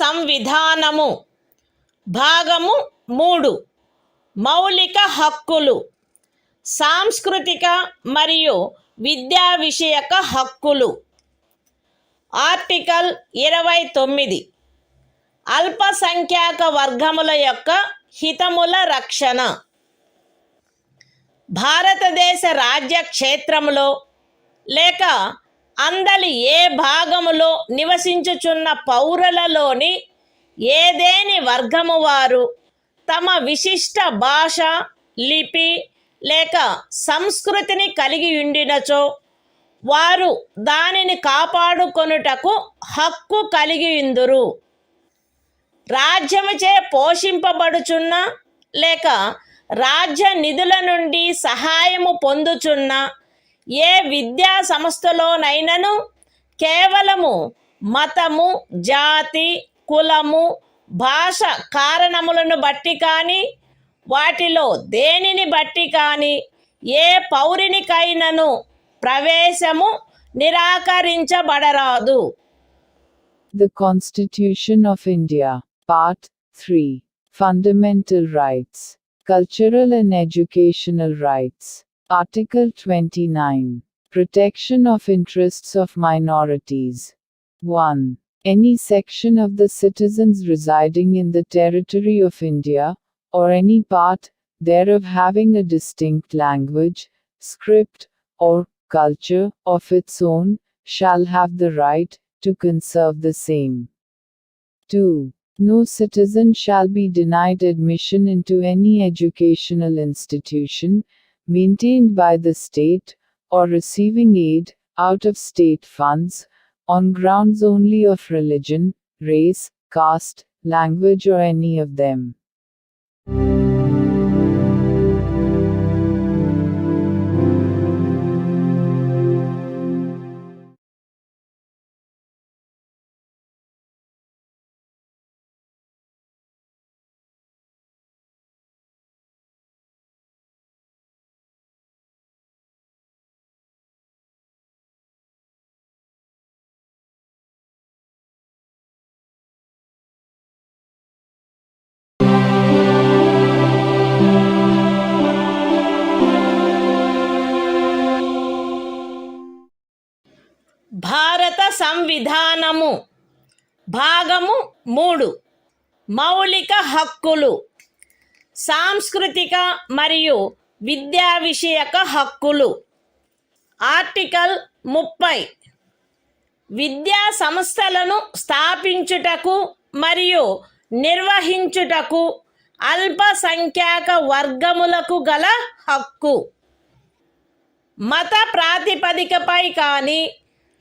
సంవిధానము భాగము 3 మౌలిక హక్కులు సాంస్కృతిక మరియు విద్యా విషయక హక్కులు ఆర్టికల్ 29 అల్పసంఖ్యాక వర్గముల యొక్క హితముల రక్షణ భారతదేశ రాజ్య క్షేత్రములో లేక అందలి ఏ భాగములో నివసించుచున్న పౌరులలోని ఏదేని వర్గము వారు తమ విశిష్ట భాష లిపి లేక సంస్కృతిని కలిగి ఉండినచో వారు దానిని కాపాడుకొనుటకు హక్కు కలిగి ఉందురు. రాజ్యముచే పోషింపబడుచున్న లేక రాజ్య నిధుల నుండి సహాయము పొందుచున్న ఏ విద్యా సంస్థలోనైనను కేవలము మతము జాతి కులము భాష కారణములను బట్టి కానీ వాటిలో దేనిని బట్టి కానీ ఏ పౌరునికైనను ప్రవేశము నిరాకరించబడరాదు. The Constitution of India, Part 3, Fundamental Rights, Cultural and Educational Rights, Article 29, Protection of Interests of Minorities. 1. Any section of the citizens residing in the territory of India, or any part thereof having a distinct language, script, or culture of its own, shall have the right to conserve the same. 2. No citizen shall be denied admission into any educational institution, maintained by the state, or receiving aid, out of state funds, on grounds only of religion, race, caste, language or any of them. భారత సంవిధానము భాగము 3 మౌలిక హక్కులు సాంస్కృతిక మరియు విద్యా విషయక హక్కులు article 30 విద్యా సంస్థలను స్థాపించుటకు మరియు నిర్వహించుటకు అల్పసంఖ్యాక వర్గములకు గల హక్కు మత ప్రాతిపదికపై కానీ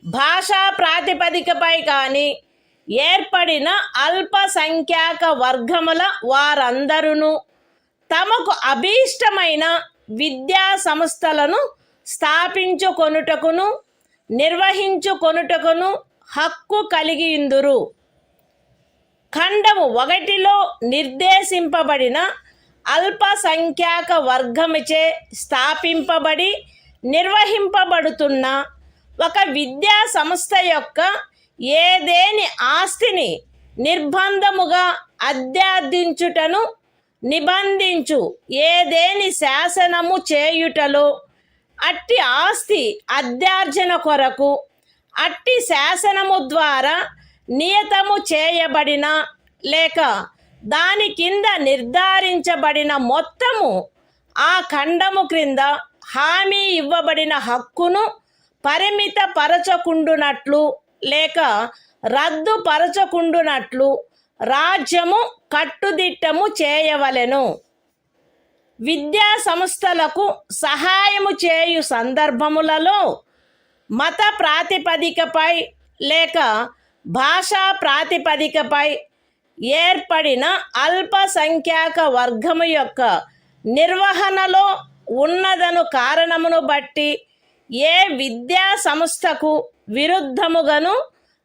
భాషా ప్రాతిపదికపై కానీ ఏర్పడిన అల్పసంఖ్యాక వర్గముల వారందరూ తమకు అభీష్టమైన విద్యా సంస్థలను స్థాపించుకొనుటకును నిర్వహించుకొనుటకును హక్కు కలిగి ఉందురు. ఖండము 1లో నిర్దేశింపబడిన అల్పసంఖ్యాక వర్గముచే స్థాపింపబడి నిర్వహింపబడుతున్న ఒక విద్యా సంస్థ యొక్క ఏదేని ఆస్తిని నిర్బంధముగా అధ్యార్థించుటను నిబంధించు ఏదేని శాసనము చేయుటలో అట్టి ఆస్తి అధ్యార్జన కొరకు అట్టి శాసనము ద్వారా నియతము చేయబడిన లేక దాని కింద నిర్ధారించబడిన మొత్తము ఆ ఖండము క్రింద హామీ ఇవ్వబడిన హక్కును పరిమితపరచకుండునట్లు లేక రద్దుపరచకుండునట్లు రాజ్యము కట్టుదిట్టము చేయవలెను. విద్యా సంస్థలకు సహాయము చేయు సందర్భములలో మత ప్రాతిపదికపై లేక భాషా ప్రాతిపదికపై ఏర్పడిన అల్పసంఖ్యాక వర్గము యొక్క నిర్వహణలో ఉన్నదను కారణమును బట్టి ఏ విద్యా సంస్థకు విరుద్ధముగాను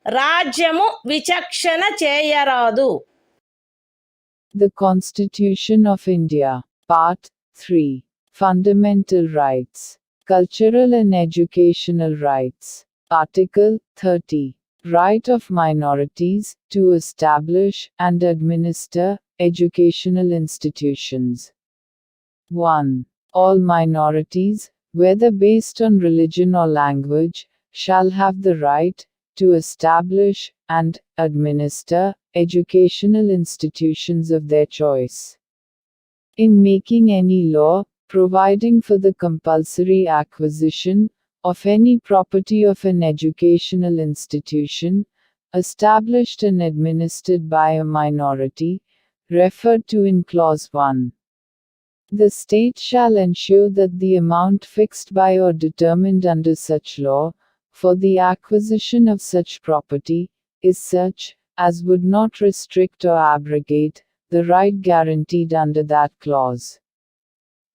రాజ్యము విచక్షణ చేయరాదు. The Constitution of India, Part 3, Fundamental Rights, Cultural and Educational Rights, Article 30, Right of minorities to establish and administer educational institutions. 1. All minorities, whether based on religion or language, shall have the right to establish and administer educational institutions of their choice. In making any law, providing for the compulsory acquisition of any property of an educational institution, established and administered by a minority, referred to in Clause 1. The state shall ensure that the amount fixed by or determined under such law, for the acquisition of such property, is such, as would not restrict or abrogate, the right guaranteed under that clause.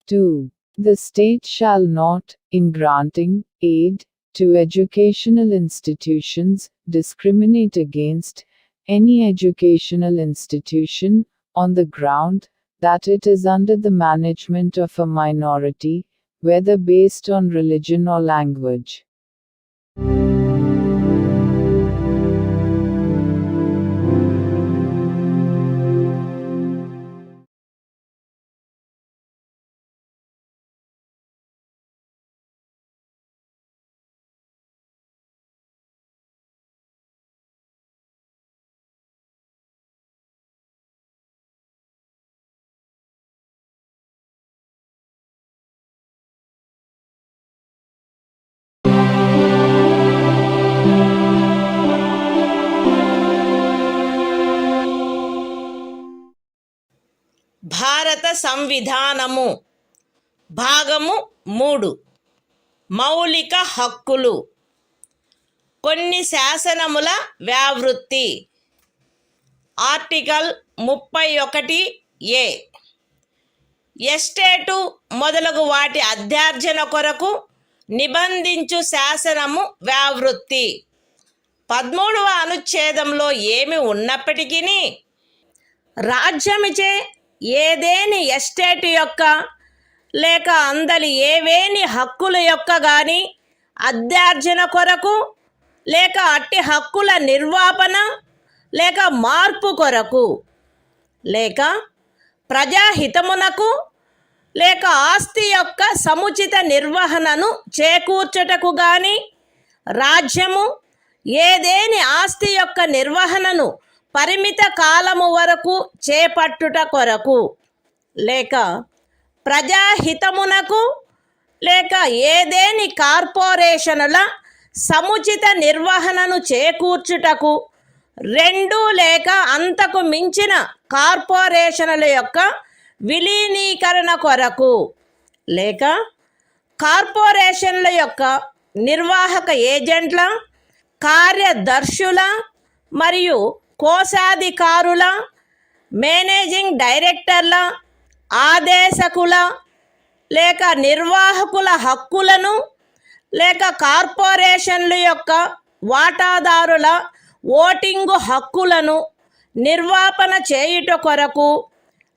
2. The state shall not, in granting aid to educational institutions, discriminate against any educational institution, on the ground that it is under the management of a minority, whether based on religion or language. భారత సంవిధానము భాగము 3 మౌలిక హక్కులు. కొన్ని శాసనముల వ్యావృత్తి. Article 31A. Estate మొదలగు వాటి అధ్యార్జన కొరకు నిబంధించు శాసనము వ్యావృత్తి. 13వ అనుచ్ఛేదంలో ఏమి ఉన్నప్పటికీ రాజ్యమిచే ఏదేని ఎస్టేటు యొక్క లేక అందలి ఏవేని హక్కుల యొక్క గాని అధ్యార్జన కొరకు లేక అట్టి హక్కుల నిర్వాపన లేక మార్పు కొరకు లేక ప్రజాహితమునకు లేక ఆస్తి యొక్క సముచిత నిర్వహణను చేకూర్చుటకు గాని రాజ్యము ఏదేని ఆస్తి యొక్క నిర్వహణను పరిమిత కాలము వరకు చేపట్టుట కొరకు లేక ప్రజాహితమునకు లేక ఏదేని కార్పొరేషనుల సముచిత నిర్వహణను చేకూర్చుటకు 2 లేక అంతకు మించిన కార్పొరేషనుల యొక్క విలీనీకరణ కొరకు లేక కార్పొరేషన్ల యొక్క నిర్వాహక ఏజెంట్ల, కార్యదర్శుల మరియు కోశాధికారుల, మేనేజింగ్ డైరెక్టర్ల, ఆదేశకుల లేక నిర్వాహకుల హక్కులను లేక కార్పొరేషన్ల యొక్క వాటాదారుల ఓటింగు హక్కులను నిర్వాపన చేయుట కొరకు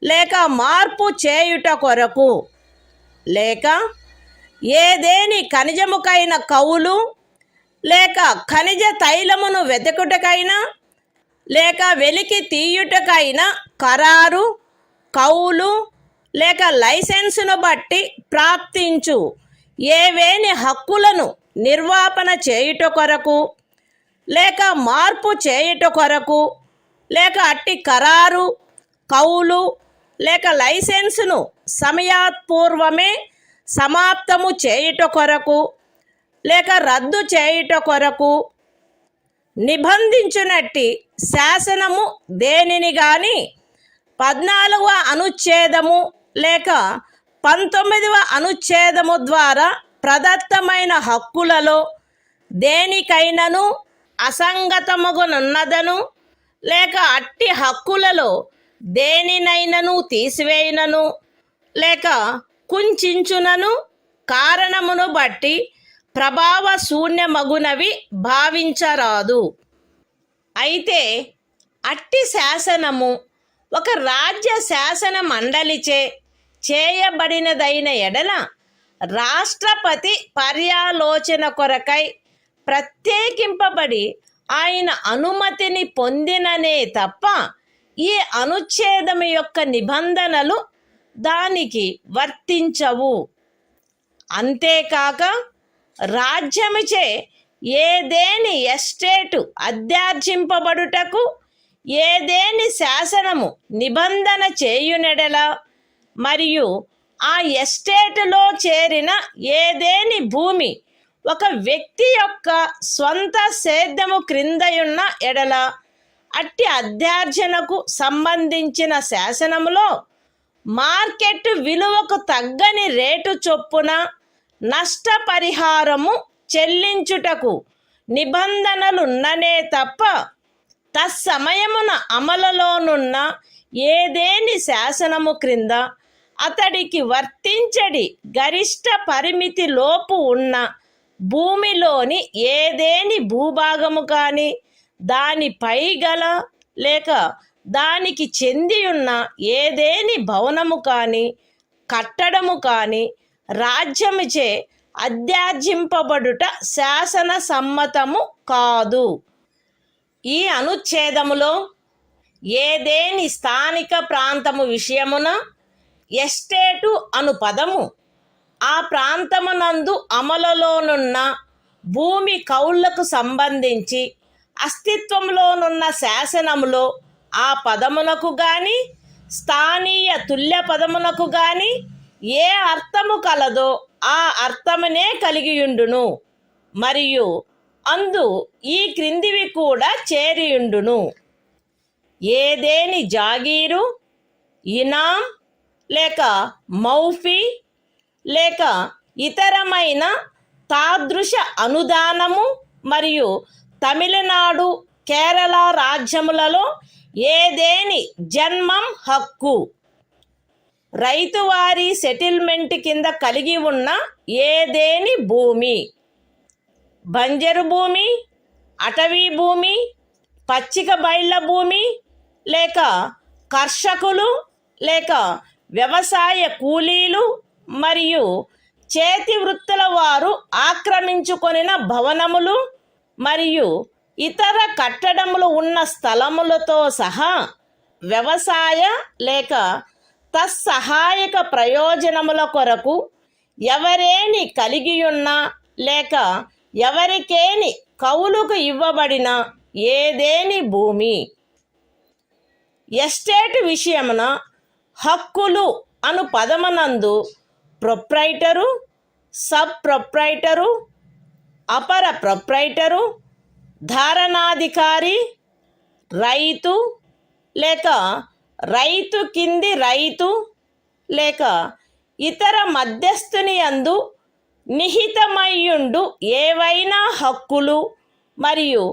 లేక మార్పు చేయుట కొరకు లేక ఏదేని ఖనిజముకైన కౌలు లేక ఖనిజ తైలమును వెతుకుటకైనా లేక వెలికి తీయుటకైనా ఖరారు, కౌలు లేక లైసెన్సును బట్టి ప్రాప్తించు ఏవేని హక్కులను నిర్వాపన చేయుట కొరకు లేక మార్పు చేయుట కొరకు లేక అట్టి ఖరారు, కౌలు లేక లైసెన్సును సమయాత్పూర్వమే సమాప్తము చేయుట కొరకు లేక రద్దు చేయుట కొరకు నిబంధించునట్టి శాసనము దేనిని గాని 14వ అనుచ్ఛేదము లేక 19వ అనుచ్ఛేదము ద్వారా ప్రదత్తమైన హక్కులలో దేనికైనను అసంగతమగునున్నదను లేక అట్టి హక్కులలో దేనినైనను తీసివేయునను లేక కుంచించునను కారణమును బట్టి ప్రభావ శూన్యమగునవి భావించరాదు. అయితే అట్టి శాసనము ఒక రాజ్య శాసన మండలిచే చేయబడినదైన ఎడల రాష్ట్రపతి పర్యాలోచన కొరకై ప్రత్యేకింపబడి ఆయన అనుమతిని పొందిననే తప్ప ఈ అనుచ్ఛేదం యొక్క నిబంధనలు దానికి వర్తించవు. అంతేకాక రాజ్యముచే ఏదేని ఎస్టేటు అధ్యార్జింపబడుటకు ఏదేని శాసనము నిబంధన చేయునెడల మరియు ఆ ఎస్టేటులో చేరిన ఏదేని భూమి ఒక వ్యక్తి యొక్క స్వంత సేద్యము క్రిందయున్న ఎడల అట్టి అధ్యార్జనకు సంబంధించిన శాసనములో మార్కెట్ విలువకు తగ్గని రేటు చొప్పున నష్టపరిహారము చెల్లించుటకు నిబంధనలున్ననే తప్ప తత్సమయమున అమలులోనున్న ఏదేని శాసనము క్రింద అతడికి వర్తించడి గరిష్ట పరిమితి లోపు ఉన్న భూమిలోని ఏదేని భూభాగము కానీ దానిపై గల లేక దానికి చెందియున్న ఏదేని భవనము కానీ కట్టడము కానీ రాజ్యముచే అధ్యార్జింపబడుట శాసన సమ్మతము కాదు. ఈ అనుచ్ఛేదములో ఏదేని స్థానిక ప్రాంతము విషయమున ఎస్టేటు అను పదము ఆ ప్రాంతమునందు అమలులోనున్న భూమి కౌళ్లకు సంబంధించి అస్తిత్వంలోనున్న శాసనములో ఆ పదమునకు గాని స్థానీయ తుల్య పదమునకు గాని ఏ అర్థము కలదో ఆ అర్థమునే కలిగియుండును మరియు అందు ఈ క్రిందివి కూడా చేరియుండును. ఏదేని జాగీరు, ఇనాం లేక మౌఫీ లేక ఇతరమైన తాదృశ అనుదానము మరియు తమిళనాడు, కేరళ రాజ్యములలో ఏదేని జన్మం హక్కు రైతువారీ సెటిల్మెంట్ కింద కలిగి ఉన్న ఏదేని భూమి, బంజరు భూమి, అటవీ భూమి, పచ్చిక బయళ్ళ భూమి లేక కర్షకులు లేక వ్యవసాయ కూలీలు మరియు చేతి వృత్తుల వారు ఆక్రమించుకొనిన భవనములు మరియు ఇతర కట్టడములు ఉన్న స్థలములతో సహా వ్యవసాయ లేక తత్సహాయక ప్రయోజనముల కొరకు ఎవరేని కలిగియున్న లేక ఎవరికేని కౌలుకు ఇవ్వబడిన ఏదేని భూమి. ఎస్టేట్ విషయమున హక్కులు అను పదమునందు ప్రొప్రైటరు, సబ్ ప్రొప్రైటరు, అపర ప్రొప్రైటరు, ధారణాధికారి, రైతు లేక రైతు కింది రైతు లేక ఇతర మధ్యస్థుని యందు నిహితమయ్యుండు ఏవైనా హక్కులు మరియు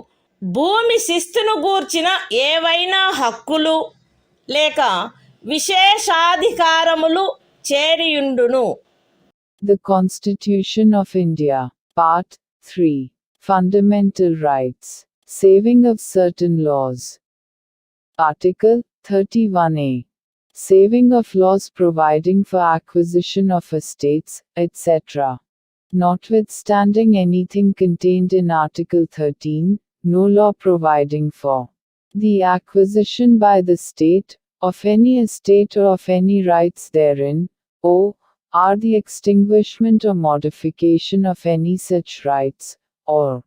భూమి శిస్తును గూర్చిన ఏవైనా హక్కులు లేక విశేషాధికారములు చేరియుండును. The Constitution of India, Part 3, Fundamental Rights, Saving of Certain Laws. Article 31A. Saving of laws providing for acquisition of estates, etc. Notwithstanding anything contained in Article 13, no law providing for the acquisition by the state of any estate or of any rights therein, or the extinguishment or modification of any such rights, or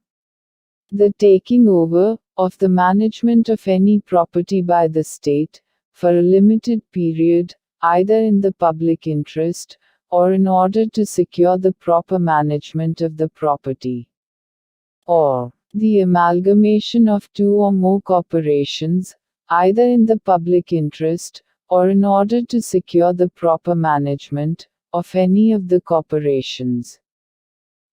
the taking over of the management of any property by the state, for a limited period, either in the public interest, or in order to secure the proper management of the property, or the amalgamation of two or more corporations, either in the public interest, or in order to secure the proper management of any of the corporations,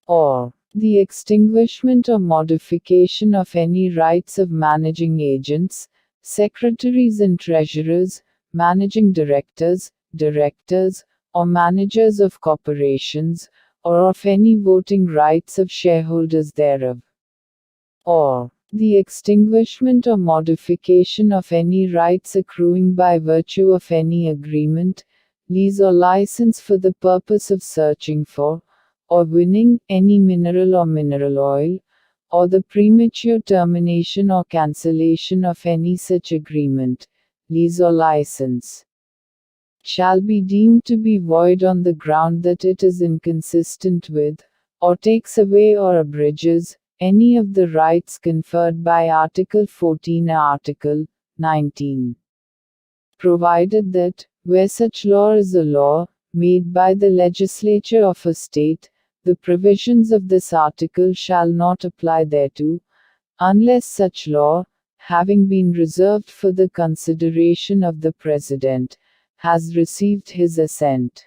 or the extinguishment or modification of any rights of managing agents, secretaries and treasurers, managing directors, or managers of corporations, or of any voting rights of shareholders thereof, or the extinguishment or modification of any rights accruing by virtue of any agreement, lease or license for the purpose of searching for, or winning, any mineral or mineral oil, or the premature termination or cancellation of any such agreement, lease or license, shall be deemed to be void on the ground that it is inconsistent with, or takes away or abridges, any of the rights conferred by Article 14 or Article 19. Provided that, where such law is a law, made by the legislature of a state, the provisions of this article shall not apply thereto, unless such law, having been reserved for the consideration of the President, has received his assent.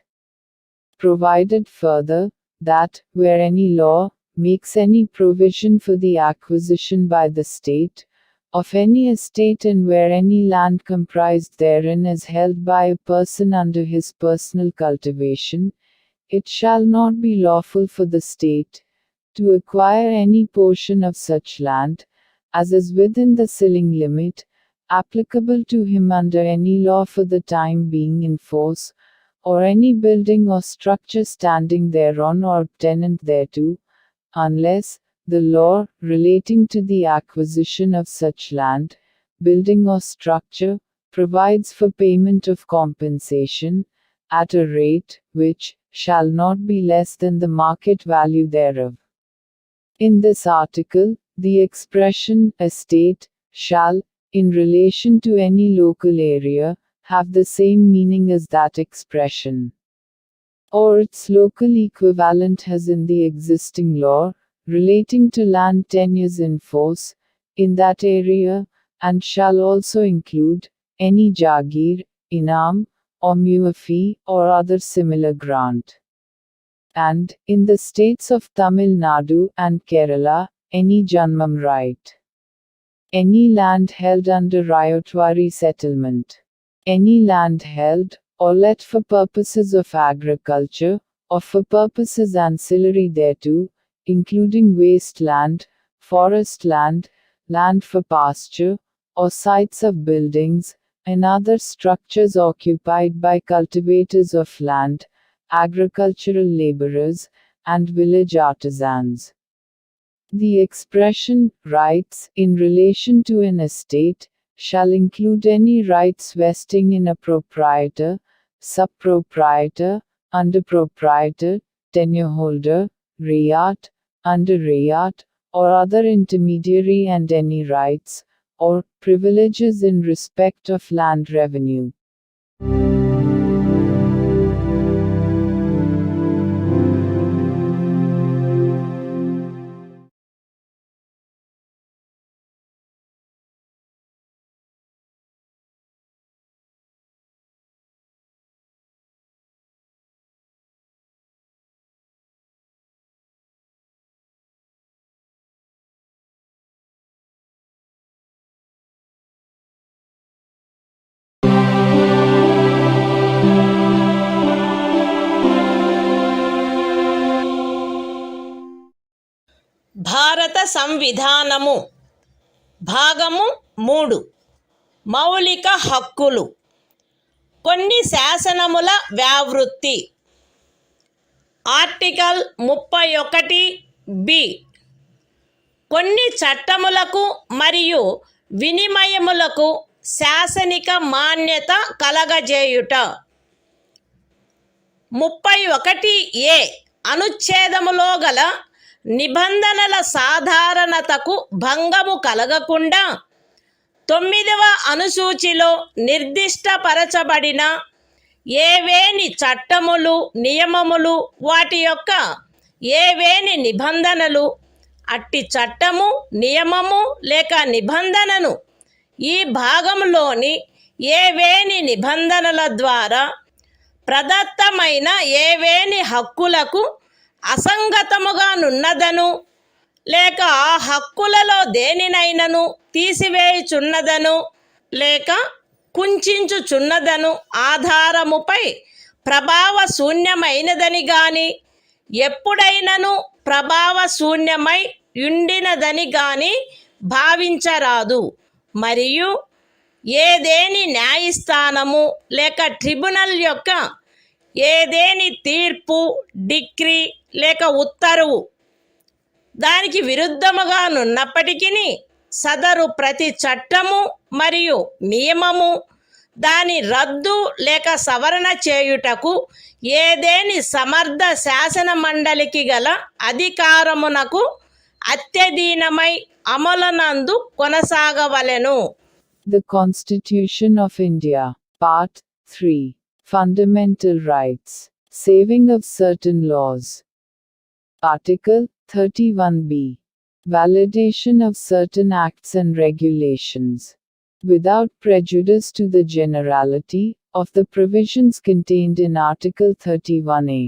Provided further, that, where any law makes any provision for the acquisition by the state of any estate and where any land comprised therein is held by a person under his personal cultivation, it shall not be lawful for the state to acquire any portion of such land, as is within the ceiling limit applicable to him under any law for the time being in force, or any building or structure standing thereon or tenant thereto, unless the law relating to the acquisition of such land, building or structure provides for payment of compensation at a rate which shall not be less than the market value thereof. In this article, the expression estate shall, in relation to any local area, have the same meaning as that expression, or its local equivalent has in the existing law relating to land tenures in force in that area, and shall also include any jagir, inam, or muafi, or other similar grant. And, in the states of Tamil Nadu and Kerala, any janmam right. Any land held under Ryotwari settlement. Any land held, or let for purposes of agriculture, or for purposes ancillary thereto, including waste land, forest land, land for pasture, or sites of buildings, and other structures occupied by cultivators of land, agricultural laborers, and village artisans. The expression, rights, in relation to an estate, shall include any rights vesting in a proprietor, sub-proprietor, under-proprietor, tenure-holder, rayat, under-rayat, or other intermediary and any rights, or privileges in respect of land revenue. భారత సంవిధానము భాగము 3 మౌలిక హక్కులు. కొన్ని శాసనముల వ్యావృత్తి. Article 31(b) కొన్ని చట్టములకు మరియు వినిమయములకు శాసనిక మాన్యత కలగజేయుట. 31(a) అనుచ్ఛేదములో గల నిబంధనల సాధారణతకు భంగము కలగకుండా 9వ అనుసూచిలో నిర్దిష్టపరచబడిన ఏవేని చట్టములు, నియమములు, వాటి యొక్క ఏవేని నిబంధనలు, అట్టి చట్టము, నియమము లేక నిబంధనను ఈ భాగంలోని ఏవేని నిబంధనల ద్వారా ప్రదత్తమైన ఏవేని హక్కులకు అసంగతముగా నున్నదను లేక ఆ హక్కులలో దేనినైనను తీసివేయుచున్నదను లేక కుంచుచున్నదను ఆధారముపై ప్రభావశూన్యమైనదని గాని ఎప్పుడైనను ప్రభావశూన్యమై యుండినదని గాని భావించరాదు. మరియు ఏదేని న్యాయస్థానము లేక ట్రిబ్యునల్ యొక్క ఏదేని తీర్పు, డిక్రీ లేక ఉత్తర్వు దానికి విరుద్ధముగానున్నప్పటికీ సదరు ప్రతి చట్టము మరియు నియమము దాని రద్దు లేక సవరణ చేయుటకు ఏదేని సమర్థ శాసన మండలికి గల అధికారమునకు అత్యధీనమై అమలునందు కొనసాగవలెను. The Constitution of India, Part 3. Fundamental Rights. Saving of certain laws. Article 31b. Validation of certain acts and regulations. Without prejudice to the generality of the provisions contained in Article 31a.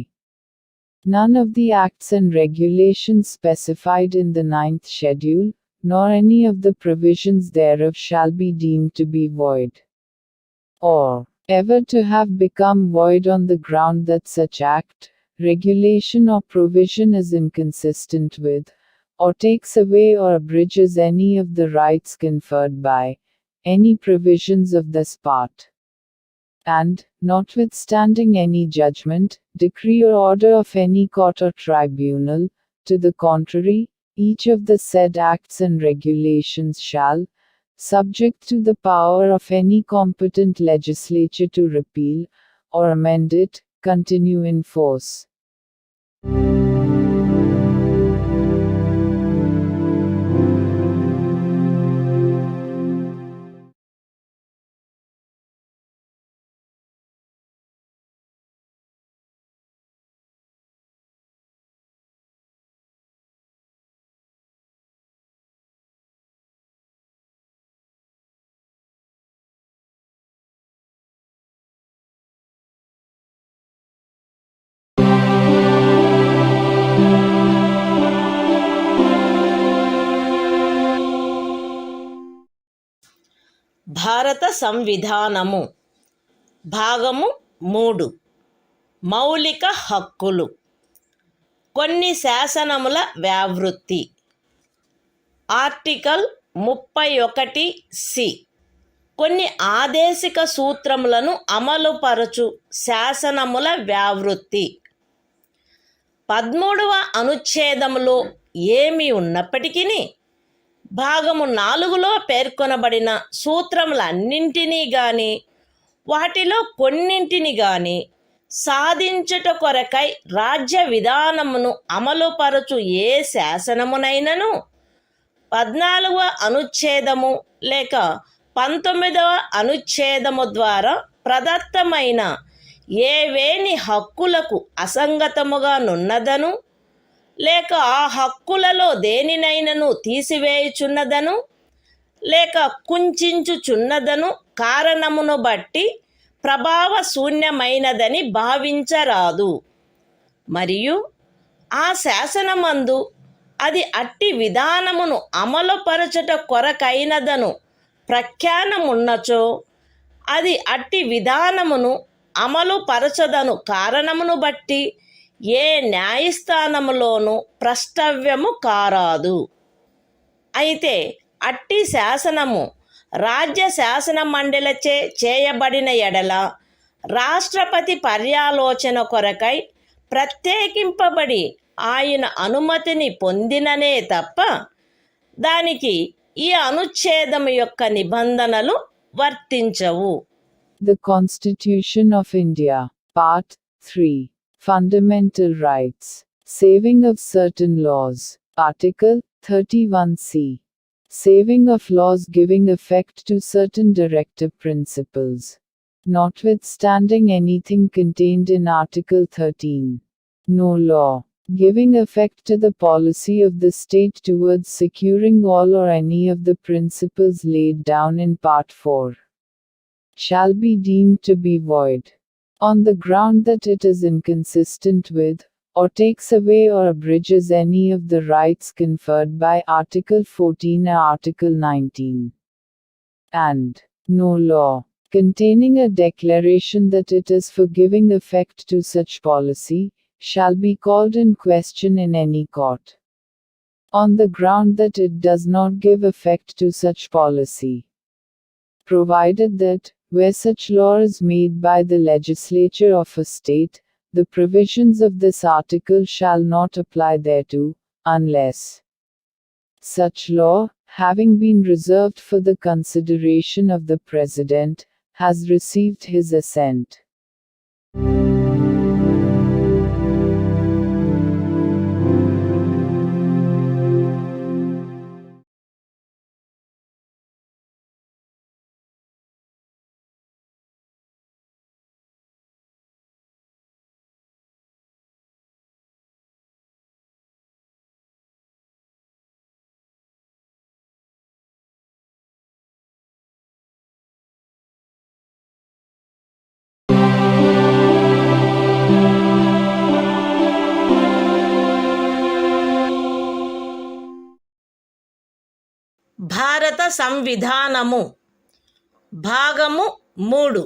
None of the acts and regulations specified in the 9th schedule, nor any of the provisions thereof shall be deemed to be void, or ever to have become void on the ground that such act, regulation or provision is inconsistent with, or takes away or abridges any of the rights conferred by any provisions of this part. And, notwithstanding any judgment, decree or order of any court or tribunal, to the contrary, each of the said acts and regulations shall, subject to the power of any competent legislature to repeal, or amend it, continue in force. భారత సంవిధానము భాగము 3 మౌలిక హక్కులు కొన్ని శాసనముల వ్యావృత్తి article 31సి కొన్ని ఆదేశిక సూత్రములను అమలుపరచు శాసనముల వ్యావృత్తి 13వ అనుచ్ఛేదములో ఏమి ఉన్నప్పటికీ భాగము 4లో పేర్కొనబడిన సూత్రములన్నింటినీ గాని వాటిలో కొన్నింటిని గాని సాధించుట కొరకై రాజ్య విధానమును అమలుపరచు ఏ శాసనమునైనను 14వ అనుచ్ఛేదము లేక 19వ అనుచ్ఛేదము ద్వారా ప్రదత్తమైన ఏవేని హక్కులకు అసంగతముగా నున్నదను లేక ఆ హక్కులలో దేనినైనను తీసివేయుచున్నదను లేక కుంచించుచున్నదను కారణమును బట్టి ప్రభావశూన్యమైనదని భావించరాదు. మరియు ఆ శాసనమందు అది అట్టి విధానమును అమలుపరచుట కొరకైనదను ప్రఖ్యానమున్నచో అది అట్టి విధానమును అమలుపరచదను కారణమును బట్టి ఏ న్యాయస్థానములోనూ ప్రష్టవ్యము కారాదు. అయితే అట్టి శాసనము రాజ్య శాసన మండలిచే చేయబడిన ఎడల రాష్ట్రపతి పర్యాలోచన కొరకై ప్రత్యేకింపబడి ఆయన అనుమతిని పొందిననే తప్ప దానికి ఈ అనుచ్ఛేదము యొక్క నిబంధనలు వర్తించవు. The Constitution of India, Part 3. Fundamental Rights. Saving of certain laws. Article 31c. Saving of laws giving effect to certain directive principles. Notwithstanding anything contained in Article 13. No law giving effect to the policy of the state towards securing all or any of the principles laid down in Part 4 shall be deemed to be void, on the ground that it is inconsistent with, or takes away or abridges any of the rights conferred by Article 14 or Article 19. And no law containing a declaration that it is for giving effect to such policy shall be called in question in any court, on the ground that it does not give effect to such policy, provided that, where such law is made by the legislature of a state, the provisions of this article shall not apply thereto, unless such law, having been reserved for the consideration of the President, has received his assent. భారత సంవిధానము భాగము 3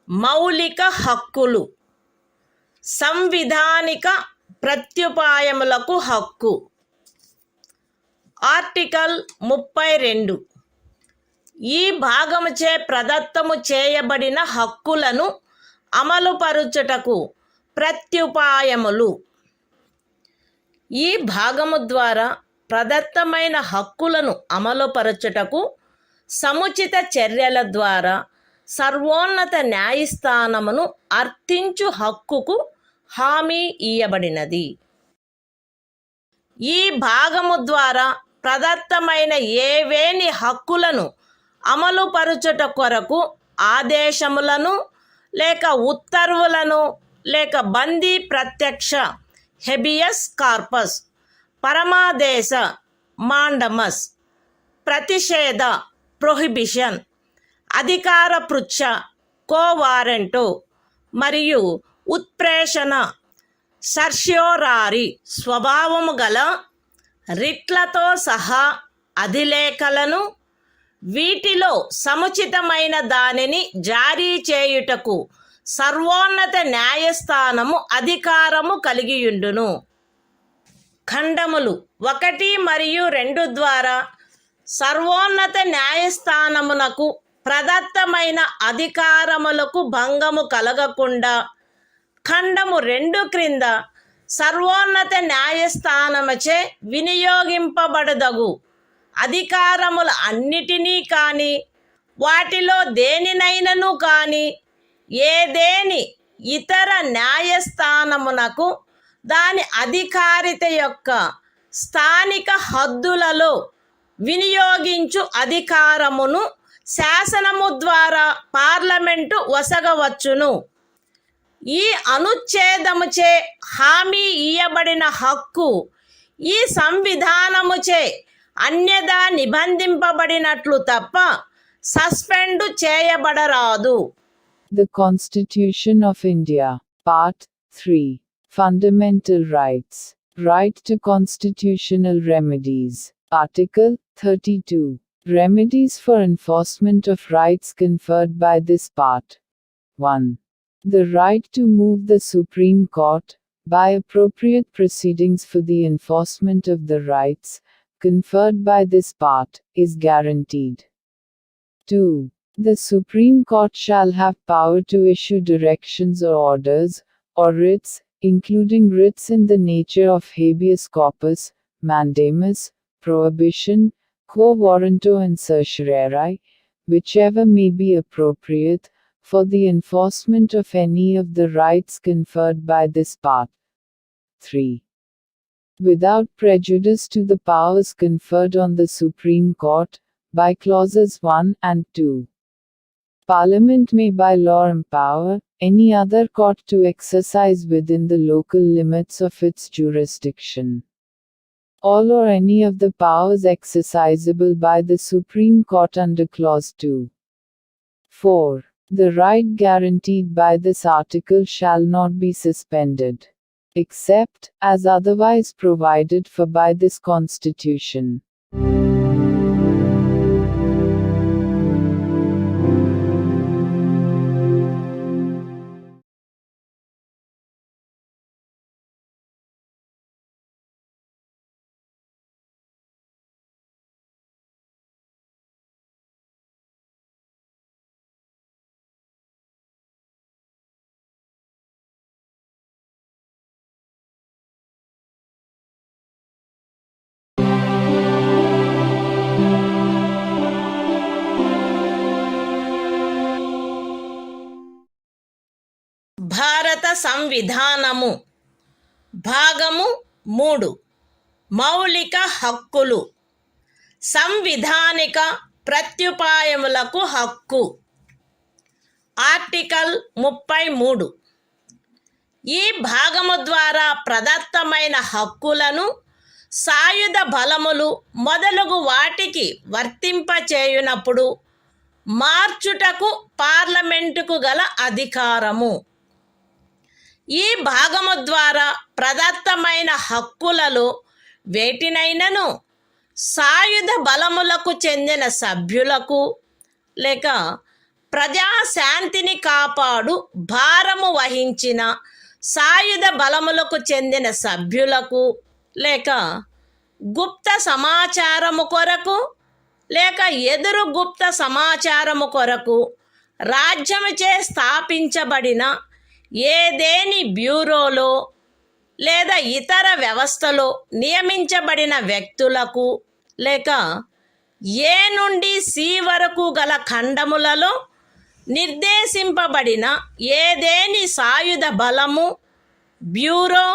మౌలిక హక్కులు సంవిధానిక ప్రత్యుపాయములకు హక్కు article 32 ఈ భాగముచే ప్రదత్తము చేయబడిన హక్కులను అమలుపరుచుటకు ప్రత్యుపాయములు ఈ భాగము ద్వారా ప్రదత్తమైన హక్కులను అమలుపరచుటకు సముచిత చర్యల ద్వారా సర్వోన్నత న్యాయస్థానమును అర్థించు హక్కుకు హామీ ఇయ్యబడినది. ఈ భాగము ద్వారా ప్రదత్తమైన ఏవేని హక్కులను అమలుపరచుట కొరకు ఆదేశములను లేక ఉత్తర్వులను లేక బందీ ప్రత్యక్ష హెబియస్ కార్పస్ పరమాదేశ మాండమస్ ప్రతిషేధ ప్రొహిబిషన్ అధికార పృచ్ఛ కోవారెంటో మరియు ఉత్ప్రేషణ సర్ష్యోరారి స్వభావము గల రిట్లతో సహా అధిలేఖలను వీటిలో సముచితమైన దానిని జారీ చేయుటకు సర్వోన్నత న్యాయస్థానము అధికారము కలిగియుండును. ఖండములు 1 మరియు 2 ద్వారా సర్వోన్నత న్యాయస్థానమునకు ప్రదత్తమైన అధికారములకు భంగము కలగకుండా ఖండము 2 క్రింద సర్వోన్నత న్యాయస్థానముచే వినియోగింపబడదగు అధికారముల అన్నిటినీ కానీ వాటిలో దేనినైనను కానీ ఏదేని ఇతర న్యాయస్థానమునకు దాని అధికారిత యొక్క స్థానిక హద్దులలో వినియోగించు అధికారమును శాసనము ద్వారా పార్లమెంటు వసగవచ్చును. ఈ అనుచ్ఛేదముచే హామీ ఇయ్యబడిన హక్కు ఈ సంవిధానముచే అన్యదా నిబంధింపబడినట్లు తప్ప suspend చేయబడరాదు. The Constitution of India, Part 3. Fundamental Rights. Right to constitutional remedies. Article 32. Remedies for enforcement of rights conferred by this part. 1. The right to move the Supreme Court, by appropriate proceedings for the enforcement of the rights conferred by this part, is guaranteed. 2. The Supreme Court shall have power to issue directions or orders, or writs, including writs in the nature of habeas corpus, mandamus, prohibition, quo warranto and certiorari, whichever may be appropriate, for the enforcement of any of the rights conferred by this part. 3. Without prejudice to the powers conferred on the Supreme Court, by clauses 1 and 2. Parliament may by law empower any other court to exercise within the local limits of its jurisdiction all or any of the powers exercisable by the Supreme Court under clause 2. 4. The right guaranteed by this article shall not be suspended, except as otherwise provided for by this Constitution. సంవిధానము భాగము 3 మౌలిక హక్కులు సంవిధానిక ప్రత్యుపాయములకు హక్కు article 33 ఈ భాగము ద్వారా ప్రదత్తమైన హక్కులను సాయుధ బలములు మొదలగు వాటికి వర్తింపచేయునప్పుడు మార్చుటకు పార్లమెంటుకు గల అధికారము. ఈ భాగము ద్వారా ప్రదత్తమైన హక్కులలో వేటినైనను సాయుధ బలములకు చెందిన సభ్యులకు లేక ప్రజాశాంతిని కాపాడు భారము వహించిన సాయుధ బలములకు చెందిన సభ్యులకు లేక గుప్త సమాచారము కొరకు లేక ఎదురు గుప్త సమాచారము కొరకు రాజ్యముచే స్థాపించబడిన ఏదేని బ్యూరోలో లేదా ఇతర వ్యవస్థలో నియమించబడిన వ్యక్తులకు లేక ఏ నుండి సి వరకు గల ఖండములలో నిర్దేశింపబడిన ఏదేని సాయుధ బలము బ్యూరో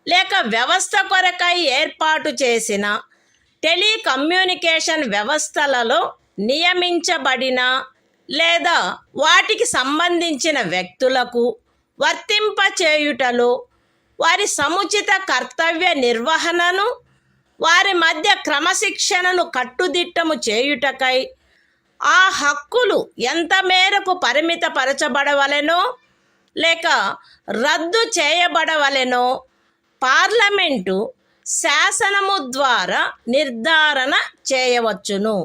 లేక వ్యవస్థ కొరకై ఏర్పాటు చేసిన టెలికమ్యూనికేషన్ వ్యవస్థలలో నియమించబడిన లేదా వాటికి సంబంధించిన వ్యక్తులకు వర్తింపచేయుటలో వారి సముచిత కర్తవ్య నిర్వహణను వారి మధ్య క్రమశిక్షణను కట్టుదిట్టము చేయుటకై ఆ హక్కులు ఎంత మేరకు పరిమితపరచబడవలెనో లేక రద్దు చేయబడవలెనో పార్లమెంటు శాసనము ద్వారా నిర్ధారణ చేయవచ్చును.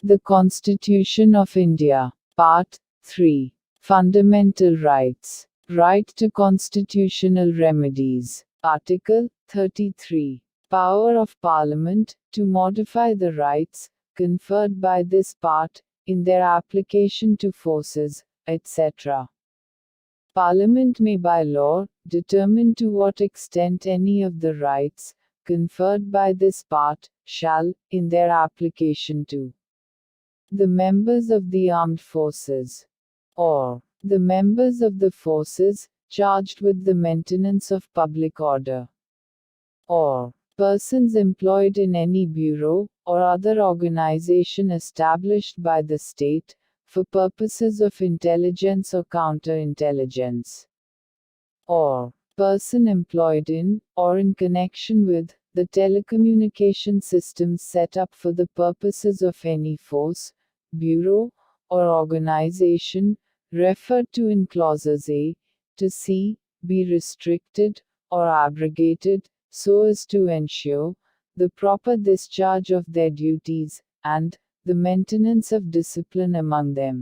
The Constitution of India, Part 3. Fundamental Rights. Right to constitutional remedies. Article 33. Power of Parliament to modify the rights conferred by this part in their application to forces, etc. Parliament may by law determine to what extent any of the rights conferred by this part shall, in their application to the members of the armed forces, or the members of the forces charged with the maintenance of public order, or persons employed in any bureau or other organization established by the state for purposes of intelligence or counterintelligence, or person employed in or in connection with the telecommunication systems set up for the purposes of any force, bureau, or organization referred to in clauses A to C be restricted or abrogated so as to ensure the proper discharge of their duties and the maintenance of discipline among them.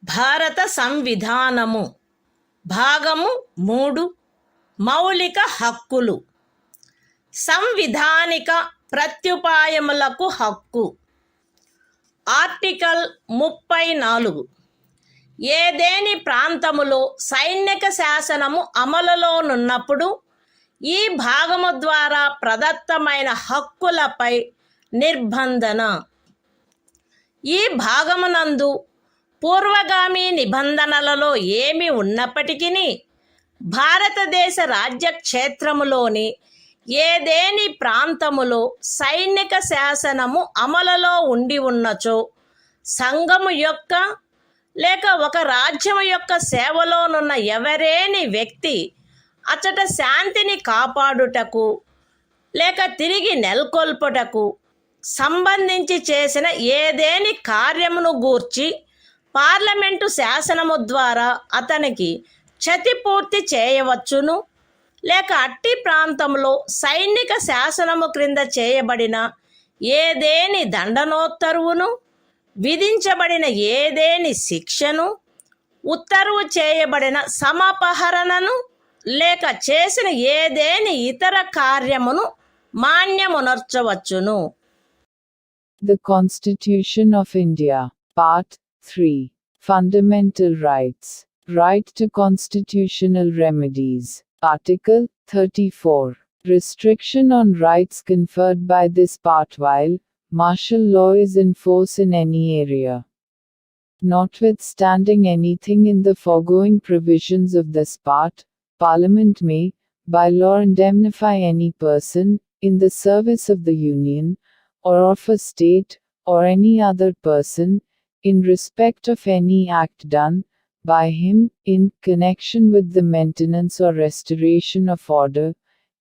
భారత సంవిధానము భాగము 3 మౌలిక హక్కులు సంవిధానిక ప్రత్యుపాయములకు హక్కు article 34 ఏదేని ప్రాంతములో సైనిక శాసనము అమలులోనున్నప్పుడు ఈ భాగము ద్వారా ప్రదత్తమైన హక్కులపై నిర్బంధన. ఈ భాగమునందు పూర్వగామి నిబంధనలలో ఏమి ఉన్నప్పటికీ భారతదేశ రాజ్యక్షేత్రములోని ఏదేని ప్రాంతములో సైనిక శాసనము అమలులో ఉండి ఉన్నచో సంఘము యొక్క లేక ఒక రాజ్యము యొక్క సేవలోనున్న ఎవరేని వ్యక్తి అచట శాంతిని కాపాడుటకు లేక తిరిగి నెలకొల్పుటకు సంబంధించి చేసిన ఏదేని కార్యమును గూర్చి పార్లమెంటు శాసనము ద్వారా అతనికి క్షతిపూర్తి చేయవచ్చును, లేక అట్టి ప్రాంతంలో సైనిక శాసనము క్రింద చేయబడిన ఏదేని దండనోత్తర్వును, విధించబడిన ఏదేని శిక్షను, ఉత్తర్వు చేయబడిన సమపహరణను, లేక చేసిన ఏదేని ఇతర కార్యమును మాన్యమునర్చవచ్చును. The Constitution of India, Part 3. Fundamental Rights. Right to constitutional remedies. Article 34. Restriction on rights conferred by this part while martial law is in force in any area. Notwithstanding anything in the foregoing provisions of this part, Parliament may, by law, indemnify any person, in the service of the Union, or of a state, or any other person, in respect of any act done by him, in connection with the maintenance or restoration of order,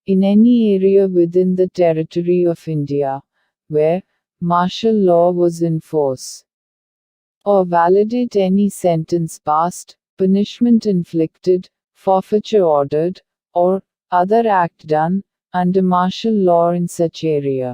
in any area within the territory of India, where martial law was in force, or validate any sentence passed, punishment inflicted, forfeiture ordered, or other act done under martial law in such area.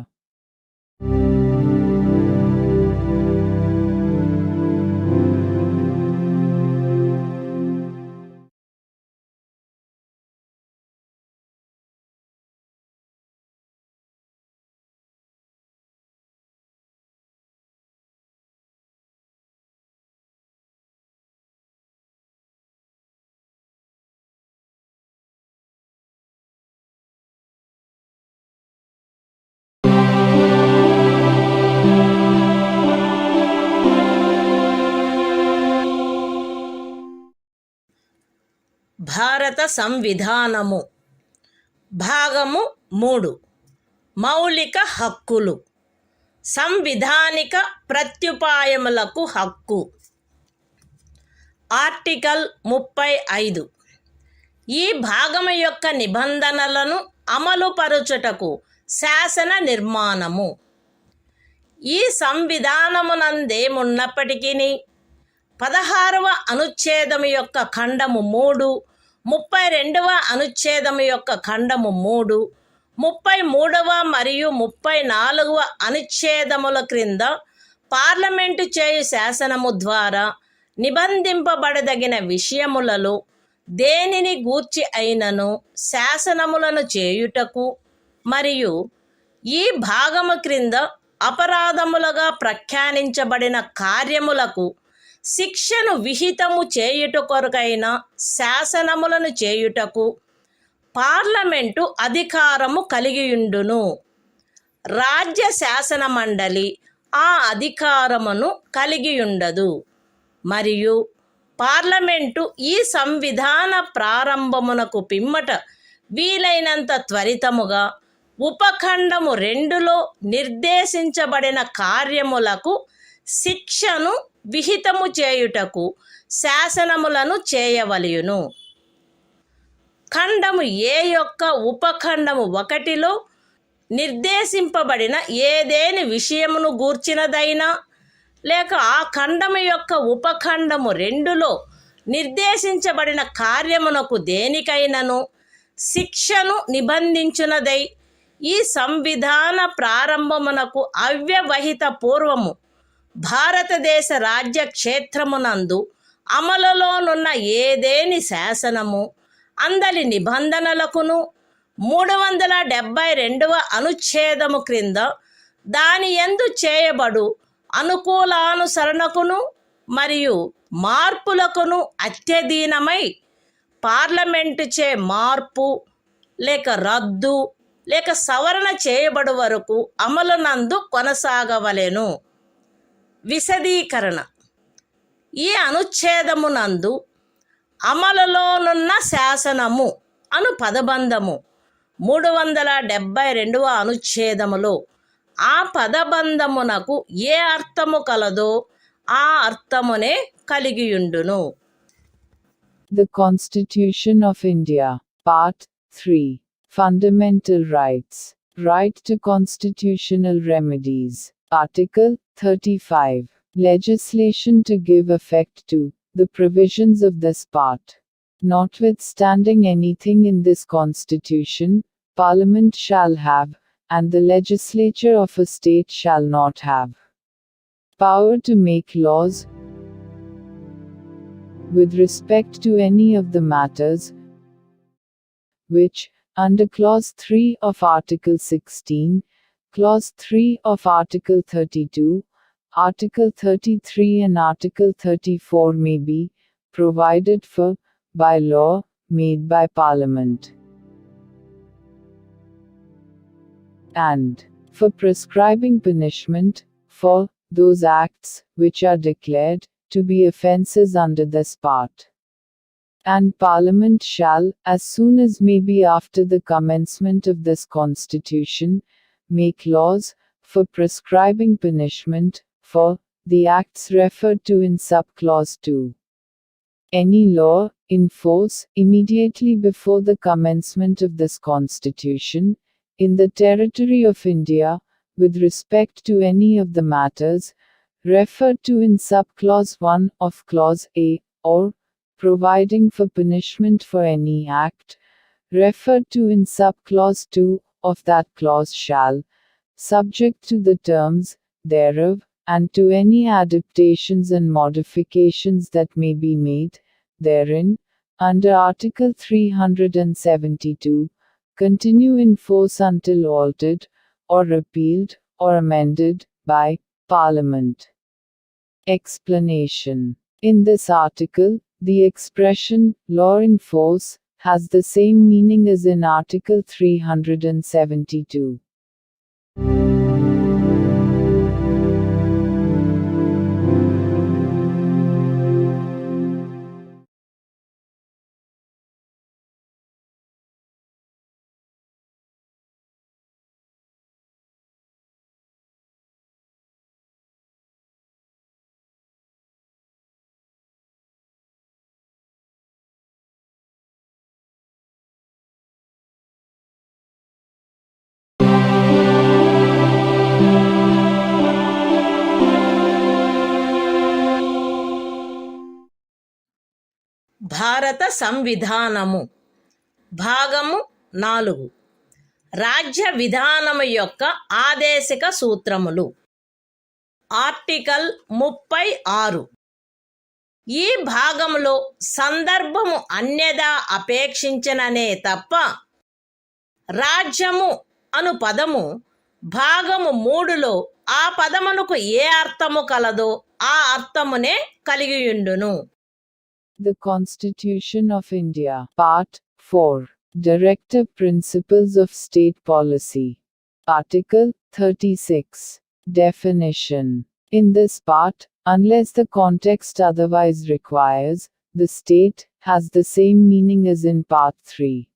భారత సంవిధానము భాగము 3. మౌలిక హక్కులు. సంవిధానిక ప్రత్యుపాయములకు హక్కు. Article 35. ఈ భాగము యొక్క నిబంధనలను అమలుపరచుటకు శాసన నిర్మాణము. ఈ సంవిధానమునందేమున్నప్పటికీ 16వ అనుచ్ఛేదము యొక్క ఖండము 3, 32వ అనుచ్ఛేదము యొక్క ఖండము 3, 33వ మరియు 34వ అనుచ్ఛేదముల క్రింద పార్లమెంటు చేయు శాసనము ద్వారా నిబంధింపబడదగిన విషయములలో దేనిని గూర్చి అయినను శాసనములను చేయుటకు మరియు ఈ భాగము క్రింద అపరాధములుగా ప్రఖ్యానించబడిన కార్యములకు శిక్షను విహితము చేయుట కొరకైన శాసనములను చేయుటకు పార్లమెంటు అధికారము కలిగియుండును. రాజ్య శాసన మండలి ఆ అధికారమును కలిగియుండదు. మరియు పార్లమెంటు ఈ సంవిధాన ప్రారంభమునకు పిమ్మట వీలైనంత త్వరితముగా ఉపఖండము 2లో నిర్దేశించబడిన కార్యములకు శిక్షను విహితము చేయుటకు శాసనములను చేయవలయును. ఖండము ఏ యొక్క ఉపఖండము 1లో నిర్దేశింపబడిన ఏదేని విషయమును గూర్చినదైనా లేక ఆ ఖండము యొక్క ఉపఖండము 2లో నిర్దేశించబడిన కార్యమునకు దేనికైనను శిక్షను నిబంధించునదై ఈ సంవిధాన ప్రారంభమునకు అవ్యవహిత పూర్వము భారతదేశ రాజ్య క్షేత్రమునందు అమలులోనున్న ఏదేని శాసనము అందలి నిబంధనలకును 372వ అనుచ్ఛేదము క్రింద దాని యందు చేయబడు అనుకూలానుసరణకును మరియు మార్పులకును అత్యధీనమై పార్లమెంటుచే మార్పు లేక రద్దు లేక సవరణ చేయబడు వరకు అమలునందు కొనసాగవలెను. విశదీకరణ. ఈ అనుచ్ఛేదమునందు అమలులోనున్న శాసనము అను పదబంధము 372వ అనుచ్ఛేదములో ఆ పదబంధమునకు ఏ అర్థము కలదో ఆ అర్థమునే కలిగియుండును. The Constitution of India, Part 3. Fundamental Rights. Right to constitutional remedies. Article 35. Legislation to give effect to the provisions of this part. Notwithstanding anything in this Constitution, Parliament shall have, and the legislature of a state shall not have power to make laws with respect to any of the matters which, under Clause 3 of Article 16, Clause 3 of Article 32, Article 33 and Article 34 may be provided for by law made by Parliament, and for prescribing punishment for those acts which are declared to be offences under this part. And Parliament shall, as soon as may be after the commencement of this Constitution, make laws for prescribing punishment for the acts referred to in subclause 2. Any law in force immediately before the commencement of this Constitution in the territory of India with respect to any of the matters referred to in subclause 1 of Clause A, or providing for punishment for any act referred to in subclause 2 of that clause shall, subject to the terms thereof, and to any adaptations and modifications that may be made therein, under Article 372, continue in force until altered, or repealed, or amended, by Parliament. Explanation. In this article, the expression, law in force, has the same meaning as in Article 372. భారత సంవిధానము భాగము 4 రాజ్య విధానము యొక్క ఆదేశిక సూత్రములు. Article 36. ఈ భాగములో సందర్భము అన్యదా అపేక్షించననే తప్ప రాజ్యము అను పదము భాగము 3లో ఆ పదమునకు ఏ అర్థము కలదో ఆ అర్థమునే కలిగియుండును. The Constitution of India, Part 4, Directive Principles of State Policy. Article 36. Definition. In this part, unless the context otherwise requires, the state has the same meaning as in Part 3.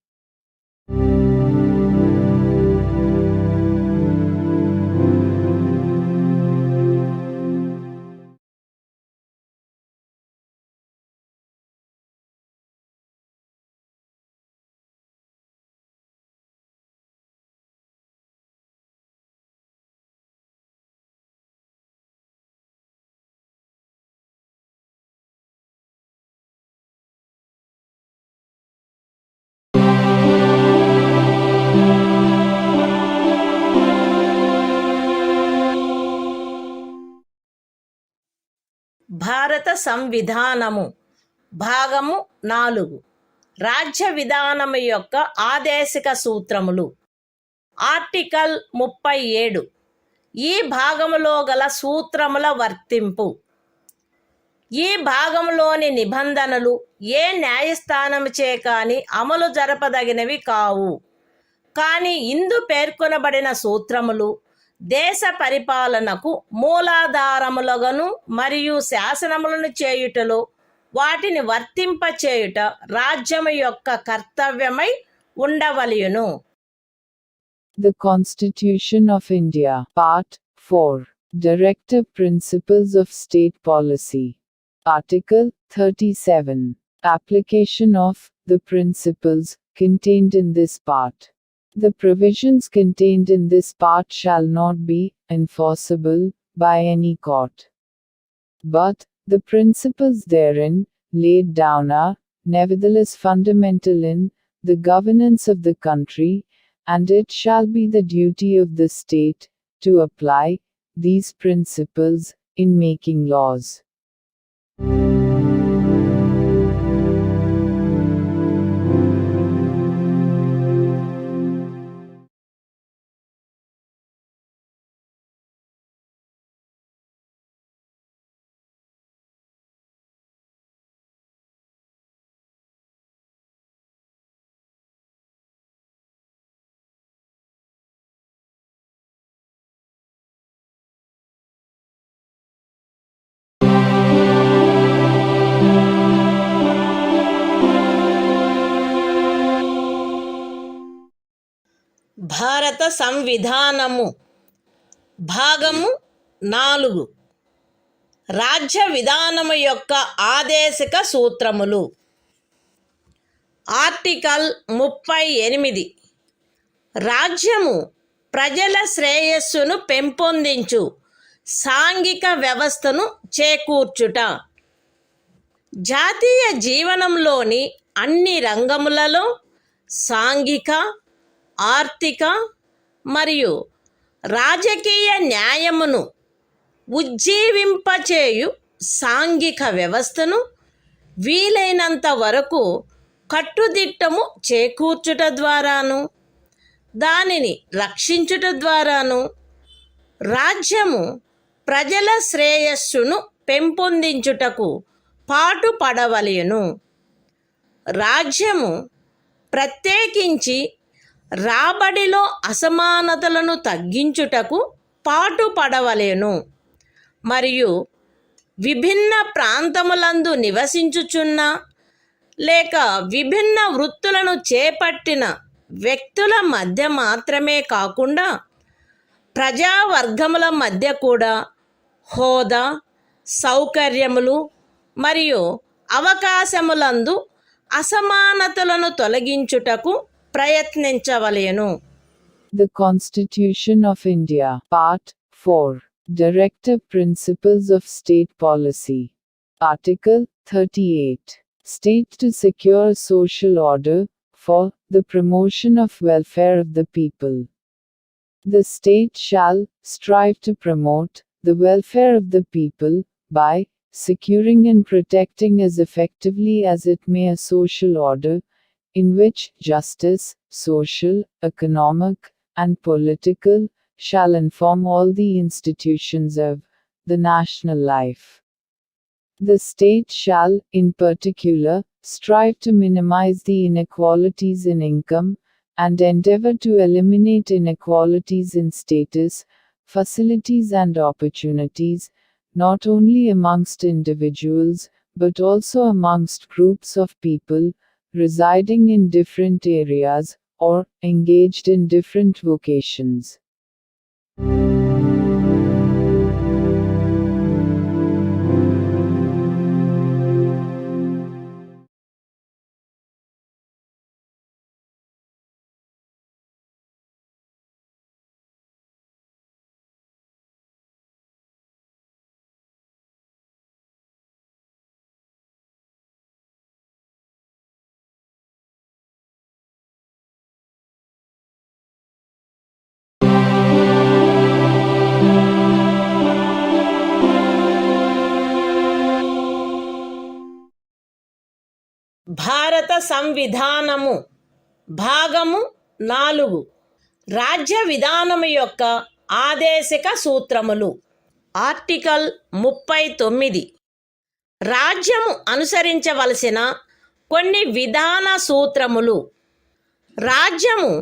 భారత సంవిధానము భాగము 4 రాజ్య విధానము యొక్క ఆదేశిక సూత్రములు. ఆర్టికల్ 37. ఈ భాగములో గల సూత్రముల వర్తింపు. ఈ భాగంలోని నిబంధనలు ఏ న్యాయస్థానముచే కాని అమలు జరపదగినవి కావు. కానీ ఇందు పేర్కొనబడిన సూత్రములు దేశ పరిపాలనకు మూలాధారములుగాను మరియు శాసనములను చేయుటలో వాటిని వర్తింపచేయుట రాజ్యము యొక్క కర్తవ్యమై ఉండవలెను. The Constitution of India, Part 4, Directive Principles of State Policy. Article 37. Application of the principles contained in this part. The provisions contained in this part shall not be enforceable by any court. But the principles therein laid down are, nevertheless, fundamental in the governance of the country and it shall be the duty of the state to apply these principles in making laws. భారత సంవిధానము భాగము 4 రాజ్య విధానము యొక్క ఆదేశిక సూత్రములు. Article 38 రాజ్యము ప్రజల శ్రేయస్సును పెంపొందించు సాంఘిక వ్యవస్థను చేకూర్చుట. జాతీయ జీవనంలోని అన్ని రంగములలో సాంఘిక, ఆర్థిక మరియు రాజకీయ న్యాయమును ఉజ్జీవింపచేయు సాంఘిక వ్యవస్థను వీలైనంత వరకు కట్టుదిట్టము చేకూర్చుట ద్వారాను, దానిని రక్షించుట ద్వారాను రాజ్యము ప్రజల శ్రేయస్సును పెంపొందించుటకు పాటుపడవలెను. రాజ్యము ప్రత్యేకించి రాబడిలో అసమానతలను తగ్గించుటకు పాటుపడవలెను మరియు విభిన్న ప్రాంతములందు నివసించుచున్న లేక విభిన్న వృత్తులను చేపట్టిన వ్యక్తుల మధ్య మాత్రమే కాకుండా ప్రజావర్గముల మధ్య కూడా హోదా, సౌకర్యములు మరియు అవకాశములందు అసమానతలను తొలగించుటకు ప్రయత్నించవలెను. The Constitution of India, Part 4, Directive Principles of State Policy. Article 38. State to secure social order, for the promotion of welfare of the people. The state shall strive to promote the welfare of the people, by securing and protecting as effectively as it may a social order, in which justice, social, economic, and political, shall inform all the institutions of the national life. The state shall, in particular, strive to minimize the inequalities in income, and endeavor to eliminate inequalities in status, facilities and opportunities, not only amongst individuals, but also amongst groups of people, residing in different areas, or engaged in different vocations. భారత సంవిధానము భాగము 4 రాజ్య విధానము యొక్క ఆదేశిక సూత్రములు. Article 39 రాజ్యము అనుసరించవలసిన కొన్ని విధాన సూత్రములు. రాజ్యము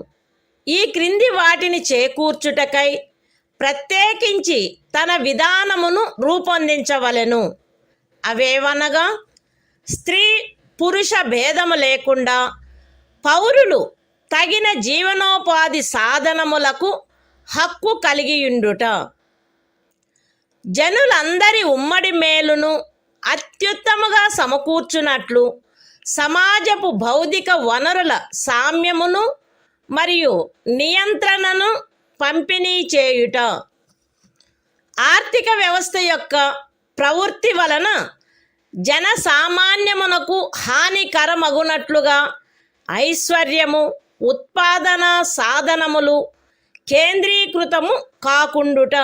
ఈ క్రింది వాటిని చేకూర్చుటకై ప్రత్యేకించి తన విధానమును రూపొందించవలెను. అవేవనగా స్త్రీ పురుష భేదము లేకుండా పౌరులు తగిన జీవనోపాధి సాధనములకు హక్కు కలిగియుండుట, జనులందరి ఉమ్మడి మేలును అత్యుత్తముగా సమకూర్చునట్లు సమాజపు భౌతిక వనరుల సామ్యమును మరియు నియంత్రణను పంపిణీ చేయుట, ఆర్థిక వ్యవస్థ యొక్క ప్రవృత్తి వలన జనసామాన్యమునకు హానికరమగునట్లుగా ఐశ్వర్యము, ఉత్పాదన సాధనములు కేంద్రీకృతము కాకుండుట,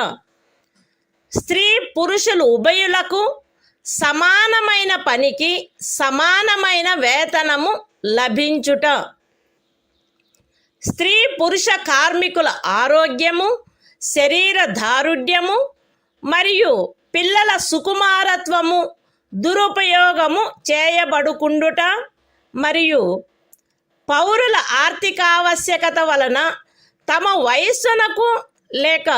స్త్రీ పురుషులు ఉభయులకు సమానమైన పనికి సమానమైన వేతనము లభించుట, స్త్రీ పురుష కార్మికుల ఆరోగ్యము, శరీర దారుఢ్యము మరియు పిల్లల సుకుమారత్వము దురుపయోగము చేయబడుకుండుట మరియు పౌరుల ఆర్థికావశ్యకత వలన తమ వయస్సునకు లేక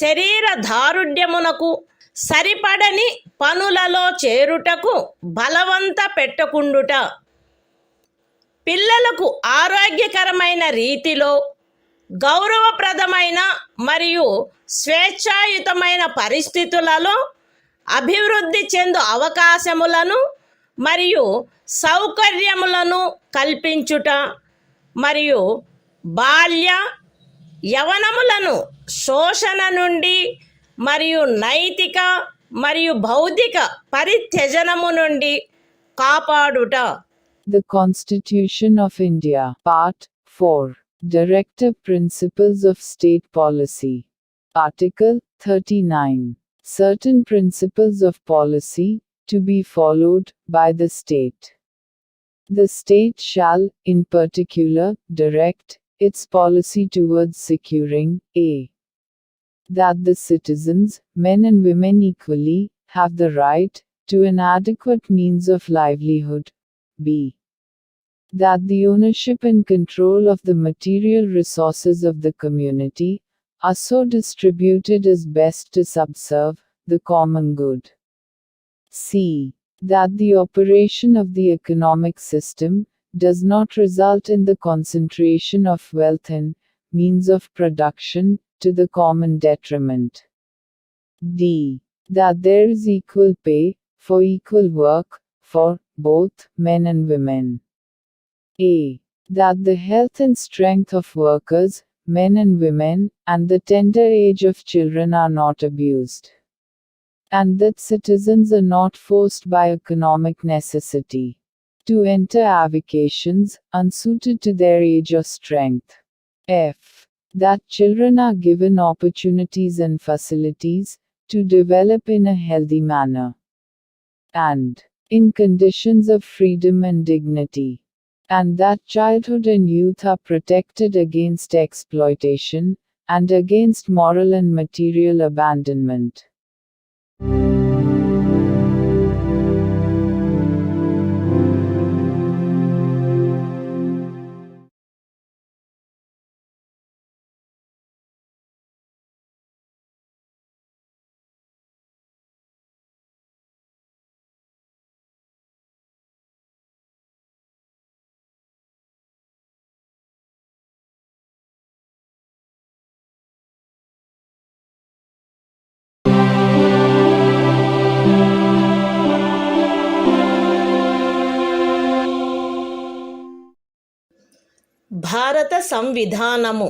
శరీర దారుఢ్యమునకు సరిపడని పనులలో చేరుటకు బలవంత పెట్టకుండుట, పిల్లలకు ఆరోగ్యకరమైన రీతిలో గౌరవప్రదమైన మరియు స్వేచ్ఛాయుతమైన పరిస్థితులలో అభివృద్ధి చెందు అవకాశములను మరియు సౌకర్యములను కల్పించుట మరియు బాల్య యవనములను శోషణ నుండి మరియు నైతిక మరియు బౌద్ధిక పరిత్యజనము నుండి కాపాడుట. The Constitution of India, Part 4. Directive Principles of State Policy. Article 39. Certain principles of policy, to be followed by the state. The state shall, in particular, direct its policy towards securing a. that the citizens, men and women equally, have the right to an adequate means of livelihood. b. that the ownership and control of the material resources of the community are so distributed as best to subserve the common good. c. that the operation of the economic system does not result in the concentration of wealth and means of production to the common detriment. d. that there is equal pay for equal work for both men and women. a. that the health and strength of workers, men and women, and the tender age of children are not abused. And that citizens are not forced by economic necessity to enter avocations unsuited to their age or strength. f. that children are given opportunities and facilities to develop in a healthy manner and in conditions of freedom and dignity, and that childhood and youth are protected against exploitation and against moral and material abandonment. భారత సంవిధానము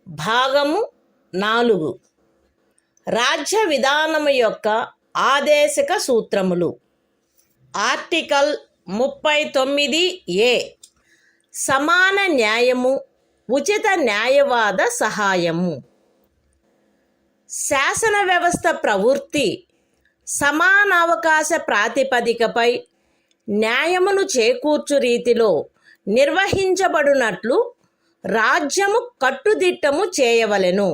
భాగము 4. రాజ్య విధానము యొక్క ఆదేశక సూత్రములు. Article 39A. సమాన న్యాయము, ఉచిత న్యాయవాద సహాయము. శాసన వ్యవస్థ ప్రవృత్తి సమానావకాశ ప్రాతిపదికపై న్యాయమును చేకూర్చు రీతిలో నిర్వహించబడునట్లు రాజ్యము కట్టుదిట్టము చేయవలెను.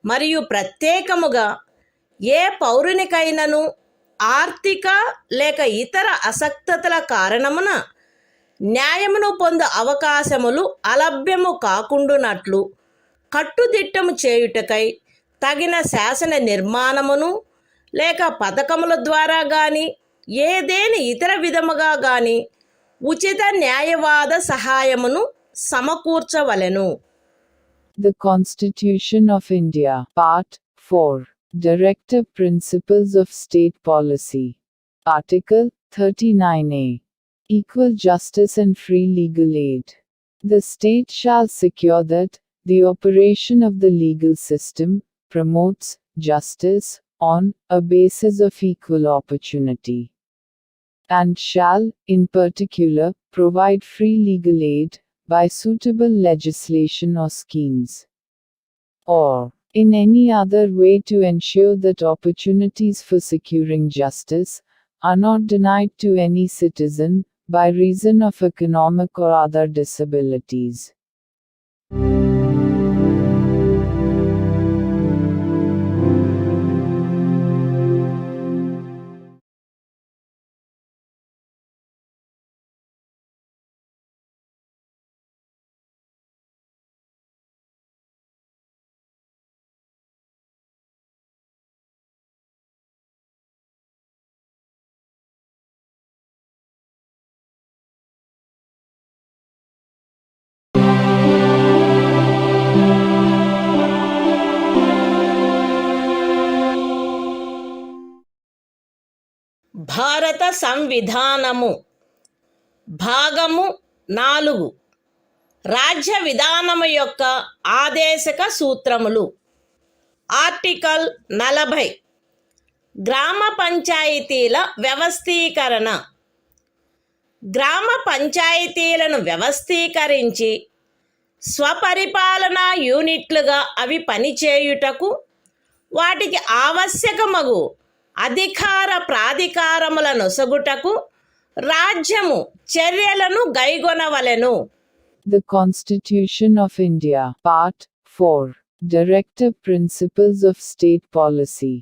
మరియు ప్రత్యేకముగా ఏ పౌరునికైనను ఆర్థిక లేక ఇతర అసక్తతల కారణమున న్యాయమును పొందు అవకాశములు అలభ్యము కాకుండునట్లు కట్టుదిట్టము చేయుటకై తగిన శాసన నిర్మాణమును లేక పథకముల ద్వారా గాని ఏదేని ఇతర విధముగా గాని ఉచిత న్యాయవాద సహాయమును సమకూర్చవలెను. The Constitution of India, Part 4. Directive Principles of State Policy. Article 39A. Equal justice and free legal aid. The state shall secure that the operation of the legal system promotes justice on a basis of equal opportunity, and shall, in particular, provide free legal aid by suitable legislation or schemes, or in any other way to ensure that opportunities for securing justice are not denied to any citizen by reason of economic or other disabilities. భారత సంవిధానము భాగము 4 రాజ్య విధానము యొక్క ఆదేశక సూత్రములు. Article 40 గ్రామ పంచాయతీల వ్యవస్థీకరణ. గ్రామ పంచాయతీలను వ్యవస్థీకరించి స్వపరిపాలనా యూనిట్లుగా అవి పనిచేయుటకు వాటికి ఆవశ్యకమగు అధికార ప్రాధికారముల నొసగుటకు రాజ్యము చర్యలను గైగొనవలెను. The Constitution of India, Part 4, Directive Principles of State Policy.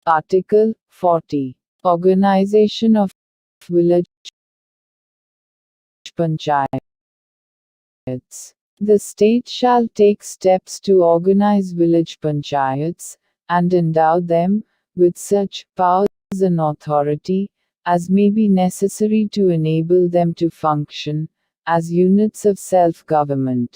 Article 40, Organization of Village Panchayats. The state shall take steps to organize village panchayats, and endow them with such powers and authority as may be necessary to enable them to function as units of self-government.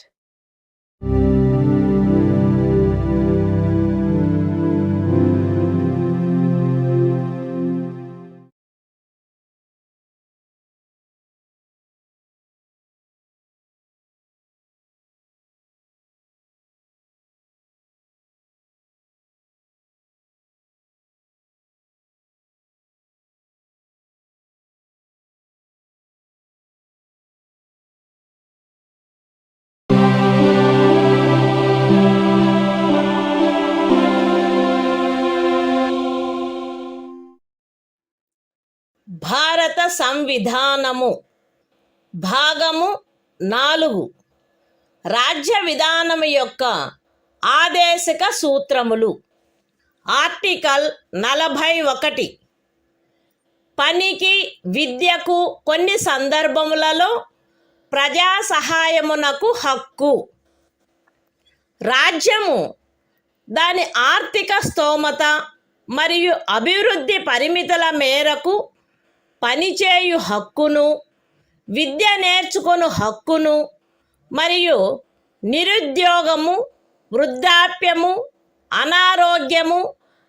భారత సంవిధానము భాగము 4 రాజ్య విధానము యొక్క ఆదేశక సూత్రములు. Article 41 పనికి విద్యకు కొన్ని సందర్భములలో ప్రజా సహాయమునకు హక్కు. రాజ్యము దాని ఆర్థిక స్తోమత మరియు అభివృద్ధి పరిమితుల మేరకు పనిచేయు హక్కును, విద్య నేర్చుకొను హక్కును మరియు నిరుద్యోగము, వృద్ధాప్యము, అనారోగ్యము,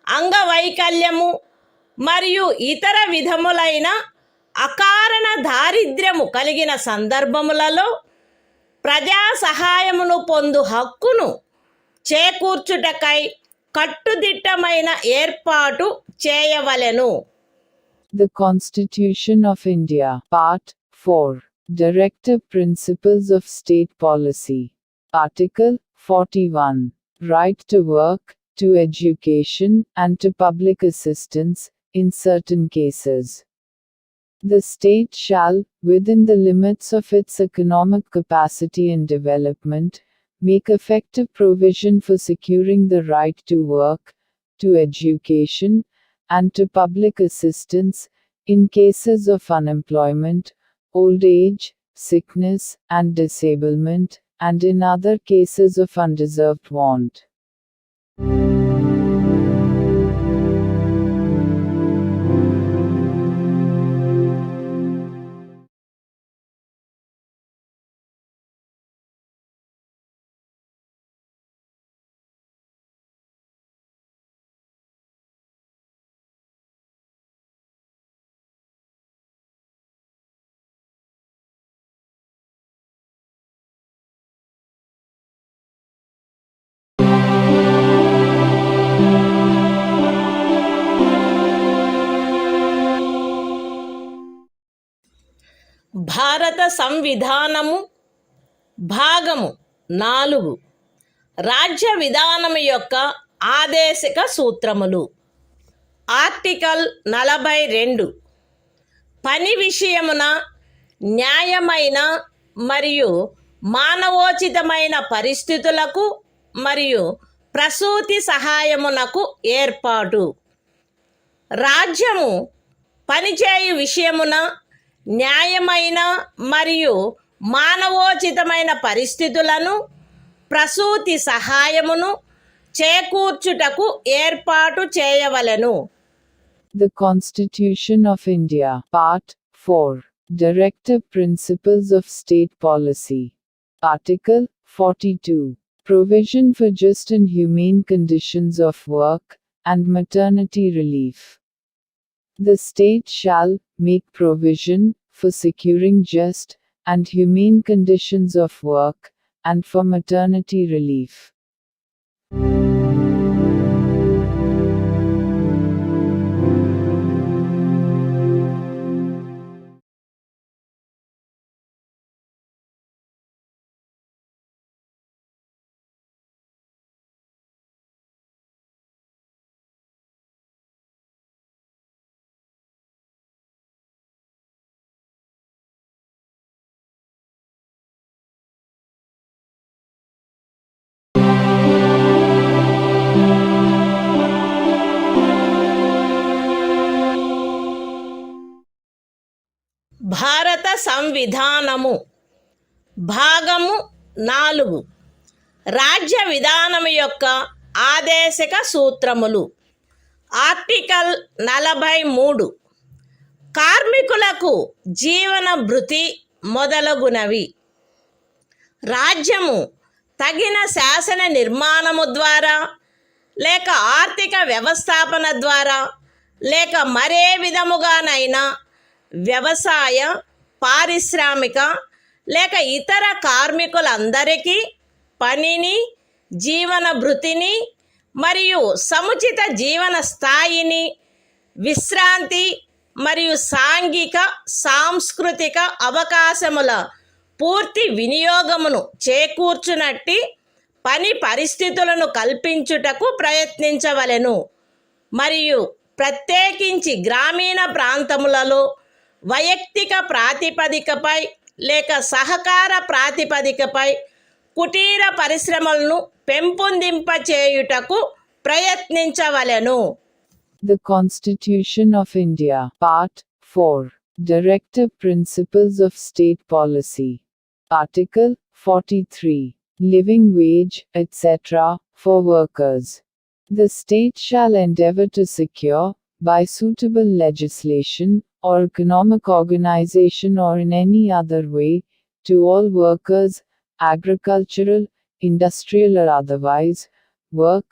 అంగవైకల్యము మరియు ఇతర విధములైన అకారణ దారిద్ర్యము కలిగిన సందర్భములలో ప్రజా సహాయమును పొందు హక్కును చేకూర్చుటకై కట్టుదిట్టమైన ఏర్పాటు చేయవలెను. The Constitution of India, Part 4, Directive Principles of State Policy. Article 41, Right to work, to education, and to public assistance, in certain cases. The state shall, within the limits of its economic capacity and development, make effective provision for securing the right to work, to education, and to public assistance, in cases of unemployment, old age, sickness, and disablement, and in other cases of undeserved want. భారత సంవిధానము భాగము 4 రాజ్య విధానము యొక్క ఆదేశిక సూత్రములు. Article 42 పని విషయమున న్యాయమైన మరియు మానవోచితమైన పరిస్థితులకు మరియు ప్రసూతి సహాయమునకు ఏర్పాటు. రాజ్యము పనిచేయు విషయమున న్యాయమైన మరియు మానవోచితమైన పరిస్థితులను ప్రసూతి సహాయమును చేకూర్చుటకు ఏర్పాటు చేయవలెను. The Constitution of India, Part 4, Directive Principles of State Policy. Article 42, Provision for just and humane conditions of work, and maternity relief. The state shall make provision for securing just and humane conditions of work, and for maternity relief. భారత సంవిధానము భాగము 4 రాజ్య విధానము యొక్క ఆదేశిక సూత్రములు. Article 43 కార్మికులకు జీవన భృతి మొదలగునవి. రాజ్యము తగిన శాసన నిర్మాణము ద్వారా లేక ఆర్థిక వ్యవస్థాపన ద్వారా లేక మరే విధముగానైనా వ్యవసాయ, పారిశ్రామిక లేక ఇతర కార్మికులందరికీ పనిని, జీవన భృతిని మరియు సముచిత జీవన స్థాయిని, విశ్రాంతి మరియు సాంఘిక సాంస్కృతిక అవకాశముల పూర్తి వినియోగమును చేకూర్చునట్టి పని పరిస్థితులను కల్పించుటకు ప్రయత్నించవలెను. మరియు ప్రత్యేకించి గ్రామీణ ప్రాంతములలో వైయక్తిక ప్రాతిపదికపై లేక సహకార ప్రాతిపదికపై కుటీర పరిశ్రమలను పెంపొందింపచేయుటకు ప్రయత్నించవలెను. The Constitution of India, Part 4, Directive Principles of State Policy. Article 43, Living wage, etc., for workers. The state shall endeavor to secure, by suitable legislation, or economic organization or in any other way, to all workers, agricultural, industrial or otherwise, work,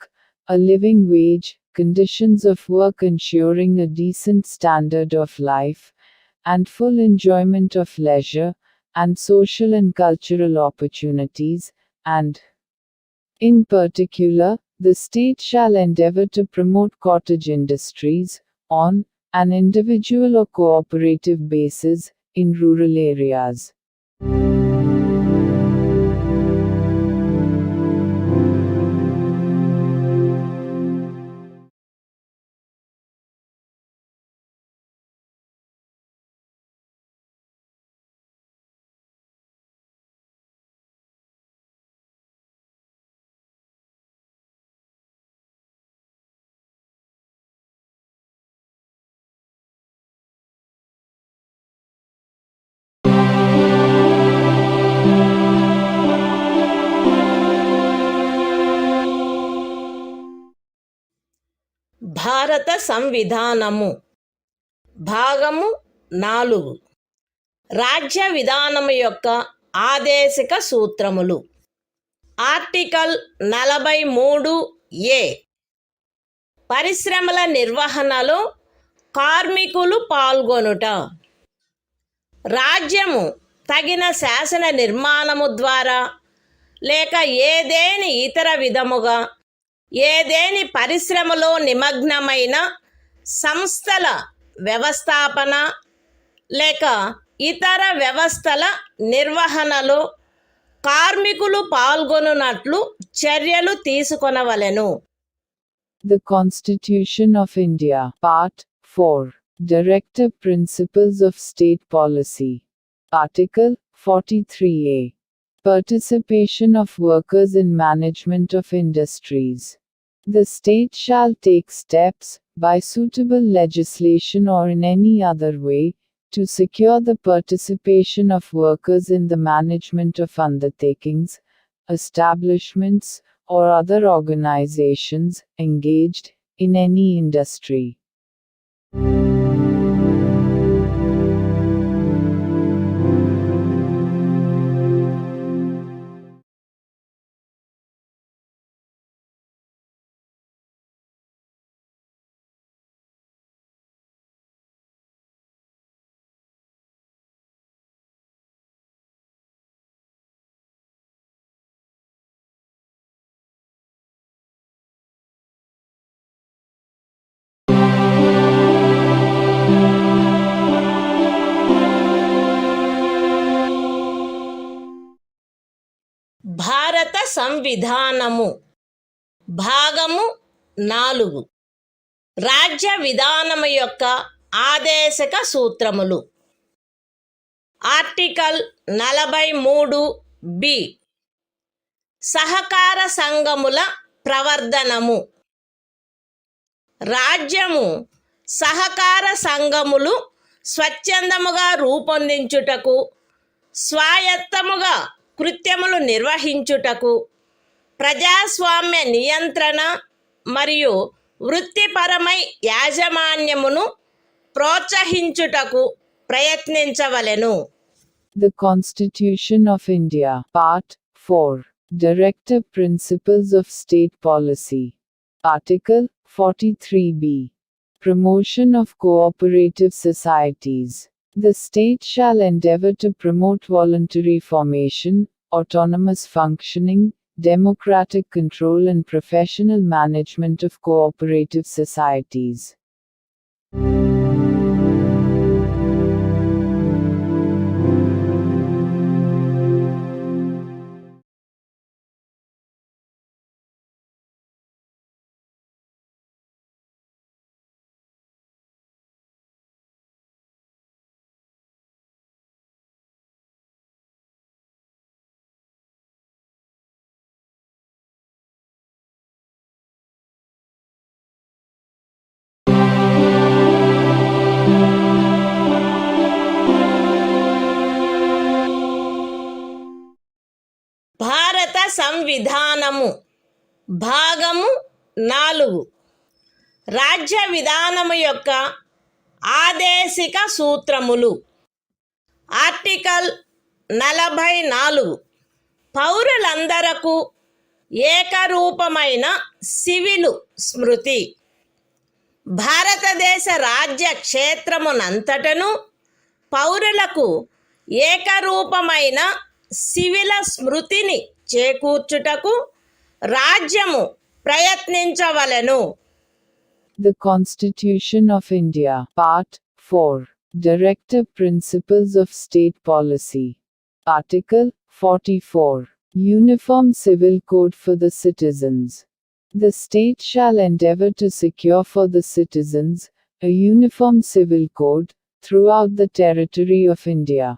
a living wage, conditions of work ensuring a decent standard of life, and full enjoyment of leisure, and social and cultural opportunities, and, in particular, the state shall endeavor to promote cottage industries, on an individual or cooperative basis, in rural areas. భారత సంవిధానము భాగము 4 రాజ్య విధానము యొక్క ఆదేశిక సూత్రములు. Article 43A పరిశ్రమల నిర్వహణలో కార్మికులు పాల్గొనుట. రాజ్యము తగిన శాసన నిర్మాణము ద్వారా లేక ఏదేని ఇతర విధముగా ఏదేని పరిశ్రమలో నిమగ్నమైన సంస్థల వ్యవస్థాపన లేక ఇతర వ్యవస్థల నిర్వహణలో కార్మికులు పాల్గొనున్నట్లు చర్యలు తీసుకొనవలెను. The Constitution of India, Part 4. Directive Principles of State Policy. Article 43A. Participation of workers in management of industries. The state shall take steps, by suitable legislation or in any other way, to secure the participation of workers in the management of undertakings, establishments, or other organizations engaged in any industry. భారత సంవిధానము భాగము 4. రాజ్య విధానము యొక్క ఆదేశక సూత్రములు. Article 43B. సహకార సంఘముల ప్రవర్ధనము. రాజ్యము సహకార సంఘములు స్వచ్ఛందముగా రూపొందించుటకు, స్వాయత్తముగా కృత్యములు నిర్వహించుటకు, ప్రజాస్వామ్య నియంత్రణ మరియు వృత్తిపరమై యాజమాన్యమును ప్రోత్సహించుటకు ప్రయత్నించవలెను. The Constitution of India, Part 4. Directive Principles of State Policy. Article 43B. Promotion of cooperative societies. The state shall endeavor to promote voluntary formation, autonomous functioning, democratic control and professional management of cooperative societies. భారత సంవిధానము భాగము 4. రాజ్య విధానము యొక్క ఆదేశిక సూత్రములు. Article 44. పౌరులందరకు ఏకరూపమైన civil స్మృతి. భారతదేశ రాజ్య క్షేత్రమునంతటను పౌరులకు ఏకరూపమైన సివిల స్మృతిని చేకూర్చుటకు రాజ్యము ప్రయత్నించవలెను. The Constitution of India, Part 4. Directive Principles of State Policy. Article 44. Uniform Civil Code for the Citizens. The state shall endeavor to secure for the citizens a uniform civil code throughout the territory of India.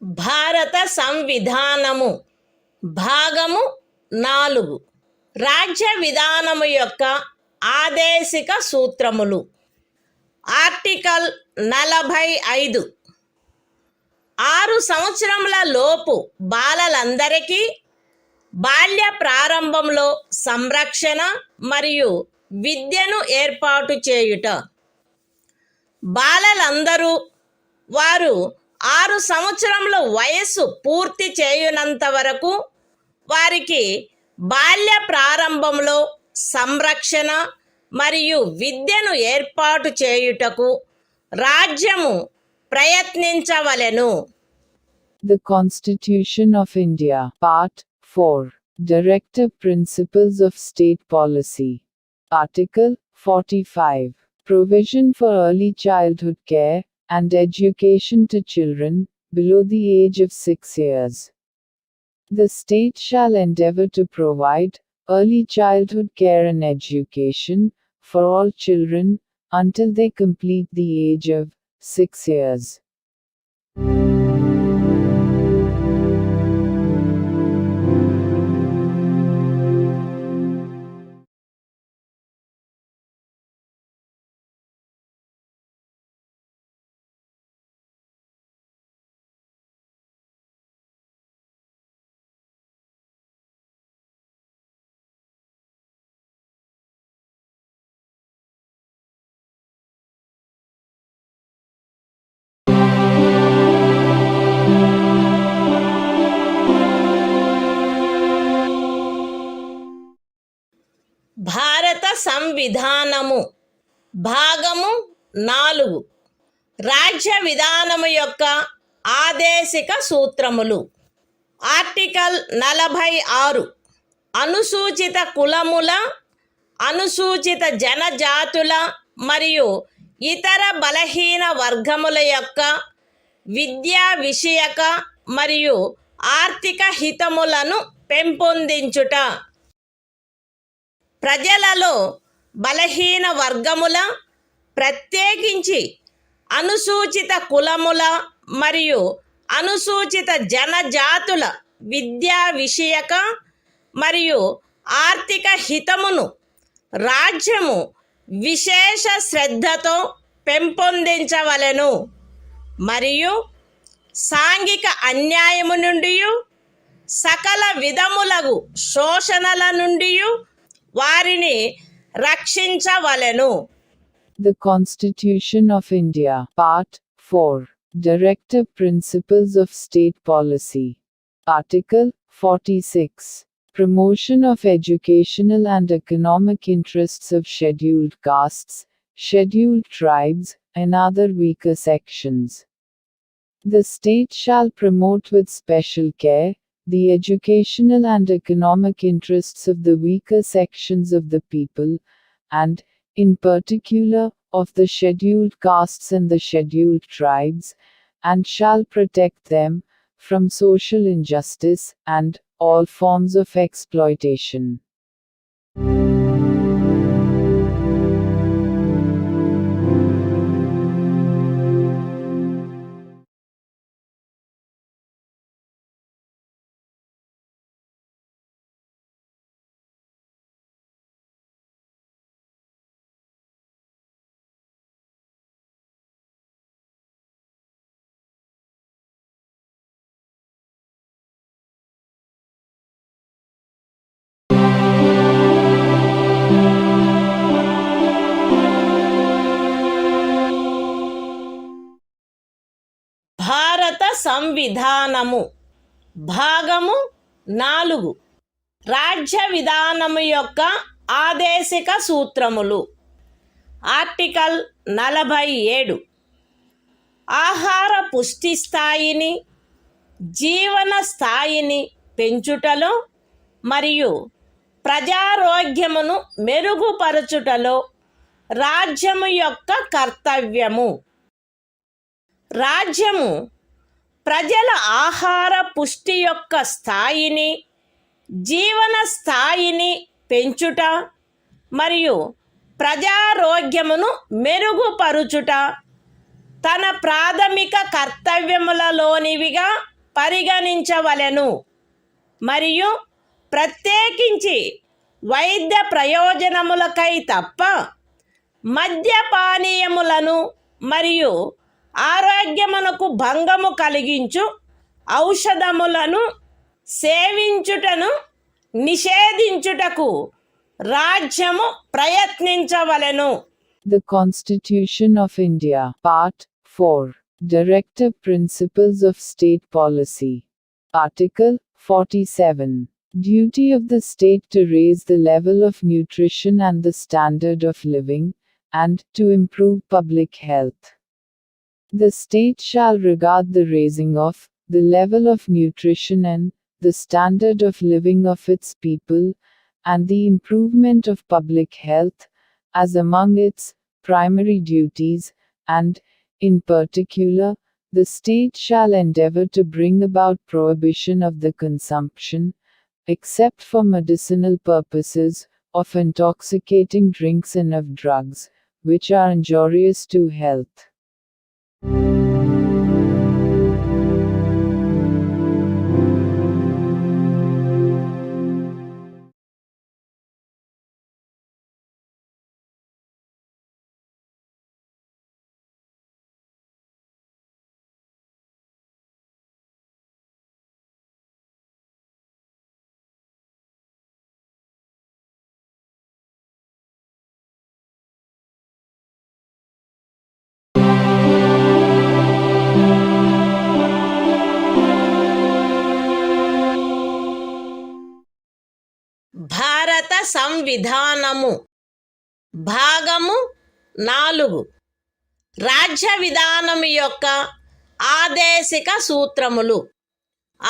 భారత సంవిధానము భాగము 4. రాజ్య విధానము యొక్క ఆదేశిక సూత్రములు. Article 45. 6 సంవత్సరముల లోపు బాలలందరికీ బాల్య ప్రారంభంలో సంరక్షణ మరియు విద్యను ఏర్పాటు చేయుట. బాలలందరూ వారు 6 సంవత్సరముల వయస్సు పూర్తి చేయునంత వరకు వారికి బాల్య ప్రారంభంలో సంరక్షణ మరియు విద్యను ఏర్పాటు చేయుటకు రాజ్యము ప్రయత్నించవలెను. The Constitution of India, Part 4. Directive Principles of State Policy. Article 45. Provision for early childhood care and education to children below the age of 6 years. The state shall endeavor to provide early childhood care and education for all children until they complete the age of 6 years. భారత సంవిధానము భాగము 4 రాజ్య విధానము యొక్క ఆదేశిక సూత్రములు. Article 46 అనుసూచిత కులముల, అనుసూచిత జనజాతుల మరియు ఇతర బలహీన వర్గముల యొక్క విద్యా విషయక మరియు ఆర్థిక హితములను పెంపొందించుట. ప్రజలలో బలహీన వర్గముల, ప్రత్యేకించి అనుసూచిత కులముల మరియు అనుసూచిత జనజాతుల విద్యా విషయక మరియు ఆర్థిక హితమును రాజ్యము విశేష శ్రద్ధతో పెంపొందించవలెను మరియు సాంఘిక అన్యాయము నుండి సకల విధములగు శోషణల నుండి వారిని రక్షించవలెను. The Constitution of India, Part 4. Directive Principles of State Policy. Article 46. Promotion of educational and economic interests of scheduled castes, scheduled tribes, and other weaker sections. The state shall promote with special care the educational and economic interests of the weaker sections of the people, and, in particular, of the scheduled castes and the scheduled tribes, and shall protect them from social injustice and all forms of exploitation. భారత సంవిధానము భాగము 4 రాజ్య విధానము యొక్క ఆదేశిక సూత్రములు. Article 47 ఆహార పుష్టి స్థాయిని, జీవన స్థాయిని పెంచుటలో మరియు ప్రజారోగ్యమును మెరుగుపరచుటలో రాజ్యము యొక్క కర్తవ్యము. రాజ్యము ప్రజల ఆహార పుష్టి యొక్క స్థాయిని, జీవన స్థాయిని పెంచుట మరియు ప్రజారోగ్యమును మెరుగుపరుచుట తన ప్రాథమిక కర్తవ్యములలోనివిగా పరిగణించవలెను మరియు ప్రత్యేకించి వైద్య ప్రయోజనములకై తప్ప మద్యపానీయములను మరియు ఆరోగ్యమునకు భంగము కలిగించు ఔషధములను సేవించుటను నిషేధించుటకు రాజ్యము ప్రయత్నించవలెను. The Constitution of India, Part 4. Directive Principles of State Policy. Article 47. Duty of the state to raise the level of nutrition and the standard of living, and to improve public health. The state shall regard the raising of the level of nutrition and the standard of living of its people, and the improvement of public health, as among its primary duties, and, in particular, the state shall endeavor to bring about prohibition of the consumption, except for medicinal purposes, of intoxicating drinks and of drugs, which are injurious to health. భారత సంవిధానము భాగము 4 రాజ్య విధానము యొక్క ఆదేశిక సూత్రములు.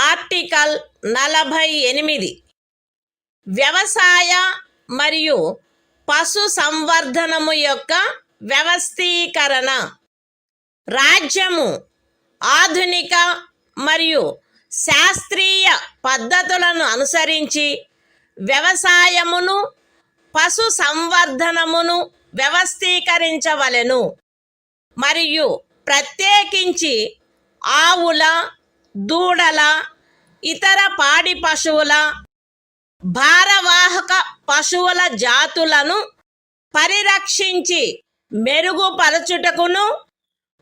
Article 48 వ్యవసాయ మరియు పశు సంవర్ధనము యొక్క వ్యవస్థీకరణ. రాజ్యము ఆధునిక మరియు శాస్త్రీయ పద్ధతులను అనుసరించి వ్యవసాయమును పశు సంవర్ధనమును వ్యవస్థీకరించవలెను మరియు ప్రత్యేకించి ఆవుల, దూడల, ఇతర పాడి పశువుల, భారవాహక పశువుల జాతులను పరిరక్షించి మెరుగుపరచుటకును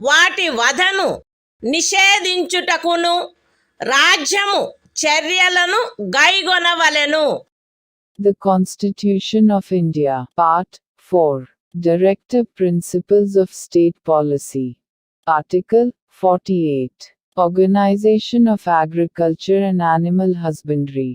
వాటి వధను నిషేధించుటకును రాజ్యము చర్యలను గైగొనవలెను. The Constitution of India, Part 4. Directive Principles of State Policy. Article 48. Organization of Agriculture and Animal Husbandry.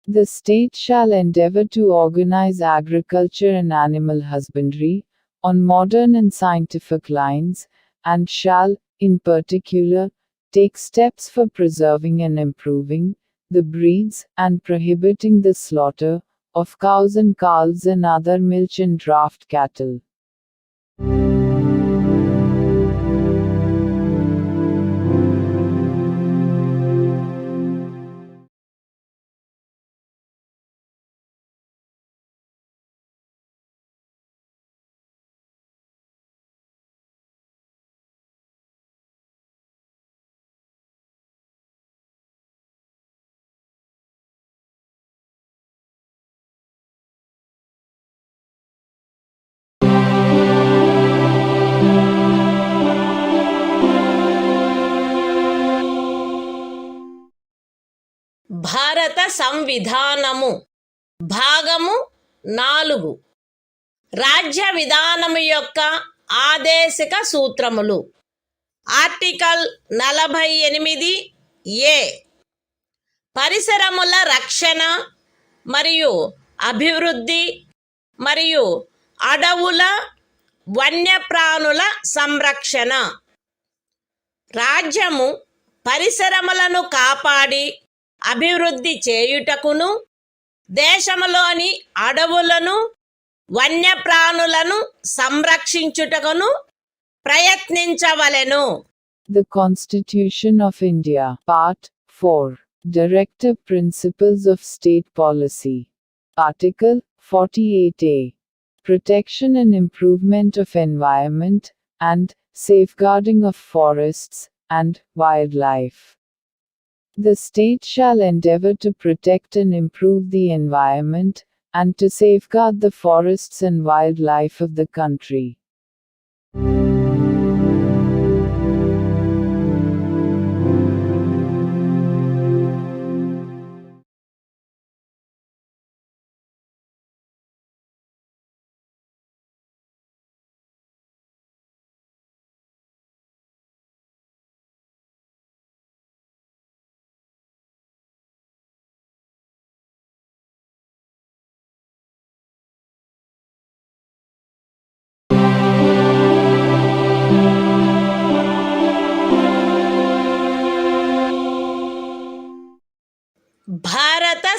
The state shall endeavor to organize agriculture and animal husbandry on modern and scientific lines, and shall, in particular, take steps for preserving and improving the breeds and prohibiting the slaughter of cows and calves and other milch and draft cattle. భారత సంవిధానము భాగము 4 రాజ్య విధానము యొక్క ఆదేశిక సూత్రములు. Article 48 ఏ పరిసరముల రక్షణ మరియు అభివృద్ధి మరియు అడవుల వన్యప్రాణుల సంరక్షణ. రాజ్యము పరిసరములను కాపాడి అభివృద్ధి చేయుటకును దేశములోని అడవులను వన్యప్రాణులను సంరక్షించుటకును ప్రయత్నించవలెను. The Constitution of India, Part 4. Directive Principles of State Policy. Article 48A. Protection and improvement of environment, and safeguarding of forests and wildlife. The state shall endeavor to protect and improve the environment, and to safeguard the forests and wildlife of the country.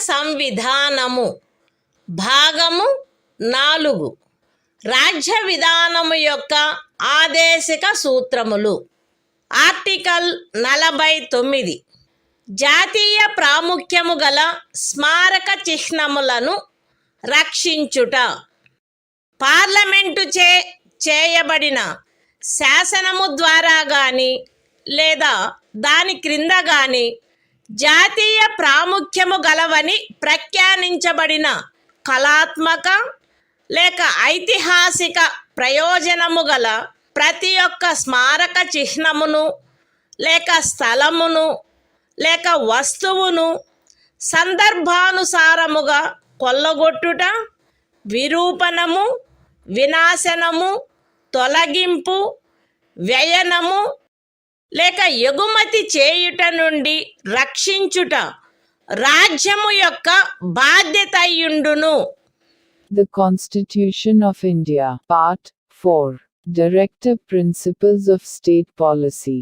సంవిధానము భాగము 4 రాజ్య విధానము యొక్క ఆదేశిక సూత్రములు. Article 49 జాతీయ ప్రాముఖ్యము గల స్మారక చిహ్నములను రక్షించుట. Parliament చేయబడిన శాసనము ద్వారా గాని లేదా దాని క్రింద గాని జాతీయ ప్రాముఖ్యము గలవని ప్రఖ్యానించబడిన కళాత్మక లేక ఐతిహాసిక ప్రయోజనము గల ప్రతి ఒక్క స్మారక చిహ్నమును లేక స్థలమును లేక వస్తువును సందర్భానుసారముగా కొల్లగొట్టుట, విరూపణము, వినాశనము, తొలగింపు, వ్యయనము లేక ఎగుమతి చేయుట నుండి రక్షించుట రాజ్యము యొక్క బాధ్యత అయ్యుండును. The Constitution of India, Part 4, Directive Principles of State Policy.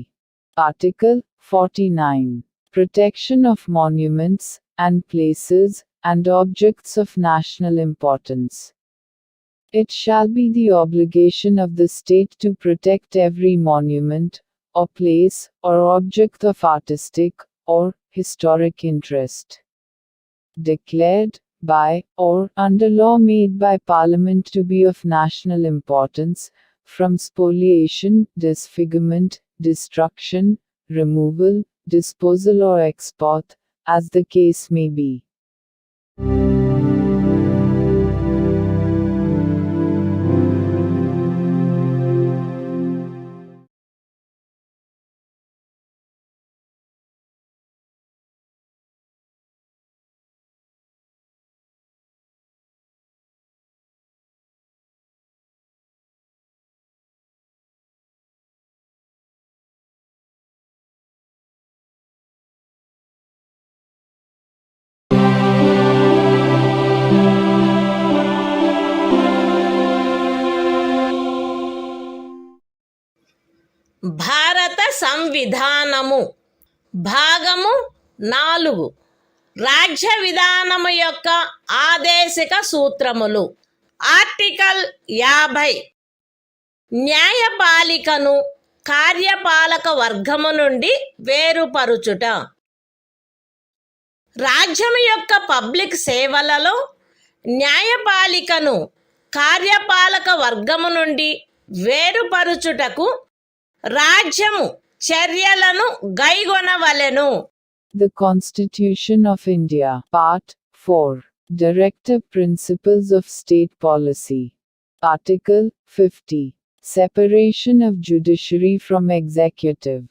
Article 49. Protection of monuments and places and objects of national importance. It shall be the obligation of the state to protect every monument, or place, or object of artistic, or historic interest, declared by, or under law made by Parliament to be of national importance, from spoliation, disfigurement, destruction, removal, disposal or export, as the case may be. భారత సంవిధానము భాగము 4 రాజ్య విధానము యొక్క ఆదేశిక సూత్రములు. Article 50 న్యాయపాలికను కార్యపాలక వర్గము నుండి వేరుపరుచుట. రాజ్యము యొక్క public సేవలలో న్యాయపాలికను కార్యపాలక వర్గము నుండి వేరుపరుచుటకు రాజ్యము చర్యలను గైగొనవలెను. The Constitution of India, Part 4, Directive Principles of State Policy. Article 50. Separation of judiciary from executive.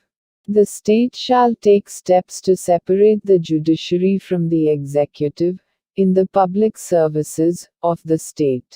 The state shall take steps to separate the judiciary from the executive, in the public services of the state.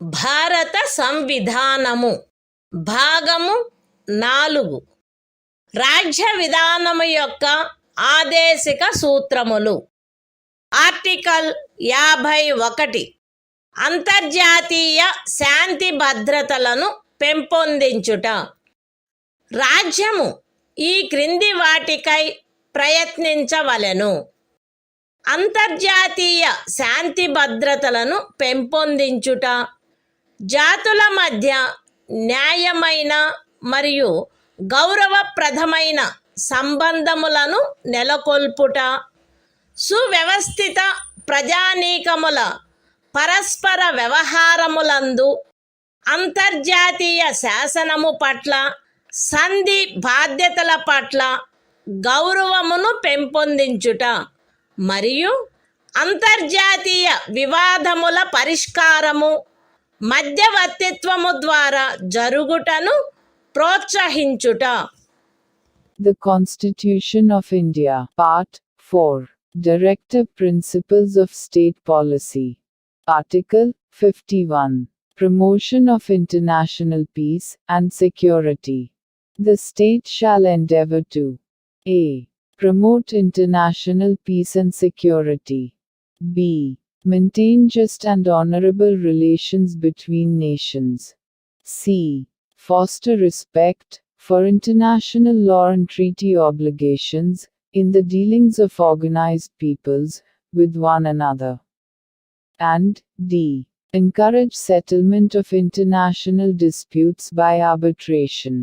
భారత సంవిధానము భాగము 4 రాజ్య విధానము యొక్క ఆదేశిక సూత్రములు. Article 51 అంతర్జాతీయ శాంతి భద్రతలను పెంపొందించుట. రాజ్యము ఈ క్రింది వాటికై ప్రయత్నించవలెను. అంతర్జాతీయ శాంతి భద్రతలను పెంపొందించుట, జాతుల మధ్య న్యాయమైన మరియు గౌరవప్రదమైన సంబంధములను నెలకొల్పుట, సువ్యవస్థిత ప్రజానీకముల పరస్పర వ్యవహారములందు అంతర్జాతీయ శాసనము పట్ల, సంధి బాధ్యతల పట్ల గౌరవమును పెంపొందించుట మరియు అంతర్జాతీయ వివాదముల పరిష్కారము మధ్యవర్తిత్వము ద్వారా జరుగుటను ప్రోత్సహించుట. The Constitution of India, Part 4. Directive Principles of State Policy. Article 51. Promotion of international peace and security. The state shall endeavor to a. Promote international peace and security. b. Maintain just and honorable relations between nations. c. Foster respect for international law and treaty obligations in the dealings of organized peoples with one another. And d. Encourage settlement of international disputes by arbitration.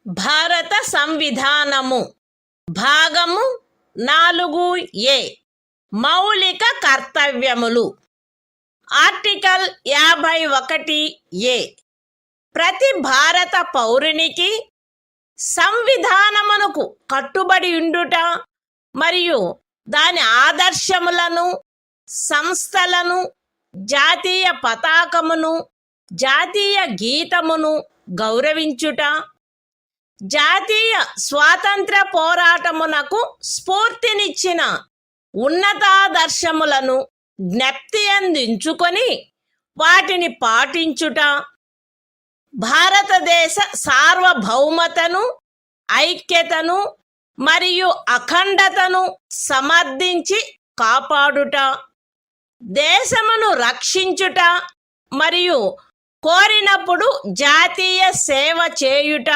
భారత సంవిధానము భాగము 4A మౌలిక కర్తవ్యములు. Article 51A ప్రతి భారత పౌరునికి సంవిధానమునకు కట్టుబడి ఉండుట మరియు దాని ఆదర్శములను, సంస్థలను, జాతీయ పతాకమును, జాతీయ గీతమును గౌరవించుట, జాతీయ స్వాతంత్ర పోరాటమునకు స్ఫూర్తినిచ్చిన ఉన్నతాదర్శములను జ్ఞప్తి అందించుకొని వాటిని పాటించుట, భారతదేశ సార్వభౌమతను, ఐక్యతను మరియు అఖండతను సమర్థించి కాపాడుట, దేశమును రక్షించుట మరియు కోరినప్పుడు జాతీయ సేవ చేయుట,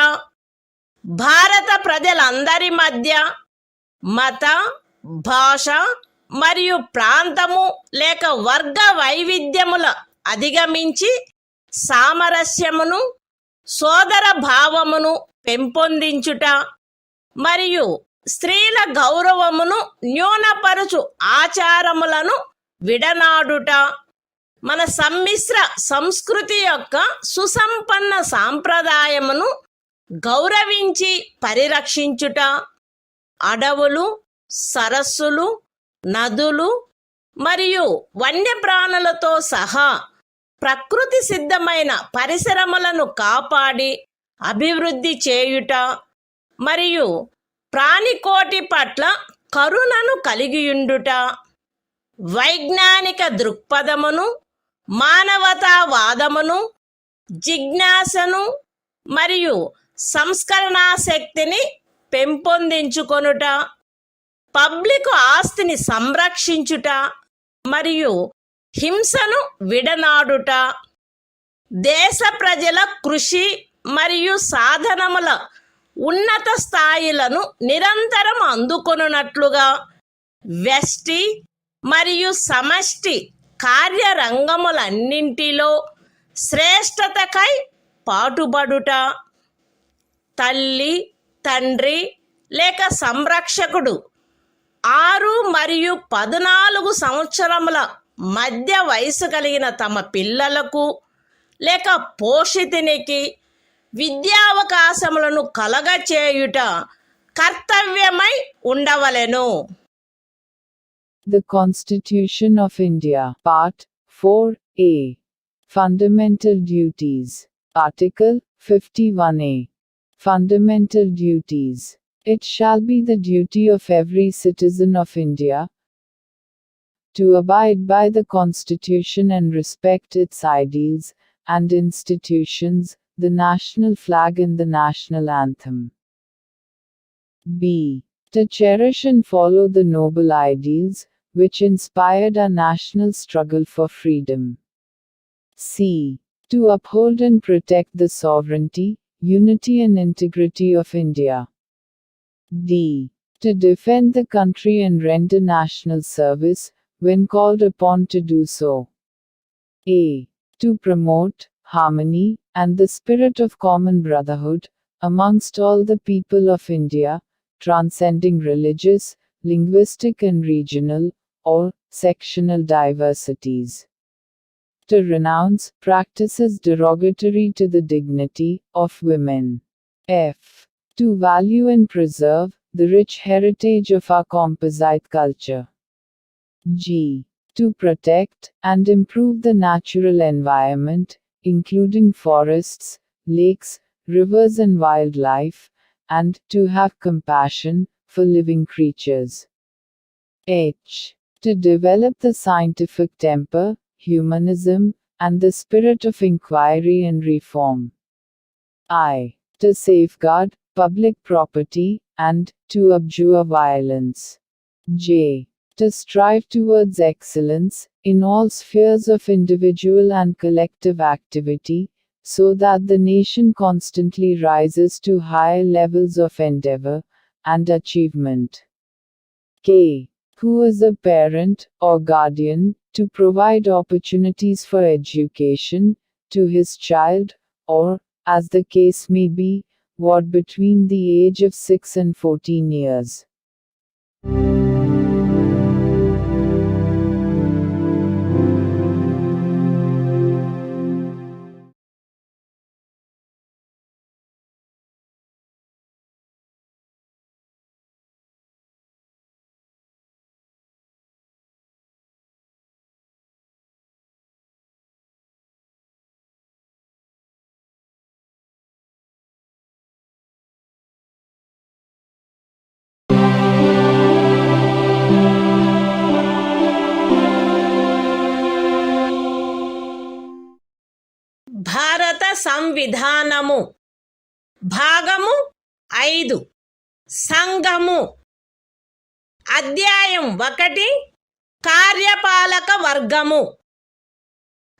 భారత ప్రజలందరి మధ్య మత, భాష మరియు ప్రాంతము లేక వర్గ వైవిధ్యముల అధిగమించి సామరస్యమును, సోదర భావమును పెంపొందించుట మరియు స్త్రీల గౌరవమును న్యూనపరచు ఆచారములను విడనాడుట, మన సమ్మిశ్ర సంస్కృతి యొక్క సుసంపన్న సాంప్రదాయమును గౌరవించి పరిరక్షించుట, అడవులు, సరస్సులు, నదులు మరియు వన్యప్రాణులతో సహా ప్రకృతి సిద్ధమైన పరిసరములను కాపాడి అభివృద్ధి చేయుట మరియు ప్రాణికోటి పట్ల కరుణను కలిగియుండుట, వైజ్ఞానిక దృక్పథమును, మానవతావాదమును, జిజ్ఞాసను మరియు సంస్కరణా శక్తిని పెంపొందించుకొనుట, పబ్లిక్ ఆస్తిని సంరక్షించుట మరియు హింసను విడనాడుట, దేశ ప్రజల కృషి మరియు సాధనముల ఉన్నత స్థాయిలను నిరంతరం అందుకొనున్నట్లుగా వ్యష్టి మరియు సమష్టి కార్యరంగములన్నింటిలో శ్రేష్టతకై పాటుపడుట, తల్లి, తండ్రి లేక సంరక్షకుడు 6 మరియు 14 సంవత్సరముల మధ్య వయసు కలిగిన తమ పిల్లలకు లేక పోషితునికి విద్యావకాశములను కలగచేయుట కర్తవ్యమై ఉండవలెను. The Constitution of India, Part 4A. Fundamental Duties. Article 51A. Fundamental Duties. It shall be the duty of every citizen of India to abide by the Constitution and respect its ideals and institutions, the national flag and the national anthem. b. To cherish and follow the noble ideals which inspired our national struggle for freedom. c. To uphold and protect the sovereignty, unity and integrity of India. d. To defend the country and render national service, when called upon to do so. A. To promote harmony and the spirit of common brotherhood amongst all the people of India, transcending religious, linguistic, and regional or sectional diversities. To renounce practices derogatory to the dignity of women. F. To value and preserve the rich heritage of our composite culture. G. To protect and improve the natural environment, including forests, lakes, rivers, and wildlife, and to have compassion for living creatures. H. To develop the scientific temper, humanism, and the spirit of inquiry and reform. I. To safeguard public property, and to abjure violence. J. To strive towards excellence in all spheres of individual and collective activity, so that the nation constantly rises to higher levels of endeavor and achievement. K. Who is a parent or guardian, to provide opportunities for education to his child, or, as the case may be, what between the age of 6 and 14 years. భారత సంవిధానము భాగము 5 సంఘము అధ్యాయం 1 కార్యపాలక వర్గము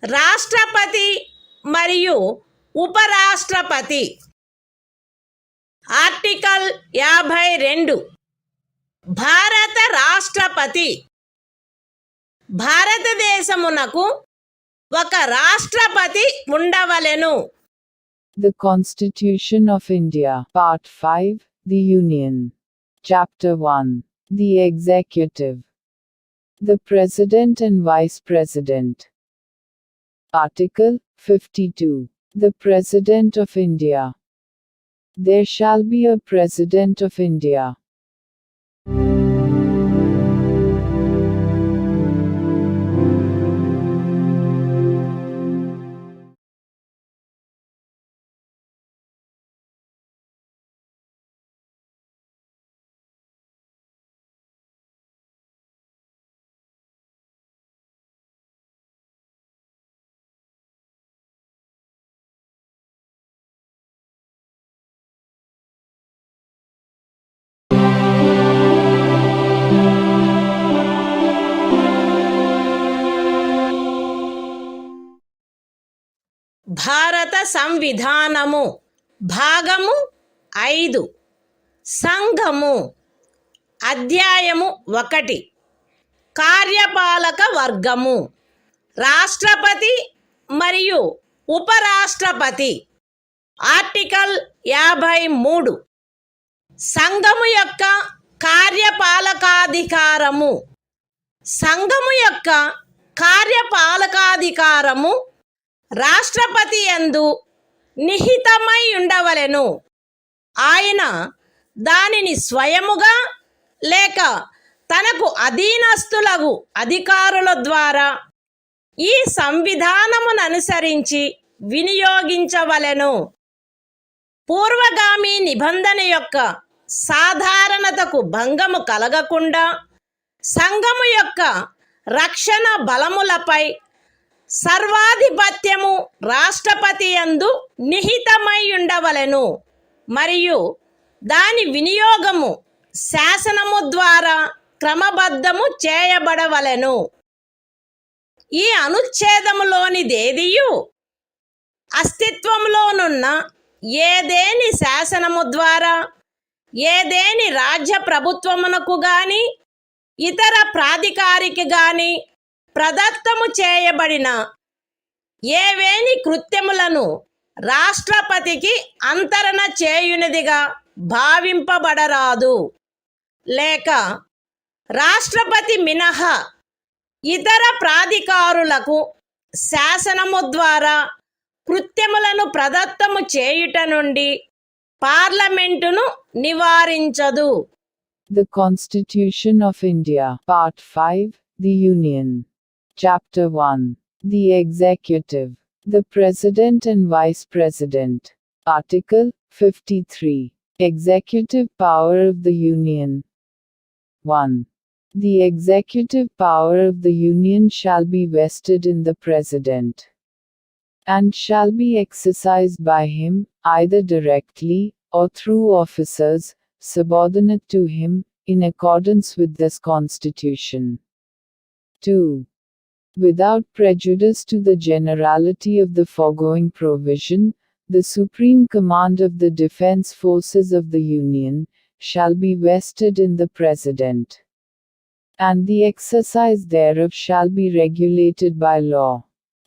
రాష్ట్రపతి మరియు ఉపరాష్ట్రపతి article 52 భారత రాష్ట్రపతి భారతదేశమునకు ఒక రాష్ట్రపతి ఉండవలెను. The Constitution of India, Part 5, The Union. Chapter 1. The Executive. The President and Vice President. Article 52. The President of India. There shall be a President of India. భారత సంవిధానము భాగము 5 సంఘము అధ్యాయము 1 కార్యపాలక వర్గము రాష్ట్రపతి మరియు ఉపరాష్ట్రపతి ఆర్టికల్ 53 సంఘము యొక్క కార్యపాలకాధికారము సంఘము యొక్క కార్యపాలకాధికారము రాష్ట్రపతి యందు నిహితమై ఉండవలెను. ఆయన దానిని స్వయముగా లేక తనకు అధీనస్థులగు అధికారుల ద్వారా ఈ సంవిధానమును అనుసరించి వినియోగించవలెను. పూర్వగామి నిబంధన యొక్క సాధారణతకు భంగము కలగకుండా సంఘము యొక్క రక్షణ బలములపై సర్వాధిపత్యము రాష్ట్రపతి యందు నిహితమై ఉండవలెను మరియు దాని వినియోగము శాసనము ద్వారా క్రమబద్ధము చేయబడవలెను. ఈ అనుచ్ఛేదములోనిదేదియు అస్తిత్వంలోనున్న ఏదేని శాసనము ద్వారా ఏదేని రాజ్య ప్రభుత్వమునకు గాని ఇతర ప్రాధికారికి గాని ప్రదత్తము చేయబడిన ఏవేని కృత్యములను రాష్ట్రపతికి అంతరణ చేయునిదిగా భావింపబడరాదు, లేక రాష్ట్రపతి మినహా ఇతర ప్రాధికారులకు శాసనము ద్వారా కృత్యములను ప్రదత్తము చేయుట నుండి పార్లమెంటును నివారించదు. The Constitution of India, Part 5, The Union. Chapter 1. The Executive. The President and Vice President. Article 53. Executive Power of the Union. 1. The executive power of the Union shall be vested in the President, and shall be exercised by him, either directly, or through officers, subordinate to him, in accordance with this Constitution. 2. Without prejudice to the generality of the foregoing provision, the supreme command of the defense forces of the Union shall be vested in the President, and the exercise thereof shall be regulated by law.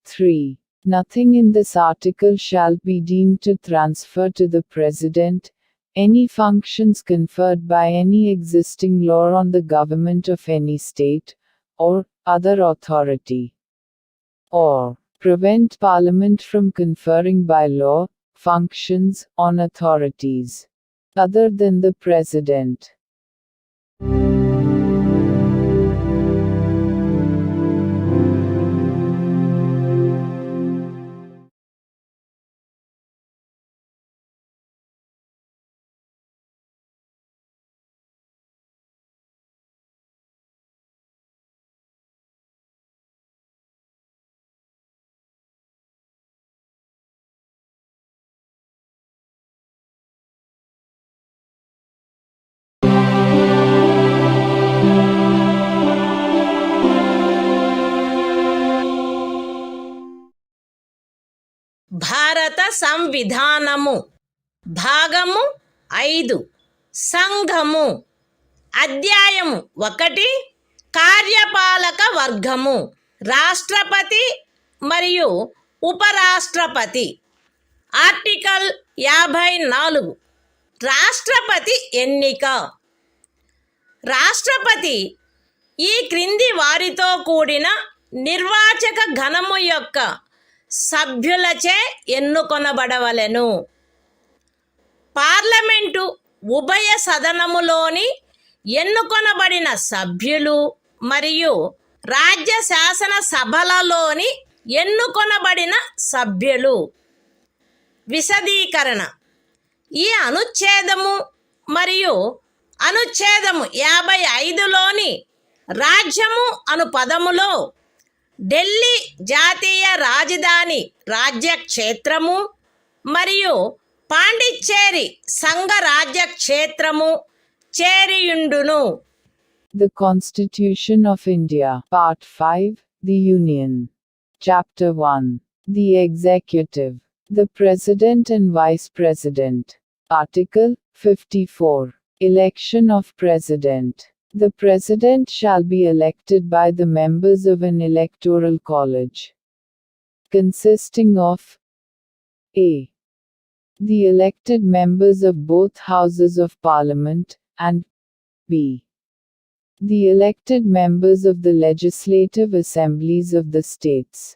3. Nothing in this article shall be deemed to transfer to the President any functions conferred by any existing law on the government of any state, or other authority, or prevent Parliament from conferring by law functions on authorities other than the President. భారత సంవిధానము భాగము 5 సంఘము అధ్యాయము 1 కార్యపాలక వర్గము రాష్ట్రపతి మరియు ఉపరాష్ట్రపతి. Article 54 రాష్ట్రపతి ఎన్నిక. రాష్ట్రపతి ఈ క్రింది వారితో కూడిన నిర్వాచక గణము యొక్క సభ్యులచే ఎన్నుకొనబడవలెను. పార్లమెంటు ఉభయ సదనములోని ఎన్నుకొనబడిన సభ్యులు మరియు రాజ్య శాసన సభలలోని ఎన్నుకొనబడిన సభ్యులు. విశదీకరణ. ఈ అనుచ్ఛేదము మరియు అనుచ్ఛేదము 55లోని రాజ్యము అను పదములో ఢిల్లీ జాతీయ రాజధాని రాజ్యక్షేత్రము మరియు పాండిచ్చేరి సంఘ రాజ్యక్షేత్రము చేరియుండును. The Constitution of India, Part 5, The Union. Chapter 1. The Executive. The President and Vice President. Article 54. Election of President. The President shall be elected by the members of an electoral college, consisting of a. the elected members of both houses of Parliament, and b. the elected members of the legislative assemblies of the states.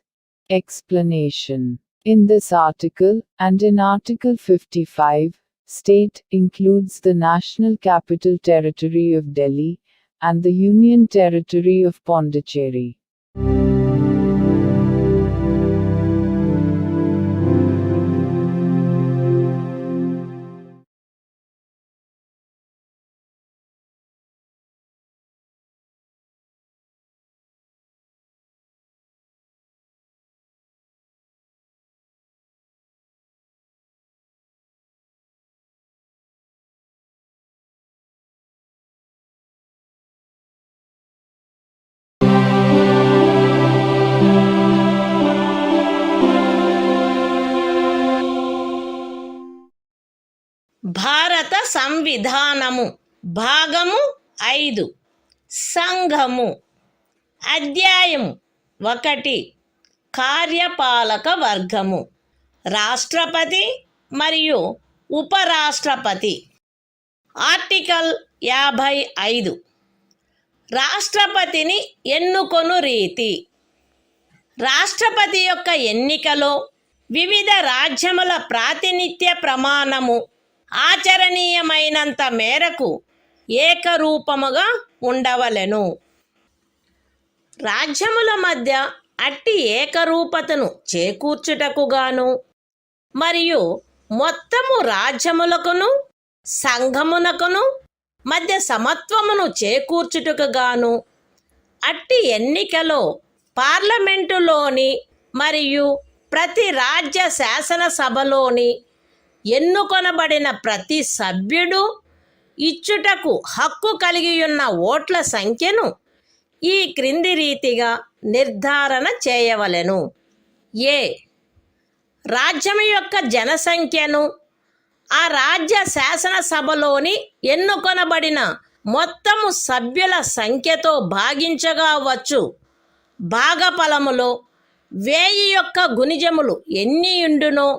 Explanation. In this article, and in Article 55, state includes the National Capital Territory of Delhi and the Union Territory of Pondicherry. భారత సంవిధానము భాగము 5 సంఘము అధ్యాయము 1 కార్యపాలక వర్గము రాష్ట్రపతి మరియు ఉపరాష్ట్రపతి article 55 రాష్ట్రపతిని ఎన్నుకొను రీతి రాష్ట్రపతి యొక్క ఎన్నికలో వివిధ రాజ్యముల ప్రాతినిధ్య ప్రమాణము ఆచరణీయమైనంత మేరకు ఏకరూపముగా ఉండవలెను. రాజ్యముల మధ్య అట్టి ఏకరూపతను చేకూర్చుటకుగాను మరియు మొత్తము రాజ్యములకును సంఘమునకును మధ్య సమత్వమును చేకూర్చుటకుగాను అట్టి ఎన్నికలో పార్లమెంటులోని మరియు ప్రతి రాజ్య శాసనసభలోని ఎన్నుకొనబడిన ప్రతి సభ్యుడు ఇచ్చుటకు హక్కు కలిగియున్న ఓట్ల సంఖ్యను ఈ క్రింది రీతిగా నిర్ధారణ చేయవలెను. ఏ రాజ్యము యొక్క జనసంఖ్యను ఆ రాజ్య శాసనసభలోని ఎన్నుకొనబడిన మొత్తము సభ్యుల సంఖ్యతో భాగించగా వచ్చు భాగఫలములో 1000 యొక్క గుణిజములు ఎన్నియుండునో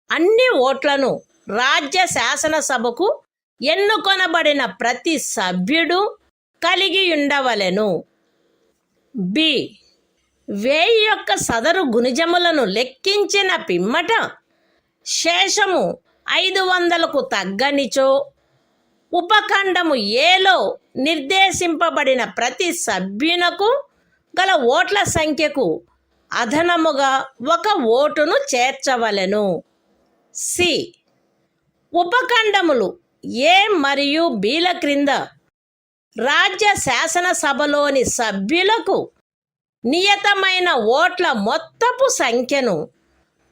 అన్ని ఓట్లను రాజ్య శాసనసభకు ఎన్నుకొనబడిన ప్రతి సభ్యుడు కలిగి ఉండవలెను. బి 1000 యొక్క సదరు గుణిజములను లెక్కించిన పిమ్మట శేషము 500కు తగ్గనిచో ఉపఖండము ఏలో నిర్దేశింపబడిన ప్రతి సభ్యునకు గల ఓట్ల సంఖ్యకు అదనముగా 1 ఓటును చేర్చవలెను. సి ఉపఖండములు ఏ మరియు బిల క్రింద రాజ్య శాసనసభలోని సభ్యులకు నియతమైన ఓట్ల మొత్తపు సంఖ్యను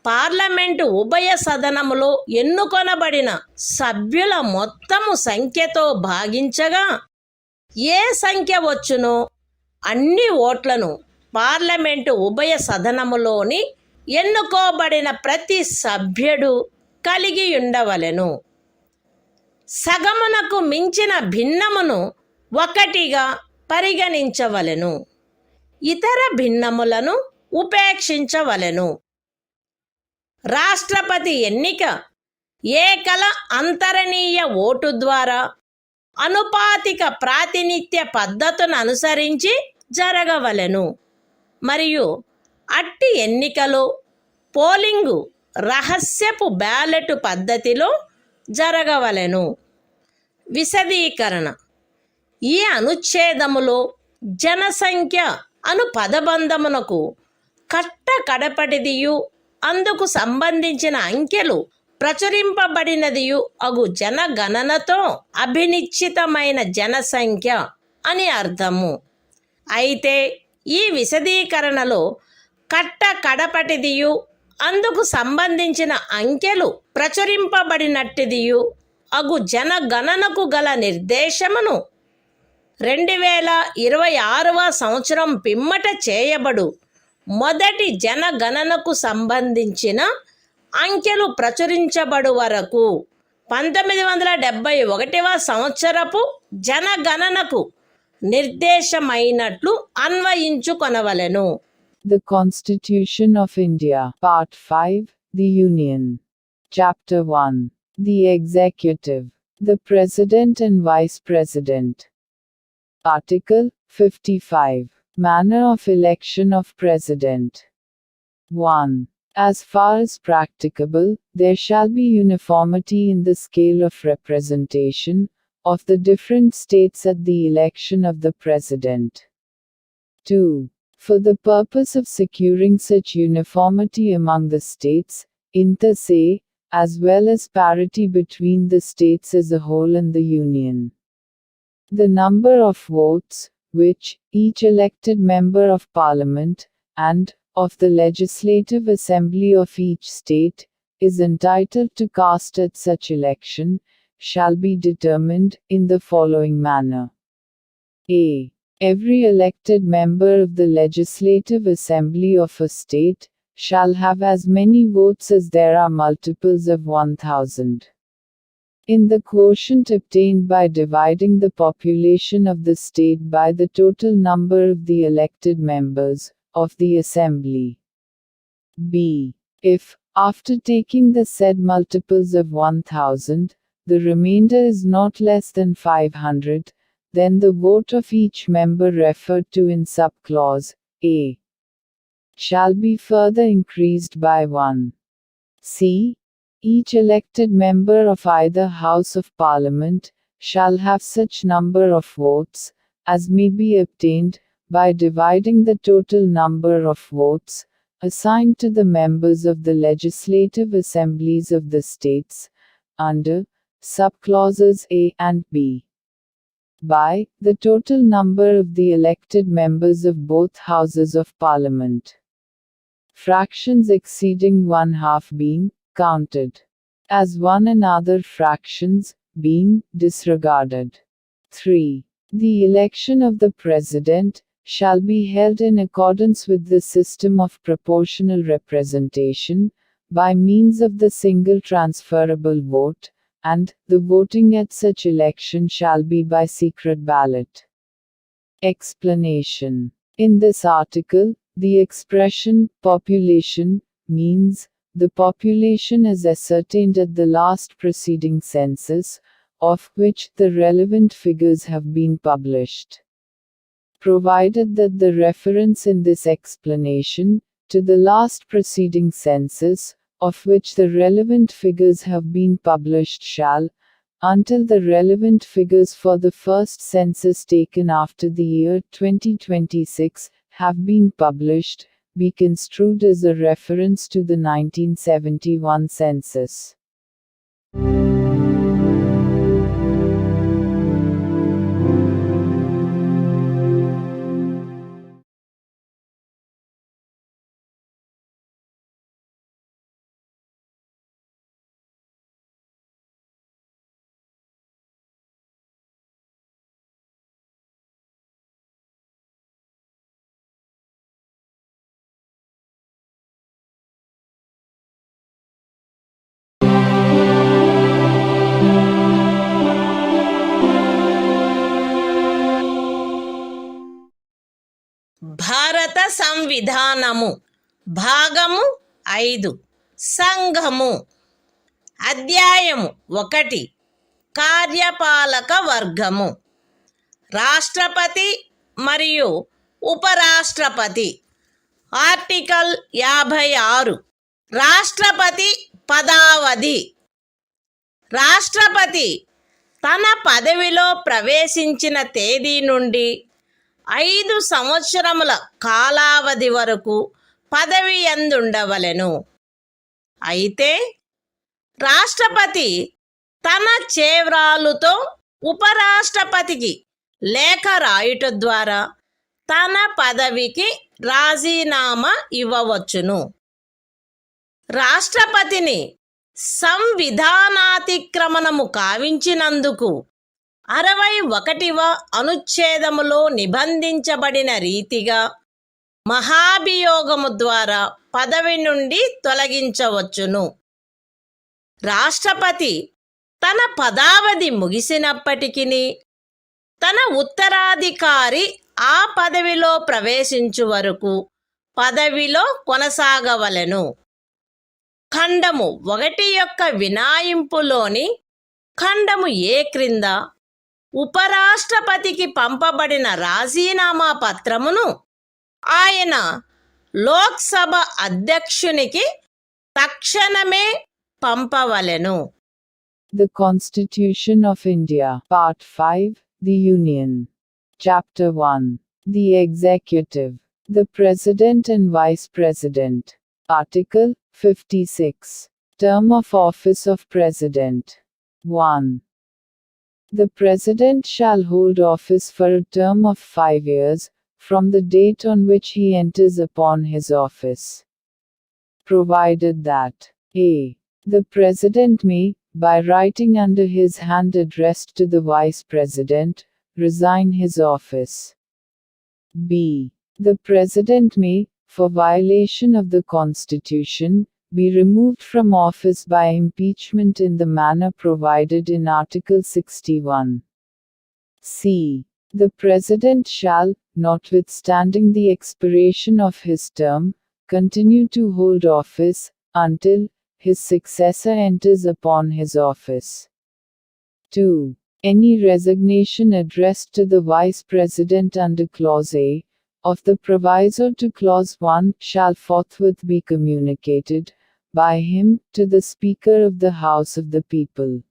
పార్లమెంటు ఉభయ సదనములో ఎన్నుకొనబడిన సభ్యుల మొత్తము సంఖ్యతో భాగించగా ఏ సంఖ్య వచ్చునో అన్ని ఓట్లను పార్లమెంటు ఉభయ సదనములోని ఎన్నుకోబడిన ప్రతి సభ్యుడు కలిగి ఉండవలెను. సగమునకు మించిన భిన్నమును 1గా పరిగణించవలెను. ఇతర భిన్నములను ఉపేక్షించవలెను. రాష్ట్రపతి ఎన్నిక ఏకల అంతరణీయ ఓటు ద్వారా అనుపాతిక ప్రాతినిధ్య పద్ధతును అనుసరించి జరగవలెను మరియు అట్టి ఎన్నికలో పోలింగు రహస్యపు బ్యాలెట్ పద్ధతిలో జరగవలెను. విశదీకరణ ఈ అనుచ్ఛేదములో జనసంఖ్య అను పదబంధమునకు కడపటిదియు అందుకు సంబంధించిన అంకెలు ప్రచురింపబడినదియు అగు జనగణనతో అభినిశ్చితమైన జనసంఖ్య అని అర్థము. అయితే ఈ విశదీకరణలో కడపటిదియు అందుకు సంబంధించిన అంకెలు ప్రచురింపబడినట్టిదియు అగు జనగణనకు గల నిర్దేశమును 2026వ సంవత్సరం పిమ్మట చేయబడు మొదటి జనగణనకు సంబంధించిన అంకెలు ప్రచురించబడు వరకు 1971వ సంవత్సరపు జనగణనకు నిర్దేశమైనట్లు అన్వయించుకొనవలెను. The Constitution of India, Part 5, The Union. Chapter 1. The Executive, the President and Vice President. Article 55. Manner of election of President. 1. As far as practicable, there shall be uniformity in the scale of representation of the different states at the election of the President. 2. For the purpose of securing such uniformity among the states, inter se, as well as parity between the states as a whole and the Union. The number of votes, which each elected member of Parliament, and of the Legislative Assembly of each state, is entitled to cast at such election, shall be determined in the following manner. A. Every elected member of the Legislative Assembly of a state shall have as many votes as there are multiples of 1000. in the quotient obtained by dividing the population of the state by the total number of the elected members of the assembly. B. If, after taking the said multiples of 1000, the remainder is not less than 500, then the vote of each member referred to in subclause A shall be further increased by 1. C. Each elected member of either House of Parliament shall have such number of votes as may be obtained by dividing the total number of votes assigned to the members of the legislative assemblies of the states under subclauses A and B by the total number of the elected members of both houses of parliament. Fractions exceeding 1/2 being counted as one and other fractions being disregarded. 3. The election of the President shall be held in accordance with the system of proportional representation, by means of the single transferable vote, and the voting at such election shall be by secret ballot. Explanation. In this article, the expression population means the population as ascertained at the last preceding census, of which the relevant figures have been published. Provided that the reference in this explanation to the last preceding census, of which the relevant figures have been published shall, until the relevant figures for the first census taken after the year 2026 have been published, be construed as a reference to the 1971 census. భారత సంవిధానము భాగము 5 సంఘము అధ్యాయము 1 కార్యపాలక వర్గము రాష్ట్రపతి మరియు ఉపరాష్ట్రపతి article 56 రాష్ట్రపతి పదావధి రాష్ట్రపతి తన పదవిలో ప్రవేశించిన తేదీ నుండి 5 సంవత్సరముల కాలావధి వరకు పదవి యందుండవలెను. అయితే రాష్ట్రపతి తన చేవ్రాలుతో ఉపరాష్ట్రపతికి లేఖ రాయుట ద్వారా తన పదవికి రాజీనామా ఇవ్వవచ్చును. రాష్ట్రపతిని సంవిధానాతిక్రమణము కావించినందుకు 61వ అనుచ్ఛేదములో నిబంధించబడిన రీతిగా మహాభియోగము ద్వారా పదవి నుండి తొలగించవచ్చును. రాష్ట్రపతి తన పదావధి ముగిసినప్పటికీ తన ఉత్తరాధికారి ఆ పదవిలో ప్రవేశించు వరకు పదవిలో కొనసాగవలెను. ఖండము 1 యొక్క వినాయింపులోని ఖండము ఏ క్రింద ఉపరాష్ట్రపతికి పంపబడిన రాజీనామా పత్రమును ఆయన లోక్సభ అధ్యక్షునికి తక్షణమే పంపవలెను. The Constitution of India, Part 5, The Union. Chapter 1. The Executive. The President and Vice President. Article 56. Term of Office of President. 1. The President shall hold office for a term of 5 years, from the date on which he enters upon his office. Provided that a. The President may, by writing under his hand addressed to the Vice President, resign his office. b. The President may, for violation of the Constitution, be removed from office by impeachment in the manner provided in Article 61. C. The President shall, notwithstanding the expiration of his term, continue to hold office, until his successor enters upon his office. 2. Any resignation addressed to the Vice President under Clause A of the proviso to Clause 1 shall forthwith be communicated by him to the Speaker of the House of the People.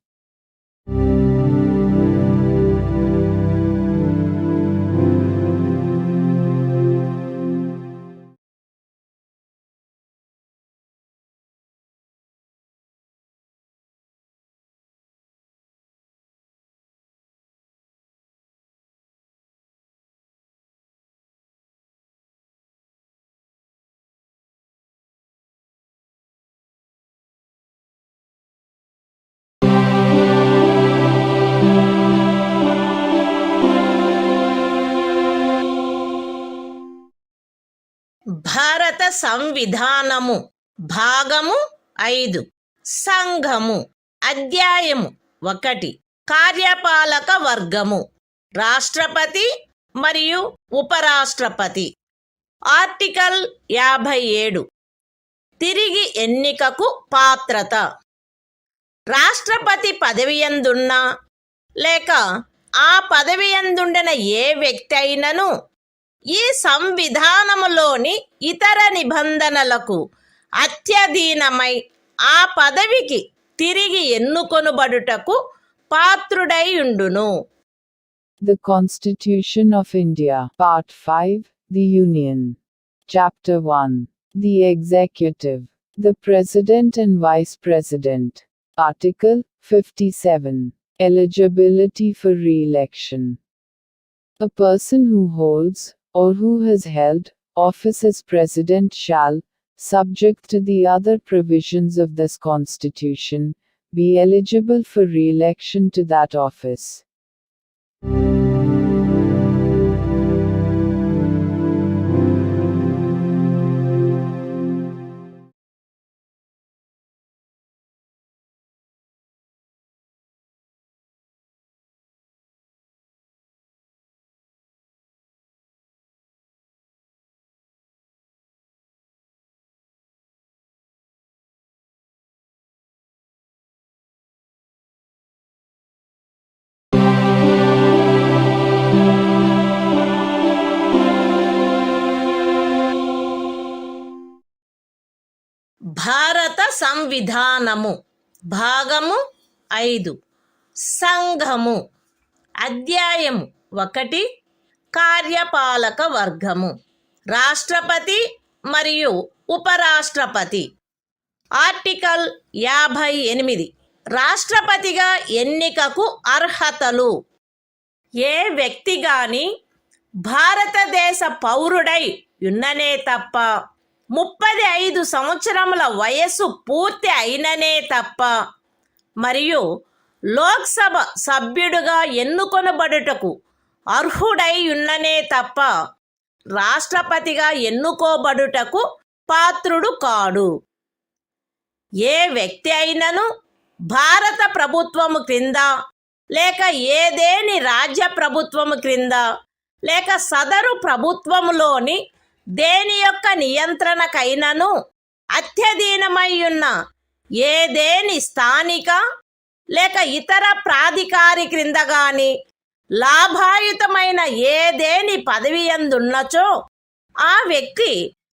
భారత సంవిధానము భాగము 5 సంఘము అధ్యాయము 1 కార్యపాలక వర్గము రాష్ట్రపతి మరియు ఉపరాష్ట్రపతి article 57 తిరిగి ఎన్నికకు పాత్రత రాష్ట్రపతి పదవియందున్నా లేక ఆ పదవియందుండిన ఏ వ్యక్తి అయినను ఈ సంవిధానములోని ఇతర నిబంధనలకు అత్యధీనమై ఆ పదవికి తిరిగి ఎన్నుకొనుబడుటకు పాత్రుడై ఉండును. The Constitution of India, Part 5, The Union. Chapter 1. The Executive. The President and Vice President. Article 57. Eligibility for re-election. A person who holds, or who has held, office as President shall, subject to the other provisions of this Constitution, be eligible for re-election to that office. భారత సంవిధానము భాగము 5 సంఘము అధ్యాయము 1 కార్యపాలక వర్గము రాష్ట్రపతి మరియు ఉపరాష్ట్రపతి article 58 రాష్ట్రపతిగా ఎన్నికకు అర్హతలు ఏ వ్యక్తి గాని భారతదేశ పౌరుడై ఉన్ననే తప్ప 35 సంవత్సరముల వయస్సు పూర్తి అయిననే తప్ప మరియు లోక్సభ సభ్యుడుగా ఎన్నుకొనబడుటకు అర్హుడై ఉన్ననే తప్ప రాష్ట్రపతిగా ఎన్నుకోబడుటకు పాత్రుడు కాడు. ఏ వ్యక్తి అయినను భారత ప్రభుత్వము క్రింద లేక ఏదేని రాజ్య ప్రభుత్వము క్రింద లేక సదరు ప్రభుత్వములోని దేని యొక్క నియంత్రణకైనను అత్యధీనమై ఉన్న ఏదేని స్థానిక లేక ఇతర ప్రాధికారి క్రింద గాని లాభాయుతమైన ఏదేని పదవియందున్నచో ఆ వ్యక్తి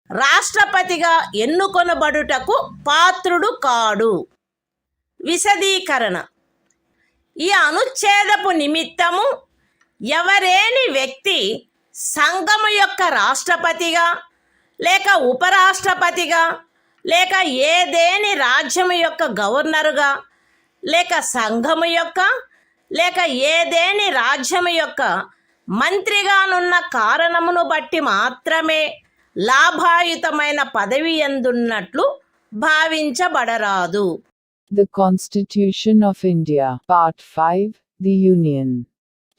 రాష్ట్రపతిగా ఎన్నుకొనబడుటకు పాత్రుడు కాడు. విశదీకరణ ఈ అనుచ్ఛేదపు నిమిత్తము ఎవరేని వ్యక్తి సంఘము యొక్క రాష్ట్రపతిగా లేక ఉపరాష్ట్రపతిగా లేక ఏదేని రాజ్యము యొక్క గవర్నరుగా లేక సంఘము యొక్క లేక ఏదేని రాజ్యము యొక్క మంత్రిగానున్న కారణమును బట్టి మాత్రమే లాభాయుతమైన పదవి యందున్నట్లు భావించబడరాదు. The Constitution of India, Part 5, The Union.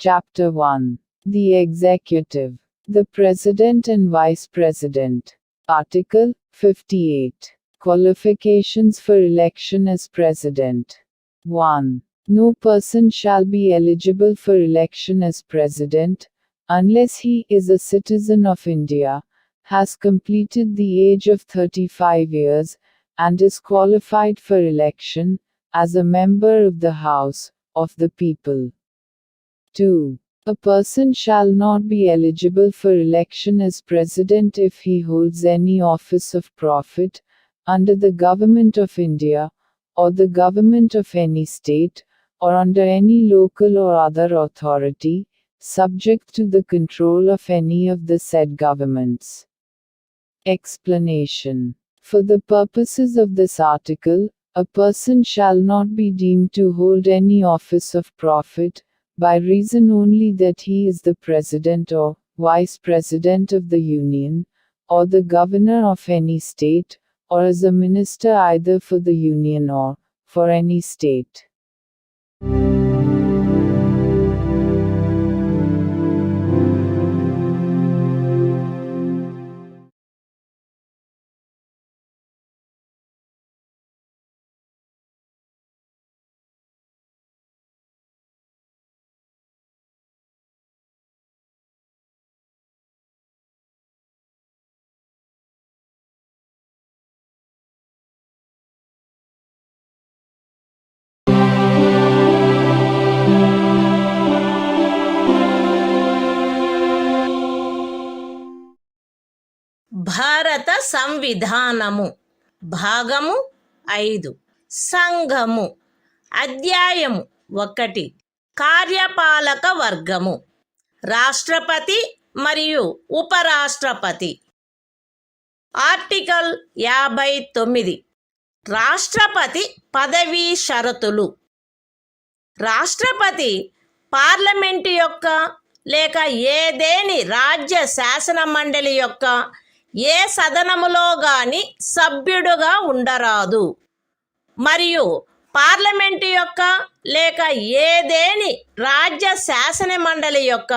Chapter 1. The Executive. The President and Vice President. Article 58. Qualifications for election as President. 1. No person shall be eligible for election as President, unless he is a citizen of India, has completed the age of 35 years, and is qualified for election, as a member of the House of the People. 2. A person shall not be eligible for election as President if he holds any office of profit, under the Government of India, or the Government of any state, or under any local or other authority, subject to the control of any of the said governments. Explanation. For the purposes of this article, a person shall not be deemed to hold any office of profit, by reason only that he is the President or Vice President of the Union, or the Governor of any state, or as a minister either for the Union or for any state. భారత సంవిధానము భాగము 5 సంఘము అధ్యాయము 1 కార్యపాలక వర్గము రాష్ట్రపతి మరియు ఉపరాష్ట్రపతి article 59 రాష్ట్రపతి పదవీ షరతులు రాష్ట్రపతి పార్లమెంటు యొక్క లేక ఏదేని రాజ్య శాసన మండలి యొక్క ఏ సదనములో గాని సభ్యుడుగా ఉండరాదు మరియు పార్లమెంటు యొక్క లేక ఏదేని రాజ్య శాసన మండలి యొక్క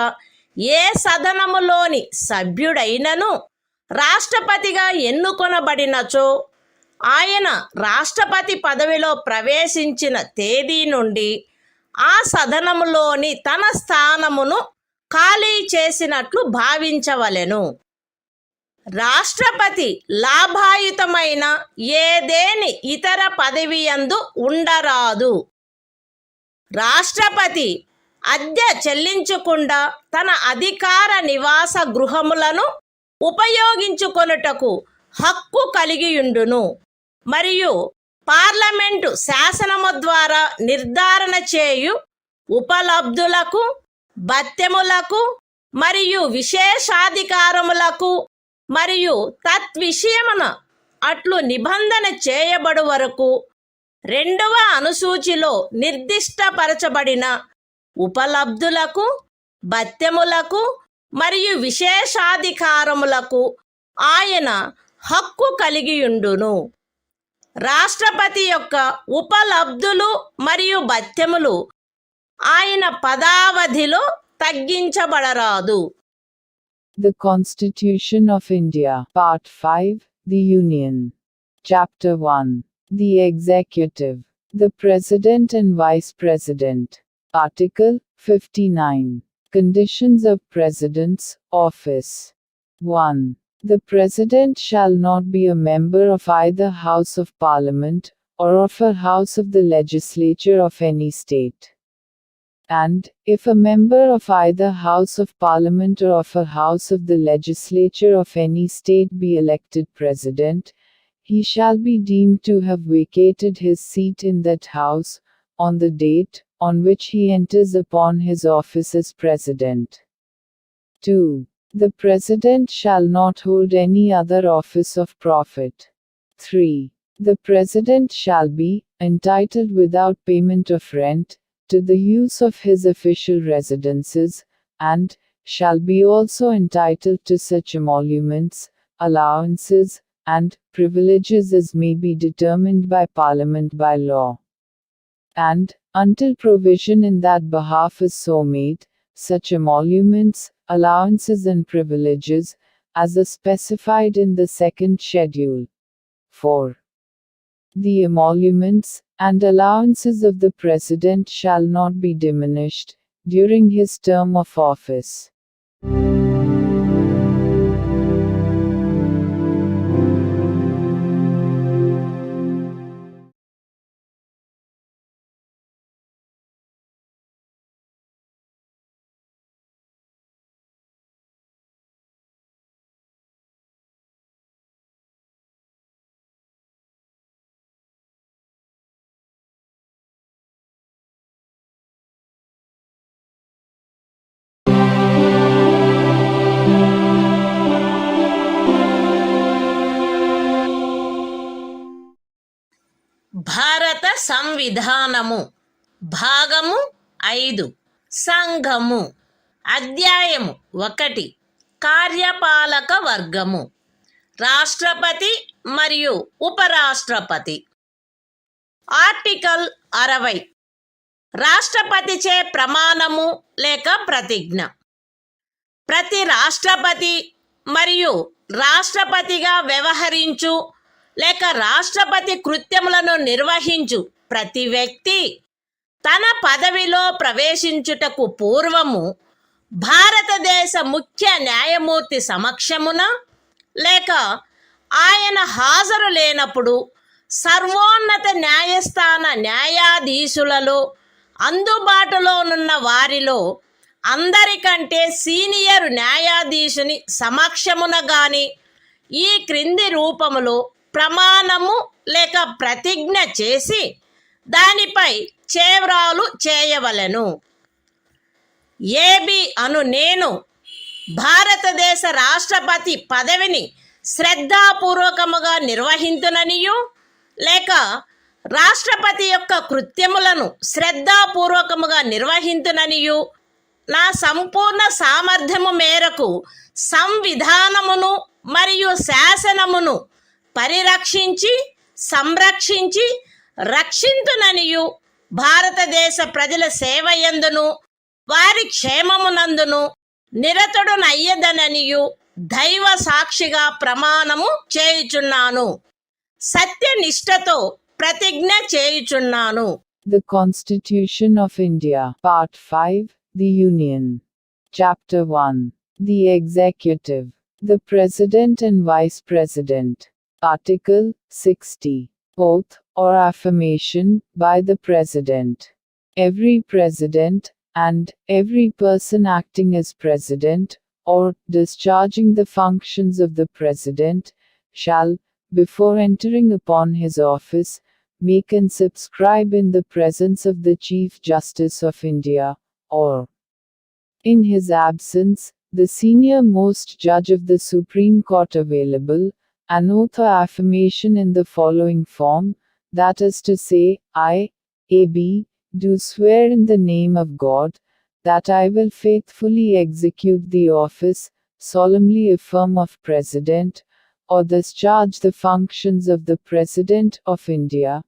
ఏ సదనములోని సభ్యుడైనను రాష్ట్రపతిగా ఎన్నుకొనబడినచో ఆయన రాష్ట్రపతి పదవిలో ప్రవేశించిన తేదీ నుండి ఆ సదనములోని తన స్థానమును ఖాళీ చేసినట్లు భావించవలెను. రాష్ట్రపతి లాభాయుతమైన ఏదేని ఇతర పదవియందు ఉండరాదు. రాష్ట్రపతి అద్దె చెల్లించకుండా తన అధికార నివాస గృహములను ఉపయోగించుకొనుటకు హక్కు కలిగియుండును మరియు పార్లమెంటు శాసనము ద్వారా నిర్ధారణ చేయు ఉపలబ్ధులకు, భత్యములకు మరియు విశేషాధికారములకు మరియు తద్విషయమున అట్లు నిబంధన చేయబడు వరకు 2వ అనుసూచిలో నిర్దిష్టపరచబడిన ఉపలబ్ధులకు, భత్యములకు మరియు విశేషాధికారములకు ఆయన హక్కు కలిగియుండును. రాష్ట్రపతి యొక్క ఉపలబ్ధులు మరియు భత్యములు ఆయన పదావధిలో తగ్గించబడరాదు. The Constitution of India, Part 5, The Union. Chapter 1. The Executive. The President and Vice President. Article 59. Conditions of President's Office. 1. The President shall not be a member of either House of Parliament, or of a House of the Legislature of any state. And, if a member of either House of Parliament or of a House of the Legislature of any state be elected President, he shall be deemed to have vacated his seat in that House, on the date on which he enters upon his office as President. 2. The President shall not hold any other office of profit. 3. The President shall be entitled without payment of rent to the use of his official residences, and shall be also entitled to such emoluments, allowances, and privileges as may be determined by Parliament by law. And, until provision in that behalf is so made, such emoluments, allowances and privileges, as are specified in the second schedule. 4. The emoluments and allowances of the President shall not be diminished during his term of office. భారత సంవిధానము భాగము 5 సంఘము అధ్యాయము 1 కార్యపాలక వర్గము రాష్ట్రపతి మరియు ఉపరాష్ట్రపతి article 60 రాష్ట్రపతిచే ప్రమాణము లేక ప్రతిజ్ఞ ప్రతి రాష్ట్రపతి మరియు రాష్ట్రపతిగా వ్యవహరించు లేక రాష్ట్రపతి కృత్యములను నిర్వహించు ప్రతి వ్యక్తి తన పదవిలో ప్రవేశించుటకు పూర్వము భారతదేశ ముఖ్య న్యాయమూర్తి సమక్షమున లేక ఆయన హాజరు లేనప్పుడు సర్వోన్నత న్యాయస్థాన న్యాయాధీశులలో అందుబాటులోనున్న వారిలో అందరికంటే సీనియర్ న్యాయాధీశుని సమక్షమున గాని ఈ క్రింది రూపములో ప్రమాణము లేక ప్రతిజ్ఞ చేసి దానిపై చేవ్రాలు చేయవలెను. ఏబి అను నేను భారతదేశ రాష్ట్రపతి పదవిని శ్రద్ధాపూర్వకముగా నిర్వహింతుననియు లేక రాష్ట్రపతి యొక్క కృత్యములను శ్రద్ధాపూర్వకముగా నిర్వహింతుననియు నా సంపూర్ణ సామర్థ్యము మేరకు సంవిధానమును మరియు శాసనమును పరిరక్షించి సంరక్షించి రక్షింతుననియు భారతదేశ ప్రజల సేవయందును వారి క్షేమమునందును నిరతుడునయ్యదననియు దైవ సాక్షిగా ప్రమాణము చేయుచున్నాను. సత్యనిష్టతో ప్రతిజ్ఞ చేయుచున్నాను. The Constitution of India, Part 5, The Union. Chapter 1. The Executive. The President and Vice President. Article 60. Oath or affirmation by the President. Every President, and every person acting as President, or discharging the functions of the President, shall, before entering upon his office, make and subscribe in the presence of the Chief Justice of India, or, in his absence, the senior most judge of the Supreme Court available, an oath or affirmation in the following form, that is to say, I, A.B., do swear in the name of God, that I will faithfully execute the office, solemnly affirm of President, or discharge the functions of the President of India,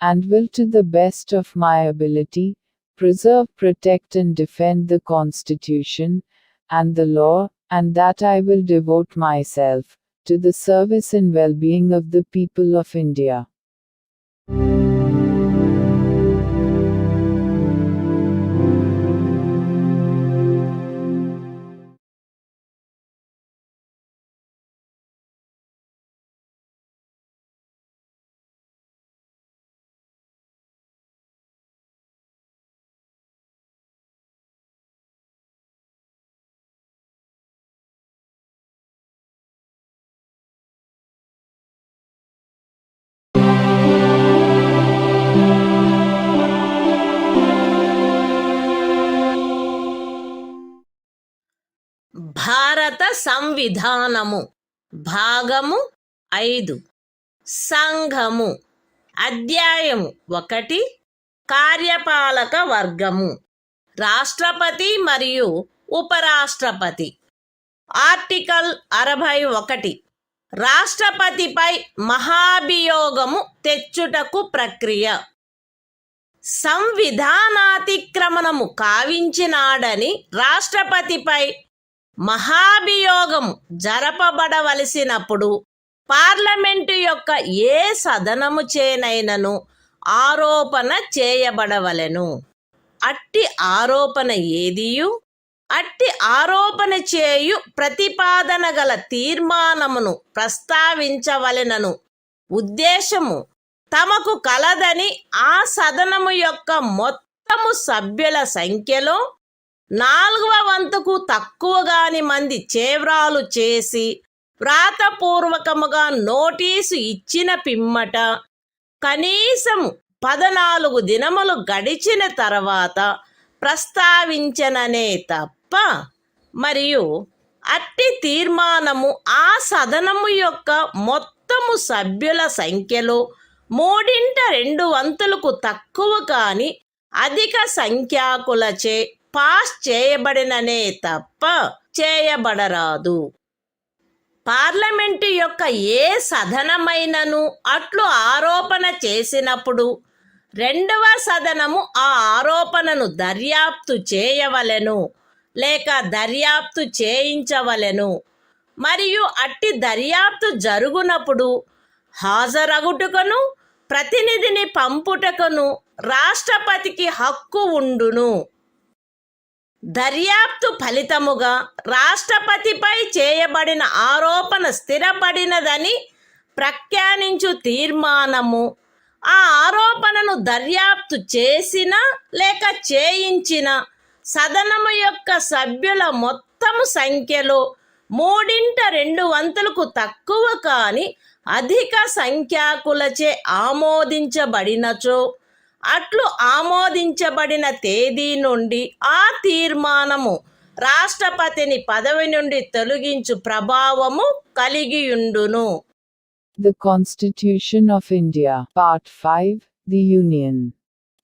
and will to the best of my ability, preserve, protect and defend the Constitution, and the law, and that I will devote myself to the service and well-being of the people of India. భారత సంవిధానము భాగము 5 సంఘము అధ్యాయము 1 కార్యపాలక వర్గము రాష్ట్రపతి మరియు ఉపరాష్ట్రపతి article 61 రాష్ట్రపతిపై మహాభియోగము తెచ్చుటకు ప్రక్రియ సంవిధానాతిక్రమణము కావించినాడని రాష్ట్రపతిపై మహాభియోగం జరపబడవలసినప్పుడు parliament యొక్క ఏ సదనము చేనైనను ఆరోపణ చేయబడవలెను. అట్టి ఆరోపణ ఏదియు అట్టి ఆరోపణ చేయు ప్రతిపాదన గల తీర్మానమును ప్రస్తావించవలెనను ఉద్దేశము తమకు కలదని ఆ సదనము యొక్క మొత్తము సభ్యుల సంఖ్యలో 4వ వంతుకు తక్కువగాని మంది చేవ్రాలు చేసి వ్రాతపూర్వకముగా నోటీసు ఇచ్చిన పిమ్మట కనీసం 14 దినములు గడిచిన తర్వాత ప్రస్తావించననే తప్ప మరియు అట్టి తీర్మానము ఆ సదనము యొక్క మొత్తము సభ్యుల సంఖ్యలో 3/2 తక్కువ కాని అధిక సంఖ్యాకులచే పాస్ చేయబడిననే తప్ప చేయబడరాదు. పార్లమెంటు యొక్క ఏ సదనమైనను అట్లు ఆరోపణ చేసినప్పుడు 2వ సదనము ఆ ఆరోపణను దర్యాప్తు చేయవలెను లేక దర్యాప్తు చేయించవలెను. మరియు అట్టి దర్యాప్తు జరుగునప్పుడు హాజరగుటకును ప్రతినిధిని పంపుటకును రాష్ట్రపతికి హక్కు ఉండును. దర్యాప్తు ఫలితముగా రాష్ట్రపతిపై చేయబడిన ఆరోపణ స్థిరపడినదని ప్రఖ్యానించు తీర్మానము ఆ ఆరోపణను దర్యాప్తు చేసిన లేక చేయించిన సదనము యొక్క సభ్యుల మొత్తము సంఖ్యలో 3/2 తక్కువ కాని అధిక సంఖ్యాకులచే ఆమోదించబడినచో అట్లు ఆమోదించబడిన తేదీ నుండి ఆ తీర్మానము రాష్ట్రపతిని పదవి నుండి తొలగించు ప్రభావము కలిగియుండును. The Constitution of India, Part 5, The Union.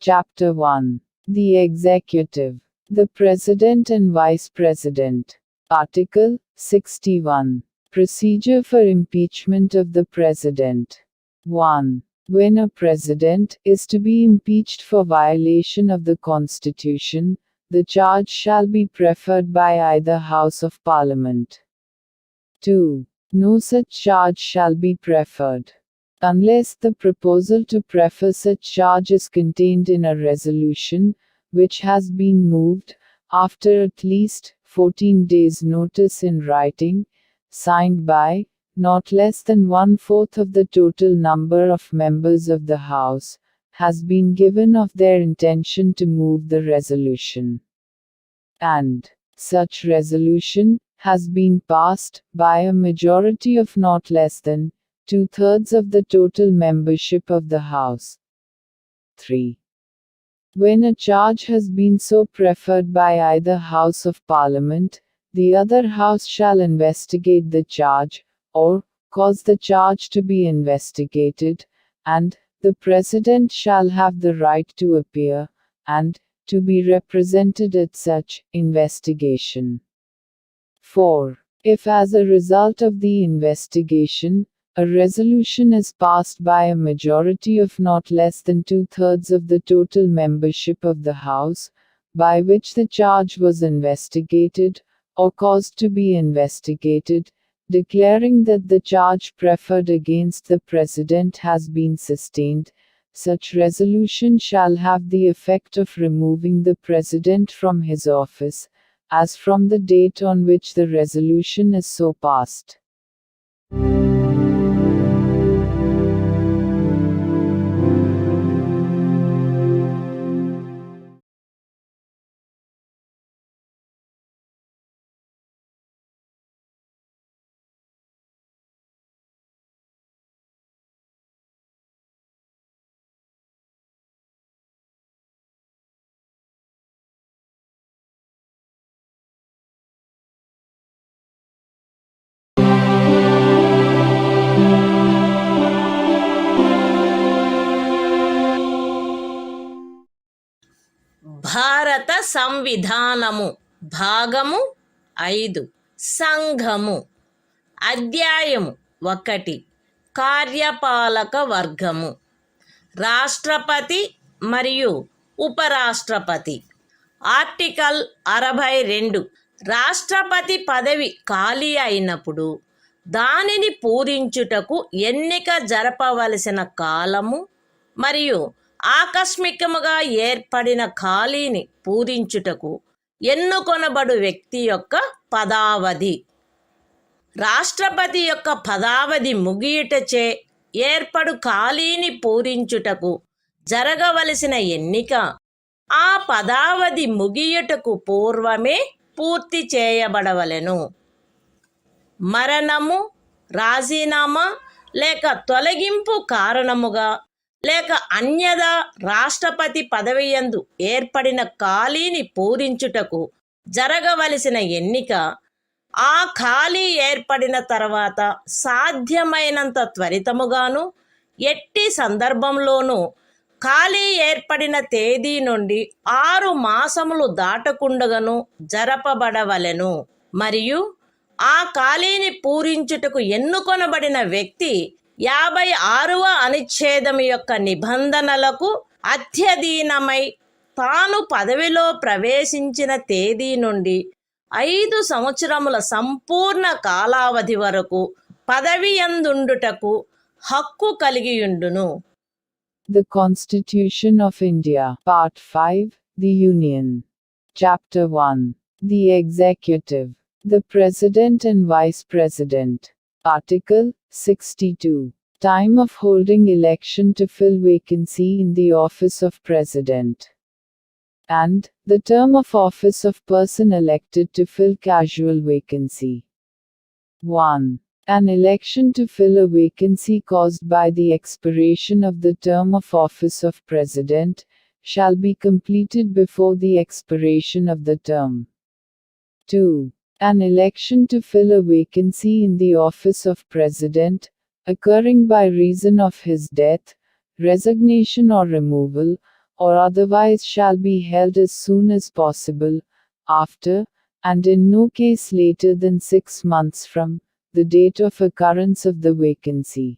Chapter 1. The Executive. The President and Vice President. Article 61. Procedure for impeachment of the President. 1. When a President is to be impeached for violation of the Constitution, the charge shall be preferred by either House of Parliament. 2. No such charge shall be preferred, unless the proposal to prefer such charge is contained in a resolution, which has been moved, after at least 14 days' notice in writing, signed by not less than 1/4 of the total number of members of the House, has been given of their intention to move the resolution, and such resolution has been passed by a majority of not less than 2/3 of the total membership of the House. 3. When a charge has been so preferred by either House of Parliament, the other House shall investigate the charge, or cause the charge to be investigated, and the President shall have the right to appear, and to be represented at such investigation. 4. If as a result of the investigation, a resolution is passed by a majority of not less than 2/3 of the total membership of the House, by which the charge was investigated, or caused to be investigated, declaring that the charge preferred against the President has been sustained, such resolution shall have the effect of removing the President from his office, as from the date on which the resolution is so passed. భారత సంవిధానము భాగము 5 సంఘము అధ్యాయము 1 కార్యపాలక వర్గము రాష్ట్రపతి మరియు ఉపరాష్ట్రపతి. Article 62 రాష్ట్రపతి పదవి ఖాళీ అయినప్పుడు దానిని పూరించుటకు ఎన్నిక జరపవలసిన కాలము మరియు ఆకస్మికముగా ఏర్పడిన ఖాళీని పూరించుటకు ఎన్నుకొనబడు వ్యక్తి యొక్క పదావధి. రాష్ట్రపతి యొక్క పదావధి ముగియుటచే ఏర్పడు ఖాళీని పూరించుటకు జరగవలసిన ఎన్నిక ఆ పదావధి ముగియుటకు పూర్వమే పూర్తి చేయబడవలెను. మరణము, రాజీనామా లేక తొలగింపు కారణముగా లేక అన్యదా రాష్ట్రపతి పదవియందు ఏర్పడిన ఖాళీని పూరించుటకు జరగవలసిన ఎన్నిక ఆ ఖాళీ ఏర్పడిన తర్వాత సాధ్యమైనంత త్వరితముగాను ఎట్టి సందర్భంలోనూ ఖాళీ ఏర్పడిన తేదీ నుండి 6 మాసములు దాటకుండగను జరపబడవలెను. మరియు ఆ ఖాళీని పూరించుటకు ఎన్నుకొనబడిన వ్యక్తి 56వ అనుచ్ఛేదము యొక్క నిబంధనలకు అత్యధీనమై తాను పదవిలో ప్రవేశించిన తేదీ నుండి 5 సంవత్సరముల సంపూర్ణ కాలావధి వరకు పదవియందుండుటకు హక్కు కలిగియుండును. The Constitution of India, Part 5, The Union. Chapter 1. The Executive. The President and Vice President. Article 62. Time of holding election to fill vacancy in the office of President. And the term of office of person elected to fill casual vacancy. 1. An election to fill a vacancy caused by the expiration of the term of office of President shall be completed before the expiration of the term. 2. An election to fill a vacancy in the office of President, occurring by reason of his death, resignation or removal, or otherwise shall be held as soon as possible, after, and in no case later than 6 months from, the date of occurrence of the vacancy.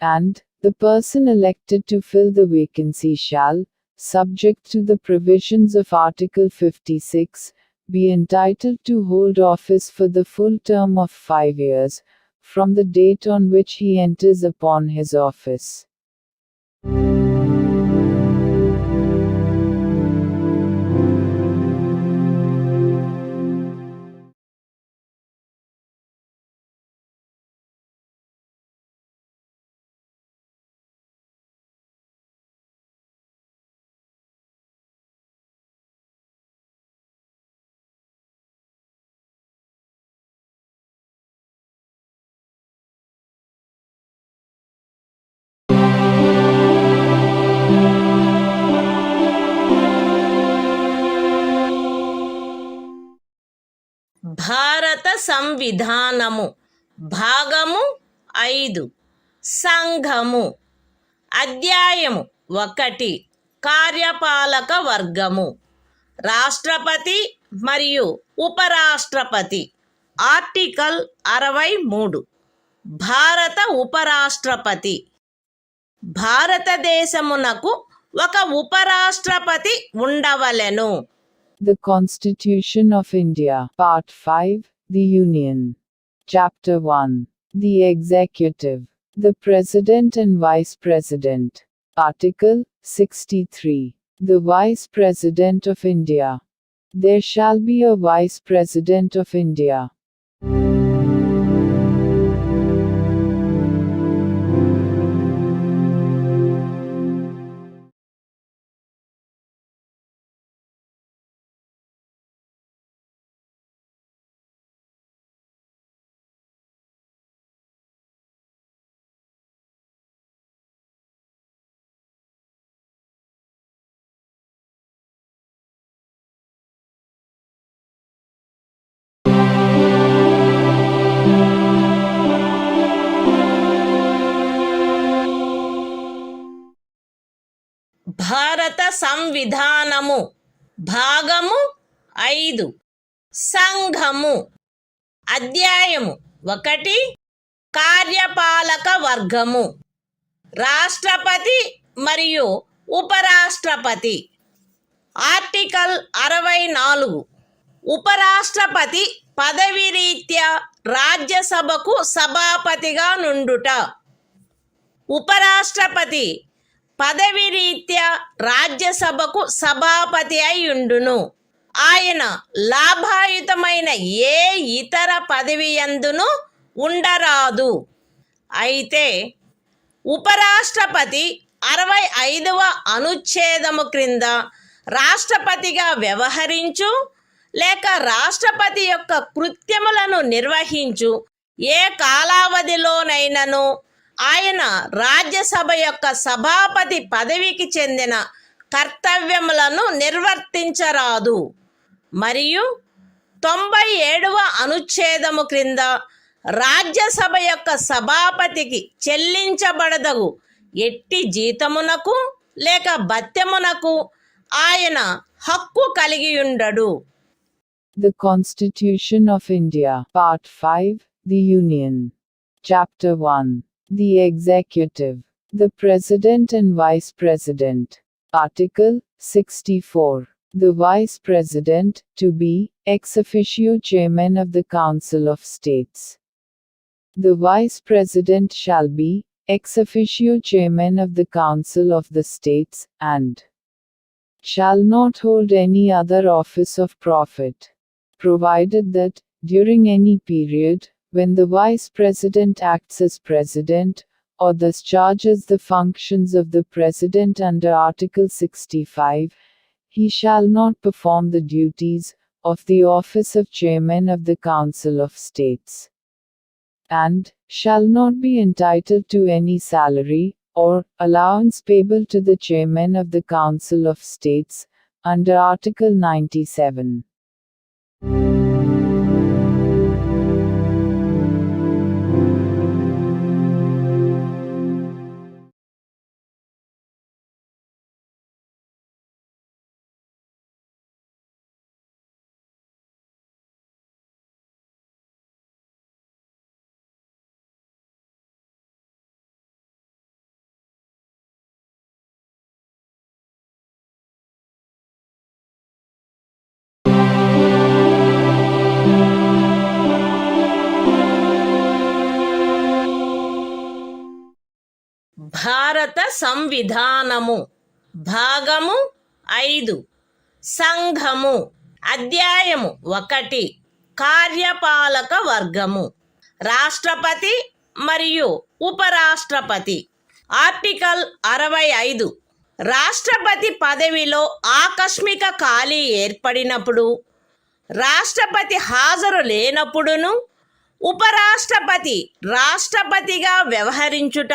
And, the person elected to fill the vacancy shall, subject to the provisions of Article 56, be entitled to hold office for the full term of 5 years, from the date on which he enters upon his office. భారత సంవిధానము భాగము 5 సంఘము. అధ్యాయము 1 కార్యపాలక వర్గము. రాష్ట్రపతి మరియు ఉపరాష్ట్రపతి. Article 63. భారత ఉపరాష్ట్రపతి. భారతదేశమునకు ఒక ఉపరాష్ట్రపతి ఉండవలెను. The Constitution of India, Part 5, The Union. Chapter 1. The Executive. The President and Vice President. Article 63. The Vice President of India. There shall be a Vice President of India. భారత సంవిధానము భాగము 5 సంఘము. అధ్యాయము 1 కార్యపాలక వర్గము. రాష్ట్రపతి మరియు ఉపరాష్ట్రపతి. ఆర్టికల్ 64. ఉపరాష్ట్రపతి పదవి రీత్యా రాజ్యసభకు సభాపతిగా నుండుట. ఉపరాష్ట్రపతి పదవి రీత్యా రాజ్యసభకు సభాపతి అయి ఉండును. ఆయన లాభాయుతమైన ఏ ఇతర పదవి యందును ఉండరాదు. అయితే ఉపరాష్ట్రపతి 65వ అనుచ్ఛేదము క్రింద రాష్ట్రపతిగా వ్యవహరించు లేక రాష్ట్రపతి యొక్క కృత్యములను నిర్వహించు ఏ కాలావధిలోనైనను ఆయన రాజ్యసభ యొక్క సభాపతి పదవికి చెందిన కర్తవ్యములను నిర్వర్తించరాదు. మరియు 97వ అనుచ్ఛేదము క్రింద రాజ్యసభ యొక్క సభాపతికి చెల్లించబడదగు ఎట్టి జీతమునకు లేక భత్యమునకు ఆయన హక్కు కలిగి ఉండడు. The Constitution of India, Part 5, The Union. Chapter 1. The Executive. The President and Vice President. Article 64. The Vice President, to be, ex officio Chairman of the Council of States. The Vice President shall be, ex officio Chairman of the Council of the States, and shall not hold any other office of profit, provided that, during any period, when the Vice President acts as President, or thus charges the functions of the President under Article 65, he shall not perform the duties of the office of Chairman of the Council of States, and shall not be entitled to any salary or allowance payable to the Chairman of the Council of States, under Article 97. భారత సంవిధానము భాగము 5 సంఘము అధ్యాయము 1 కార్యపాలక వర్గము రాష్ట్రపతి మరియు ఉపరాష్ట్రపతి. Article 65 రాష్ట్రపతి పదవిలో ఆకస్మిక ఖాళీ ఏర్పడినప్పుడు, రాష్ట్రపతి హాజరు లేనప్పుడును ఉపరాష్ట్రపతి రాష్ట్రపతిగా వ్యవహరించుట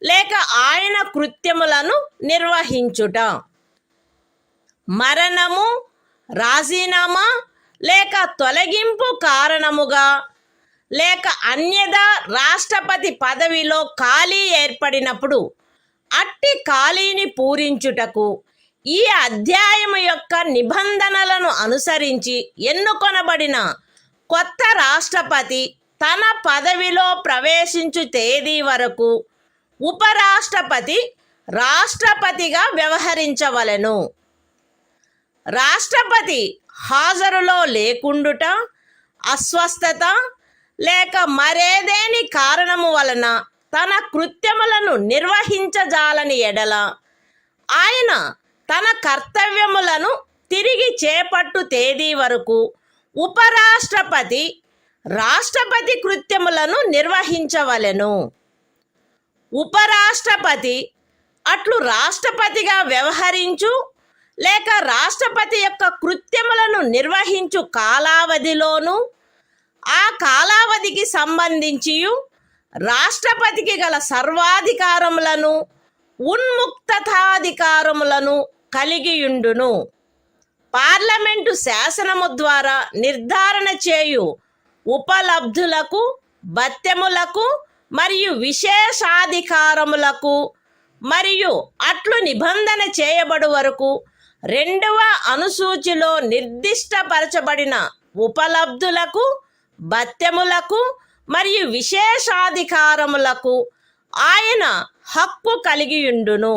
లేక ఆయన కృత్యములను నిర్వహించుట. మరణము, రాజీనామా లేక తొలగింపు కారణముగా లేక అన్యదా రాష్ట్రపతి పదవిలో ఖాళీ ఏర్పడినప్పుడు అట్టి ఖాళీని పూరించుటకు ఈ అధ్యాయము యొక్క నిబంధనలను అనుసరించి ఎన్నుకొనబడిన కొత్త రాష్ట్రపతి తన పదవిలో ప్రవేశించు తేదీ వరకు ఉపరాష్ట్రపతి రాష్ట్రపతిగా వ్యవహరించవలెను. రాష్ట్రపతి హాజరులో లేకుండుట, అస్వస్థత లేక మరేదేని కారణము వలన తన కృత్యములను నిర్వహించజాలని ఎడల ఆయన తన కర్తవ్యములను తిరిగి చేపట్టు తేదీ వరకు ఉపరాష్ట్రపతి రాష్ట్రపతి కృత్యములను నిర్వహించవలెను. ఉపరాష్ట్రపతి అట్లు రాష్ట్రపతిగా వ్యవహరించు లేక రాష్ట్రపతి యొక్క కృత్యములను నిర్వహించు కాలావధిలోను ఆ కాలావధికి సంబంధించి రాష్ట్రపతికి గల సర్వాధికారములను ఉన్ముక్తతాధికారములను కలిగియుండును. పార్లమెంటు శాసనము ద్వారా నిర్ధారణ చేయు ఉపలబ్ధులకు, భత్యములకు మరియు విశేషాధికారములకు మరియు అట్లు నిబంధన చేయబడు వరకు 2వ అనుసూచిలో నిర్దిష్టపరచబడిన ఉపలబ్ధులకు, భత్యములకు మరియు విశేషాధికారములకు ఆయన హక్కు కలిగియుండును.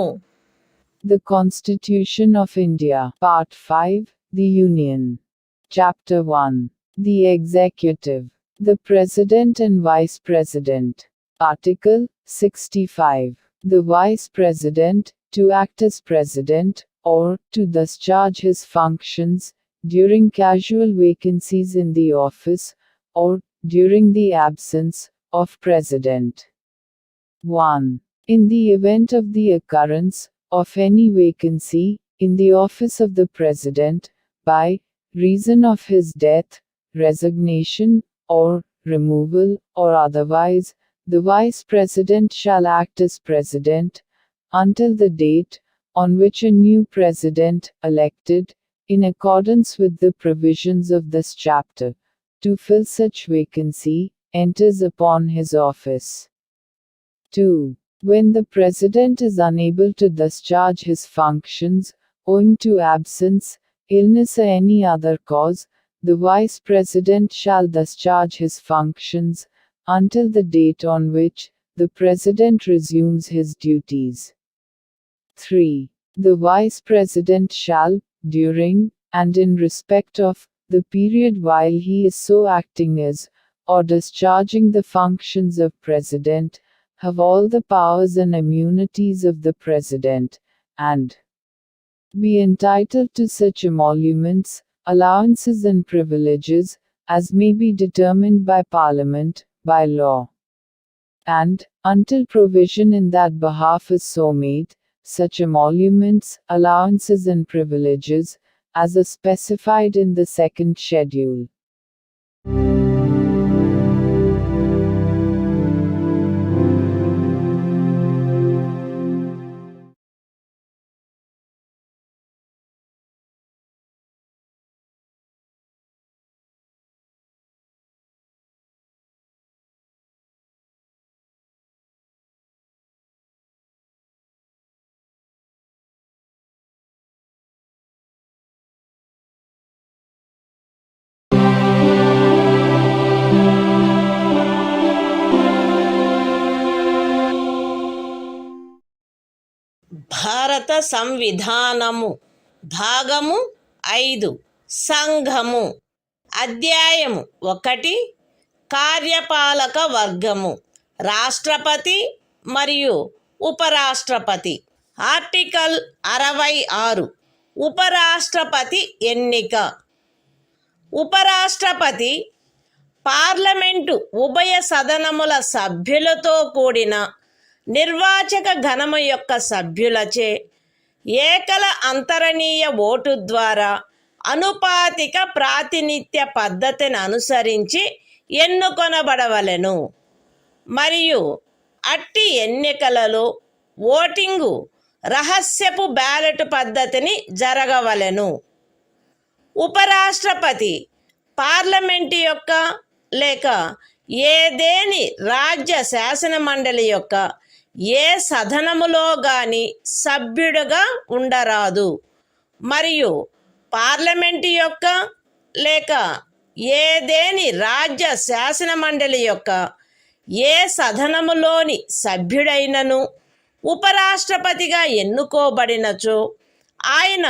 The Constitution of India, Part 5, The Union. Chapter 1. The Executive. The President and Vice President. Article 65. The Vice President, to act as President, or to discharge his functions, during casual vacancies in the office, or during the absence of President. 1. In the event of the occurrence of any vacancy in the office of the President, by reason of his death, resignation, or removal, or otherwise, the Vice President shall act as President until the date on which a new President, elected, in accordance with the provisions of this chapter, to fill such vacancy, enters upon his office. 2. When the President is unable to discharge his functions, owing to absence, illness, or any other cause, the Vice President shall discharge his functions until the date on which the President resumes his duties. 3. The Vice President shall, during, and in respect of, the period while he is so acting as, or discharging the functions of President, have all the powers and immunities of the President, and be entitled to such emoluments, allowances and privileges, as may be determined by Parliament, by law. And, until provision in that behalf is so made, such emoluments, allowances and privileges, as are specified in the second schedule. భారత సంవిధానము భాగము 5 సంఘము అధ్యాయము 1 కార్యపాలక వర్గము రాష్ట్రపతి మరియు ఉపరాష్ట్రపతి article 66 ఉపరాష్ట్రపతి ఎన్నిక ఉపరాష్ట్రపతి పార్లమెంటు ఉభయ సదనముల సభ్యులతో కూడిన నిర్వాచక గణము యొక్క సభ్యులచే ఏకల అంతరణీయ ఓటు ద్వారా అనుపాతిక ప్రాతినిధ్య పద్ధతిని అనుసరించి ఎన్నుకొనబడవలెను మరియు అట్టి ఎన్నికలలో ఓటింగు రహస్యపు బ్యాలెట్ పద్ధతిని జరగవలెను. ఉపరాష్ట్రపతి పార్లమెంటు యొక్క లేక ఏదేని రాజ్య శాసన మండలి యొక్క ఏ సదనములో గాని సభ్యుడుగా ఉండరాదు మరియు పార్లమెంటు యొక్క లేక ఏదేని రాజ్య శాసన మండలి యొక్క ఏ సదనములోని సభ్యుడైనను ఉపరాష్ట్రపతిగా ఎన్నుకోబడినచో ఆయన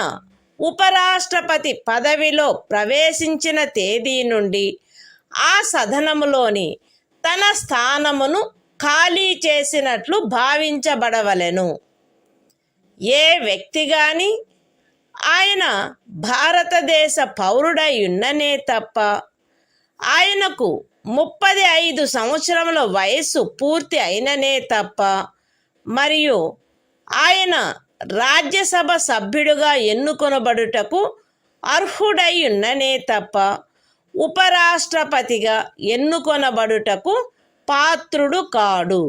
ఉపరాష్ట్రపతి పదవిలో ప్రవేశించిన తేదీ నుండి ఆ సదనములోని తన స్థానమును ఖాళీ చేసినట్లు భావించబడవలెను. ఏ వ్యక్తి గాని ఆయన భారతదేశ పౌరుడై ఉన్ననే తప్ప ఆయనకు 35 సంవత్సరముల వయస్సు పూర్తి అయిననే తప్ప మరియు ఆయన రాజ్యసభ సభ్యుడుగా ఎన్నుకొనబడుటకు అర్హుడై ఉన్ననే తప్ప ఉపరాష్ట్రపతిగా ఎన్నుకొనబడుటకు పాత్రుడు కాడు.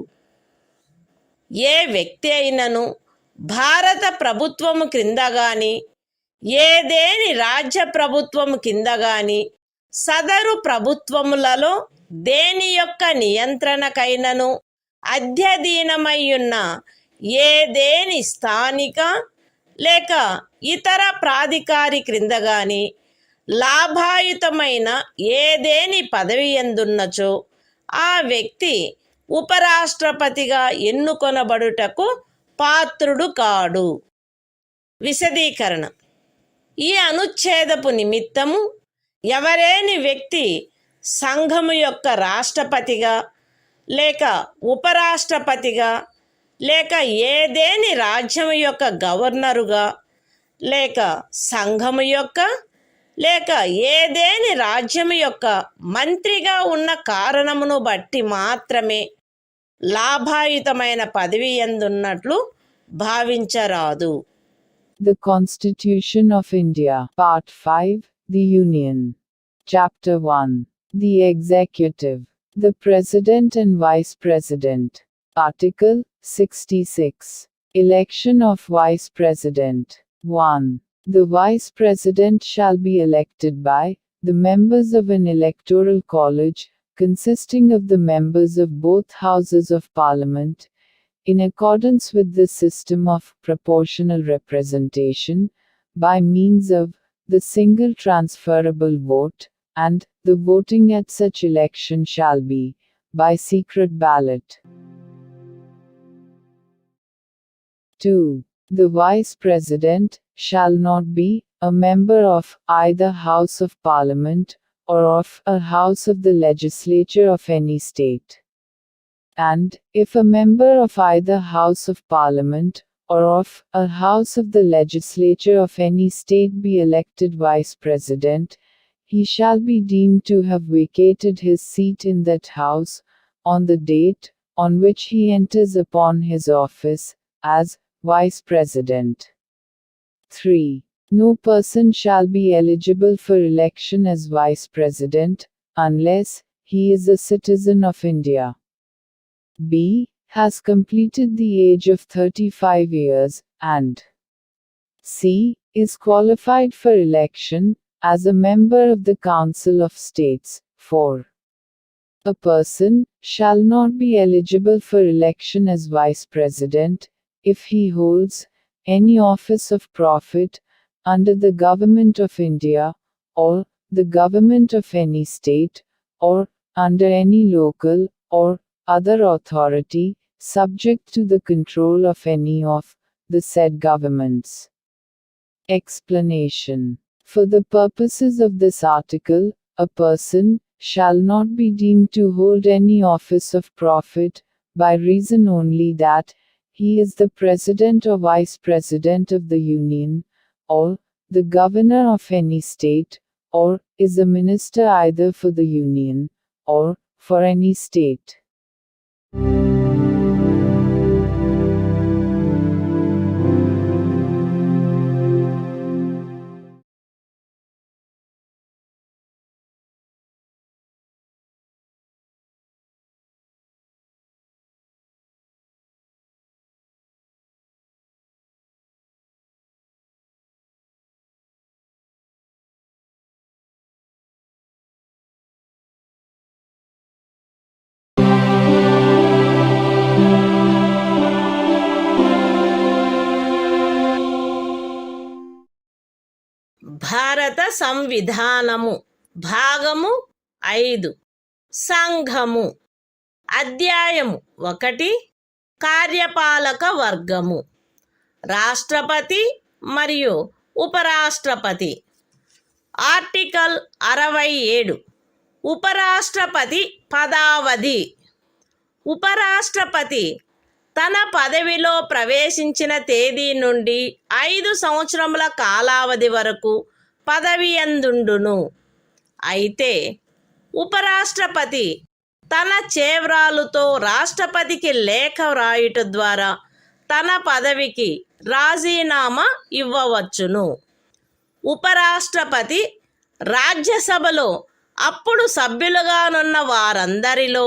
ఏ వ్యక్తి అయినను భారత ప్రభుత్వము క్రింద గాని ఏదేని రాజ్య ప్రభుత్వము కింద గాని సదరు ప్రభుత్వములలో దేని యొక్క నియంత్రణకైనను అధ్యధీనమయ్యున్న ఏదేని స్థానిక లేక ఇతర ప్రాధికారి క్రింద గాని లాభాయుతమైన ఏదేని పదవి యందున్నచో ఆ వ్యక్తి ఉపరాష్ట్రపతిగా ఎన్నుకొనబడుటకు పాత్రుడు కాడు. విశదీకరణ: ఈ అనుచ్ఛేదపు నిమిత్తము ఎవరేని వ్యక్తి సంఘము యొక్క రాష్ట్రపతిగా లేక ఉపరాష్ట్రపతిగా లేక ఏదేని రాజ్యం యొక్క గవర్నరుగా లేక సంఘము యొక్క లేక ఏదేని రాజ్యం యొక్క మంత్రిగా ఉన్న కారణమును బట్టి మాత్రమే లాభాయుతమైన పదవి యందున్నట్లు భావించరాదు. The Constitution of India, Part 5, The Union. Chapter 1. The Executive. The President and Vice President. Article 66. Election of Vice President. 1. The Vice President shall be elected by the members of an electoral college, consisting of the members of both Houses of Parliament, in accordance with the system of proportional representation, by means of the single transferable vote, and the voting at such election shall be by secret ballot. 2. The Vice President shall not be a member of either House of Parliament or of a House of the Legislature of any state. And, if a member of either House of Parliament or of a House of the Legislature of any state be elected Vice President, he shall be deemed to have vacated his seat in that House, on the date on which he enters upon his office, as Vice President. 3. No person shall be eligible for election as Vice President, unless he is a citizen of India. B. Has completed the age of 35 years, and C. Is qualified for election, as a member of the Council of States. 4. A person shall not be eligible for election as Vice President, if he holds any office of profit, under the Government of India, or the Government of any state, or under any local, or other authority, subject to the control of any of the said governments. Explanation. For the purposes of this article, a person shall not be deemed to hold any office of profit, by reason only that he is the President or Vice President of the Union, or the Governor of any state, or is a minister either for the Union, or for any state. భారత సంవిధానము భాగము 5 సంఘము అధ్యాయము 1 కార్యపాలక వర్గము రాష్ట్రపతి మరియు ఉపరాష్ట్రపతి article 67 ఉపరాష్ట్రపతి పదావధి ఉపరాష్ట్రపతి తన పదవిలో ప్రవేశించిన తేదీ నుండి 5 సంవత్సరముల కాలావధి వరకు పదవియందుండును. అయితే ఉపరాష్ట్రపతి తన చేవ్రాలుతో రాష్ట్రపతికి లేఖ వ్రాయుట ద్వారా తన పదవికి రాజీనామా ఇవ్వవచ్చును. ఉపరాష్ట్రపతి రాజ్యసభలో అప్పుడు సభ్యులుగానున్న వారందరిలో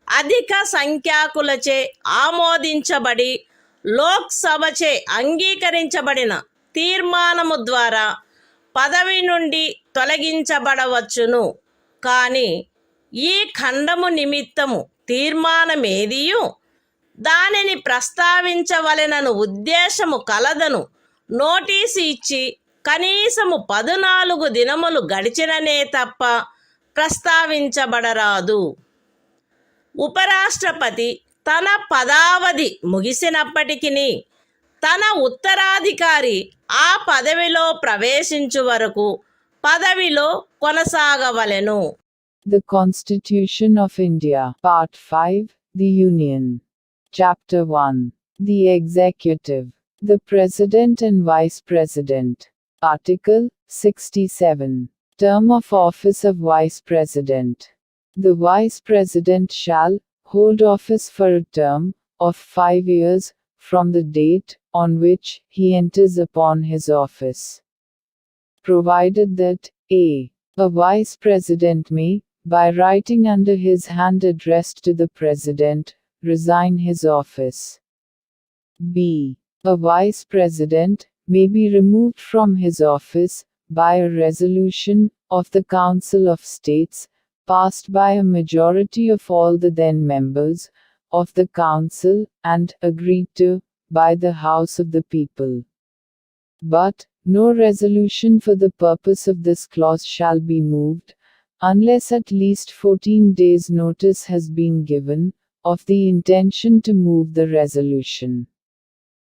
అధిక సంఖ్యాకులచే ఆమోదించబడి లోక్సభచే అంగీకరించబడిన తీర్మానము ద్వారా పదవి నుండి తొలగించబడవచ్చును. కానీ ఈ ఖండము నిమిత్తము తీర్మానమేదియు దానిని ప్రస్తావించవలెనను ఉద్దేశము కలదను నోటీసు ఇచ్చి కనీసము 14 దినములు గడిచిననే తప్ప ప్రస్తావించబడరాదు. ఉపరాష్ట్రపతి తన పదావధి ముగిసినప్పటికీ తన ఉత్తరాధికారి ఆ పదవిలో ప్రవేశించు వరకు పదవిలో కొనసాగవలెను. The Constitution of India. Part 5. The Union. Chapter 1. The Executive. The President and Vice President. Article 67. Term of office of Vice President. The Vice President shall hold office for a term of 5 years from the date on which he enters upon his office, provided that a. A Vice President may, by writing under his hand addressed to the President, resign his office. b. A Vice President may be removed from his office by a resolution of the Council of States, passed by a majority of all the then members of the Council, and agreed to by the House of the People. But no resolution for the purpose of this clause shall be moved, unless at least 14 days' notice has been given of the intention to move the resolution.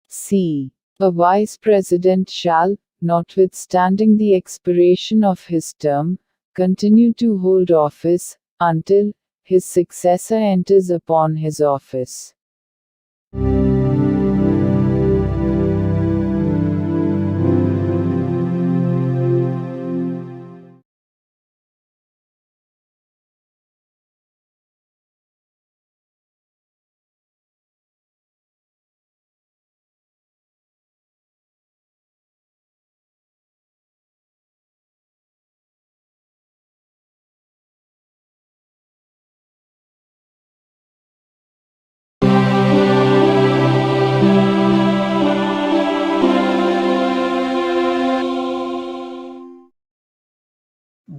c. A Vice President shall, notwithstanding the expiration of his term, continue to hold office until his successor enters upon his office.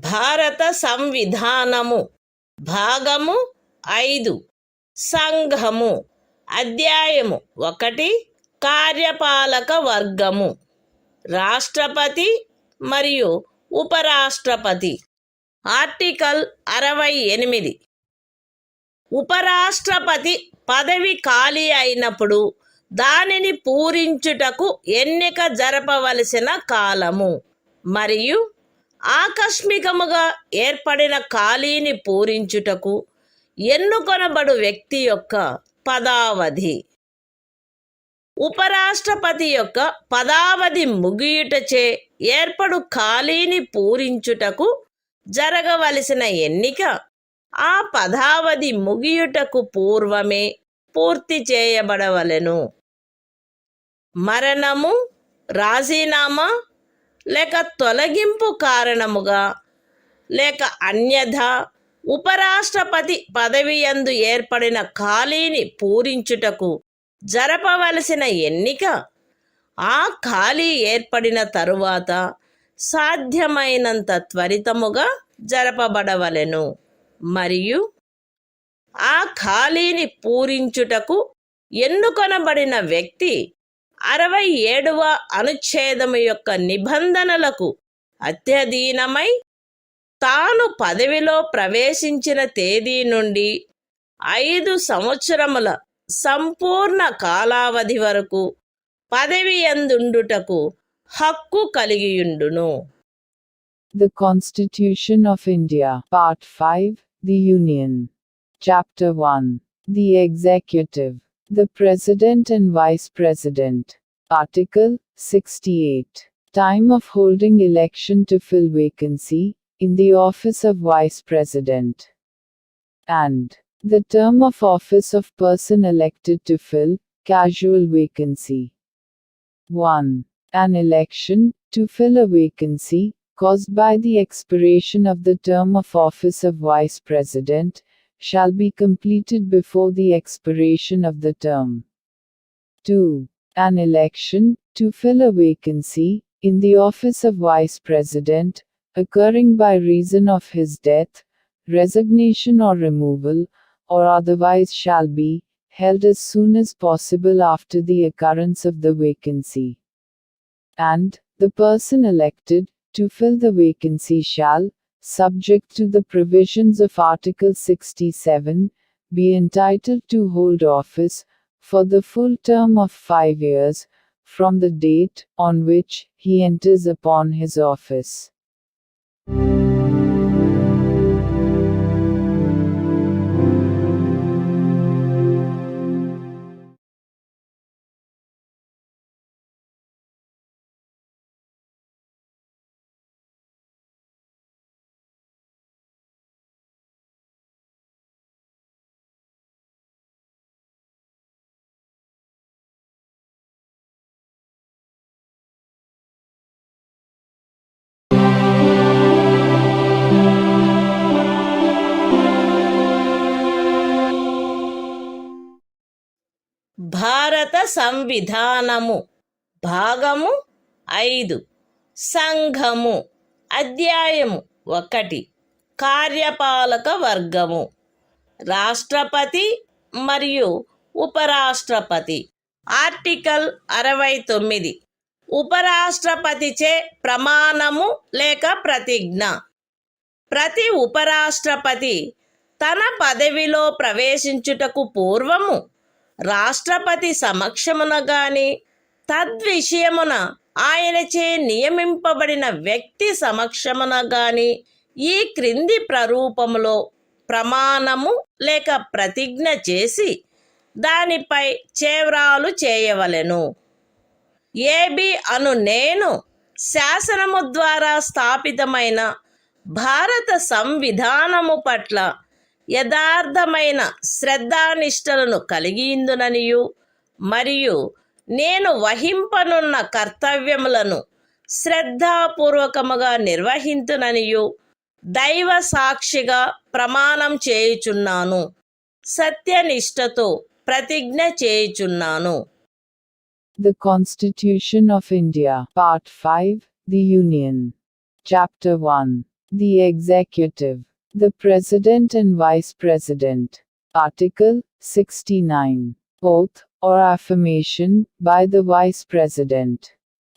భారత సంవిధానము. భాగము 5. సంఘము. అధ్యాయము 1. కార్యపాలక వర్గము. రాష్ట్రపతి మరియు ఉపరాష్ట్రపతి. Article 68. ఉపరాష్ట్రపతి పదవి ఖాళీ అయినప్పుడు దానిని పూరించుటకు ఎన్నిక జరపవలసిన కాలము మరియు ఆకస్మికముగా ఏర్పడిన ఖాళీని పూరించుటకు ఎన్నుకొనబడు వ్యక్తి యొక్క పదావధి. ఉపరాష్ట్రపతి యొక్క పదావధి ముగియుటచే ఏర్పడు ఖాళీని పూరించుటకు జరగవలసిన ఎన్నిక ఆ పదావధి ముగియుటకు పూర్వమే పూర్తి చేయబడవలెను. మరణము, రాజీనామా లేక తొలగింపు కారణముగా లేక అన్యథా ఉపరాష్ట్రపతి పదవియందు ఏర్పడిన ఖాళీని పూరించుటకు జరపవలసిన ఎన్నిక ఆ ఖాళీ ఏర్పడిన తరువాత సాధ్యమైనంత త్వరితముగా జరపబడవలెను మరియు ఆ ఖాళీని పూరించుటకు ఎన్నుకొనబడిన వ్యక్తి 67వ అనుచ్ఛేదము యొక్క నిబంధనలకు అత్యధీనమై తాను పదవిలో ప్రవేశించిన తేదీ నుండి 5 సంవత్సరముల సంపూర్ణ కాలావధి వరకు పదవియందుండుటకు హక్కు కలిగియుండును. The Constitution of India. Part 5. The Union. Chapter 1. The Executive. The President and Vice President. Article 68. Time of holding election to fill vacancy in the office of Vice President. And the term of office of person elected to fill casual vacancy. 1. An election to fill a vacancy caused by the expiration of the term of office of Vice President shall be completed before the expiration of the term. 2. An election to fill a vacancy in the office of Vice President occurring by reason of his death, resignation or removal, or otherwise shall be held as soon as possible after the occurrence of the vacancy. And the person elected to fill the vacancy shall, subject to the provisions of Article 67, be entitled to hold office for the full term of 5 years from the date on which he enters upon his office. భారత సంవిధానము భాగము 5 సంఘము అధ్యాయము 1 కార్యపాలక వర్గము రాష్ట్రపతి మరియు ఉపరాష్ట్రపతి article 69 ఉపరాష్ట్రపతిచే ప్రమాణము లేక ప్రతిజ్ఞ ప్రతి ఉపరాష్ట్రపతి తన పదవిలో ప్రవేశించుటకు పూర్వము రాష్ట్రపతి సమక్షమున గాని తద్విషయమున ఆయనచే నియమింపబడిన వ్యక్తి సమక్షమున గాని ఈ క్రింది ప్రరూపములో ప్రమాణము లేక ప్రతిజ్ఞ చేసి దానిపై చేవ్రాలు చేయవలెను. ఏబి అను నేను శాసనము ద్వారా స్థాపితమైన భారత సంవిధానము పట్ల యథార్థమైన శ్రద్ధానిష్టలను కలిగియుందుననియు మరియు నేను వహింపనున్న కర్తవ్యములను శ్రద్ధాపూర్వకముగా నిర్వహింతుననియు దైవ సాక్షిగా ప్రమాణం చేయుచున్నాను. సత్యనిష్టతో ప్రతిజ్ఞ చేయుచున్నాను. The Constitution of India, Part 5, The Union. Chapter 1. The Executive. The President and Vice President. Article 69. Oath, or affirmation, by the Vice President.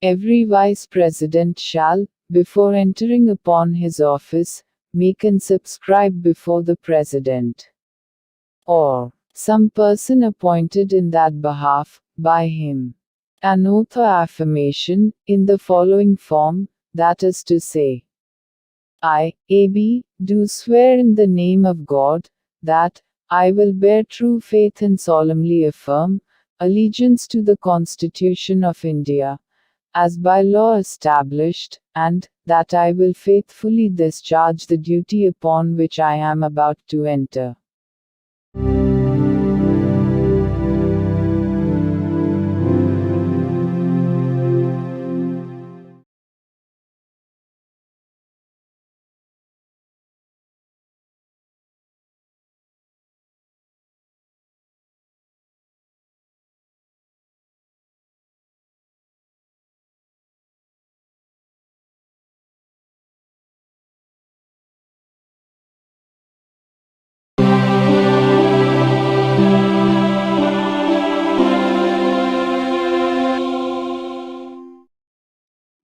Every Vice President shall, before entering upon his office, make and subscribe before the President, or some person appointed in that behalf, by him, an oath or affirmation, in the following form, that is to say, I, A.B., do swear in the name of God, that I will bear true faith and solemnly affirm allegiance to the Constitution of India, as by law established, and that I will faithfully discharge the duty upon which I am about to enter.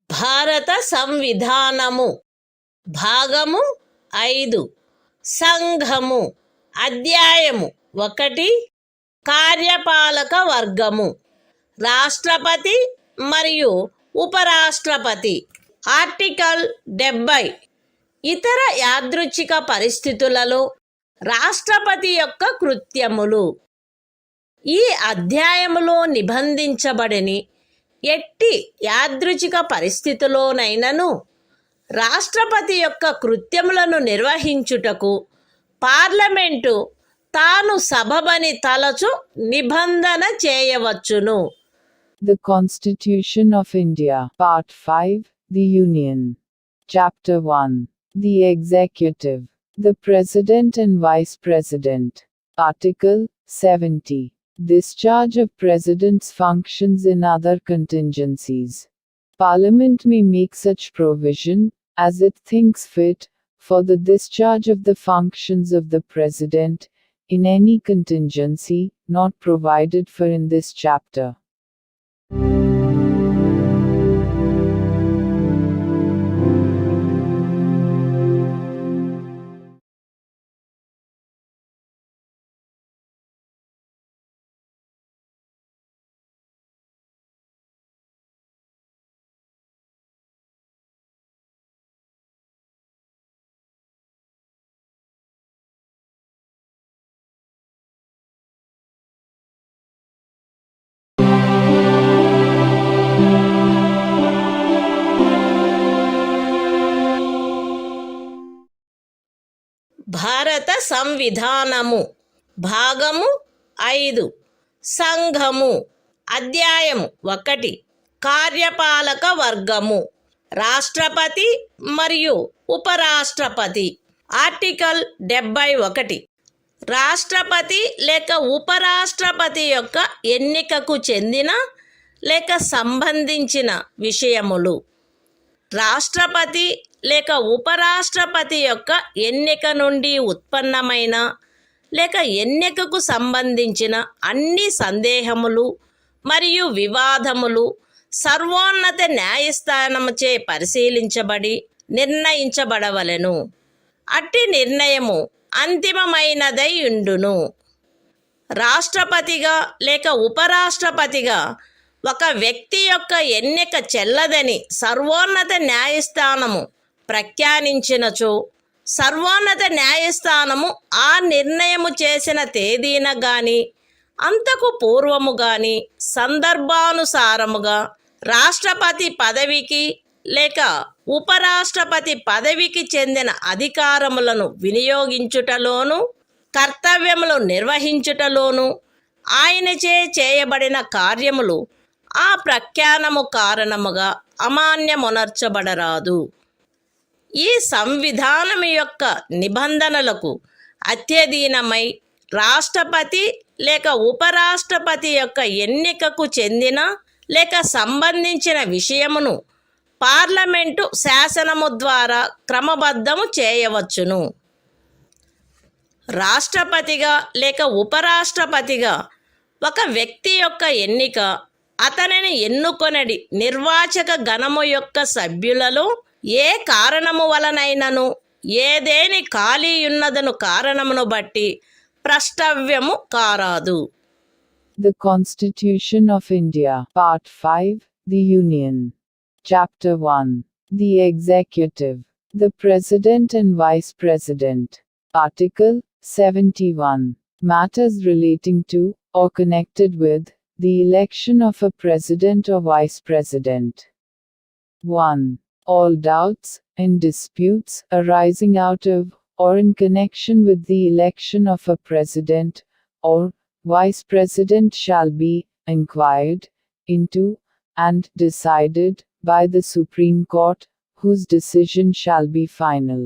భారత సంవిధానము భాగము 5 సంఘము అధ్యాయము 1 కార్యపాలక వర్గము రాష్ట్రపతి మరియు ఉపరాష్ట్రపతి article 70 ఇతర యాదృచ్ఛిక పరిస్థితులలో రాష్ట్రపతి యొక్క కృత్యములు. ఈ అధ్యాయములో నిబంధించబడని ఎట్టి యాదృచ్ఛిక పరిస్థితిలోనైనను రాష్ట్రపతి యొక్క కృత్యములను నిర్వహించుటకు పార్లమెంటు తాను సబబని తలచు నిబంధన చేయవచ్చును. The Constitution of India, Part 5, The Union. Chapter 1. The Executive. The President and Vice President. Article 70. Discharge of President's functions in other contingencies. Parliament may make such provision, as it thinks fit, for the discharge of the functions of the President, in any contingency, not provided for in this chapter. భారత సంవిధానము భాగము 5 సంఘము అధ్యాయము 1 కార్యపాలక వర్గము రాష్ట్రపతి మరియు ఉపరాష్ట్రపతి article 71 రాష్ట్రపతి లేక ఉపరాష్ట్రపతి యొక్క ఎన్నికకు చెందిన లేక సంబంధించిన విషయములు. రాష్ట్రపతి లేక ఉపరాష్ట్రపతి యొక్క ఎన్నిక నుండి ఉత్పన్నమైన లేక ఎన్నికకు సంబంధించిన అన్ని సందేహములు మరియు వివాదములు సర్వోన్నత న్యాయస్థానముచే పరిశీలించబడి నిర్ణయించబడవలెను. అట్టి నిర్ణయము అంతిమమైనదై ఉండును. రాష్ట్రపతిగా లేక ఉపరాష్ట్రపతిగా ఒక వ్యక్తి యొక్క ఎన్నిక చెల్లదని సర్వోన్నత న్యాయస్థానము ప్రఖ్యానించినచో సర్వోన్నత న్యాయస్థానము ఆ నిర్ణయము చేసిన తేదీన గాని అంతకు పూర్వము గాని సందర్భానుసారముగా రాష్ట్రపతి పదవికి లేక ఉపరాష్ట్రపతి పదవికి చెందిన అధికారములను వినియోగించుటలోను కర్తవ్యములు నిర్వహించుటలోను ఆయనచే చేయబడిన కార్యములు ఆ ప్రఖ్యానము కారణముగా అమాన్యమునర్చబడరాదు. ఈ సంవిధానము యొక్క నిబంధనలకు అత్యధీనమై రాష్ట్రపతి లేక ఉపరాష్ట్రపతి యొక్క ఎన్నికకు చెందిన లేక సంబంధించిన విషయమును పార్లమెంటు శాసనము ద్వారా క్రమబద్ధము చేయవచ్చును. రాష్ట్రపతిగా లేక ఉపరాష్ట్రపతిగా ఒక వ్యక్తి యొక్క ఎన్నిక అతనిని ఎన్నుకొనడి నిర్వాచక గణము యొక్క సభ్యులలో ఏ కారణము వలనైనను ఏదేని ఖాళీ ఉన్నదను కారణమును బట్టి ప్రష్టవ్యము కారాదు. The Constitution of India, Part 5, The Union. Chapter 1. The Executive. The President and Vice President. Article 71. Matters relating to, or connected with, the election of a President or Vice President. 1. All doubts and disputes arising out of, or in connection with the election of a President, or Vice President shall be inquired into, and decided, by the Supreme Court, whose decision shall be final.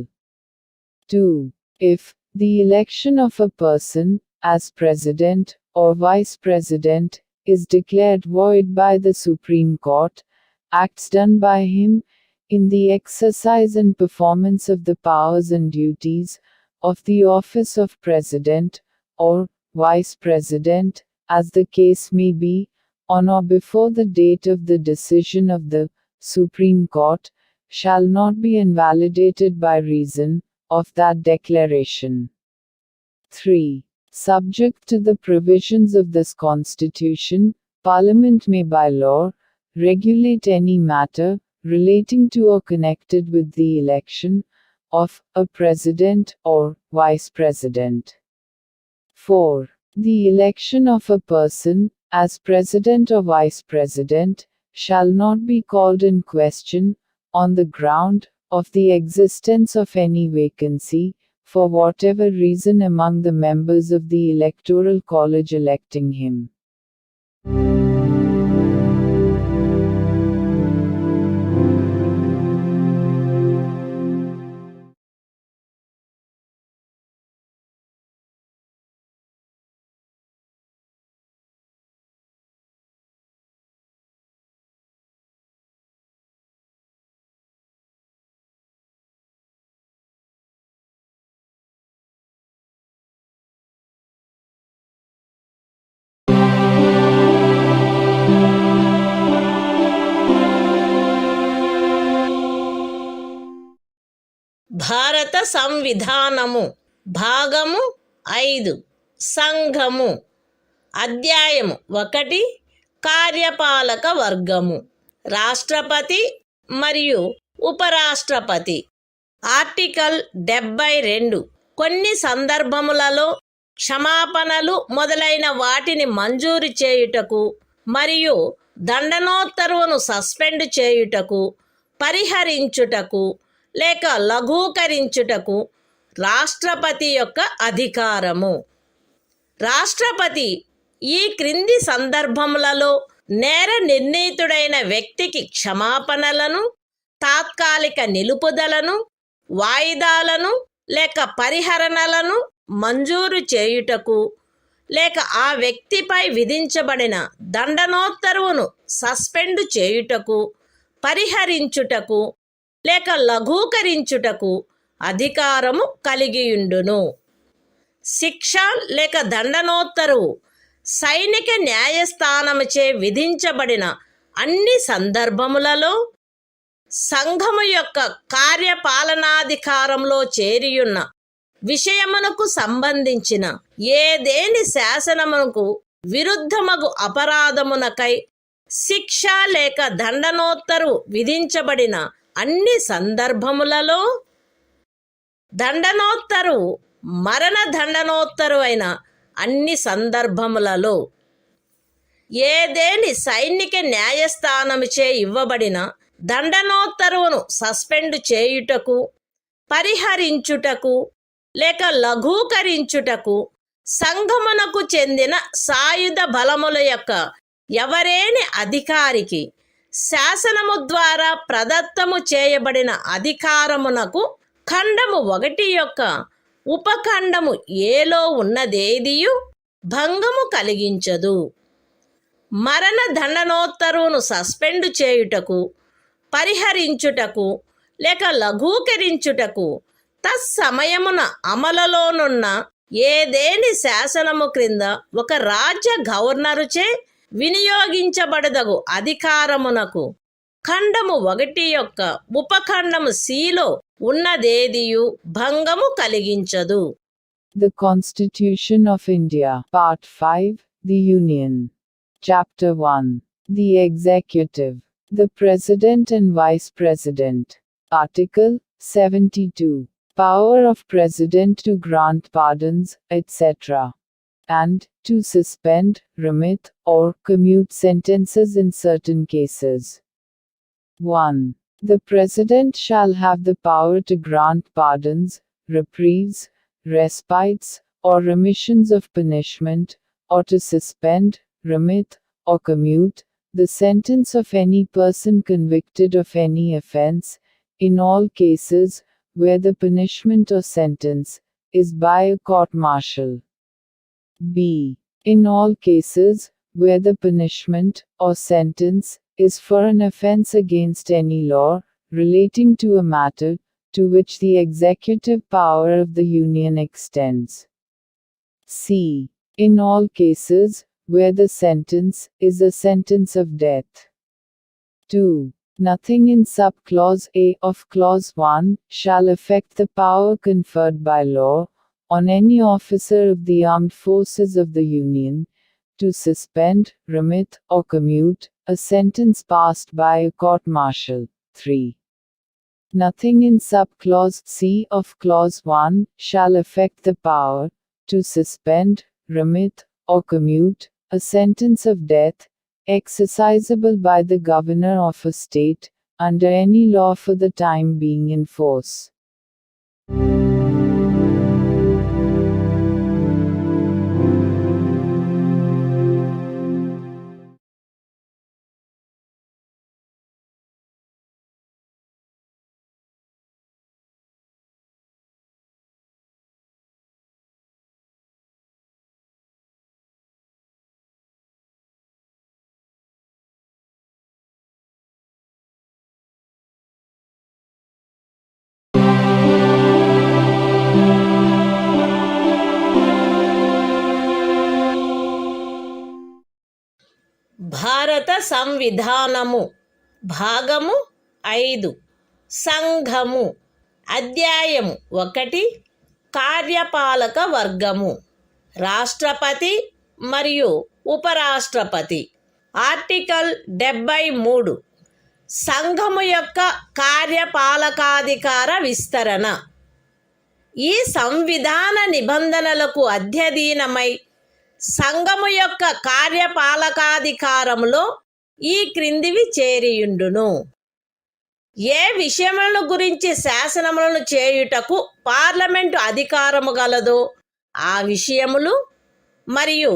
2. If the election of a person, as President, or Vice President, is declared void by the Supreme Court, acts done by him, in the exercise and performance of the powers and duties, of the office of President, or Vice President, as the case may be, on or before the date of the decision of the Supreme Court, shall not be invalidated by reason of that declaration. 3. Subject to the provisions of this Constitution, Parliament may by law regulate any matter relating to or connected with the election of a President or Vice President. 4. The election of a person, as President or Vice President, shall not be called in question, on the ground of the existence of any vacancy, for whatever reason among the members of the Electoral College electing him. భారత సంవిధానము భాగము 5 సంఘము అధ్యాయము 1 కార్యపాలక వర్గము రాష్ట్రపతి మరియు ఉపరాష్ట్రపతి. Article 72 కొన్ని సందర్భములలో క్షమాపణలు మొదలైన వాటిని మంజూరు చేయుటకు మరియు దండనోత్తర్వును సస్పెండ్ చేయుటకు, పరిహరించుటకు లేక లఘూకరించుటకు రాష్ట్రపతి యొక్క అధికారము. రాష్ట్రపతి ఈ క్రింది సందర్భములలో నేర నిర్ణీతుడైన వ్యక్తికి క్షమాపణలను, తాత్కాలిక నిలుపుదలను, వాయిదాలను లేక పరిహరణలను మంజూరు చేయుటకు లేక ఆ వ్యక్తిపై విధించబడిన దండనోత్తర్వును సస్పెండు చేయుటకు, పరిహరించుటకు లేక లఘూకరించుటకు అధికారము కలిగియుండును. శిక్ష లేక దండనోత్తరువు సైనిక న్యాయస్థానముచే విధించబడిన అన్ని సందర్భములలో సంఘము యొక్క కార్యపాలనాధికారంలో చేరియున్న విషయమునకు సంబంధించిన ఏదేని శాసనమునకు విరుద్ధమగు అపరాధమునకై శిక్ష లేక దండనోత్తరు విధించబడిన అన్ని సందర్భములలో దండనోత్తరు మరణ దండనోత్తరు అయిన అన్ని సందర్భములలో ఏదేని సైనిక న్యాయస్థానముచే ఇవ్వబడిన దండనోత్తరువును సస్పెండు చేయుటకు, పరిహరించుటకు లేక లఘూకరించుటకు సంఘమునకు చెందిన సాయుధ బలముల యొక్క ఎవరేని అధికారికి శాసనము ద్వారా ప్రదత్తము చేయబడిన అధికారమునకు ఖండము 1 యొక్క ఉపఖండము ఏలో ఉన్నదేదియు భంగము కలిగించదు. మరణ దండనోత్తరువును సస్పెండు చేయుటకు, పరిహరించుటకు లేక లఘూకరించుటకు తత్సమయమున అమలులోనున్న ఏదేని శాసనము క్రింద ఒక రాజ్య గవర్నరుచే వినియోగించబడదగు అధికారమునకు ఖండము 1 యొక్క ఉపఖండము సిలో ఉన్నదేదియు భంగము కలిగించదు. The Constitution of India, Part 5, The Union. Chapter 1. The Executive. The President and Vice President. Article 72. Power of President to grant pardons, etc. and to suspend, remit, or commute sentences in certain cases. 1. The President shall have the power to grant pardons, reprieves, respites, or remissions of punishment, or to suspend, remit, or commute the sentence of any person convicted of any offense, in all cases where the punishment or sentence is by a court-martial. B. In all cases where the punishment or sentence is for an offense against any law relating to a matter to which the executive power of the Union extends. C. In all cases where the sentence is a sentence of death. 2. Nothing in sub-clause A of clause 1 shall affect the power conferred by law on any officer of the armed forces of the Union to suspend, remit, or commute a sentence passed by a court-martial. 3. Nothing in sub-clause C of clause 1 shall affect the power to suspend, remit, or commute a sentence of death exercisable by the governor of a state under any law for the time being in force. భారత సంవిధానము భాగము 5 సంఘము అధ్యాయము 1 కార్యపాలక వర్గము రాష్ట్రపతి మరియు ఉపరాష్ట్రపతి. Article 73 సంఘము యొక్క కార్యపాలకాధికార విస్తరణ. ఈ సంవిధాన నిబంధనలకు అధ్యయనమై సంఘము యొక్క కార్యపాలకాధికారములో ఈ క్రిందివి చేరియుండును. ఏ విషయములను గురించి శాసనములను చేయుటకు పార్లమెంటు అధికారము గలదో ఆ విషయములు మరియు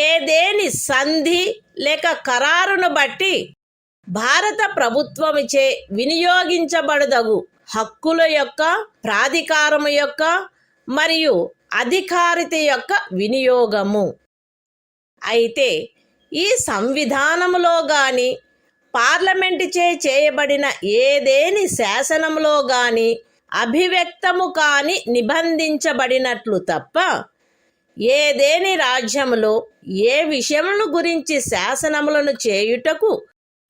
ఏదేని సంధి లేక ఖరారును బట్టి భారత ప్రభుత్వముచే వినియోగించబడదగు హక్కుల యొక్క ప్రాధికారము యొక్క మరియు అధికారిత యొక్క వినియోగము. అయితే ఈ సంవిధానములో గాని పార్లమెంటు చేయబడిన ఏదేని శాసనములో గాని అభివ్యక్తము కాని నిబంధించబడినట్లు తప్ప ఏదేని రాజ్యములో ఏ విషయముల గురించి శాసనములను చేయుటకు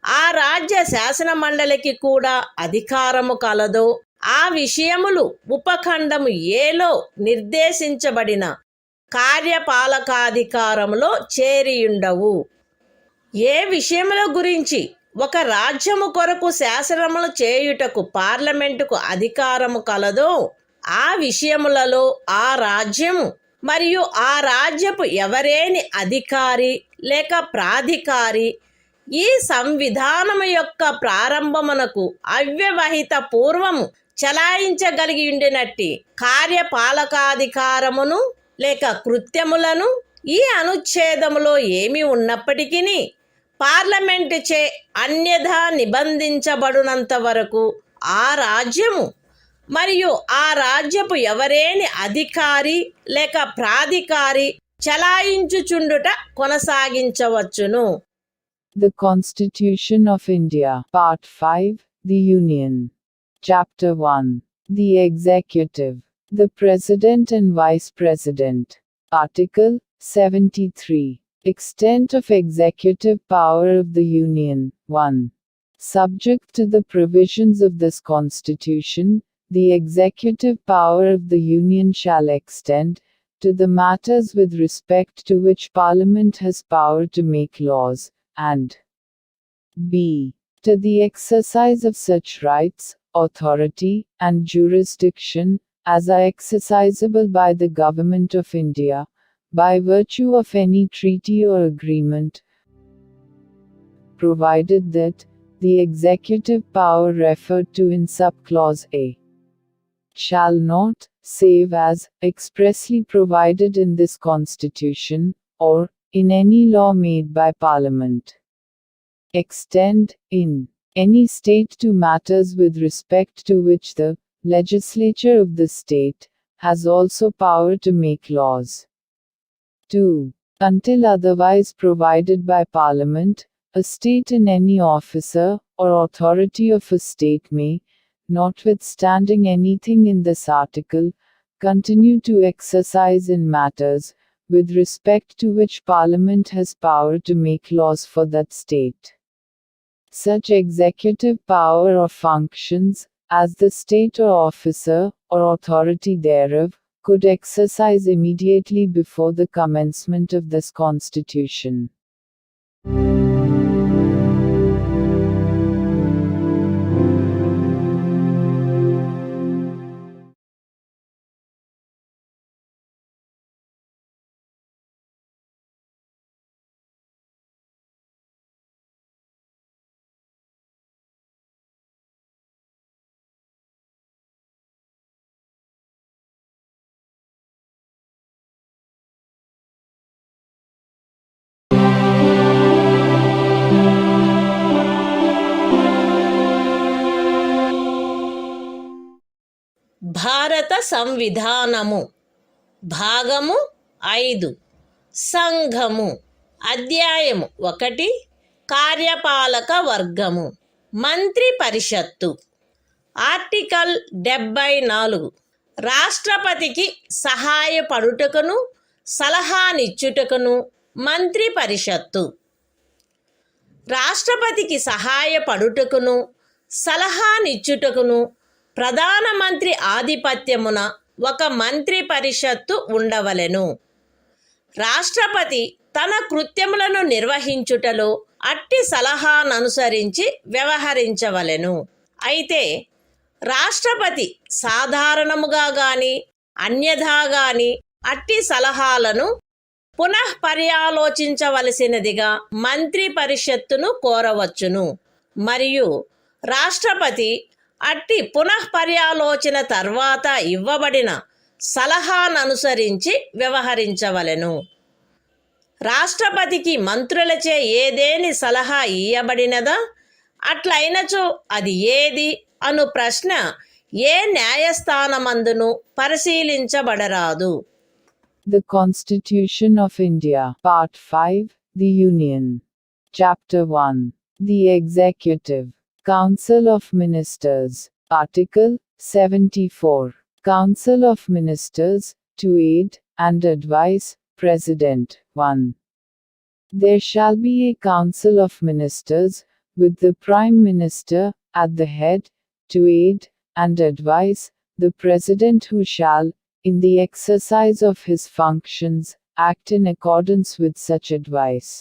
ఆ రాజ్య శాసన మండలికి కూడా అధికారము కలదో ఆ విషయములు ఉపఖండము ఏలో నిర్దేశించబడిన కార్యపాలకాధికారములో చేరియుండవు. ఏ విషయముల గురించి ఒక రాజ్యము కొరకు శాసనములు చేయుటకు పార్లమెంటుకు అధికారము కలదో ఆ విషయములలో ఆ రాజ్యము మరియు ఆ రాజ్యపు ఎవరేని అధికారి లేక ప్రాధికారి ఈ సంవిధానము యొక్క ప్రారంభమునకు అవ్యవహిత పూర్వము చలాయించగలిగి ఉండినట్టి కార్యపాలకాధికారమును లేక కృత్యములను ఈ అనుచ్ఛేదములో ఏమి ఉన్నప్పటికీ పార్లమెంటు చే అన్యథా నిబంధించబడినంత వరకు ఆ రాజ్యము మరియు ఆ రాజ్యపు ఎవరేని అధికారి లేక ప్రాధికారి చలాయించుచుండుట కొనసాగించవచ్చును. The Constitution of India, Part 5, The Union. Chapter 1. The Executive. The President and Vice President. Article 73. Extent of executive power of the Union. 1. Subject to the provisions of this Constitution, the executive power of the Union shall extend to the matters with respect to which Parliament has power to make laws, and b. to the exercise of such rights, authority, and jurisdiction as are exercisable by the Government of India, by virtue of any treaty or agreement, provided that the executive power referred to in subclause A shall not, save as expressly provided in this Constitution, or in any law made by Parliament, extend, in any state to matters with respect to which the legislature of the state has also power to make laws. 2. Until otherwise provided by Parliament, a state in any officer or authority of a state may, notwithstanding anything in this article, continue to exercise in matters with respect to which Parliament has power to make laws for that state. Such executive power or functions, as the state or officer, or authority thereof, could exercise immediately before the commencement of this Constitution. భారత సంవిధానము భాగము 5 సంఘము అధ్యాయము 1 కార్యపాలక వర్గము మంత్రి పరిషత్తు article 74 రాష్ట్రపతికి సహాయపడుటకును సలహానిచ్చుటకును మంత్రి పరిషత్తు రాష్ట్రపతికి సహాయపడుటకును సలహానిచ్చుటకును ప్రధానమంత్రి ఆధిపత్యమున ఒక మంత్రి పరిషత్తు ఉండవలెను. రాష్ట్రపతి తన కృత్యములను నిర్వహించుటలో అట్టి సలహాననుసరించి వ్యవహరించవలెను. అయితే రాష్ట్రపతి సాధారణముగా గాని అన్యథా గాని అట్టి సలహాలను పునఃపర్యాలోచించవలసినదిగా మంత్రి పరిషత్తును కోరవచ్చును. మరియు రాష్ట్రపతి అట్టి పునఃపర్యాలోచన తర్వాత ఇవ్వబడిన సలహాననుసరించి వ్యవహరించవలెను. రాష్ట్రపతికి మంత్రులచే ఏదేని సలహా ఇయ్యబడినదా, అట్లయినచో అది ఏది అను ప్రశ్న ఏ న్యాయస్థానమందును పరిశీలించబడరాదు. The Constitution of India, Part 5, The Union. Chapter 1. The Executive. Council of Ministers. Article 74. Council of Ministers, to aid and advise President. 1. There shall be a Council of Ministers, with the Prime Minister at the head, to aid and advise the President, who shall, in the exercise of his functions, act in accordance with such advice.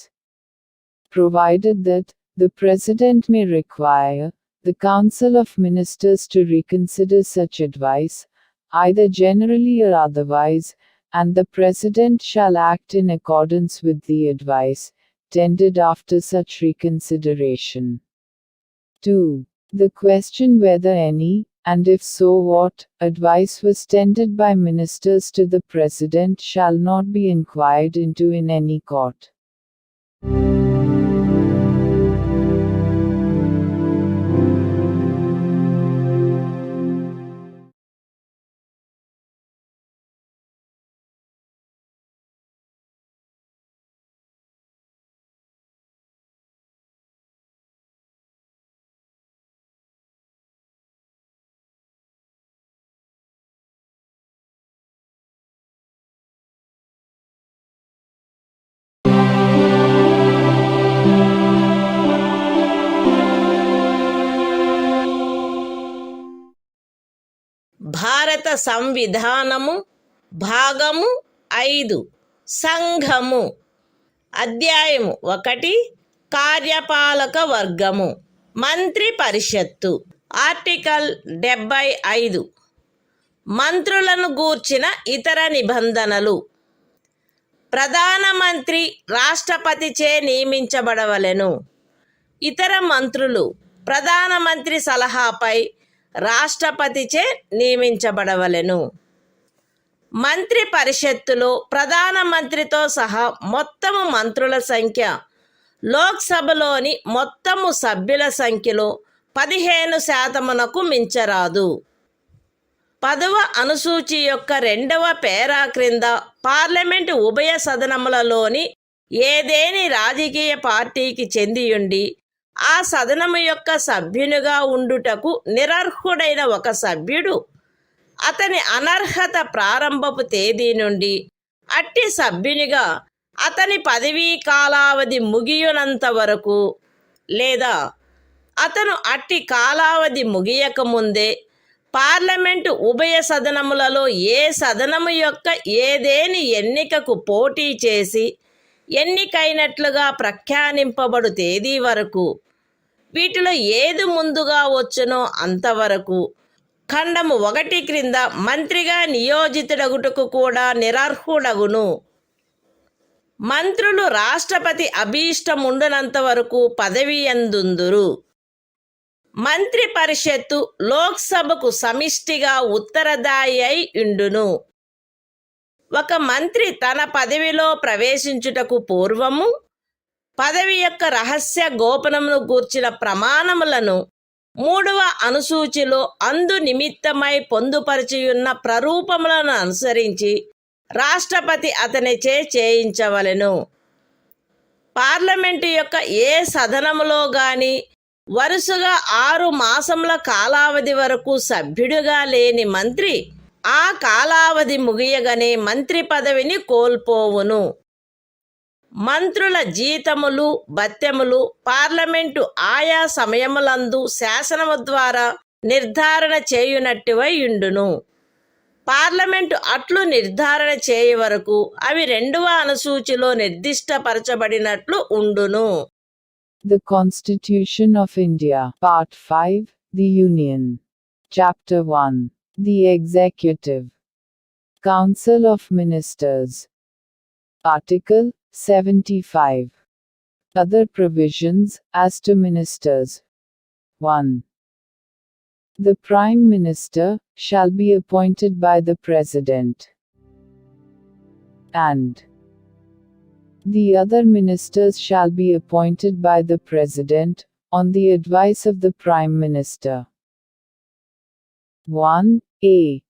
Provided that the President may require the Council of Ministers to reconsider such advice, either generally or otherwise, and the President shall act in accordance with the advice tendered after such reconsideration. 2. The question whether any, and if so what, advice was tendered by ministers to the President shall not be inquired into in any court. భారత సంవిధానము భాగము 5 సంఘము అధ్యాయము 1 కార్యపాలక వర్గము మంత్రి పరిషత్తు article 75 మంత్రులను గూర్చిన ఇతర నిబంధనలు ప్రధానమంత్రి రాష్ట్రపతిచే నియమించబడవలెను. ఇతర మంత్రులు ప్రధానమంత్రి సలహాపై రాష్ట్రపతిచే నియమించబడవలెను. మంత్రి పరిషత్తులో ప్రధానమంత్రితో సహా మొత్తము మంత్రుల సంఖ్య లోక్సభలోని మొత్తము సభ్యుల సంఖ్యలో 15% మించరాదు. 10వ అనుసూచి యొక్క 2వ పేరా క్రింద పార్లమెంటు ఉభయ సదనములలోని ఏదేని రాజకీయ పార్టీకి చెందియుండి ఆ సదనము యొక్క సభ్యునిగా ఉండుటకు నిరర్హుడైన ఒక సభ్యుడు అతని అనర్హత ప్రారంభపు తేదీ నుండి అట్టి సభ్యునిగా అతని పదవీ కాలావధి ముగియునంత వరకు లేదా అతను అట్టి కాలావధి ముగియకముందే పార్లమెంటు ఉభయ సదనములలో ఏ సదనము యొక్క ఏదేని ఎన్నికకు పోటీ చేసి ఎన్నికైనట్లుగా ప్రఖ్యానింపబడు తేదీ వరకు, వీటిలో ఏది ముందుగా వచ్చునో అంతవరకు ఖండము 1 క్రింద మంత్రిగా నియోజితుడగుటకు కూడా నిరర్హుడగును. మంత్రులు రాష్ట్రపతి అభీష్టముండునంత వరకు పదవి యందుందురు. మంత్రి పరిషత్తు లోక్సభకు సమిష్టిగా ఉత్తరదాయి అయి ఉండును. ఒక మంత్రి తన పదవిలో ప్రవేశించుటకు పూర్వము పదవి యొక్క రహస్య గోపనమును గూర్చిన ప్రమాణములను 3వ అనుసూచిలో అందు నిమిత్తమై పొందుపరిచియున్న ప్రరూపములను అనుసరించి రాష్ట్రపతి అతనిచే చేయించవలెను. పార్లమెంటు యొక్క ఏ సదనములో గాని వరుసగా 6 మాసముల కాలావధి వరకు సభ్యుడిగా లేని మంత్రి ఆ కాలావధి ముగియగానే మంత్రి పదవిని కోల్పోవును. మంత్రుల జీతములు భత్యములు పార్లమెంటు ఆయా సమయములందు శాసనము ద్వారా నిర్ధారణ చేయునట్టువై ఉండును. పార్లమెంటు అట్లు నిర్ధారణ చేయ వరకు అవి 2వ అనుసూచిలో నిర్దిష్టపరచబడినట్లు ఉండును. The Constitution of India, Part 5, The Union. Chapter 1. The Executive. Council of Ministers. Article 75. Other provisions as to ministers. 1. The Prime Minister shall be appointed by the President, and the other ministers shall be appointed by the President, on the advice of the Prime Minister. 1a.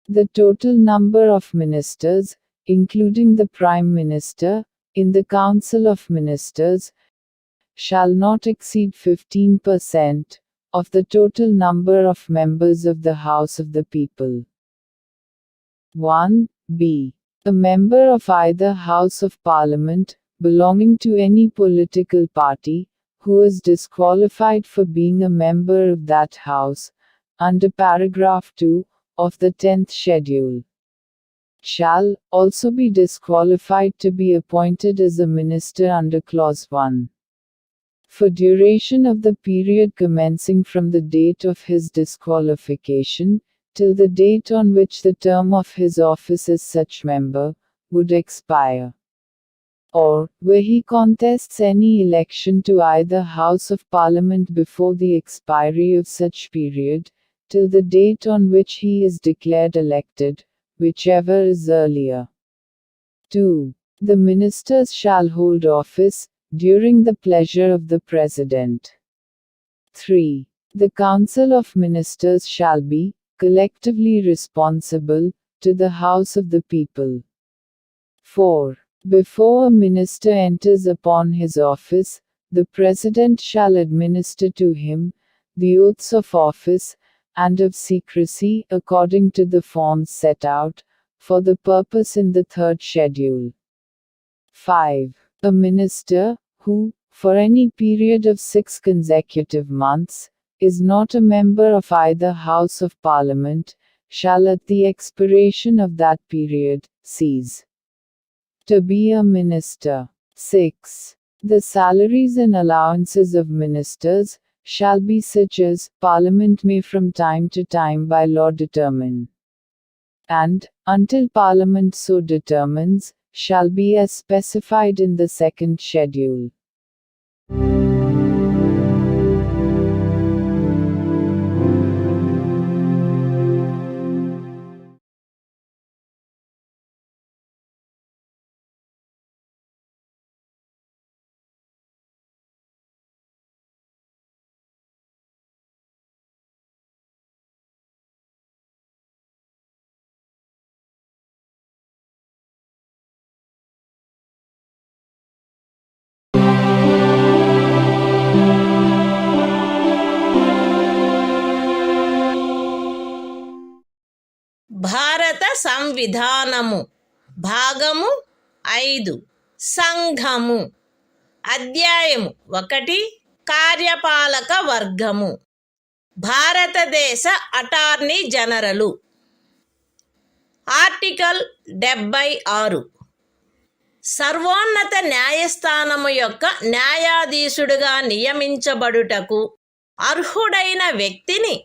The total number of ministers, including the Prime Minister, in the Council of Ministers, shall not exceed 15% of the total number of members of the House of the People. 1b. A member of either House of Parliament, belonging to any political party, who is disqualified for being a member of that House, under paragraph 2 of the 10th schedule, shall also be disqualified to be appointed as a minister under clause 1. For duration of the period commencing from the date of his disqualification, till the date on which the term of his office as such member would expire. Or, where he contests any election to either House of Parliament before the expiry of such period, till the date on which he is declared elected, whichever is earlier. 2. The ministers shall hold office, during the pleasure of the President. 3. The Council of Ministers shall be, collectively responsible, to the House of the People. 4. Before a minister enters upon his office, the President shall administer to him the oaths of office and of secrecy according to the forms set out for the purpose in the 3rd schedule. 5. A minister, who, for any period of 6 consecutive months, is not a member of either House of Parliament, shall at the expiration of that period, cease to be a minister. 6. The salaries and allowances of ministers shall be such as Parliament may from time to time by law determine, and, until Parliament so determines, shall be as specified in the 2nd schedule. భారత సంవిధానము భాగము 5 సంఘము అధ్యాయము 1 కార్యపాలక వర్గము భారతదేశ attorney general article 76 సర్వోన్నత న్యాయస్థానము యొక్క న్యాయాధీశుడిగా నియమించబడుటకు అర్హుడైన వ్యక్తిని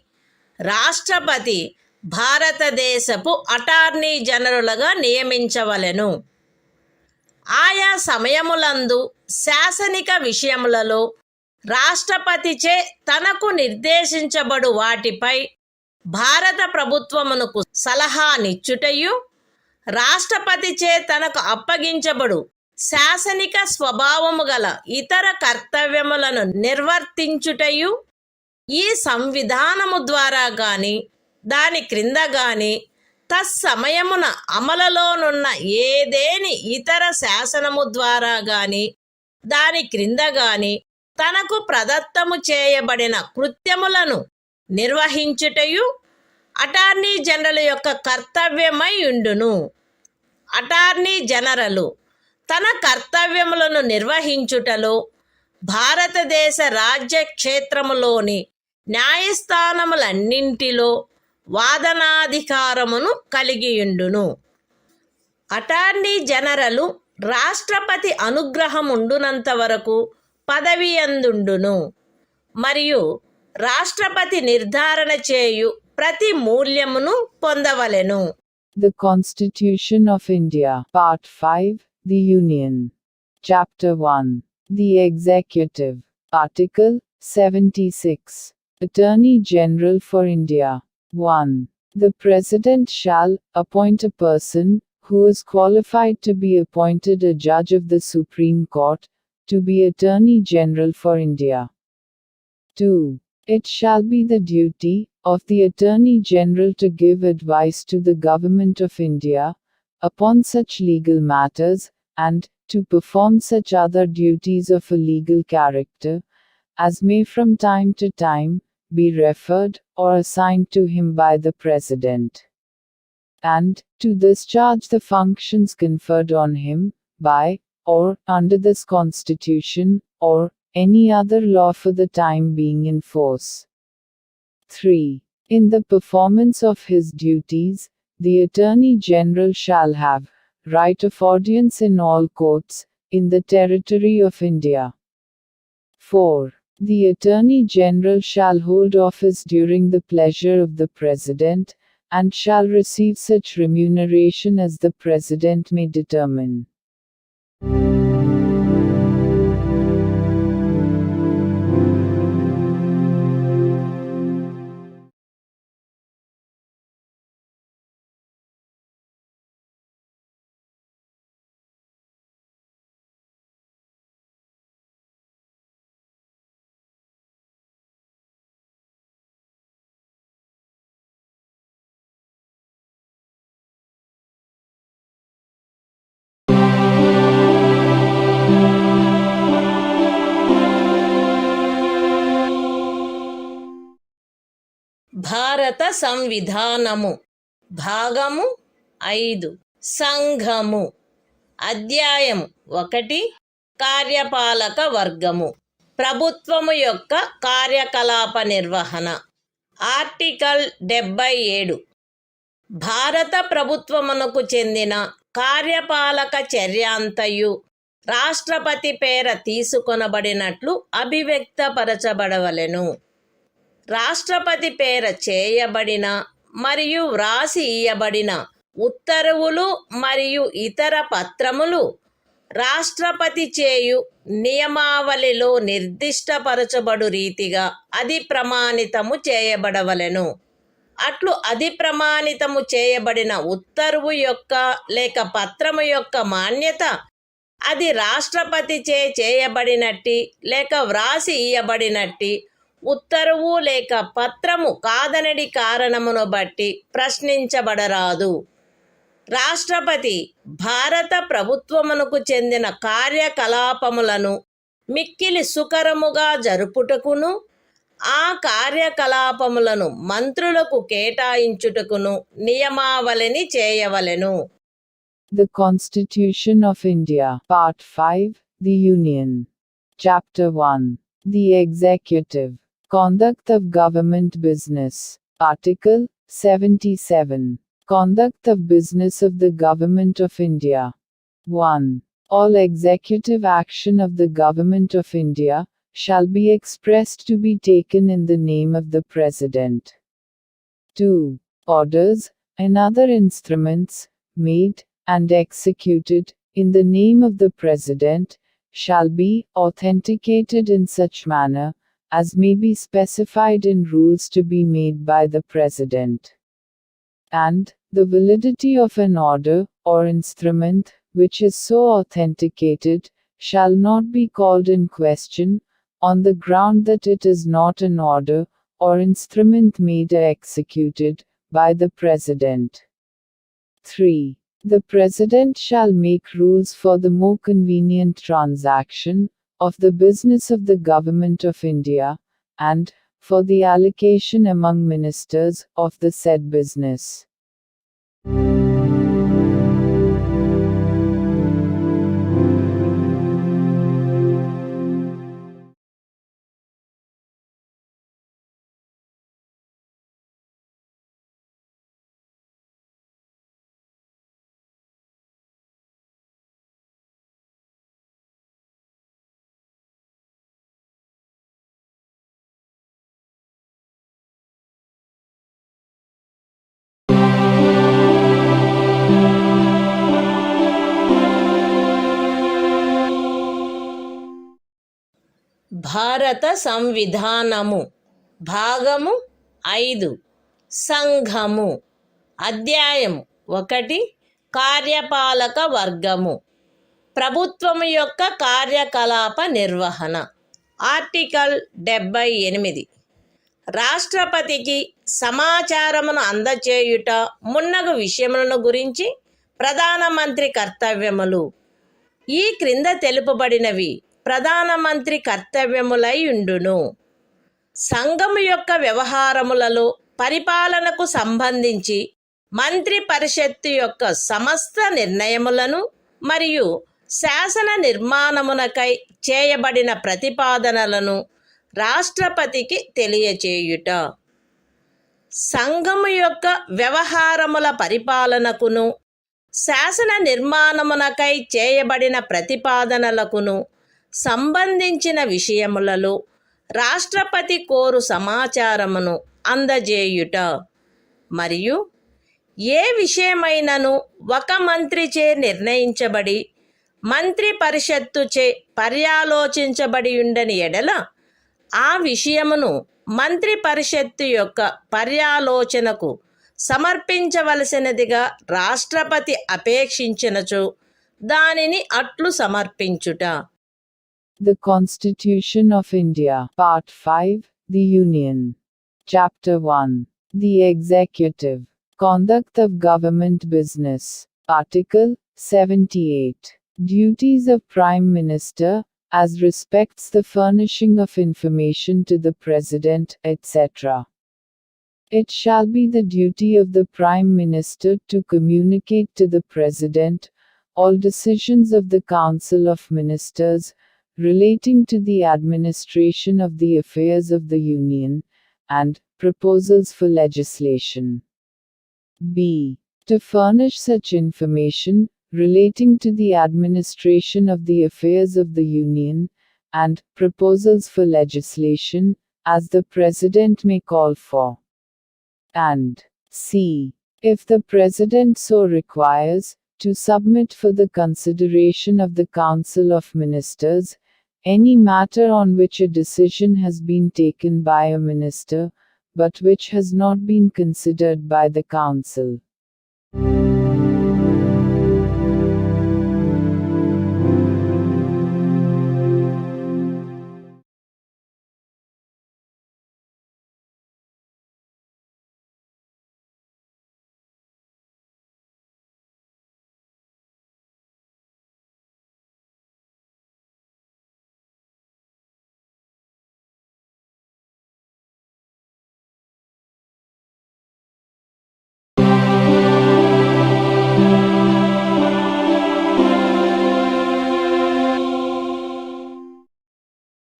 రాష్ట్రపతి భారతదేశపు అటార్నీ జనరలుగా నియమించవలెను. ఆయా సమయములందు శాసనిక విషయములలో రాష్ట్రపతిచే తనకు నిర్దేశించబడు వాటిపై భారత ప్రభుత్వమునకు సలహానిచ్చుటయు, రాష్ట్రపతిచే తనకు అప్పగించబడు శాసనిక స్వభావము గల ఇతర కర్తవ్యములను నిర్వర్తించుటయు ఈ సంవిధానము ద్వారా గాని దాని క్రింద గాని తత్సమయమున అమలులోనున్న ఏదేని ఇతర శాసనము ద్వారా గాని దాని క్రింద గాని తనకు ప్రదత్తము చేయబడిన కృత్యములను నిర్వహించుటయు అటార్నీ జనరల్ యొక్క కర్తవ్యమై ఉండును. అటార్నీ జనరలు తన కర్తవ్యములను నిర్వహించుటలో భారతదేశ రాజ్య క్షేత్రములోని న్యాయస్థానములన్నింటిలో వాదనాధికారమును కలిగియుండును. అటార్నీ జనరలు రాష్ట్రపతి అనుగ్రహముండునంత వరకు పదవియందుండును మరియు రాష్ట్రపతి నిర్ధారణ చేయు ప్రతి మూల్యమును పొందవలెను. The Constitution of India, Part 5, The Union. Chapter 1. The Executive. Article 76. Attorney General for India. 1. The President shall appoint a person who is qualified to be appointed a judge of the Supreme Court to be Attorney General for India. 2. It shall be the duty of the Attorney General to give advice to the Government of India upon such legal matters, and to perform such other duties of a legal character as may from time to time be referred or assigned to him by the President, and to discharge the functions conferred on him by or under this Constitution or any other law for the time being in force. 3. In the performance of his duties, the Attorney General shall have right of audience in all courts in the territory of India. 4. The Attorney General shall hold office during the pleasure of the President, and shall receive such remuneration as the President may determine. భారత సంవిధానము భాగము 5 సంఘము అధ్యాయం 1 కార్యపాలక వర్గము ప్రభుత్వము యొక్క కార్యకలాప నిర్వహణ article 77 భారత ప్రభుత్వమునకు చెందిన కార్యపాలక చర్యాంతయు రాష్ట్రపతి పేర తీసుకొనబడినట్లు అభివ్యక్తపరచబడవలెను. రాష్ట్రపతి పేర చేయబడిన మరియు వ్రాసి ఇయ్యబడిన ఉత్తర్వులు మరియు ఇతర పత్రములు రాష్ట్రపతి చేయు నియమావళిలో నిర్దిష్టపరచబడు రీతిగా అది ప్రమాణితము చేయబడవలెను. అట్లు అది ప్రమాణితము చేయబడిన ఉత్తర్వు యొక్క లేక పత్రము యొక్క మాన్యత అది రాష్ట్రపతి చేయబడినట్టి లేక వ్రాసి ఇయ్యబడినట్టి ఉత్తర్వు లేక పత్రము కాదనడి కారణమును బట్టి ప్రశ్నించబడరాదు. రాష్ట్రపతి భారత ప్రభుత్వమునకు చెందిన కార్యకలాపములను మిక్కిలి సుకరముగా జరుపుటకును ఆ కార్యకలాపములను మంత్రులకు కేటాయించుటకును నియమావళిని చేయవలెను. The Constitution of India, Part 5, The Union. Chapter 1. The Executive. Conduct of Government Business. Article 77. Conduct of Business of the Government of India. 1. All executive action of the Government of India shall be expressed to be taken in the name of the President. 2. Orders and other instruments made and executed in the name of the President shall be authenticated in such manner as may be specified in rules to be made by the President. And the validity of an order or instrument which is so authenticated shall not be called in question on the ground that it is not an order or instrument made or executed by the President. 3. The President shall make rules for the more convenient transaction of the business of the Government of India, and for the allocation among ministers of the said business. భారత సంవిధానము భాగము 5 సంఘము అధ్యాయం 1 కార్యపాలక వర్గము ప్రభుత్వము యొక్క కార్యకలాప నిర్వహణ article 78 రాష్ట్రపతికి సమాచారమును అందచేయుట మున్నగు విషయములను గురించి ప్రధానమంత్రి కర్తవ్యములు. ఈ క్రింద తెలుపబడినవి ప్రధానమంత్రి కర్తవ్యములై ఉండును. సంఘము యొక్క వ్యవహారములలో పరిపాలనకు సంబంధించి మంత్రి పరిషత్తు యొక్క సమస్త నిర్ణయములను మరియు శాసన నిర్మాణమునకై చేయబడిన ప్రతిపాదనలను రాష్ట్రపతికి తెలియచేయుట. సంఘము యొక్క వ్యవహారముల పరిపాలనకును శాసన నిర్మాణమునకై చేయబడిన ప్రతిపాదనలకును సంబంధించిన విషయములలో రాష్ట్రపతి కోరు సమాచారమును అందజేయుట మరియు ఏ విషయమైనను ఒక మంత్రిచే నిర్ణయించబడి మంత్రి పరిషత్తుచే పర్యాలోచించబడి ఉండని ఎడల ఆ విషయమును మంత్రి పరిషత్తు యొక్క పర్యాలోచనకు సమర్పించవలసినదిగా రాష్ట్రపతి అపేక్షించినచో దానిని అట్లు సమర్పించుట. The Constitution of India, Part 5, The Union. Chapter 1. The Executive. Conduct of Government Business. Article 78. Duties of Prime Minister, as respects the furnishing of information to the President, etc. It shall be the duty of the Prime Minister to communicate to the President all decisions of the Council of Ministers relating to the administration of the affairs of the Union, and proposals for legislation. B. To furnish such information relating to the administration of the affairs of the Union, and proposals for legislation, as the President may call for. And C. If the President so requires, to submit for the consideration of the Council of Ministers any matter on which a decision has been taken by a minister, but which has not been considered by the Council.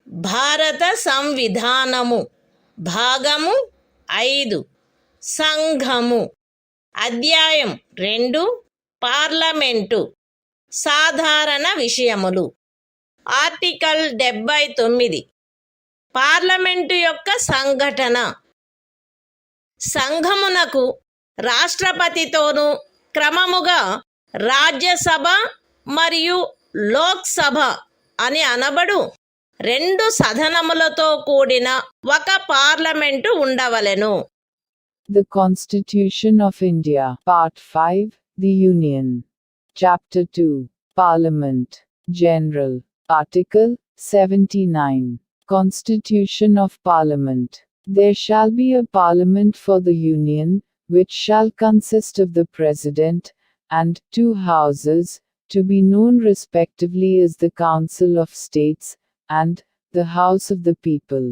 భారత సంవిధానము భాగము 5 సంఘము అధ్యాయం 2 parliament సాధారణ విషయములు. Article 79 parliament యొక్క సంఘటన. సంఘమునకు రాష్ట్రపతితోనూ క్రమముగా రాజ్యసభ మరియు లోక్సభ అని అనబడు 2 సదనములతో కూడిన ఒక పార్లమెంటు ఉండవలెను. The Constitution of India, Part 5, The Union. Chapter 2. Parliament. General. Article 79. Constitution of Parliament. There shall be a Parliament for the Union, which shall consist of the President, and 2 houses, to be known respectively as the Council of States, and the House of the People.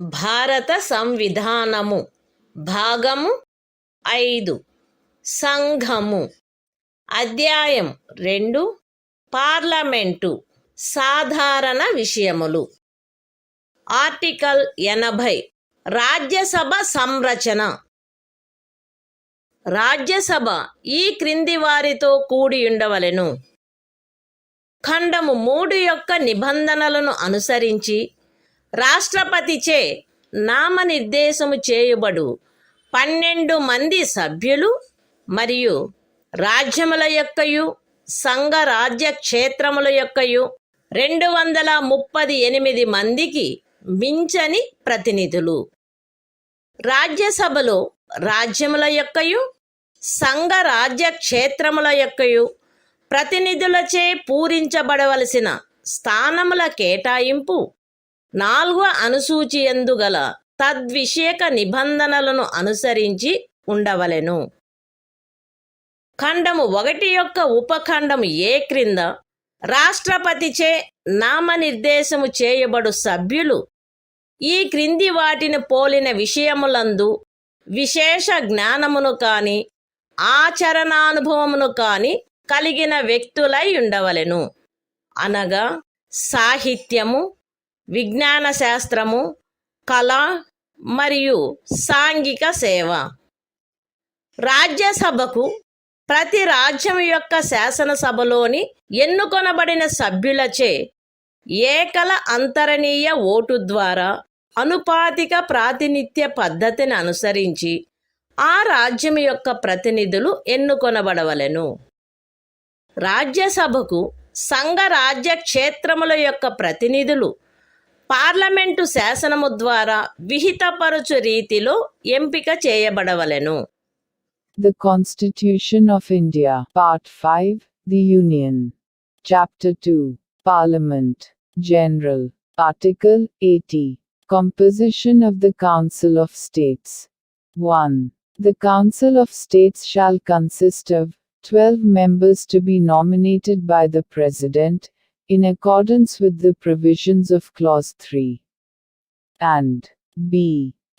భారత సంవిధానము భాగము 5 సంఘము అధ్యాయం 2 parliament సాధారణ విషయములు. Article 80 Rajya Sabha సంరచన. Rajya Sabha ఈ క్రింది వారితో కూడి ఉండవలెను. ఖండము 3 యొక్క నిబంధనలను అనుసరించి రాష్ట్రపతిచే నామనిర్దేశము చేయబడు 12 మంది సభ్యులు మరియు రాజ్యముల యొక్కయు సంఘ రాజ్య క్షేత్రముల యొక్కయు 238 మందికి మించని ప్రతినిధులు. రాజ్యసభలో రాజ్యముల యొక్కయు సంఘ రాజ్య క్షేత్రముల యొక్కయు ప్రతినిధులచే పూరించబడవలసిన స్థానముల కేటాయింపు 4వ అనుసూచి యందు గల తద్విషయక నిబంధనలను అనుసరించి ఉండవలెను. ఖండము 1 యొక్క ఉపఖండము ఏ క్రింద రాష్ట్రపతిచే నామనిర్దేశము చేయబడు సభ్యులు ఈ క్రింది వాటిని పోలిన విషయములందు విశేష జ్ఞానమును కాని ఆచరణానుభవమును కాని కలిగిన వ్యక్తులై ఉండవలెను. అనగా సాహిత్యము, విజ్ఞాన శాస్త్రము, కళ మరియు సాంఘిక సేవ. రాజ్యసభకు ప్రతి రాజ్యం యొక్క శాసనసభలోని ఎన్నుకొనబడిన సభ్యులచే ఏకల అంతరణీయ ఓటు ద్వారా అనుపాతిక ప్రాతినిధ్య పద్ధతిని అనుసరించి ఆ రాజ్యం యొక్క ప్రతినిధులు ఎన్నుకొనబడవలెను. రాజ్యసభకు సంఘ రాజ్య క్షేత్రముల యొక్క ప్రతినిధులు పార్లమెంటు శాసనము ద్వారా విహితపరచు రీతిలో ఎంపిక చేయబడవలెను. The Constitution of India, Part 5, The Union. Chapter 2, Parliament, General. Article 80. Composition of the Council of States. 1. The Council of States shall consist of 12 members to be nominated by the President, in accordance with the provisions of Clause 3. And b.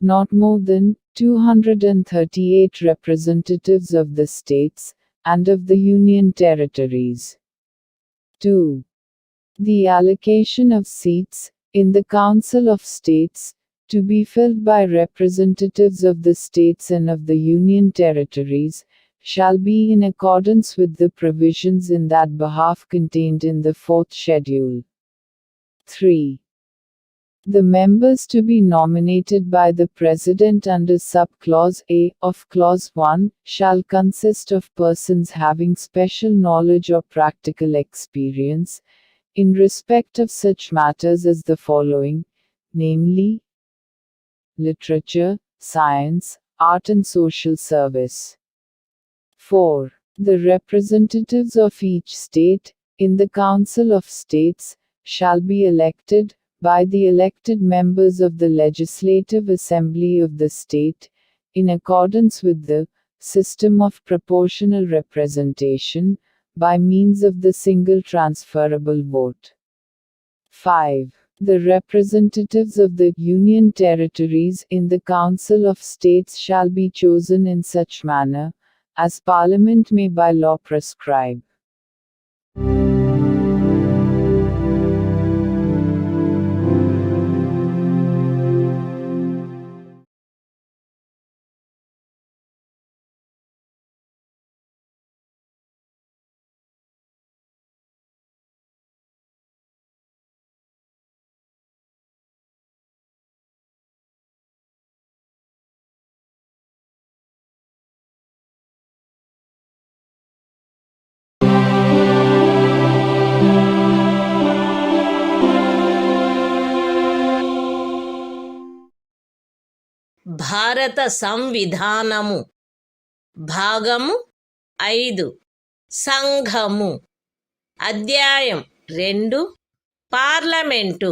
Not more than 238 representatives of the states, and of the Union territories. 2. The allocation of seats, in the Council of States, to be filled by representatives of the states and of the Union territories, shall be in accordance with the provisions in that behalf contained in the 4th schedule. 3. The members to be nominated by the President under subclause A of Clause 1 shall consist of persons having special knowledge or practical experience in respect of such matters as the following, namely: literature, science, art and social service. 4. The representatives of each state, in the Council of States, shall be elected by the elected members of the Legislative Assembly of the state, in accordance with the system of proportional representation, by means of the single transferable vote. 5. The representatives of the Union territories in the Council of States shall be chosen in such manner as Parliament may by law prescribe. భారత సంవిధానము భాగము 5 సంఘము అధ్యాయం 2 parliament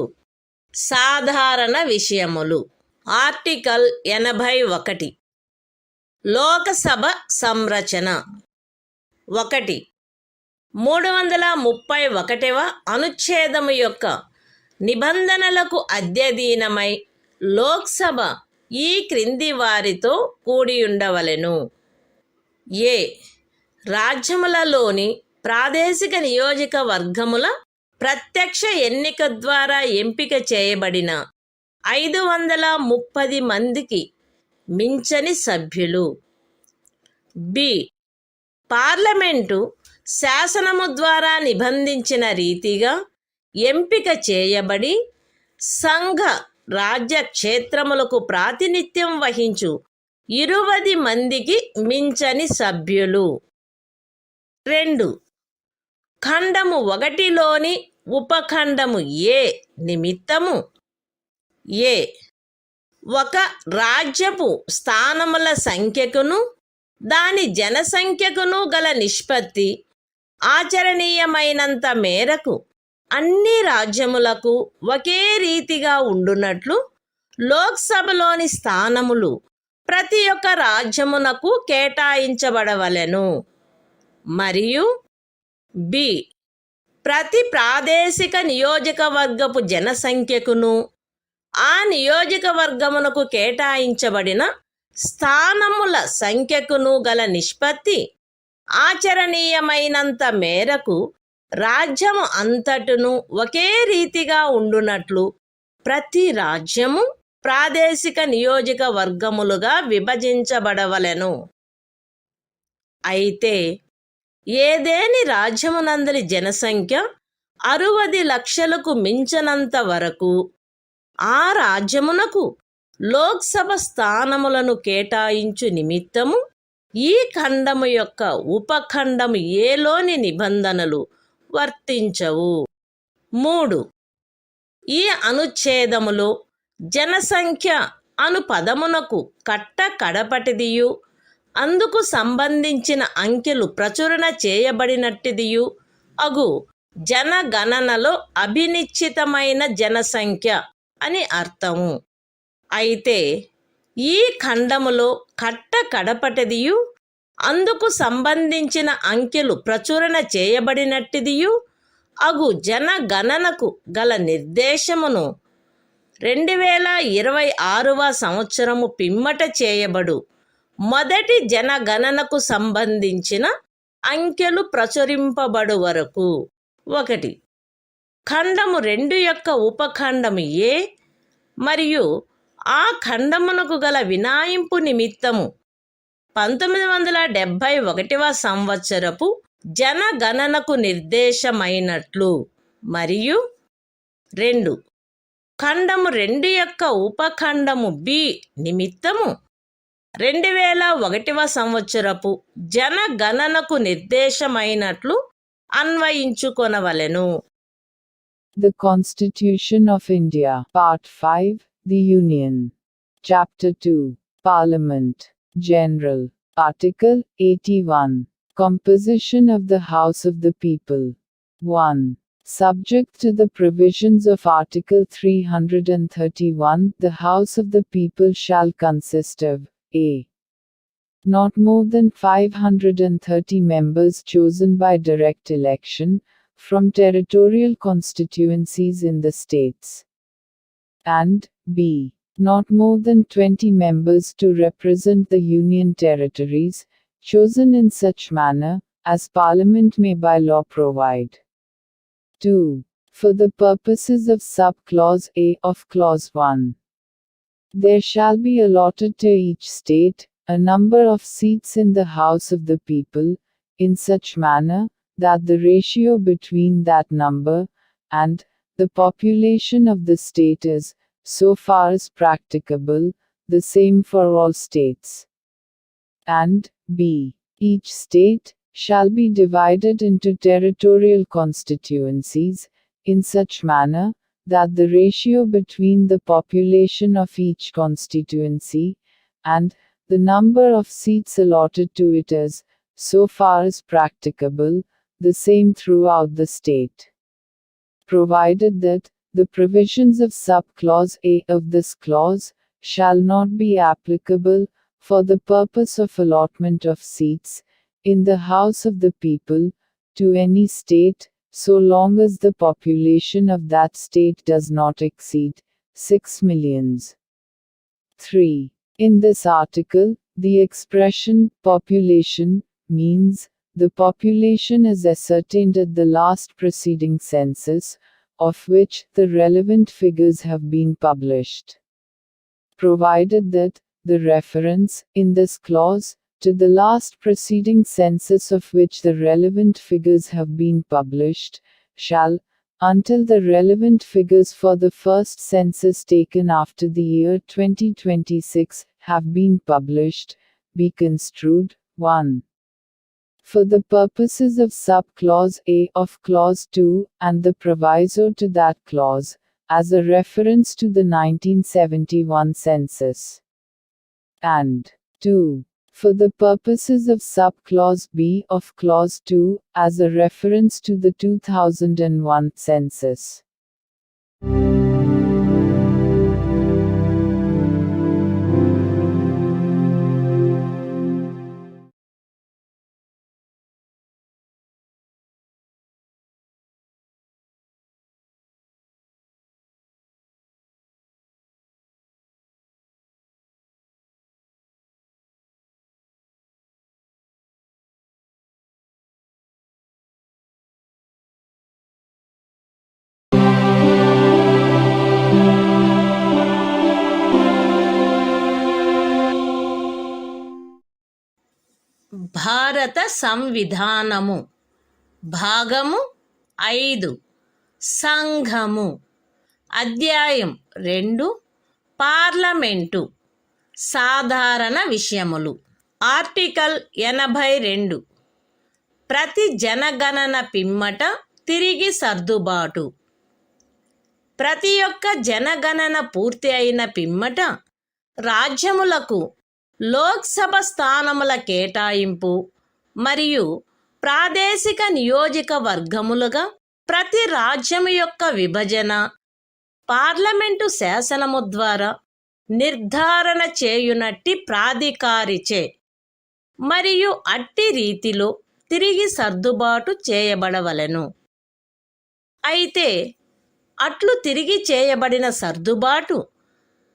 సాధారణ విషయములు article 81 Lok Sabha సంరచన 1 331వ అనుచ్ఛేదము యొక్క నిబంధనలకు అధ్యయనమై లోక్సభ ఈ క్రింది వారితో కూడి ఉండవలెను. ఏ రాజ్యములలోని ప్రాదేశిక నియోజకవర్గముల ప్రత్యక్ష ఎన్నిక ద్వారా ఎంపిక చేయబడిన 530 మందికి మించని సభ్యులు. బి. పార్లమెంటు శాసనము ద్వారా నిబంధించిన రీతిగా ఎంపిక చేయబడి సంఘ రాజ్య క్షేత్రములకు ప్రాతినిధ్యం వహించు 20 మందికి మించని సభ్యులు. 2. ఖండము 1లోని ఉపఖండము ఏ నిమిత్తము ఏ ఒక రాజ్యపు స్థానముల సంఖ్యకును దాని జనసంఖ్యకును గల నిష్పత్తి ఆచరణీయమైనంత మేరకు అన్ని రాజ్యములకు ఒకే రీతిగా ఉండునట్లు లోక్సభలోని స్థానములు ప్రతి ఒక్క రాజ్యమునకు కేటాయించబడవలెను. మరియు బి. ప్రతి ప్రాదేశిక నియోజకవర్గపు జనసంఖ్యకును ఆ నియోజకవర్గమునకు కేటాయించబడిన స్థానముల సంఖ్యకును గల నిష్పత్తి ఆచరణీయమైనంత మేరకు రాజ్యము అంతటును ఒకే రీతిగా ఉండునట్లు ప్రతి రాజ్యము ప్రాదేశిక నియోజకవర్గములుగా విభజించబడవలెను. అయితే ఏదేని రాజ్యమునందలి జనసంఖ్య 60 లక్షలకు మించనంత వరకు ఆ రాజ్యమునకు లోక్సభ స్థానములను కేటాయించు నిమిత్తము ఈ ఖండము యొక్క ఉపఖండము ఏలోని నిబంధనలు వర్తించవు. 3. ఈ అనుచ్ఛేదములో జనసంఖ్య అను పదమునకు కడపటిదియు అందుకు సంబంధించిన అంకెలు ప్రచురణ చేయబడినట్టిదియు అగు జనగణనలో అభినిశ్చితమైన జనసంఖ్య అని అర్థము. అయితే ఈ ఖండములో కడపటిదియు అందుకు సంబంధించిన అంకెలు ప్రచురణ చేయబడినట్టిదియు అగు జనగణనకు గల నిర్దేశమును 2026వ సంవత్సరము పిమ్మట చేయబడు మొదటి జనగణనకు సంబంధించిన అంకెలు ప్రచురింపబడు వరకు 1. ఖండము 2 యొక్క ఉపఖండము ఏ మరియు ఆ ఖండమునకు గల వినాయింపు నిమిత్తము 1971వ సంవత్సరపు జనగణనకు నిర్దేశమైనట్లు మరియు 2. ఖండము 2 యొక్క ఉపఖండము బి నిమిత్తము 2001వ సంవత్సరపు జనగణనకు నిర్దేశమైనట్లు అన్వయించుకొనవలెను. The Constitution of India, Part 5, The Union. Chapter 2, Parliament, General. Article 81. Composition of the House of the People. 1. Subject to the provisions of Article 331, the House of the People shall consist of a. Not more than 530 members chosen by direct election, from territorial constituencies in the states. And b. Not more than 20 members to represent the Union territories, chosen in such manner, as Parliament may by law provide. 2. For the purposes of sub-clause A of Clause 1. There shall be allotted to each state, a number of seats in the House of the People, in such manner, that the ratio between that number, and, the population of the state is, so far as practicable, the same for all states. And, b. Each state, shall be divided into territorial constituencies, in such manner, that the ratio between the population of each constituency, and, the number of seats allotted to it is, so far as practicable, the same throughout the state. Provided that, the provisions of sub-clause A of this clause, shall not be applicable, for the purpose of allotment of seats, in the House of the People, to any state, so long as the population of that state does not exceed 6 millions. 3. In this article, the expression population means the population is ascertained at the last preceding census, of which the relevant figures have been published. Provided that the reference in this clause to the last preceding census of which the relevant figures have been published, shall, until the relevant figures for the first census taken after the year 2026 have been published, be construed, 1. For the purposes of sub-clause A of clause 2, and the proviso to that clause, as a reference to the 1971 census. And 2. For the purposes of sub-clause B of clause 2, as a reference to the 2001 census. భారత సంవిధానము భాగము 5 సంఘము అధ్యాయం 2 parliament సాధారణ విషయములు article 82 ప్రతి జనగణన పిమ్మట తిరిగి సర్దుబాటు ప్రతి ఒక్క జనగణన పూర్తి అయిన పిమ్మట రాజ్యములకు లోక్సభ స్థానముల కేటాయింపు మరియు ప్రాదేశిక నియోజకవర్గములుగా ప్రతి రాజ్యము యొక్క విభజన పార్లమెంటు శాసనము ద్వారా నిర్ధారణ చేయునట్టి ప్రాధికారిచే మరియు అట్టి రీతిలో తిరిగి సర్దుబాటు చేయబడవలెను. అయితే అట్లు తిరిగి చేయబడిన సర్దుబాటు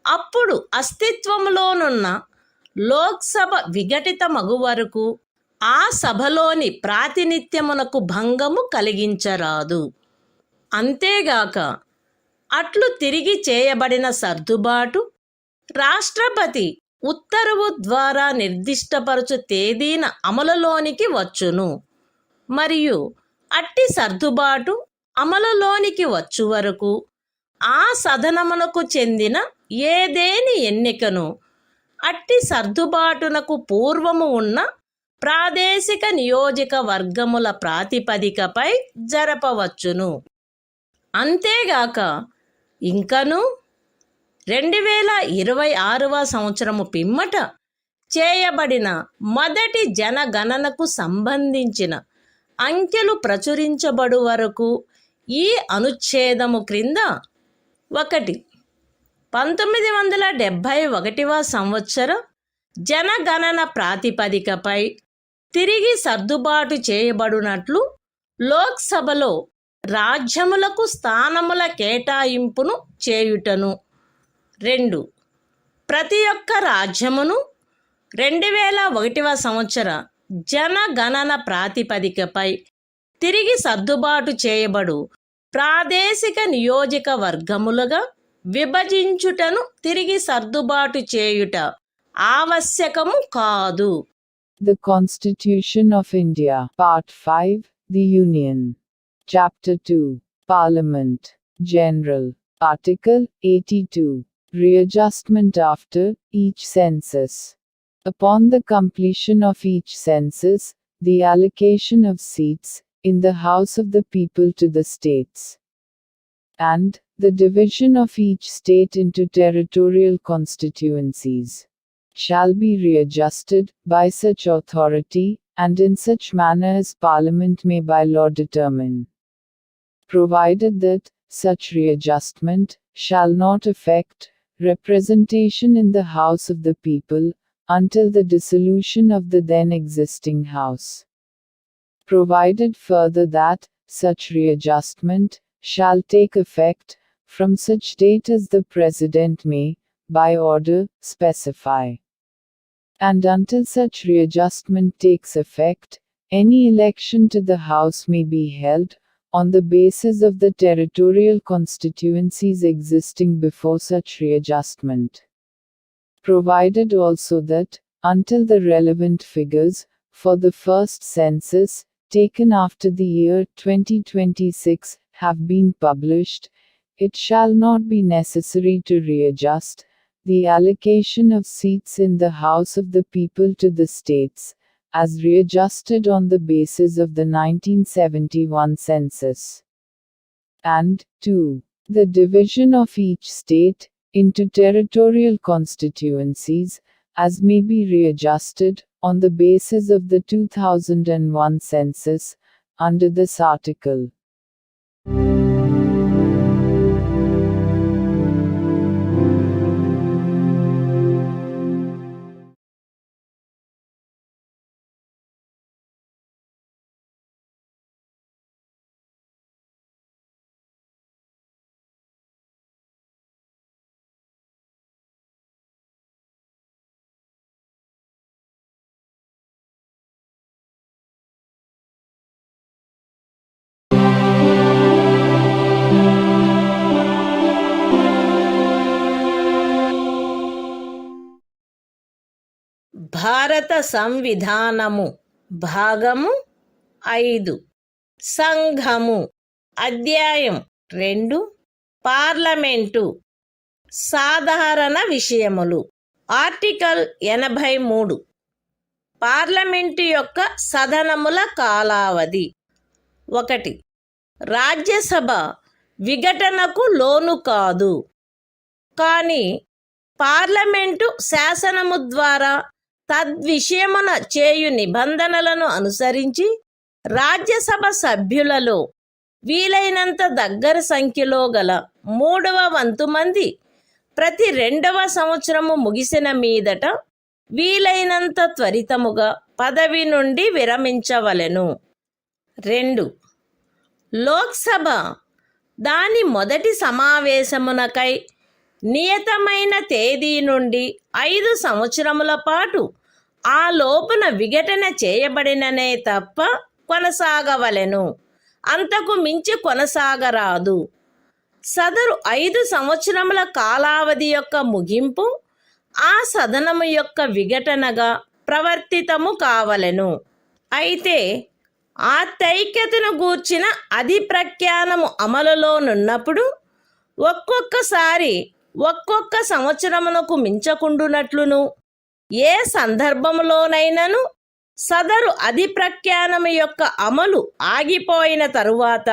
అప్పుడు అస్తిత్వములోనున్న లోక్సభ విఘటితమగు వరకు ఆ సభలోని ప్రాతినిధ్యమునకు భంగము కలిగించరాదు. అంతేగాక అట్లు తిరిగి చేయబడిన సర్దుబాటు రాష్ట్రపతి ఉత్తర్వు ద్వారా నిర్దిష్టపరచు తేదీన అమలులోనికి వచ్చును మరియు అట్టి సర్దుబాటు అమలులోనికి వచ్చు వరకు ఆ సదనమునకు చెందిన ఏదేని ఎన్నికను అట్టి సర్దుబాటునకు పూర్వము ఉన్న ప్రాదేశిక నియోజకవర్గముల ప్రాతిపదికపై జరపవచ్చును. అంతేగాక ఇంకను 2026వ సంవత్సరము పిమ్మట చేయబడిన మొదటి జనగణనకు సంబంధించిన అంకెలు ప్రచురించబడు వరకు ఈ అనుచ్ఛేదము క్రింద 1. 1971వ సంవత్సర జనగణన ప్రాతిపదికపై తిరిగి సర్దుబాటు చేయబడినట్లు లోక్సభలో రాజ్యములకు స్థానముల కేటాయింపును చేయుటను. 2. ప్రతి ఒక్క రాజ్యమును 2001వ సంవత్సర జనగణన ప్రాతిపదికపై తిరిగి సర్దుబాటు చేయబడు ప్రాదేశిక నియోజకవర్గములుగా విభజించుటను తిరిగి సర్దుబాటు చేయుట ఆవశ్యకము కాదు. The Constitution of India, Part 5, The Union. Chapter 2, Parliament, General. Article 82, Readjustment after each census. Upon the completion of each census, the allocation of seats in the House of the People to the states, and the division of each state into territorial constituencies, shall be readjusted by such authority, and in such manner as Parliament may by law determine, provided that such readjustment shall not affect representation in the House of the People until the dissolution of the then existing House. Provided further that such readjustment shall take effect from such date as the President may, by order, specify. And until such readjustment takes effect, any election to the House may be held on the basis of the territorial constituencies existing before such readjustment. Provided also that, until the relevant figures, for the first census, taken after the year 2026, have been published, it shall not be necessary to readjust the allocation of seats in the House of the People to the states, as readjusted on the basis of the 1971 census. And 2. The division of each state into territorial constituencies, as may be readjusted, on the basis of the 2001 census, under this article. భారత సంవిధానము భాగము 5 సంఘము అధ్యాయం 2 parliament సాధారణ విషయములు article 83 parliament యొక్క సదనముల కాలావధి 1 రాజ్యసభ విఘటనకు లోను కాదు కానీ parliament శాసనము ద్వారా తద్విషయమున చేయు నిబంధనలను అనుసరించి రాజ్యసభ సభ్యులలో వీలైనంత దగ్గర సంఖ్యలో గల 3వ వంతు మంది ప్రతి 2వ సంవత్సరము ముగిసిన మీదట వీలైనంత త్వరితముగా పదవి నుండి విరమించవలెను. 2. లోక్సభ దాని మొదటి సమావేశమునకై నియతమైన తేదీ నుండి 5 సంవత్సరముల పాటు ఆ లోపున విఘటన చేయబడిననే తప్ప కొనసాగవలెను, అంతకు మించి కొనసాగరాదు. సదరు 5 సంవత్సరముల కాలావధి యొక్క ముగింపు ఆ సదనము యొక్క విఘటనగా ప్రవర్తితము కావలెను. అయితే ఆ తైక్యతను గూర్చిన అధిప్రఖ్యానము అమలులోనున్నప్పుడు ఒక్కొక్కసారి ఒక్కొక్క సంవత్సరమునకు మించకుండునట్లును ఏ సందర్భములోనైనను సదరు అధిప్రఖ్యానము యొక్క అమలు ఆగిపోయిన తరువాత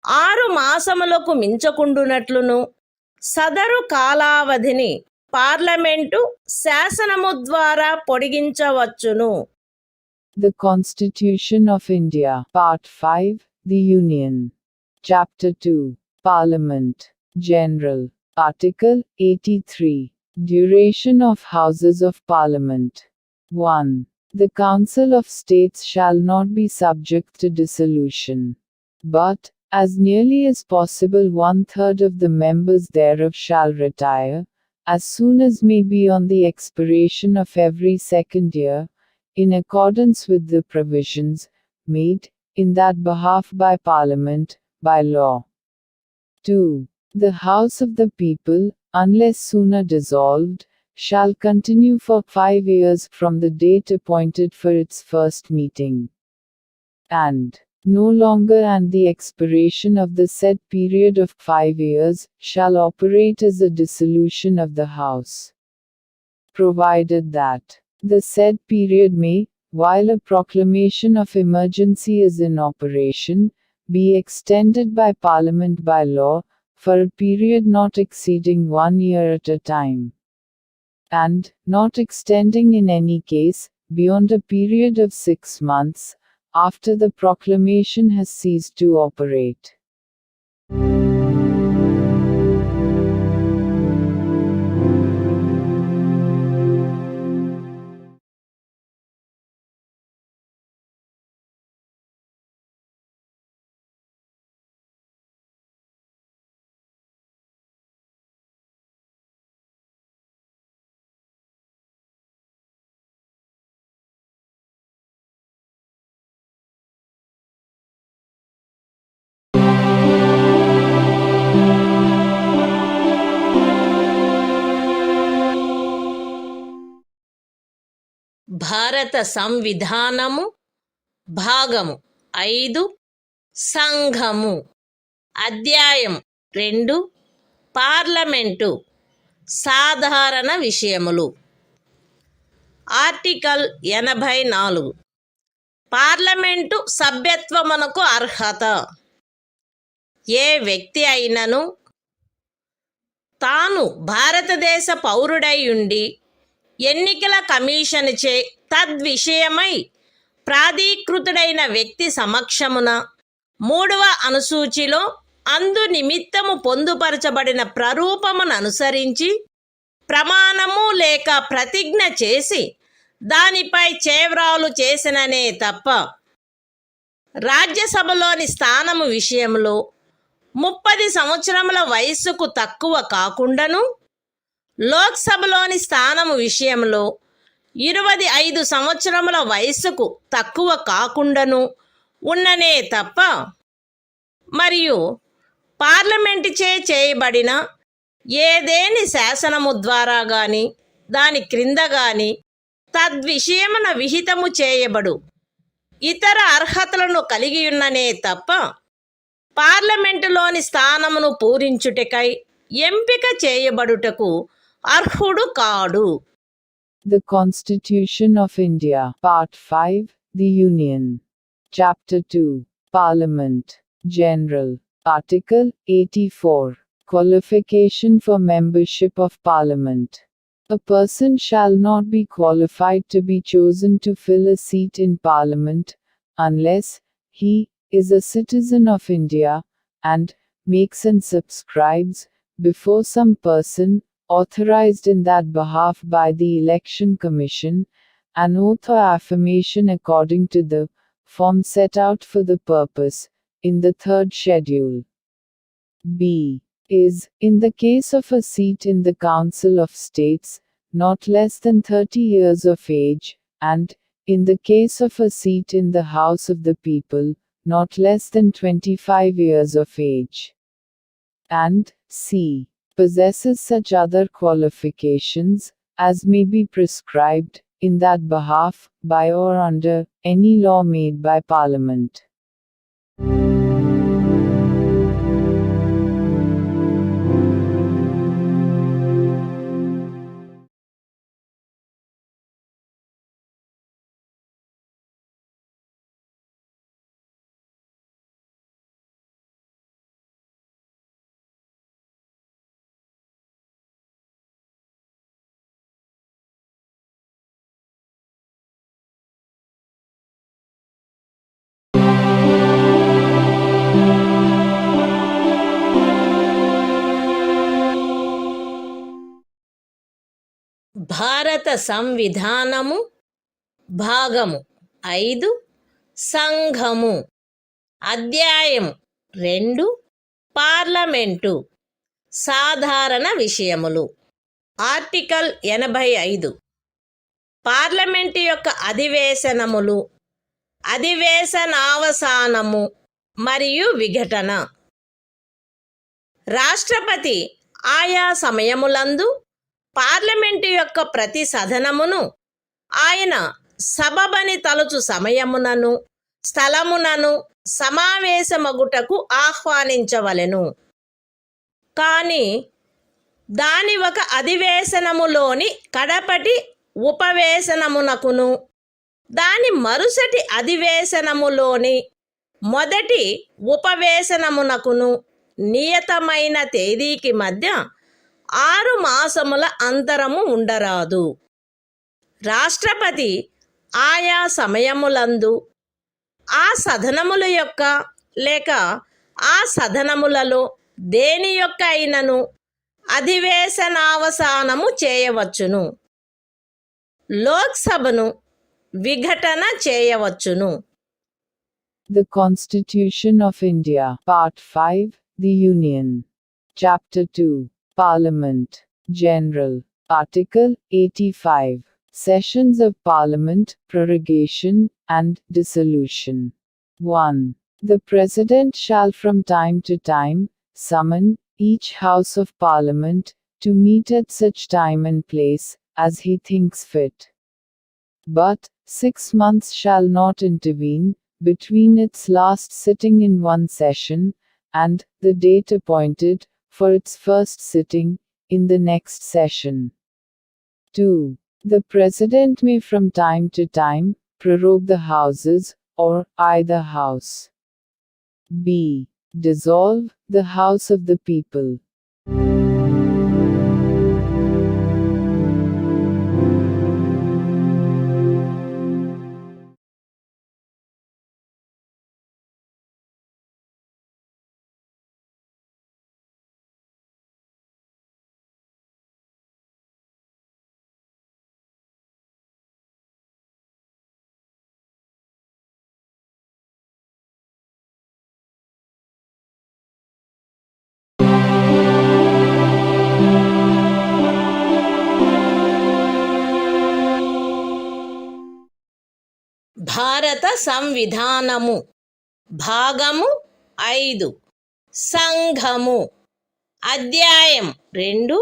6 మాసములకు మించకుండునట్లును సదరు కాలావధిని పార్లమెంటు శాసనము ద్వారా పొడిగించవచ్చును. The Constitution of India, Part 5, The Union. Chapter 2, Parliament, General. Article 83. Duration of Houses of Parliament. 1. The Council of States shall not be subject to dissolution, but, as nearly as possible, 1/3 of the members thereof shall retire, as soon as may be on the expiration of every second year, in accordance with the provisions made in that behalf by Parliament, by law. 2. The House of the People, unless sooner dissolved, shall continue for 5 years from the date appointed for its first meeting, and no longer and the expiration of the said period of 5 years, shall operate as a dissolution of the House, provided that the said period may, while a proclamation of emergency is in operation, be extended by Parliament by law, for a period not exceeding 1 year at a time, and not extending in any case beyond a period of 6 months, after the proclamation has ceased to operate. భారత సంవిధానము భాగము 5 సంఘము అధ్యాయం 2 parliament సాధారణ విషయములు article 84 parliament సభ్యత్వమునకు అర్హత ఏ వ్యక్తి అయినను తాను భారతదేశ పౌరుడై ఉండి ఎన్నికల కమిషనుచే తద్విషయమై ప్రాధీకృతుడైన వ్యక్తి సమక్షమున 3వ అనుసూచిలో అందు నిమిత్తము పొందుపరచబడిన ప్రరూపమును అనుసరించి ప్రమాణము లేక ప్రతిజ్ఞ చేసి దానిపై చేవ్రాలు చేసిననే తప్ప రాజ్యసభలోని స్థానము విషయంలో 30 సంవత్సరముల వయస్సుకు తక్కువ కాకుండాను లోక్సభలోని స్థానము విషయంలో 25 సంవత్సరముల వయస్సుకు తక్కువ కాకుండాను ఉన్ననే తప్ప మరియు పార్లమెంటుచే చేయబడిన ఏదేని శాసనము ద్వారా గాని దాని క్రింద గాని తద్విషయమున విహితము చేయబడు ఇతర అర్హతలను కలిగి ఉన్ననే తప్ప పార్లమెంటులోని స్థానమును పూరించుటకై ఎంపిక చేయబడుటకు అర్హుడు కాడు. The Constitution of India, Part 5, The Union. Chapter 2, Parliament, General. Article 84. Qualification for membership of Parliament. A person shall not be qualified to be chosen to fill a seat in Parliament, unless he is a citizen of India, and makes and subscribes, before some person, authorized in that behalf by the Election Commission, an oath or affirmation according to the form set out for the purpose, in the 3rd schedule. B. Is, in the case of a seat in the Council of States, not less than 30 years of age, and, in the case of a seat in the House of the People, not less than 25 years of age. And, C. Possesses such other qualifications, as may be prescribed, in that behalf, by or under, any law made by Parliament. భారత సంవిధానము భాగము 5 సంఘము అధ్యాయము 2 parliament సాధారణ విషయములు article 85 parliament యొక్క అధివేశనములు అధివేశనావసానము మరియు విఘటన రాష్ట్రపతి ఆయా సమయములందు పార్లమెంటు యొక్క ప్రతి సదనమును ఆయన సబబని తలుచు సమయమునను స్థలమునను సమావేశమగుటకు ఆహ్వానించవలెను. కానీ దాని ఒక అధివేశనములోని కడపటి ఉపవేశనమునకును దాని మరుసటి అధివేశనములోని మొదటి ఉపవేశనమునకును నియతమైన తేదీకి మధ్య 6 మాసముల అంతరము ఉండరాదు. రాష్ట్రపతి ఆయా సమయములందు ఆ సదనముల యొక్క లేక ఆ సదనములలో దేని యొక్క అయినను అధివేశనావసానము చేయవచ్చును. లోక్సభను విఘటన చేయవచ్చును. The Constitution of India, Part 5, The Union. Chapter 2, Parliament, General. Article 85. Sessions of Parliament, Prorogation, and Dissolution. 1. The President shall from time to time summon each House of Parliament to meet at such time and place as he thinks fit. But 6 months shall not intervene between its last sitting in one session and the date appointed for its first sitting in the next session. 2. The President may from time to time prorogue the Houses or either House. B. Dissolve the House of the People. భారత సంవిధానము భాగము 5 సంఘము అధ్యాయం 2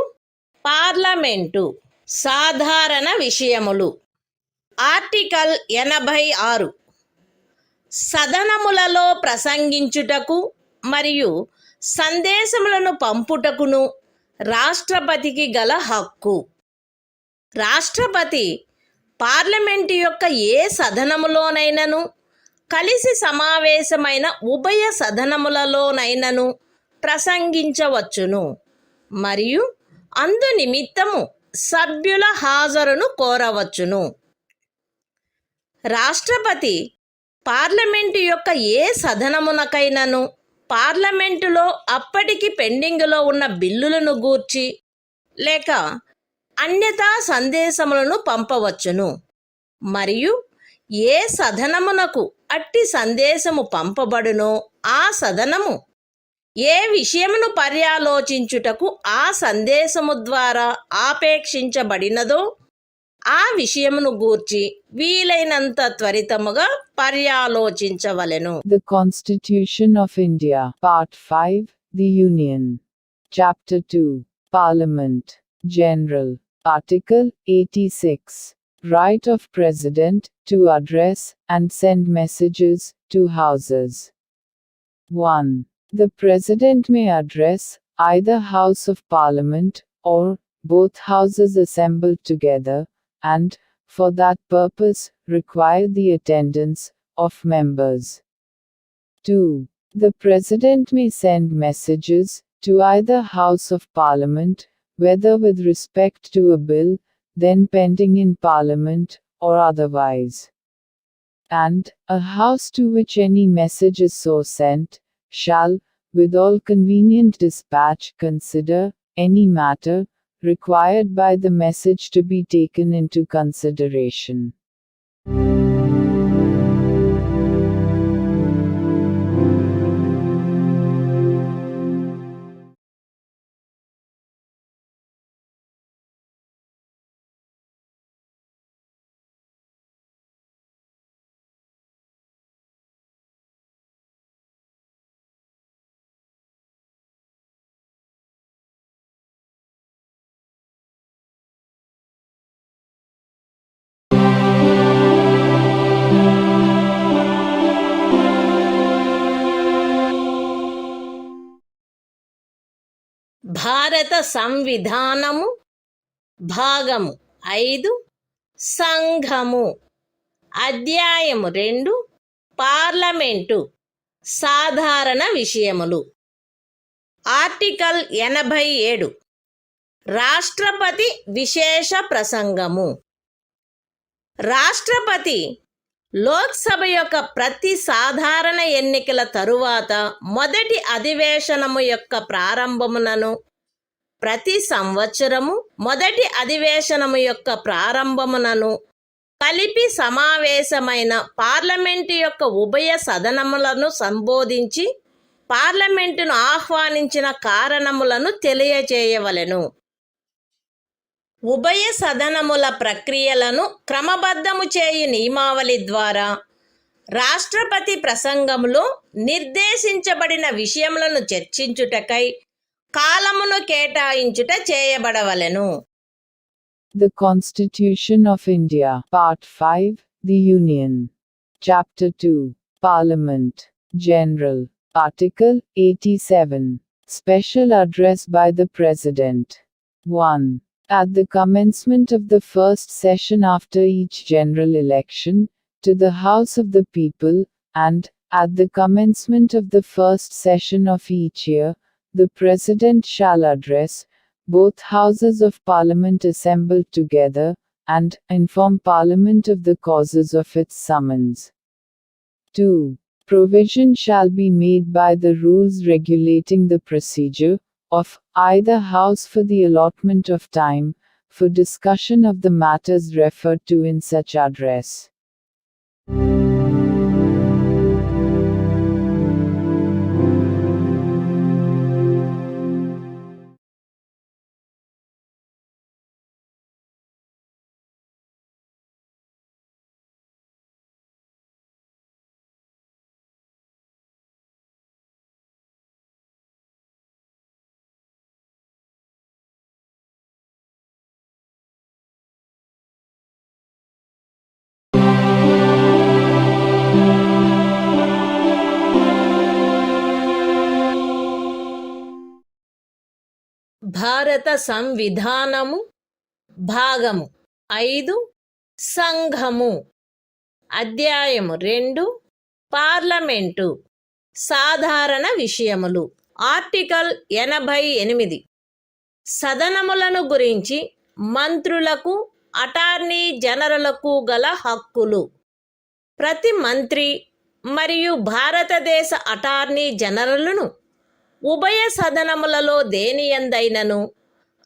parliament సాధారణ విషయములు article 86 సదనములలో ప్రసంగించుటకు మరియు సందేశములను పంపుటకును రాష్ట్రపతికి గల హక్కు. రాష్ట్రపతి పార్లమెంటు యొక్క ఏ సదనములోనైనను కలిసి సమావేశమైన ఉభయ సదనములలోనైనను ప్రసంగించవచ్చును మరియు అందు నిమిత్తము సభ్యుల హాజరును కోరవచ్చును. రాష్ట్రపతి పార్లమెంటు యొక్క ఏ సదనమునకైనను పార్లమెంటులో అప్పటికి పెండింగులో ఉన్న బిల్లులను గూర్చి లేక అన్యతా సందేశములను పంపవచ్చును మరియు ఏ సదనమునకు అట్టి సందేశము పంపబడునో ఆ సదనము ఏ విషయమును పర్యాలోచించుటకు ఆ సందేశము ద్వారా ఆపేక్షించబడినదో ఆ విషయమును గూర్చి వీలైనంత త్వరితముగా పర్యాలోచించవలెను. The Constitution of India, Part 5, The Union. Chapter 2, Parliament, General. Article 86. Right of President to address and send messages to Houses. 1. The President may address either House of Parliament or both Houses assembled together, and, for that purpose, require the attendance of members. 2. The President may send messages to either House of Parliament, whether with respect to a bill then pending in Parliament or otherwise. And a House to which any message is so sent, shall, with all convenient dispatch, consider any matter required by the message to be taken into consideration. భారత సంవిధానము భాగము 5 సంఘము అధ్యాయము 2 parliament సాధారణ విషయములు article 87 రాష్ట్రపతి విశేష ప్రసంగము. రాష్ట్రపతి లోక్సభ యొక్క ప్రతి సాధారణ ఎన్నికల తరువాత మొదటి అధివేశనము యొక్క ప్రారంభమునను ప్రతి సంవత్సరము మొదటి అధివేశనము యొక్క ప్రారంభమునను కలిపి సమావేశమైన పార్లమెంటు యొక్క ఉభయ సదనములను సంబోధించి పార్లమెంటును ఆహ్వానించిన కారణములను తెలియజేయవలెను. ఉభయ సదనముల ప్రక్రియలను క్రమబద్ధము చేయు నియమావళి ద్వారా రాష్ట్రపతి ప్రసంగంలో నిర్దేశించబడిన విషయములను చర్చించుటకై కాలమును కేటాయించుట చేయబడవలెను. The Constitution of India. Part 5. The Union. Chapter 2. Parliament. General. Article 87. Special Address by the President. 1. At the commencement of the first session after each general election, to the House of the People, and, at the commencement of the first session of each year, the President shall address both Houses of Parliament assembled together, and inform Parliament of the causes of its summons. 2. Provision shall be made by the rules regulating the procedure of either House for the allotment of time for discussion of the matters referred to in such address. భారత సంవిధానము భాగము 5 సంఘము అధ్యాయము 2 parliament సాధారణ విషయములు article 88 సదనములను గురించి మంత్రులకు attorney జనరలకు గల హక్కులు ప్రతి మంత్రి మరియు భారతదేశ అటార్నీ జనరలును ఉభయ సదనములలో దేనియందైనను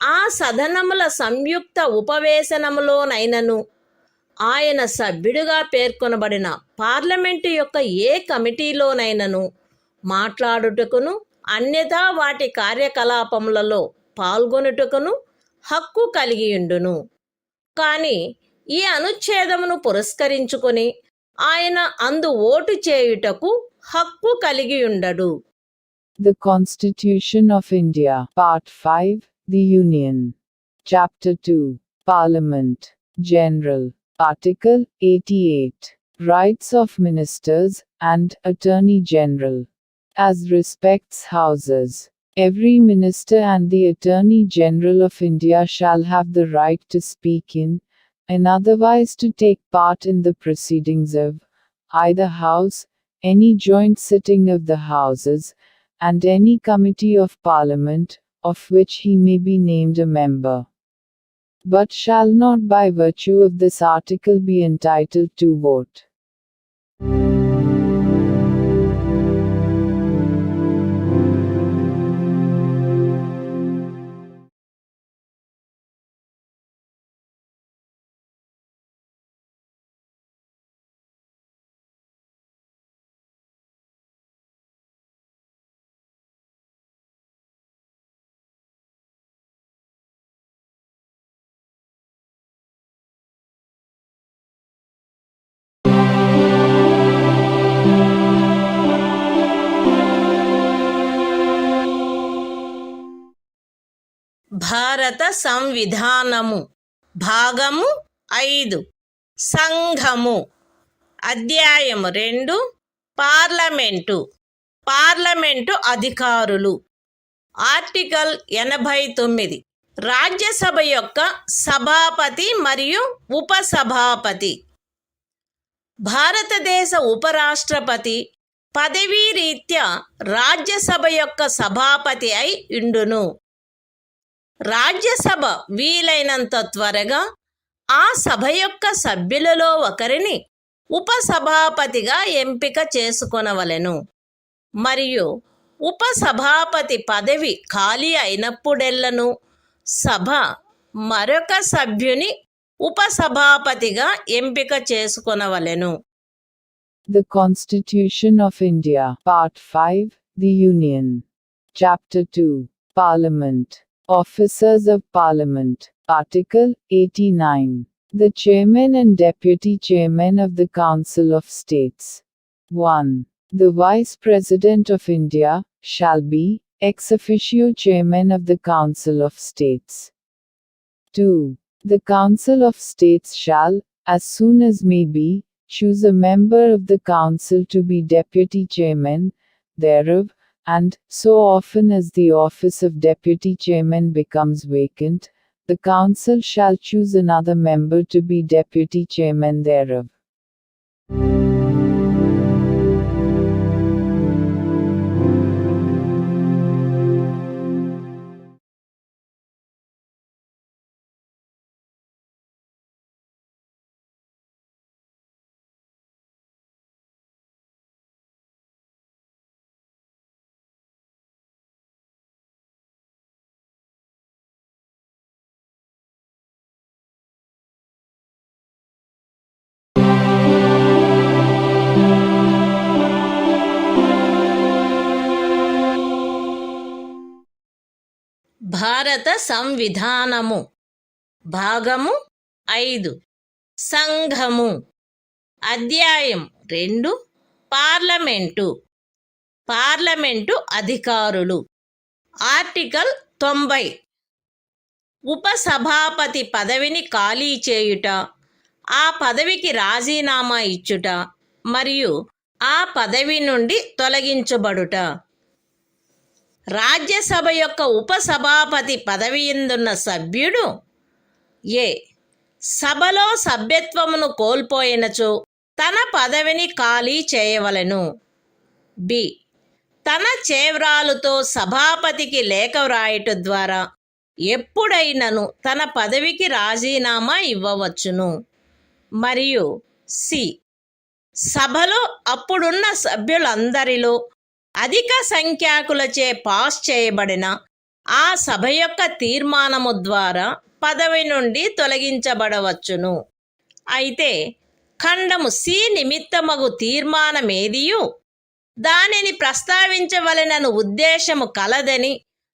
ఆ సదనముల సంయుక్త ఉపవేశనములోనైనను ఆయన సభ్యుడిగా పేర్కొనబడిన పార్లమెంటు యొక్క ఏ కమిటీలోనైనను మాట్లాడుటకును అన్యథా వాటి కార్యకలాపములలో పాల్గొనుటకును హక్కు కలిగియుండును. కానీ ఈ అనుచ్ఛేదమును పురస్కరించుకొని ఆయన అందు ఓటు చేయుటకు హక్కు కలిగియుండడు. The Constitution of India. Part 5. The Union. Chapter 2. Parliament. General. Article 88. Rights of Ministers and Attorney General. As respects Houses, every Minister and the Attorney General of India shall have the right to speak in, and otherwise to take part in the proceedings of either House, any joint sitting of the Houses, and any committee of Parliament, of which he may be named a member, but shall not by virtue of this article be entitled to vote. భారత సంవిధానము భాగము 5 సంఘము అధ్యాయము 2 parliament అధికారులు article 89 Rajya Sabha యొక్క సభాపతి మరియు ఉపసభాపతి భారతదేశ ఉపరాష్ట్రపతి పదవీ రీత్యా రాజ్యసభ యొక్క సభాపతి అయి ఉండును. రాజ్యసభ వీలైనంత త్వరగా ఆ సభ యొక్క సభ్యులలో ఒకరిని ఉపసభాపతిగా ఎంపిక చేసుకొనవలెను మరియు ఉపసభాపతి పదవి ఖాళీ అయినప్పుడెల్లను సభ మరొక సభ్యుని ఉపసభాపతిగా ఎంపిక చేసుకొనవలెను. The Constitution of India. Part 5. The Union. Chapter 2. Parliament. Officers of Parliament. Article 89. The Chairman and Deputy Chairman of the Council of States. 1. The Vice President of India shall be ex officio Chairman of the Council of States. 2. The Council of States shall, as soon as may be, choose a member of the Council to be Deputy Chairman thereof, and, so often as the office of Deputy Chairman becomes vacant, the Council shall choose another member to be Deputy Chairman thereof. భారత సంవిధానము భాగము 5 సంఘము అధ్యాయం 2 parliament అధికారులు article 90 ఉపసభాపతి పదవిని ఖాళీ చేయుట, ఆ పదవికి రాజీనామా ఇచ్చుట మరియు ఆ పదవి నుండి తొలగించబడుట. రాజ్యసభ యొక్క ఉపసభాపతి పదవియందున్న సభ్యుడు ఏ సభలో సభ్యత్వమును కోల్పోయినచో తన పదవిని ఖాళీ చేయవలెను. బి తన చేవ్రాలుతో సభాపతికి లేఖ వ్రాయట ద్వారా ఎప్పుడైనను తన పదవికి రాజీనామా ఇవ్వవచ్చును. మరియు సి సభలో అప్పుడున్న సభ్యులందరిలో అధిక సంఖ్యాకులచే పాస్ చేయబడిన ఆ సభ యొక్క తీర్మానము ద్వారా పదవి నుండి తొలగించబడవచ్చును. అయితే ఖండము సి నిమిత్తమగు తీర్మానమేదియు దానిని ప్రస్తావించవలెనను ఉద్దేశము కలదని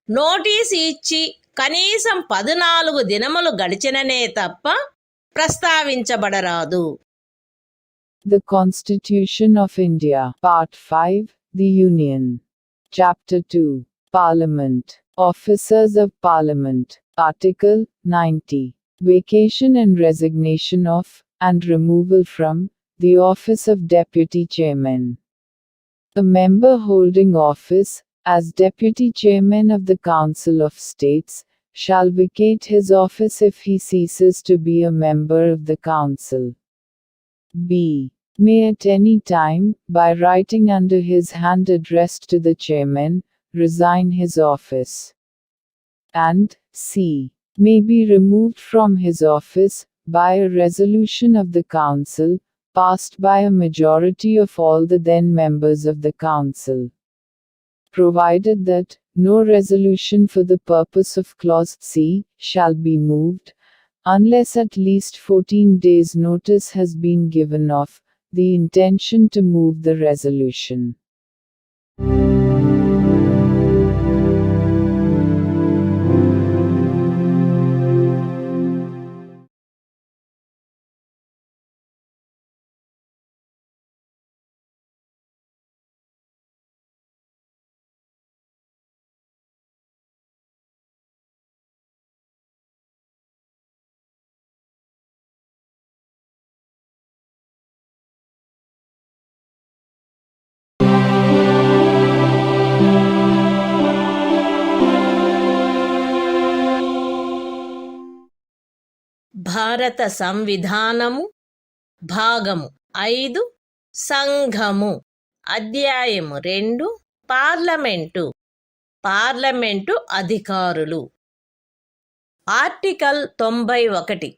నోటీసు ఇచ్చి కనీసం 14 దినములు గడిచిననే తప్ప ప్రస్తావించబడరాదు. The Constitution of India, Part 5, The Union. Chapter 2, Parliament. Officers of Parliament. Article 90. Vacation and resignation of, and removal from, the office of Deputy Chairman. A member holding office, as Deputy Chairman of the Council of States, shall vacate his office if he ceases to be a member of the Council. B. May at any time, by writing under his hand addressed to the Chairman, resign his office. And C. May be removed from his office, by a resolution of the Council, passed by a majority of all the then members of the Council. Provided that, no resolution for the purpose of Clause C, shall be moved, unless at least 14 days' notice has been given of the intention to move the resolution. భారత సంవిధానము భాగము 5 సంఘము అధ్యాయము 2 parliament అధికారులు article 91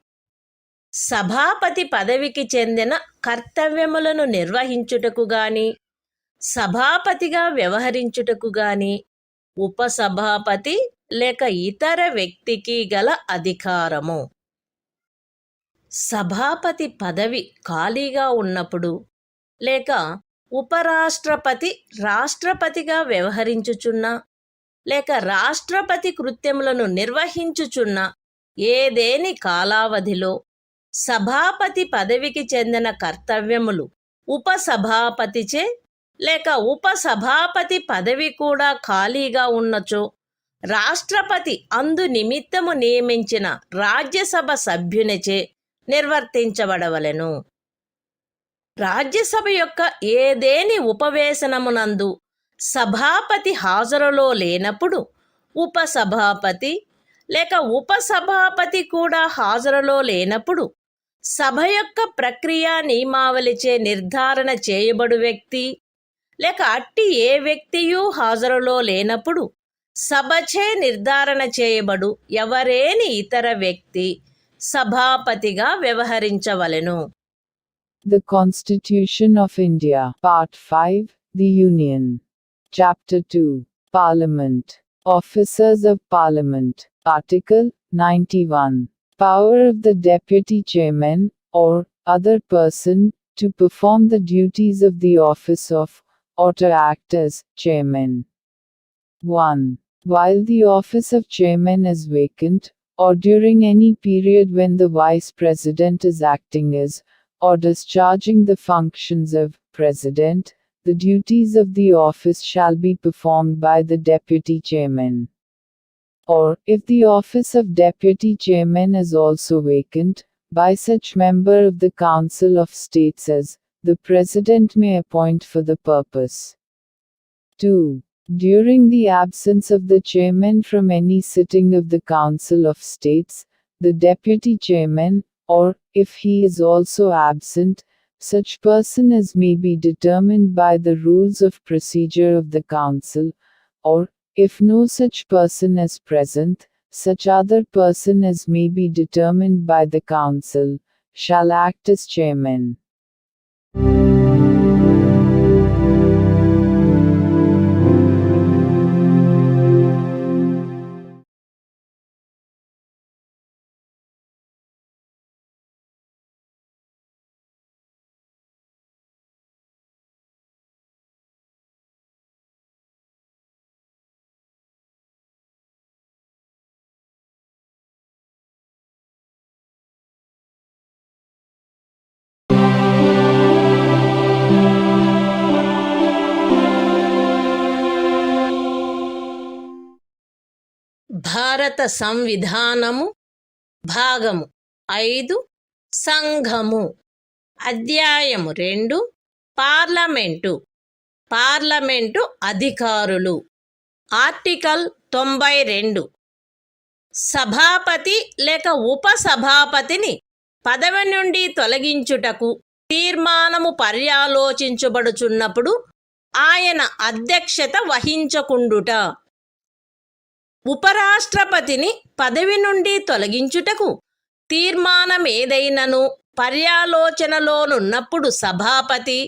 సభాపతి పదవికి చెందిన కర్తవ్యములను నిర్వహించుటకు గాని సభాపతిగా వ్యవహరించుటకు గాని ఉపసభాపతి లేక ఇతర వ్యక్తికి గల అధికారము. సభాపతి పదవి ఖాళీగా ఉన్నప్పుడు లేక ఉపరాష్ట్రపతి రాష్ట్రపతిగా వ్యవహరించుచున్నా లేక రాష్ట్రపతి కృత్యములను నిర్వహించుచున్న ఏదేని కాలావధిలో సభాపతి పదవికి చెందిన కర్తవ్యములు ఉపసభాపతిచే లేక ఉపసభాపతి పదవి కూడా ఖాళీగా ఉన్నచో రాష్ట్రపతి అందు నిమిత్తము నియమించిన రాజ్యసభ సభ్యునిచే నిర్వర్తించబడవలెను. రాజ్యసభ యొక్క ఏదేని ఉపవేశనమునందు సభాపతి హాజరులో లేనప్పుడు ఉపసభాపతి లేక ఉపసభాపతి కూడా హాజరులో లేనప్పుడు సభ యొక్క ప్రక్రియ నియమావళిచే నిర్ధారణ చేయబడు వ్యక్తి లేక అట్టి ఏ వ్యక్తియూ హాజరులో లేనప్పుడు సభచే నిర్ధారణ చేయబడు ఎవరేని ఇతర వ్యక్తి సభాపతిగా వ్యవహరించవలెను. The Constitution of India, Part 5, The Union. Chapter 2, Parliament. Officers of Parliament. Article 91. Power of the Deputy Chairman, or other person, to perform the duties of the office of, or to act as, Chairman. 1. While the office of Chairman is vacant, or during any period when the Vice President is acting as, or discharging the functions of, President, the duties of the office shall be performed by the Deputy Chairman. Or, if the office of Deputy Chairman is also vacant, by such member of the Council of States as, the President may appoint for the purpose. 2. During the absence of the Chairman from any sitting of the Council of States, the Deputy Chairman, or, if he is also absent, such person as may be determined by the rules of procedure of the Council, or, if no such person is present, such other person as may be determined by the Council, shall act as Chairman. భారత సంవిధానము భాగము 5 సంఘము అధ్యాయము 2 parliament అధికారులు article 92 సభాపతి లేక ఉపసభాపతిని పదవి నుండి తొలగించుటకు తీర్మానము పర్యాలోచించబడుచున్నప్పుడు ఆయన అధ్యక్షత వహించకుండుట. ఉపరాష్ట్రపతిని పదవి నుండి తొలగించుటకు తీర్మానమేదైనను పర్యాలోచనలోనున్నప్పుడు సభాపతి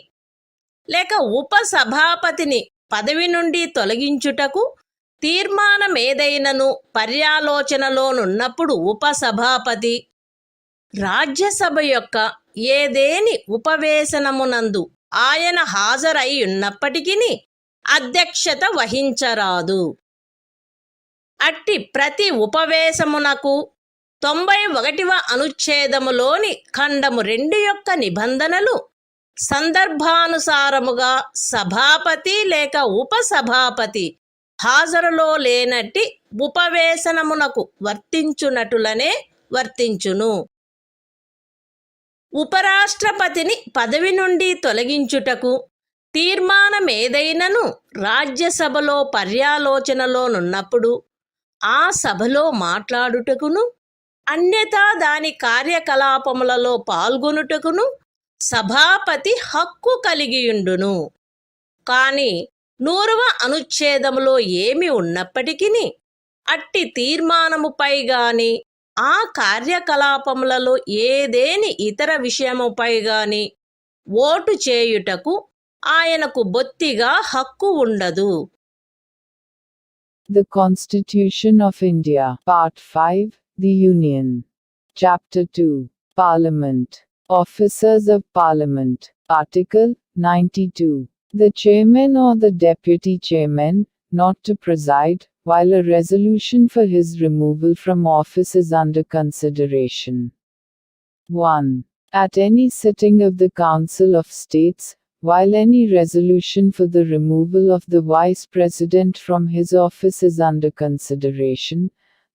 లేక ఉపసభాపతిని పదవి నుండి తొలగించుటకు తీర్మానమేదైనను పర్యాలోచనలోనున్నప్పుడు ఉపసభాపతి రాజ్యసభ యొక్క ఏదేని ఉపవేశనమునందు ఆయన హాజరై ఉన్నప్పటికీ అధ్యక్షత వహించరాదు. అట్టి ప్రతి ఉపవేశమునకు 91వ అనుచ్ఛేదములోని ఖండము 2 యొక్క నిబంధనలు సందర్భానుసారముగా సభాపతి లేక ఉపసభాపతి హాజరులో లేనట్టి ఉపవేశనమునకు వర్తించునటులనే వర్తించును. ఉపరాష్ట్రపతిని పదవి నుండి తొలగించుటకు తీర్మానమేదైనను రాజ్యసభలో పర్యాలోచనలోనున్నప్పుడు ఆ సభలో మాట్లాడుటకును అన్యథా దాని కార్యకలాపములలో పాల్గొనుటకును సభాపతి హక్కు కలిగియుండును. కాని 100వ అనుచ్ఛేదములో ఏమి ఉన్నప్పటికీ అట్టి తీర్మానముపై గాని ఆ కార్యకలాపములలో ఏదేని ఇతర విషయముపై గాని ఓటు చేయుటకు ఆయనకు బొత్తిగా హక్కు ఉండదు. The Constitution of India, Part 5, The Union. Chapter 2, Parliament. Officers of Parliament. Article 92. The Chairman or the Deputy Chairman, not to preside, while a resolution for his removal from office is under consideration. 1. At any sitting of the Council of States, while any resolution for the removal of the Vice President from his office is under consideration,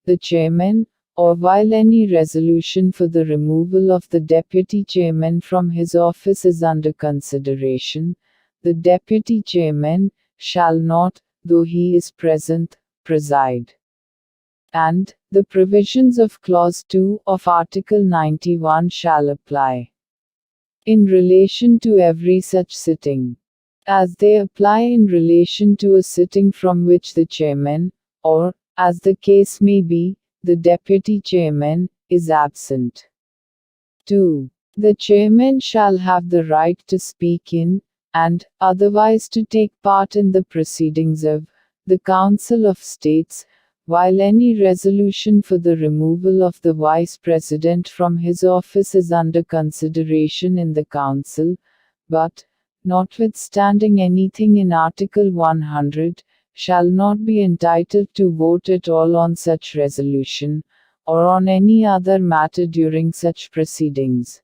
the Chairman, or while any resolution for the removal of the Deputy Chairman from his office is under consideration, the Deputy Chairman shall not, though he is present, preside. And, the provisions of Clause 2 of Article 91 shall apply in relation to every such sitting, as they apply in relation to a sitting from which the Chairman, or, as the case may be, the Deputy Chairman, is absent. 2. The Chairman shall have the right to speak in, and, otherwise to take part in the proceedings of, the Council of States, while any resolution for the removal of the Vice President from his office is under consideration in the Council, but, notwithstanding anything in Article 100, shall not be entitled to vote at all on such resolution, or on any other matter during such proceedings.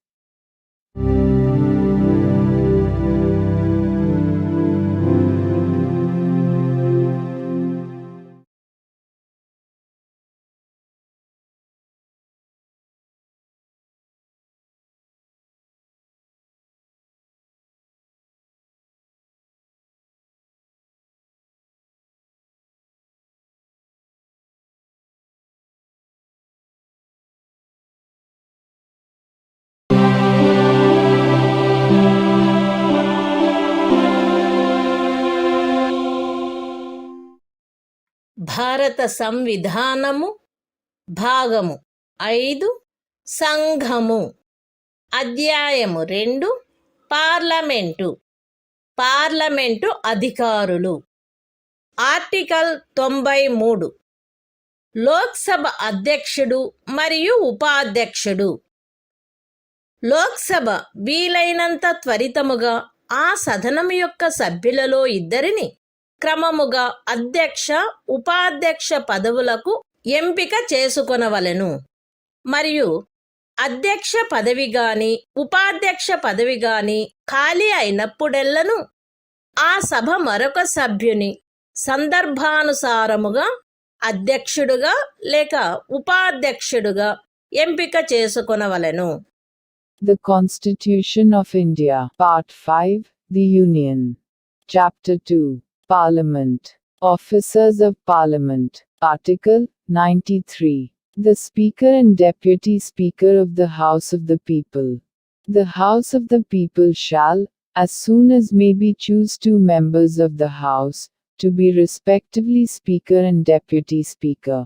భారత సంవిధానము భాగము 5 సంఘము అధ్యాయము 2 parliament అధికారులు article 93 Lok Sabha అధ్యక్షుడు మరియు ఉపాధ్యక్షుడు లోక్సభ వీలైనంత త్వరితముగా ఆ సదనం యొక్క సభ్యులలో ఇద్దరిని క్రమముగా అధ్యక్ష ఉపాధ్యక్ష పదవులకు ఎంపిక చేసుకొనవలెను మరియు అధ్యక్ష పదవి గాని ఉపాధ్యక్ష పదవి గాని ఖాళీ అయినప్పుడెల్లను ఆ సభ మరొక సభ్యుని సందర్భానుసారముగా అధ్యక్షుడుగా లేక ఉపాధ్యక్షుడుగా ఎంపిక చేసుకొనవలెను. The Constitution of India, Part 5, The Union. Chapter 2, Parliament. Officers of Parliament. Article 93. The Speaker and Deputy Speaker of the House of the People. The House of the People shall, as soon as may be, choose 2 members of the House, to be respectively Speaker and Deputy Speaker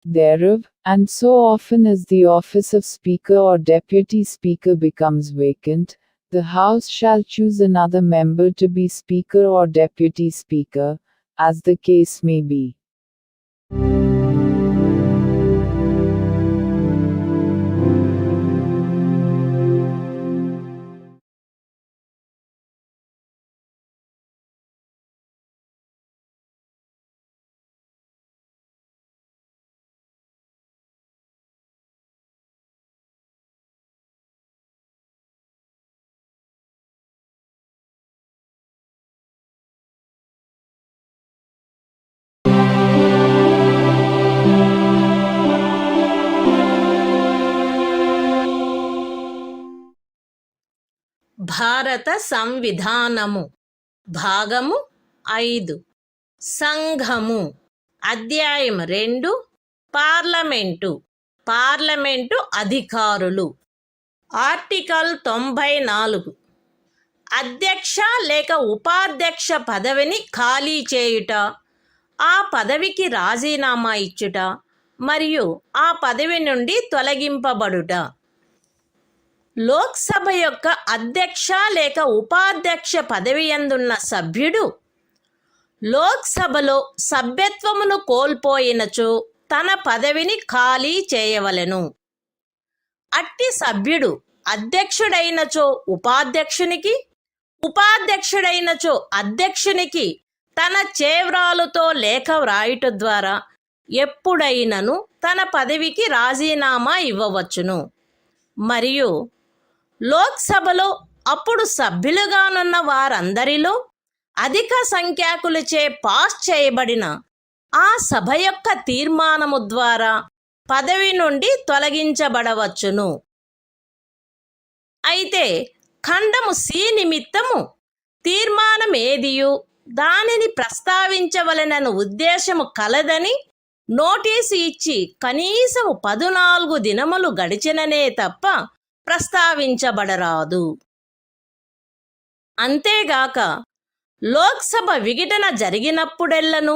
thereof, and so often as the office of Speaker or Deputy Speaker becomes vacant, the House shall choose another member to be Speaker or Deputy Speaker, as the case may be. భారత సంవిధానము భాగము 5 సంఘము అధ్యాయము 2 parliament అధికారులు article 94 అధ్యక్ష లేక ఉపాధ్యక్ష పదవిని ఖాళీ చేయుట, ఆ పదవికి రాజీనామా ఇచ్చుట మరియు ఆ పదవి నుండి తొలగింపబడుట. లోక్సభ యొక్క అధ్యక్ష లేక ఉపాధ్యక్ష పదవి యందున్న సభ్యుడు లోక్సభలో సభ్యత్వమును కోల్పోయినచో తన పదవిని ఖాళీ చేయవలెను. అట్టి సభ్యుడు అధ్యక్షుడైనచో ఉపాధ్యక్షునికి, ఉపాధ్యక్షుడైనచో అధ్యక్షునికి తన చేవ్రాలుతో లేఖ వ్రాయుట ద్వారా ఎప్పుడైనను తన పదవికి రాజీనామా ఇవ్వవచ్చును. మరియు లోక్సభలో అప్పుడు సభ్యులుగానున్న వారందరిలో అధిక సంఖ్యాకులచే పాస్ చేయబడిన ఆ సభ యొక్క తీర్మానము ద్వారా పదవి నుండి తొలగించబడవచ్చును. అయితే ఖండము సి నిమిత్తము తీర్మానమేదియు దానిని ప్రస్తావించవలెనను ఉద్దేశము కలదని నోటీసు ఇచ్చి కనీసము 14 దినములు గడిచిననే తప్ప ప్రస్తావించబడరాదు. అంతేగాక లోక్సభ విఘటన జరిగినప్పుడెల్లను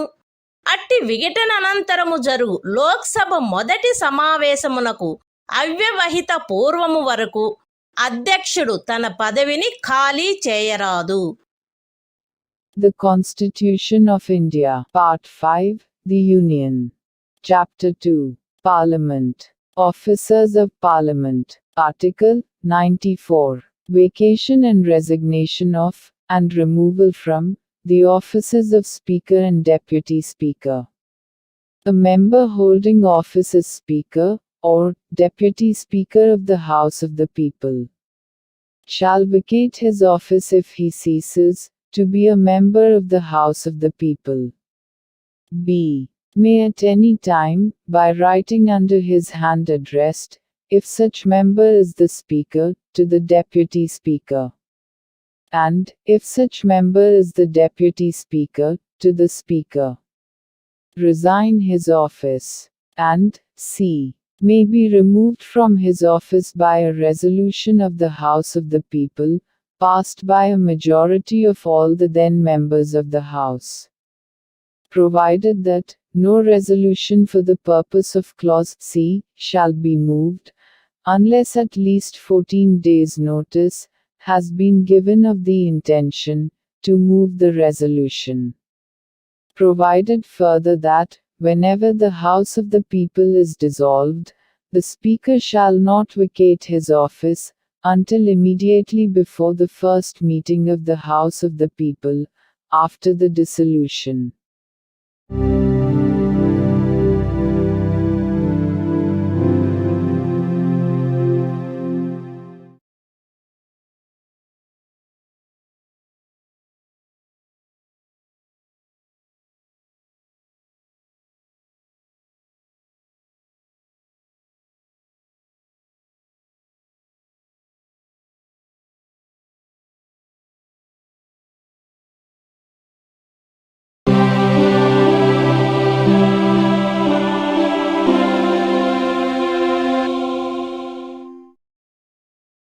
అట్టి విఘటన అనంతరము జరుగు లోక్సభ మొదటి సమావేశమునకు అవ్యవహిత పూర్వము వరకు అధ్యక్షుడు తన పదవిని ఖాళీ చేయరాదు. The Constitution of India, Part 5, The Union. Chapter 2, Parliament. Officers of Parliament. Article 94. Vacation and resignation of, and removal from, the offices of Speaker and Deputy Speaker. A member holding office as Speaker, or Deputy Speaker of the House of the People, shall vacate his office if he ceases to be a member of the House of the People. B. May at any time, by writing under his hand addressed, if such member is the Speaker, to the Deputy Speaker, and, if such member is the Deputy Speaker, to the Speaker, resign his office, and, C. May be removed from his office by a resolution of the House of the People, passed by a majority of all the then members of the House, provided that no resolution for the purpose of Clause C shall be moved, unless at least 14 days' notice has been given of the intention to move the resolution. Provided further that, whenever the House of the People is dissolved, the Speaker shall not vacate his office until immediately before the first meeting of the House of the People, after the dissolution.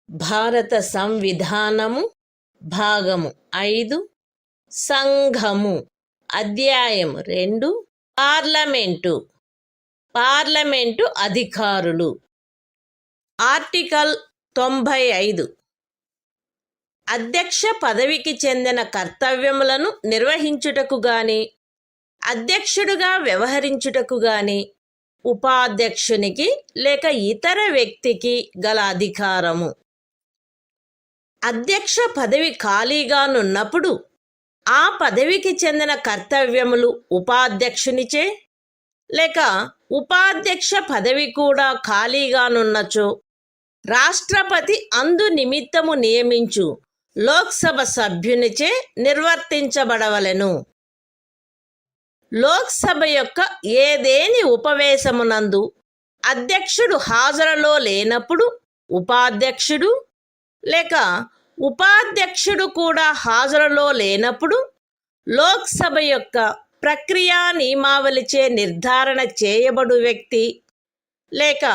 భారత సంవిధానము భాగము 5 సంఘము అధ్యాయము 2 parliament అధికారులు article 95 అధ్యక్ష పదవికి చెందిన కర్తవ్యములను నిర్వహించుటకు గాని అధ్యక్షుడుగా వ్యవహరించుటకు గాని ఉపాధ్యక్షునికి లేక ఇతర వ్యక్తికి గల అధికారము. అధ్యక్ష పదవి ఖాళీగానున్నప్పుడు ఆ పదవికి చెందిన కర్తవ్యములు ఉపాధ్యక్షునిచే లేక ఉపాధ్యక్ష పదవి కూడా ఖాళీగానున్నచో రాష్ట్రపతి అందు నిమిత్తము నియమించు లోక్సభ సభ్యునిచే నిర్వర్తించబడవలెను. లోక్సభ యొక్క ఏదేని ఉపవేశమునందు అధ్యక్షుడు హాజరులో లేనప్పుడు ఉపాధ్యక్షుడు లేక ఉపాధ్యక్షుడు కూడా హాజరులో లేనప్పుడు లోక్సభ యొక్క ప్రక్రియా నియమావళిచే నిర్ధారణ చేయబడు వ్యక్తి లేక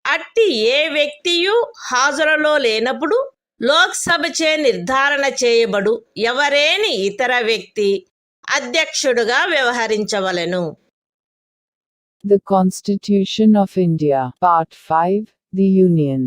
అట్టి ఏ వ్యక్తియు హాజరులో లేనప్పుడు లోక్సభచే నిర్ధారణ చేయబడు ఎవరేని ఇతర వ్యక్తి అధ్యక్షుడుగా వ్యవహరించవలెను. The Constitution of India, Part 5, The Union.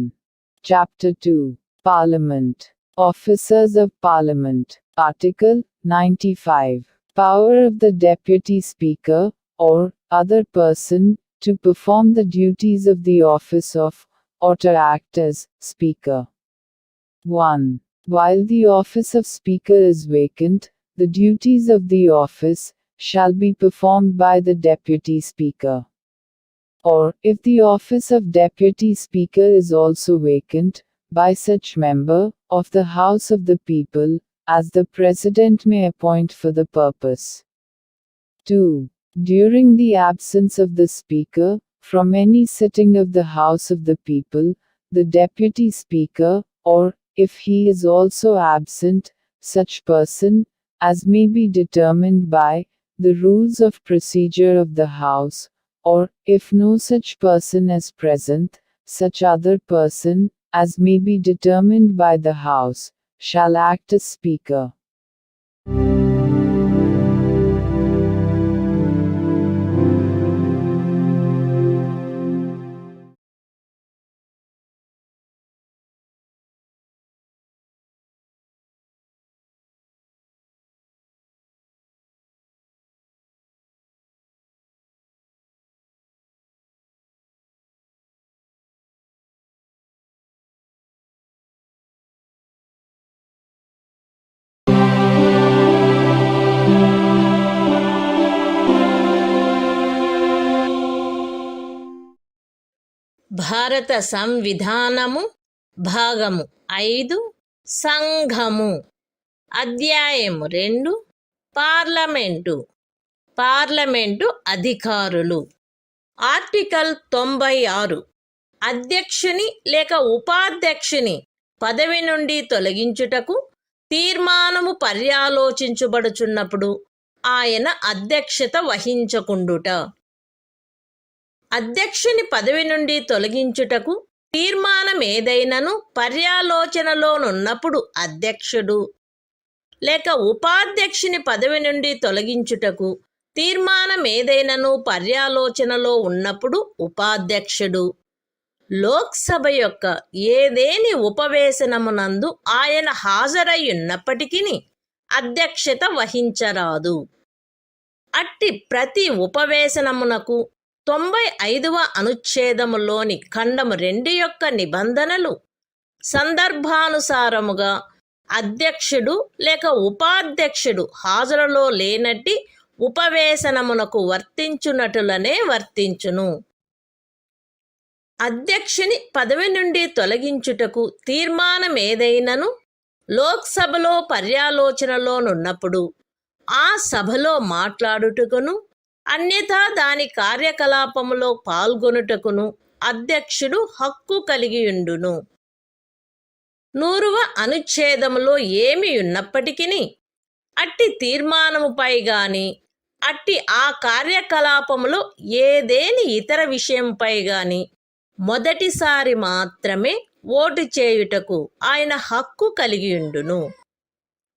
Chapter 2, Parliament. Officers of Parliament. Article 95. Power of the Deputy Speaker, or other person, to perform the duties of the office of, or to act as, Speaker. 1. While the office of Speaker is vacant, the duties of the office shall be performed by the Deputy Speaker. Or, if the office of Deputy Speaker is also vacant, by such member of the House of the People as the President may appoint for the purpose. 2. During the absence of the Speaker from any sitting of the House of the People, the Deputy Speaker, or, if he is also absent, such person, as may be determined by the rules of procedure of the House, or, if no such person is present, such other person, as may be determined by the House, shall act as Speaker. భారత సంవిధానము భాగము 5 సంఘము అధ్యాయము 2 parliament అధికారులు article 96 అధ్యక్షుని లేక ఉపాధ్యక్షుని పదవి నుండి తొలగించుటకు తీర్మానము పర్యాలోచించబడుచున్నప్పుడు ఆయన అధ్యక్షత వహించకుండుట. అధ్యక్షుని పదవి నుండి తొలగించుటకు తీర్మానమేదైనను పర్యాలోచనలోనున్నప్పుడు అధ్యక్షుడు, లేక ఉపాధ్యక్షుని పదవి నుండి తొలగించుటకు తీర్మానమేదైనను పర్యాలోచనలో ఉన్నప్పుడు ఉపాధ్యక్షుడు, లోక్సభ యొక్క ఏదేని ఉపవేశనమునందు ఆయన హాజరయ్యున్నప్పటికీ అధ్యక్షత వహించరాదు. అట్టి ప్రతి ఉపవేశనమునకు 95వ అనుచ్ఛేదములోని ఖండము 2 యొక్క నిబంధనలు సందర్భానుసారముగా అధ్యక్షుడు లేక ఉపాధ్యక్షుడు హాజరులో లేనట్టి ఉపవేశనమునకు వర్తించునటులనే వర్తించును. అధ్యక్షుని పదవి నుండి తొలగించుటకు తీర్మానమేదైనను లోక్సభలో పర్యాలోచనలోనున్నప్పుడు ఆ సభలో మాట్లాడుటకును అన్యథా దాని కార్యకలాపములో పాల్గొనుటకును అధ్యక్షుడు హక్కు కలిగియుండును. 100వ అనుచ్ఛేదములో ఏమి ఉన్నప్పటికీ అట్టి తీర్మానముపై గాని అట్టి ఆ కార్యకలాపములో ఏదేని ఇతర విషయంపై గాని మొదటిసారి మాత్రమే ఓటు చేయుటకు ఆయన హక్కు కలిగియుండును.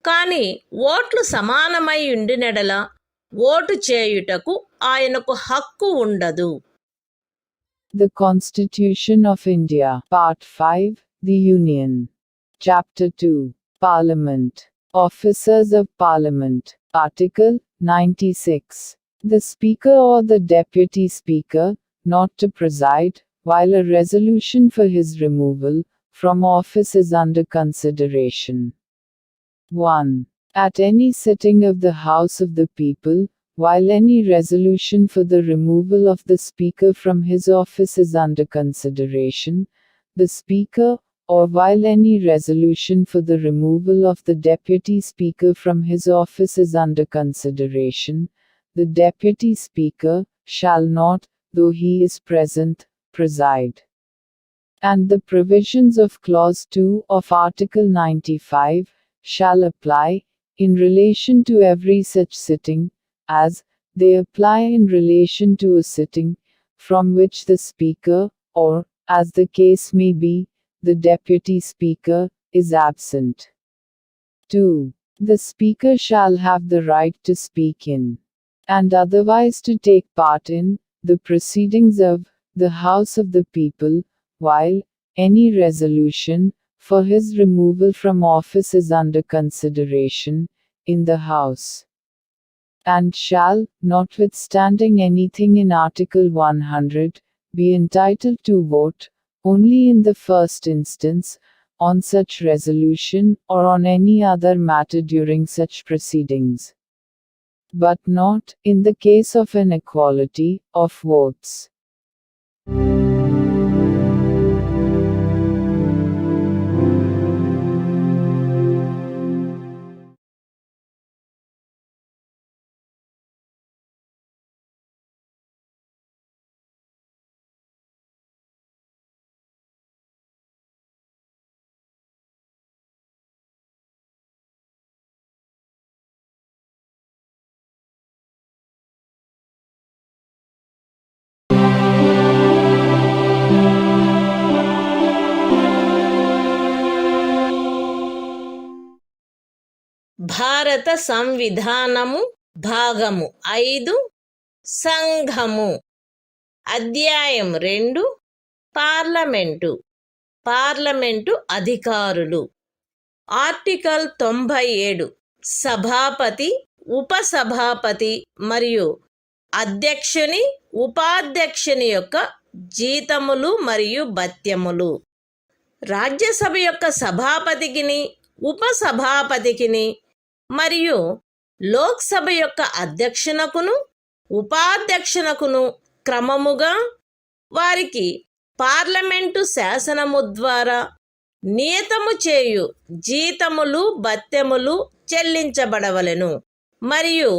కాని ఓట్లు సమానమై ఉండినెడల ఓటు చేయుటకు ఆయనకు హక్కు ఉండదు. The Constitution of India, Part 5, The Union. Chapter 2, Parliament. Officers of Parliament. Article 96. The Speaker or the Deputy Speaker, not to preside, while a resolution for his removal from office is under consideration. 1. At any sitting of the House of the People, while any resolution for the removal of the Speaker from his office is under consideration, the Speaker, or while any resolution for the removal of the Deputy Speaker from his office is under consideration, the Deputy Speaker shall not, though he is present, preside. And the provisions of Clause 2 of Article 95 shall apply in relation to every such sitting, as they apply in relation to a sitting from which the Speaker, or, as the case may be, the Deputy Speaker, is absent. 2. The Speaker shall have the right to speak in, and otherwise to take part in, the proceedings of the House of the People, while any resolution for his removal from office is under consideration in the House, and shall, notwithstanding anything in Article 100, be entitled to vote, only in the first instance, on such resolution or on any other matter during such proceedings, but not, in the case of an equality of votes. భారత సంవిధానము భాగము 5 సంఘము. అధ్యాయం 2 parliament. Parliament అధికారులు. Article 97 సభాపతి, ఉపసభాపతి మరియు అధ్యక్షుని, ఉపాధ్యక్షుని యొక్క జీతములు మరియు భత్యములు. రాజ్యసభ యొక్క సభాపతికిని, ఉపసభాపతికిని మరియు లోక్సభ యొక్క అధ్యక్షునకును, ఉపాధ్యక్షునకును క్రమముగా వారికి పార్లమెంటు శాసనము ద్వారా నియతము చేయు జీతములు భత్యములు చెల్లించబడవలెను మరియు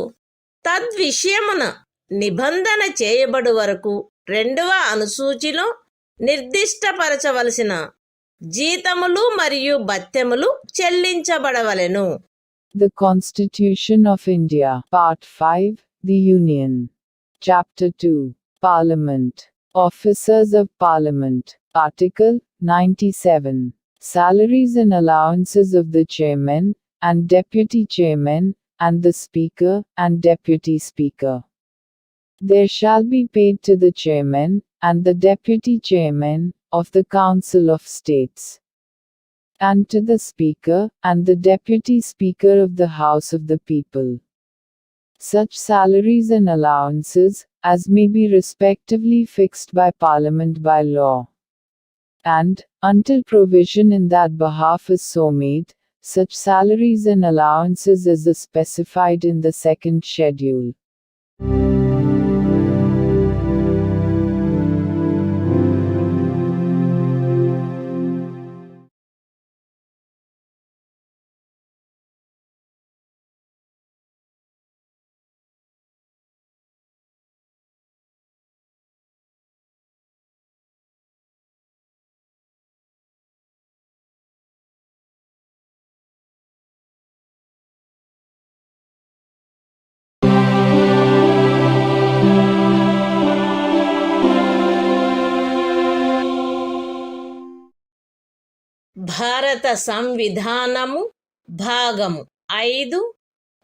తద్విషయమున నిబంధన చేయబడు వరకు 2వ అనుసూచిలో నిర్దిష్టపరచవలసిన జీతములు మరియు భత్యములు చెల్లించబడవలెను. The Constitution of India, Part 5, The Union. Chapter 2, Parliament. Officers of Parliament. Article 97. Salaries and allowances of the chairman and deputy chairman and the speaker and deputy speaker. There shall be paid to the chairman and the deputy chairman of the Council of States, and to the Speaker and the Deputy Speaker of the House of the People, such salaries and allowances as may be respectively fixed by Parliament by law. And, until provision in that behalf is so made, such salaries and allowances as is specified in the second schedule. భారత సంవిధానము భాగము 5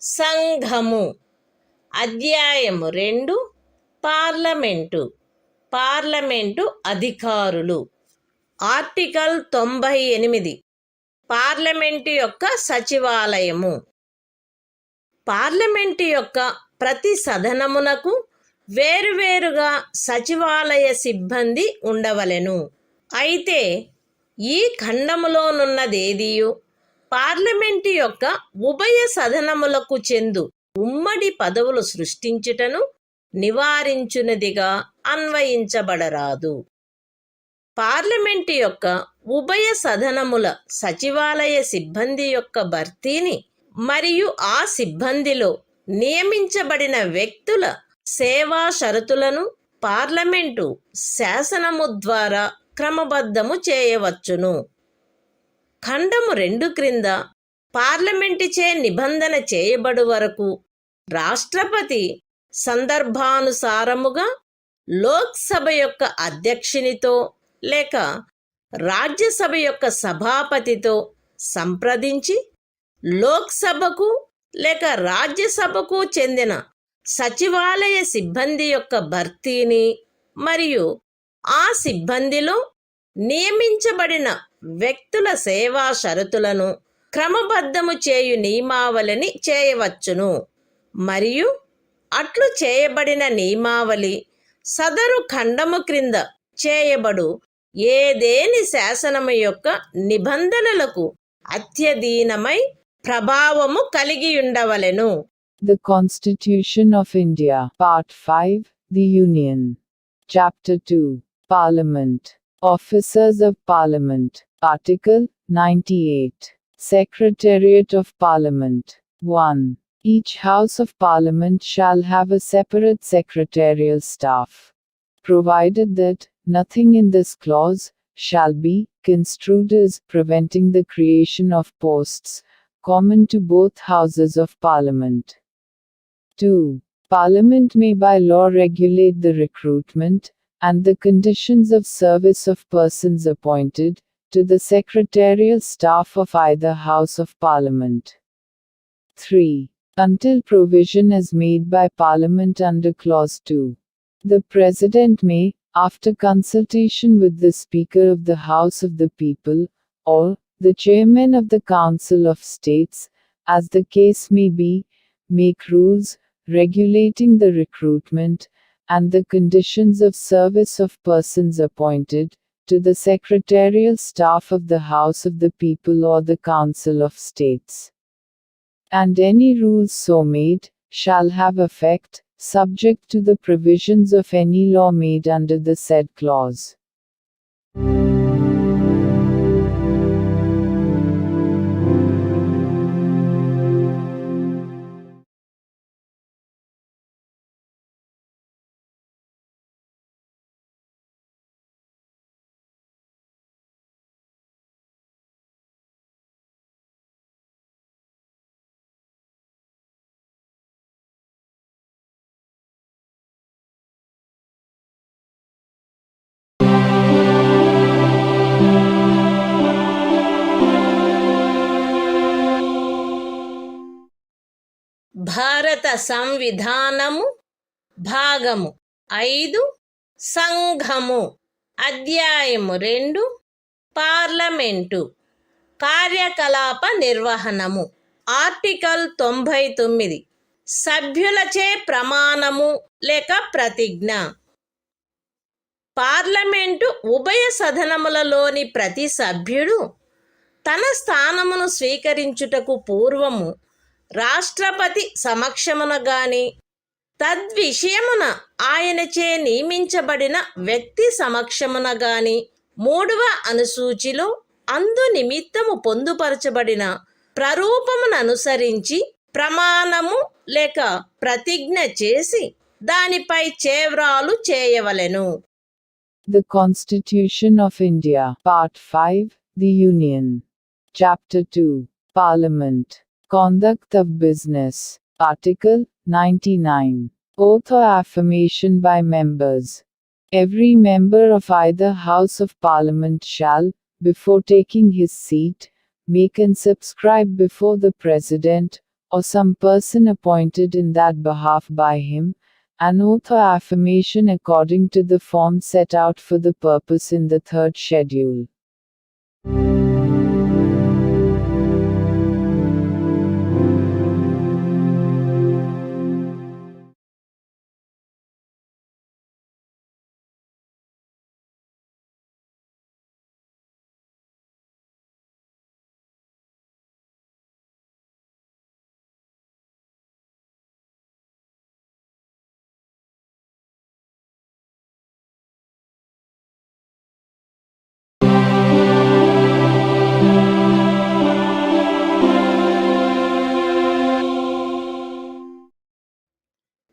సంఘము. అధ్యాయము 2 parliament. Parliament అధికారులు. Article 98 parliament యొక్క సచివాలయము. Parliament యొక్క ప్రతి సదనమునకు వేరువేరుగా సచివాలయ సిబ్బంది ఉండవలెను. అయితే ఈ ఖండములోనున్నదేదియు పార్లమెంటు యొక్క ఉభయ సదనములకు చెందు ఉమ్మడి పదవులు సృష్టించుటను నివారించునదిగా అన్వయించబడరాదు. పార్లమెంటు యొక్క ఉభయ సదనముల సచివాలయ సిబ్బంది యొక్క భర్తీని మరియు ఆ సిబ్బందిలో నియమించబడిన వ్యక్తుల సేవా షరతులను పార్లమెంటు శాసనము ద్వారా క్రమబద్ధము చేయవచ్చును. ఖండము 2 క్రింద పార్లమెంటుచే నిబంధన చేయబడు వరకు రాష్ట్రపతి సందర్భానుసారముగా లోక్సభ యొక్క అధ్యక్షునితో లేక రాజ్యసభ యొక్క సభాపతితో సంప్రదించి లోక్సభకు లేక రాజ్యసభకు చెందిన సచివాలయ సిబ్బంది యొక్క భర్తీని మరియు ఆ సిబ్బందిలో నియమించబడిన వ్యక్తుల సేవా షరతులను క్రమబద్ధము చేయు నియమావళిని చేయవచ్చును. మరియు అట్లు చేయబడిన నియమావళి సదరు ఖండము క్రింద చేయబడు ఏదేని శాసనము యొక్క నిబంధనలకు అత్యధీనమై ప్రభావము కలిగి ఉండవలెను. The Constitution of India, Part 5, The Union. Chapter 2, Parliament. Officers of Parliament. Article 98. Secretariat of Parliament. 1. Each House of Parliament shall have a separate secretarial staff, provided that nothing in this clause shall be construed as preventing the creation of posts common to both Houses of Parliament. 2. Parliament may by law regulate the recruitment and the conditions of service of persons appointed to the secretarial staff of either House of Parliament. 3. Until provision is made by Parliament under Clause 2. The President may, after consultation with the Speaker of the House of the People, or the Chairman of the Council of States, as the case may be, make rules regulating the recruitment and the conditions of service of persons appointed to the secretarial staff of the House of the People or the Council of States. And any rules so made shall have effect, subject to the provisions of any law made under the said clause. భారత సంవిధానము భాగము 5 సంఘము అధ్యాయము 2 parliament కార్యకలాప నిర్వహణము article 99 సభ్యులచే ప్రమాణము లేక ప్రతిజ్ఞ. Parliament ఉభయ సదనములలోని ప్రతి సభ్యుడు తన స్థానమును స్వీకరించుటకు పూర్వము రాష్ట్రపతి సమక్షమున గాని తద్విషయమున ఆయనచే నియమించబడిన వ్యక్తి సమక్షమున గాని 3వ అనుసూచిలో అందు నిమిత్తము పొందుపరచబడిన ప్రరూపమును అనుసరించి ప్రమాణము లేక ప్రతిజ్ఞ చేసి దానిపై చేవ్రాలు చేయవలెను. The Constitution of India, Part 5, The Union. Chapter 2, Parliament. Conduct of Business. Article 99. Oath or affirmation by members. Every member of either House of Parliament shall, before taking his seat, make and subscribe before the President, or some person appointed in that behalf by him, an oath or affirmation according to the form set out for the purpose in the 3rd schedule.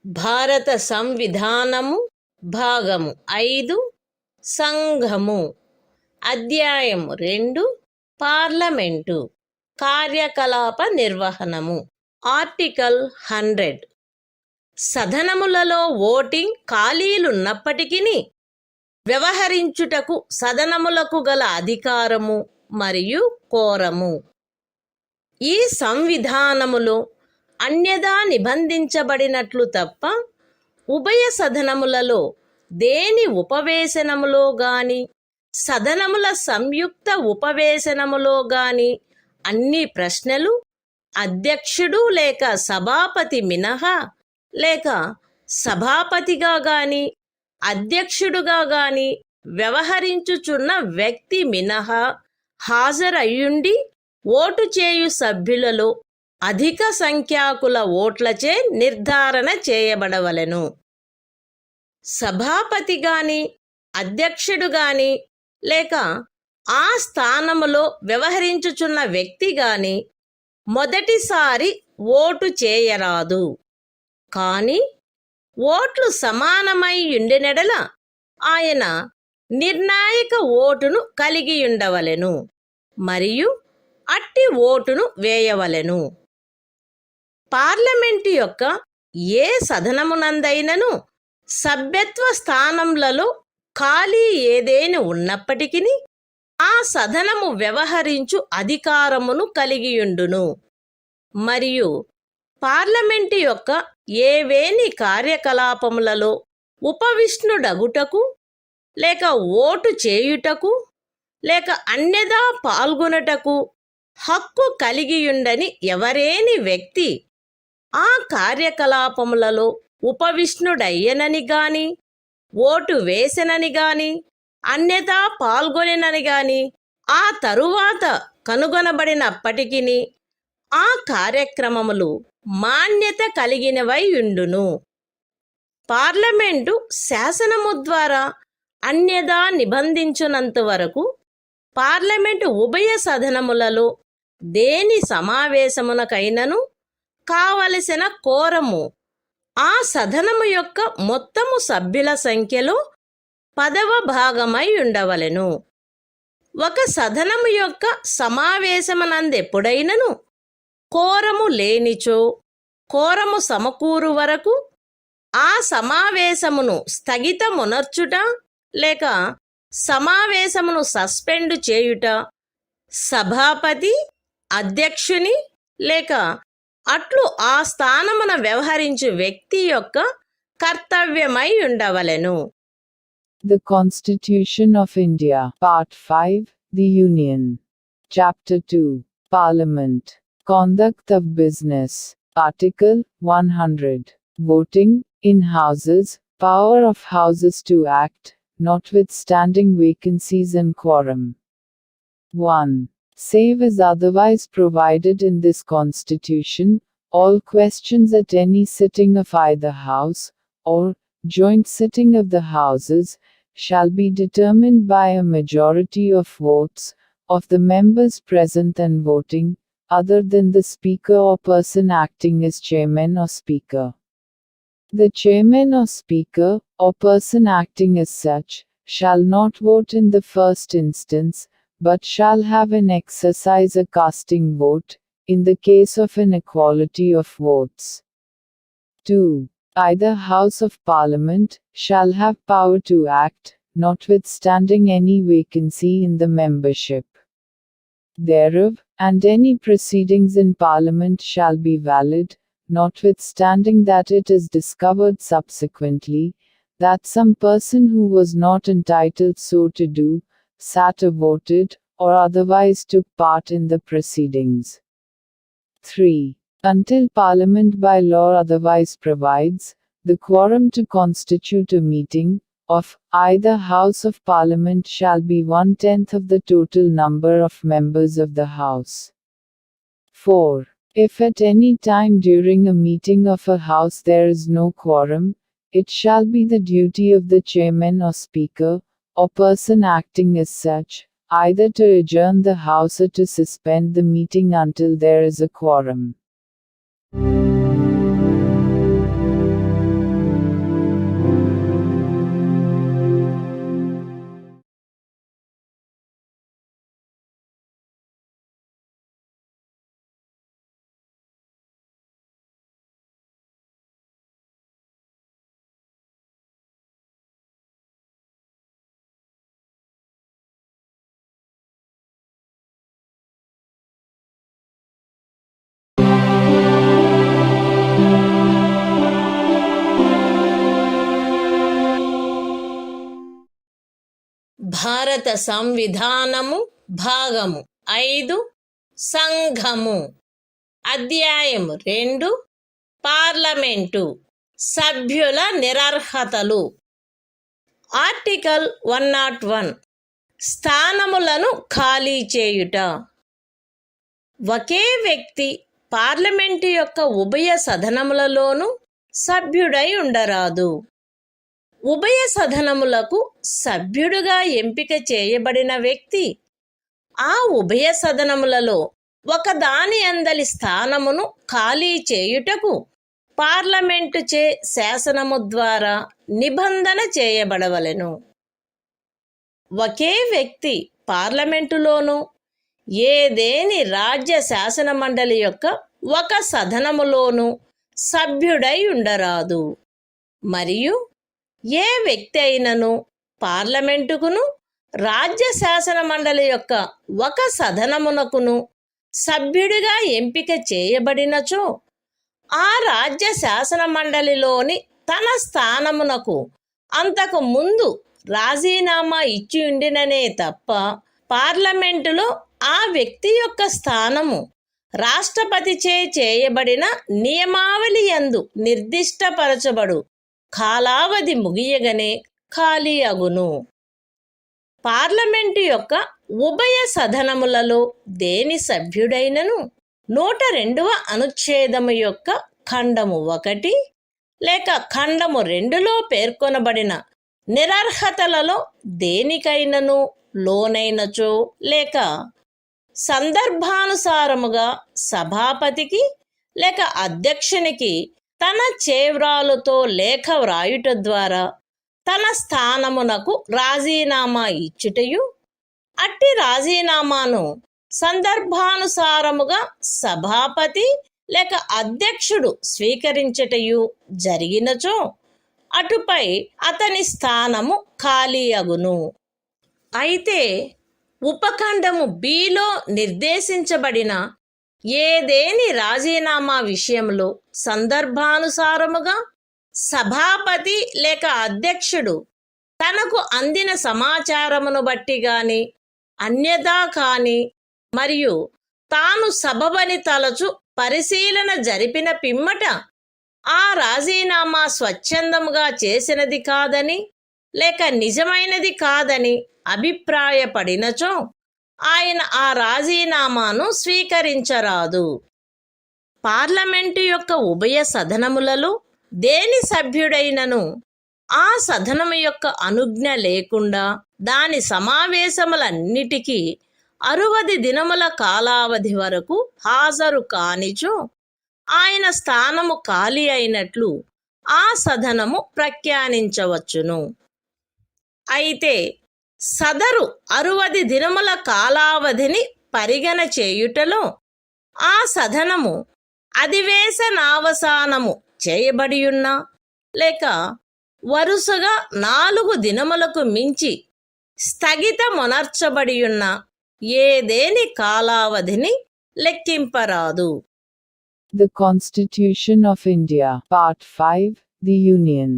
భారత సంవిధానము భాగము 5 సంఘము అధ్యాయము 2 parliament కార్యకలాప నిర్వహణము article 100 సదనములలో voting ఖాళీలున్నప్పటికీ వ్యవహరించుటకు సదనములకు గల అధికారము మరియు కోరము. ఈ సంవిధానములో అన్యదా నిబంధించబడినట్లు తప్ప ఉభయ సదనములలో దేని ఉపవేశనములో గాని సదనముల సంయుక్త ఉపవేశనములో గాని అన్ని ప్రశ్నలు అధ్యక్షుడు లేక సభాపతి మినహా లేక సభాపతిగా గాని అధ్యక్షుడుగా గాని వ్యవహరించుచున్న వ్యక్తి మినహా హాజరయ్యుండి ఓటు చేయు సభ్యులలో అధిక సంఖ్యాకుల ఓట్లచే నిర్ధారణ చేయబడవలెను. సభాపతి గాని అధ్యక్షుడు గాని లేక ఆ స్థానములో వ్యవహరించుచున్న వ్యక్తి గాని మొదటిసారి ఓటు చేయరాదు. కాని ఓట్లు సమానమై యుండెనెడల ఆయన నిర్ణాయక ఓటును కలిగియుండవలెను మరియు అట్టి ఓటును వేయవలెను. పార్లమెంటు యొక్క ఏ సదనమునందైనను సభ్యత్వ స్థానములలో ఖాళీ ఏదైనా ఉన్నప్పటికీ ఆ సదనము వ్యవహరించు అధికారమును కలిగియుండును మరియు పార్లమెంటు యొక్క ఏవేని కార్యకలాపములలో ఉపవిష్ణుడగుటకు లేక ఓటు చేయుటకు లేక అన్యదా పాల్గొనుటకు హక్కు కలిగియుండని ఎవరేని వ్యక్తి ఆ కార్యకలాపములలో ఉపవిష్ణుడయ్యనని గాని ఓటు వేసెనని గాని అన్యదా పాల్గొనెనని గాని ఆ తరువాత కనుగొనబడినప్పటికిని ఆ కార్యక్రమములు మాన్యత కలిగినవై ఉండును. పార్లమెంటు శాసనము ద్వారా అన్యదా నిబంధించునంత వరకు పార్లమెంటు ఉభయ సదనములలో దేని సమావేశమునకైనను కావలసిన కోరము ఆ సదనము యొక్క మొత్తము సభ్యుల సంఖ్యలో 10వ భాగమై ఉండవలెను. ఒక సదనము యొక్క సమావేశమునందెప్పుడైనను కోరము లేనిచో కోరము సమకూరు వరకు ఆ సమావేశమును స్థగితమునర్చుట లేక సమావేశమును సస్పెండ్ చేయుట సభాపతి అధ్యక్షుని లేక అట్లు ఆ స్థానమున వ్యవహరించు వ్యక్తి యొక్క కర్తవ్యమై ఉండవలెను. The Constitution of India, Part 5, The Union. Chapter 2, Parliament. Conduct of Business. Article 100. Voting, in Houses, power of Houses to act, notwithstanding vacancies and quorum. 1. Save as otherwise provided in this Constitution, all questions at any sitting of either House, or joint sitting of the Houses, shall be determined by a majority of votes, of the members present and voting, other than the Speaker or person acting as Chairman or Speaker. The Chairman or Speaker, or person acting as such, shall not vote in the first instance, but shall have an exercise a casting vote, in the case of an equality of votes. 2. Either House of Parliament shall have power to act, notwithstanding any vacancy in the membership thereof, and any proceedings in Parliament shall be valid, notwithstanding that it is discovered subsequently, that some person who was not entitled so to do, sat or voted, or otherwise took part in the proceedings. 3. Until Parliament by law otherwise provides, the quorum to constitute a meeting, of either House of Parliament shall be 1/10 of the total number of members of the House. 4. If at any time during a meeting of a House there is no quorum, it shall be the duty of the Chairman or Speaker, or person acting as such, either to adjourn the House or to suspend the meeting until there is a quorum. భారత సంవిధానము భాగము 5 సంఘము అధ్యాయము 2 parliament సభ్యుల నిరర్హతలు article 101 స్థానములను ఖాళీ చేయుట. ఒకే వ్యక్తి parliament యొక్క ఉభయ సదనములలోనూ సభ్యుడై ఉండరాదు. ఉభయ సదనములకు సభ్యుడుగా ఎంపిక చేయబడిన వ్యక్తి ఆ ఉభయ సదనములలో ఒకదాని అందలి స్థానమును ఖాళీ చేయుటకు పార్లమెంటు చే శాసనము ద్వారా నిబంధన చేయబడవలెను. ఒకే వ్యక్తి పార్లమెంటులోనూ ఏదేని రాజ్య శాసన మండలి యొక్క ఒక సదనములోనూ సభ్యుడై ఉండరాదు. మరియు ఏ వ్యక్తి అయినను పార్లమెంటుకును రాజ్య శాసన మండలి యొక్క ఒక సదనమునకును సభ్యుడిగా ఎంపిక చేయబడినచో ఆ రాజ్య శాసన మండలిలోని తన స్థానమునకు అంతకు ముందు రాజీనామా ఇచ్చి ఉండిననే తప్ప పార్లమెంటులో ఆ వ్యక్తి యొక్క స్థానము రాష్ట్రపతిచే చేయబడిన నియమావళి యందు నిర్దిష్టపరచబడు కాలావధి ముగియగనే ఖాళీ అగును. పార్లమెంటు యొక్క ఉభయ సదనములలో దేని సభ్యుడైనను 102వ అనుచ్ఛేదము యొక్క ఖండము 1 లేక ఖండము 2లో పేర్కొనబడిన నిరర్హతలలో దేనికైనను లోనైనచో లేక సందర్భానుసారముగా సభాపతికి లేక అధ్యక్షునికి తన చేవ్రాలుతో లేఖ వ్రాయుట ద్వారా తన స్థానమునకు రాజీనామా ఇచ్చుటయు, అట్టి రాజీనామాను సందర్భానుసారముగా సభాపతి లేక అధ్యక్షుడు స్వీకరించటయు జరిగినచో అటుపై అతని స్థానము ఖాళీ అగును. అయితే ఉపఖండము బిలో నిర్దేశించబడిన ఏదేని రాజీనామా విషయంలో సందర్భానుసారముగా సభాపతి లేక అధ్యక్షుడు తనకు అందిన సమాచారమును బట్టి గాని అన్యదా కాని మరియు తాను సబబని తలచు పరిశీలన జరిపిన పిమ్మట ఆ రాజీనామా స్వచ్ఛందముగా చేసినది కాదని లేక నిజమైనది కాదని అభిప్రాయపడినచో ఆయన ఆ రాజీనామాను స్వీకరించరాదు. పార్లమెంటు యొక్క ఉభయ సదనములలో దేని సభ్యుడైనను ఆ సదనము యొక్క అనుజ్ఞ లేకుండా దాని సమావేశములన్నిటికీ 60 దినముల కాలావధి వరకు హాజరు కానిచో ఆయన స్థానము ఖాళీ అయినట్లు ఆ సదనము ప్రఖ్యానించవచ్చును. అయితే సదరు 60 దినముల కాలావధిని పరిగణ చేయుటలో ఆ సదనము అధివేశనావసానము చేయబడియున్నా లేక వరుసగా 4 దినములకు మించి స్థగితమునర్చబడియున్న ఏదేని కాలావధిని లెక్కింపరాదు. The Constitution of India, Part 5, The Union.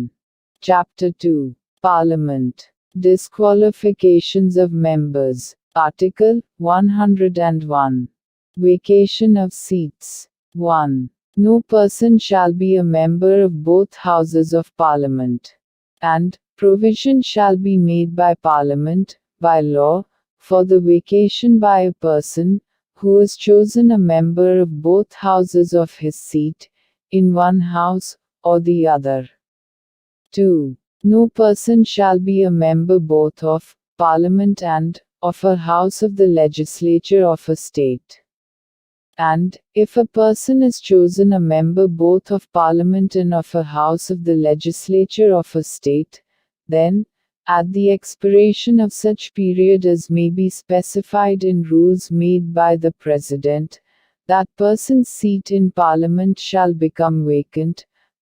Chapter 2, Parliament. Disqualifications of members. Article 101. Vacation of seats. 1. No person shall be a member of both houses of Parliament. And provision shall be made by Parliament, by law, for the vacation by a person who is chosen a member of both houses of his seat, in one house or the other. 2. No person shall be a member both of Parliament and of a house of the legislature of a state. And, if a person is chosen a member both of Parliament and of a house of the legislature of a state, then, at the expiration of such period as may be specified in rules made by the President, that person's seat in Parliament shall become vacant,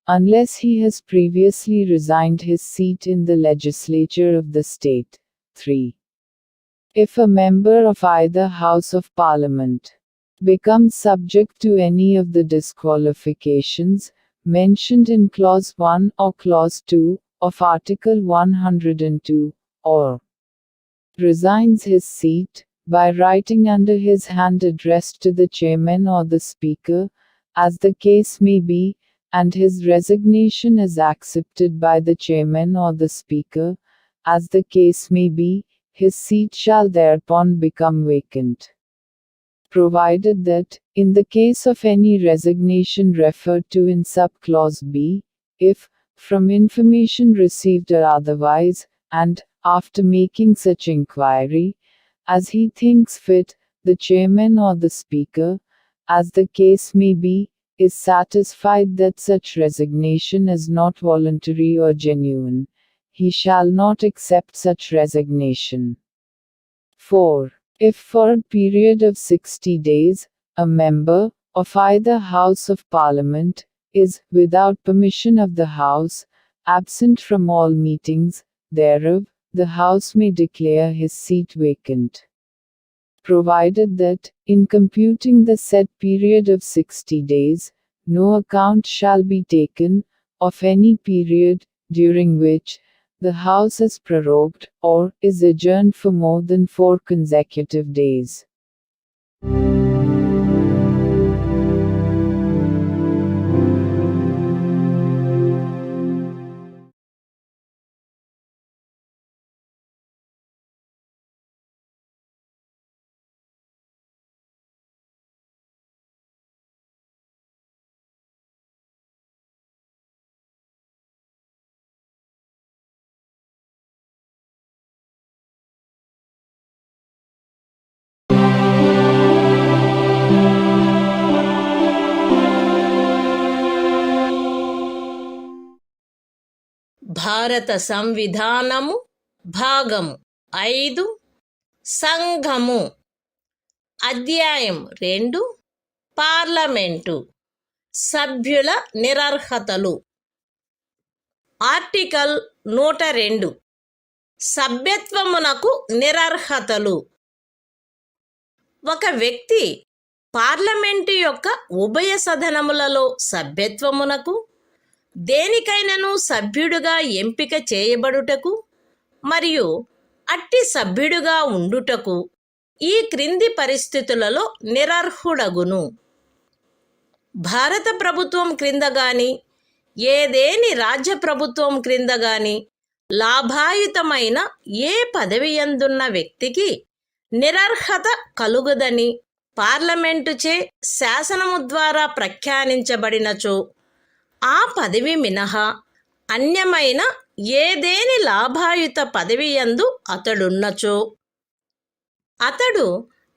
unless he has previously resigned his seat in the legislature of the state. 3. If a member of either House of Parliament becomes subject to any of the disqualifications mentioned in Clause 1 or Clause 2 of Article 102, or resigns his seat, by writing under his hand addressed to the chairman or the speaker, as the case may be, and his resignation is accepted by the chairman or the speaker, as the case may be, his seat shall thereupon become vacant. Provided that, in the case of any resignation referred to in sub-clause B, if, from information received or otherwise, and, after making such inquiry, as he thinks fit, the chairman or the speaker, as the case may be, is satisfied that such resignation is not voluntary or genuine, he shall not accept such resignation. 4. If for a period of 60 days, a member, of either House of Parliament, is, without permission of the House, absent from all meetings thereof, the House may declare his seat vacant. Provided that, in computing the said period of 60 days, no account shall be taken of any period during which the House is prorogued or is adjourned for more than 4 consecutive days. భారత సంవిధానము భాగము 5 సంఘము అధ్యాయం 2 parliament సభ్యుల నిరర్హతలు article 102 సభ్యత్వమునకు నిరర్హతలు ఒక వ్యక్తి parliament యొక్క ఉభయ సదనములలో సభ్యత్వమునకు దేనికైనను సభ్యుడుగా ఎంపిక చేయబడుటకు మరియు అట్టి సభ్యుడుగా ఉండుటకు ఈ క్రింది పరిస్థితులలో నిరర్హుడగును. భారత ప్రభుత్వం క్రింద గాని ఏదేని రాజ్య ప్రభుత్వం క్రింద గాని లాభాయుతమైన ఏ పదవి యందున్న వ్యక్తికి నిరర్హత కలుగదని పార్లమెంటుచే శాసనము ద్వారా ప్రఖ్యానించబడినచో ఆ పదవి మినహా అన్యమైన ఏదేని లాభాయుత పదవి యందు అతడున్నచో అతడు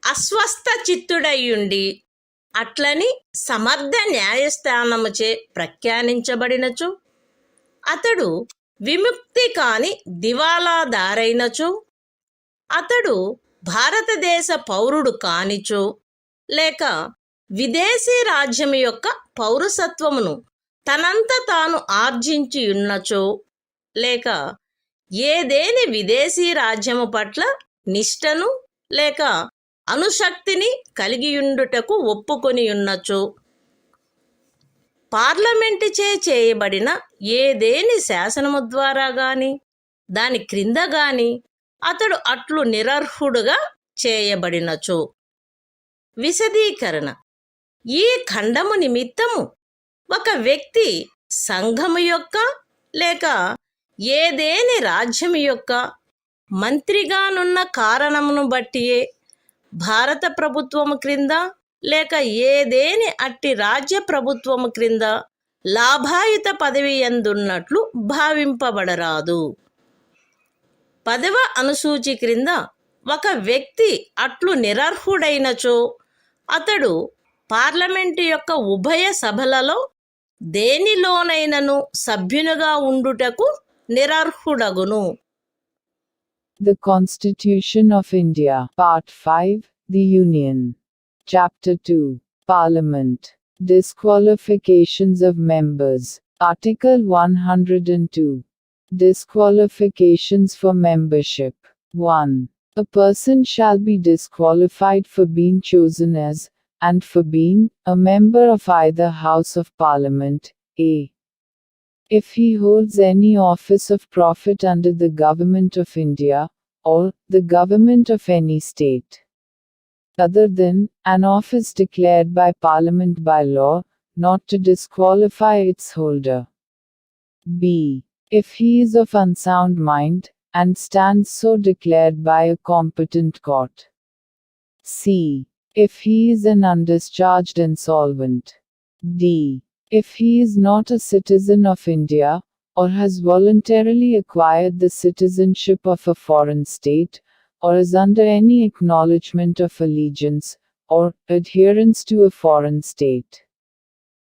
అస్వస్థ చిత్తుడయ్యుండి అట్లని సమర్థ న్యాయస్థానముచే ప్రఖ్యానించబడినచో అతడు విముక్తి కాని దివాలాదారైనచో అతడు భారతదేశ పౌరుడు కానిచో లేక విదేశీ రాజ్యము యొక్క పౌరసత్వమును తనంత తాను ఆర్జించి ఉన్నచో లేక ఏదేని విదేశీ రాజ్యము పట్ల నిష్టను లేక అనుశక్తిని కలిగియుండుటకు ఒప్పుకొని ఉన్నచో పార్లమెంటుచే చేయబడిన ఏదేని శాసనము ద్వారా గాని దాని క్రింద గాని అతడు అట్లు నిరర్హుడుగా చేయబడినచో. విశదీకరణ: ఈ ఖండము నిమిత్తము ఒక వ్యక్తి సంఘము యొక్క లేక ఏదేని రాజ్యము యొక్క మంత్రిగానున్న కారణమును బట్టియే భారత ప్రభుత్వము క్రింద లేక ఏదేని అట్టి రాజ్య ప్రభుత్వము క్రింద లాభాయుత పదవి యందున్నట్లు భావింపబడరాదు. 10వ అనుసూచి క్రింద ఒక వ్యక్తి అట్లు నిరర్హుడైనచో అతడు పార్లమెంటు యొక్క ఉభయ సభలలో దేనిలోనైనను సభ్యునిగా ఉండుటకు నిరర్హుడగును. The Constitution of India, Part 5, The Union. Chapter 2, Parliament. Disqualifications of members. Article 102. Disqualifications for membership. 1. A person shall be disqualified for being chosen as, and for being, a member of either House of Parliament, a. If he holds any office of profit under the Government of India, or the Government of any state, other than an office declared by Parliament by law, not to disqualify its holder. b. If he is of unsound mind, and stands so declared by a competent court. c. If he is an undischarged insolvent. d. If he is not a citizen of India, or has voluntarily acquired the citizenship of a foreign state, or is under any acknowledgement of allegiance, or adherence to a foreign state.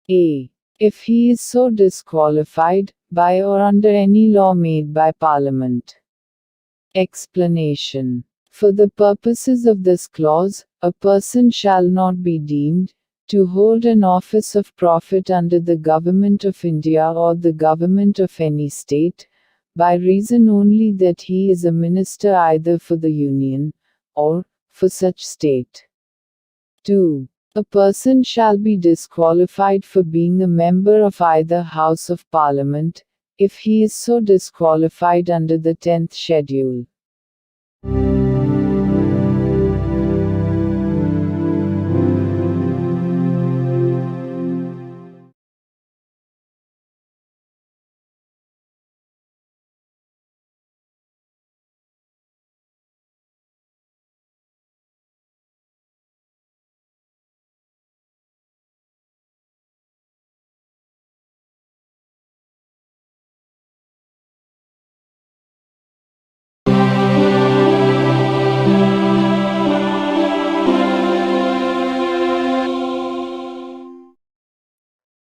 a. If he is so disqualified, by or under any law made by Parliament. Explanation. For the purposes of this clause, a person shall not be deemed to hold an office of profit under the Government of India or the Government of any state, by reason only that he is a minister either for the Union, or for such state. 2. A person shall be disqualified for being a member of either House of Parliament, if he is so disqualified under the 10th schedule.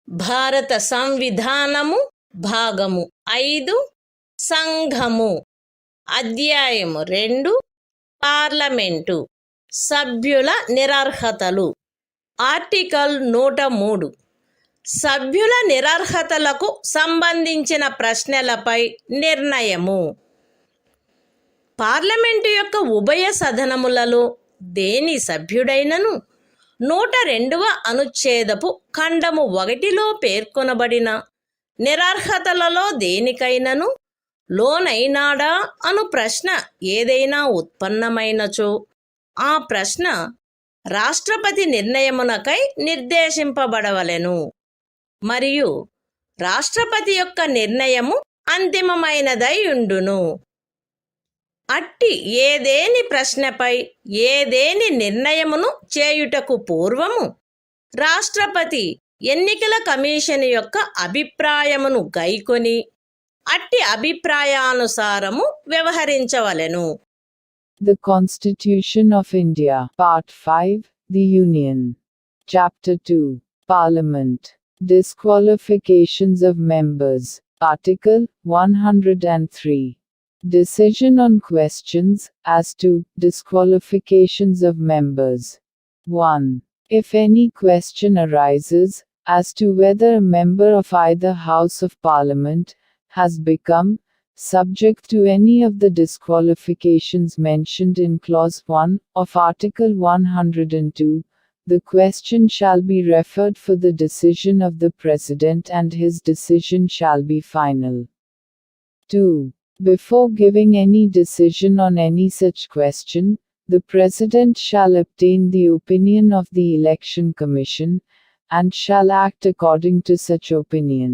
భారత సంవిధానము భాగము 5 సంఘము అధ్యాయము 2 parliament సభ్యుల నిరర్హతలు article 103 సభ్యుల నిరర్హతలకు సంబంధించిన ప్రశ్నలపై నిర్ణయము. Parliament యొక్క ఉభయ సదనములలో దేని సభ్యుడైనను 102వ అనుచ్ఛేదపు ఖండము 1లో పేర్కొనబడిన నిరర్హతలలో దేనికైనను లోనైనాడా అను ప్రశ్న ఏదైనా ఉత్పన్నమైనచో ఆ ప్రశ్న రాష్ట్రపతి నిర్ణయమునకై నిర్దేశింపబడవలెను మరియు రాష్ట్రపతి యొక్క నిర్ణయము అంతిమమైనదై ఉండును. అట్టి ఏదేని ప్రశ్నపై ఏదేని నిర్ణయమును చేయుటకు పూర్వము రాష్ట్రపతి ఎన్నికల కమిషన్ యొక్క అభిప్రాయమును గైకొని అట్టి అభిప్రాయానుసారము వ్యవహరించవలెను. The Constitution of India, Part 5, The Union. Chapter 2, Parliament. Disqualifications of members. Article 103. Decision on questions as to disqualifications of members. 1. If any question arises as to whether a member of either House of Parliament has become subject to any of the disqualifications mentioned in Clause 1 of Article 102, the question shall be referred for the decision of the President and his decision shall be final. 2. Before giving any decision on any such question, the President shall obtain the opinion of the Election Commission, and shall act according to such opinion.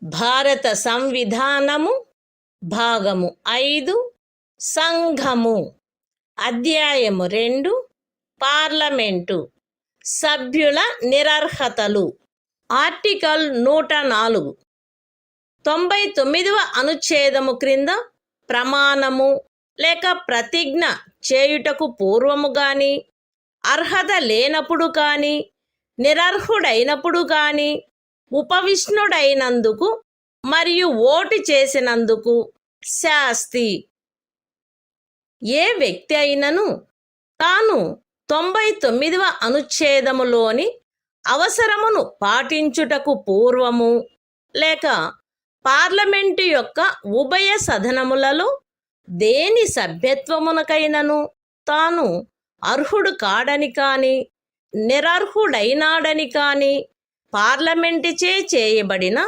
భారత సంవిధానము భాగము 5 సంఘము అధ్యాయము 2 parliament సభ్యుల నిరర్హతలు article 104 99వ అనుచ్ఛేదము క్రింద ప్రమాణము లేక ప్రతిజ్ఞ చేయుటకు పూర్వము గాని అర్హత లేనప్పుడు కానీ నిరర్హుడైనప్పుడు కానీ ఉపవిష్ణుడైనందుకు మరియు ఓటు చేసినందుకు శాస్తి. ఏ వ్యక్తి అయినను తాను 99వ అనుచ్ఛేదములోని అవసరమును పాటించుటకు పూర్వము లేక పార్లమెంటు యొక్క ఉభయ సదనములలో దేని సభ్యత్వమునకైనను తాను అర్హుడు కాడని కాని నిరర్హుడైనాడని కాని పార్లమెంటుచే చేయబడిన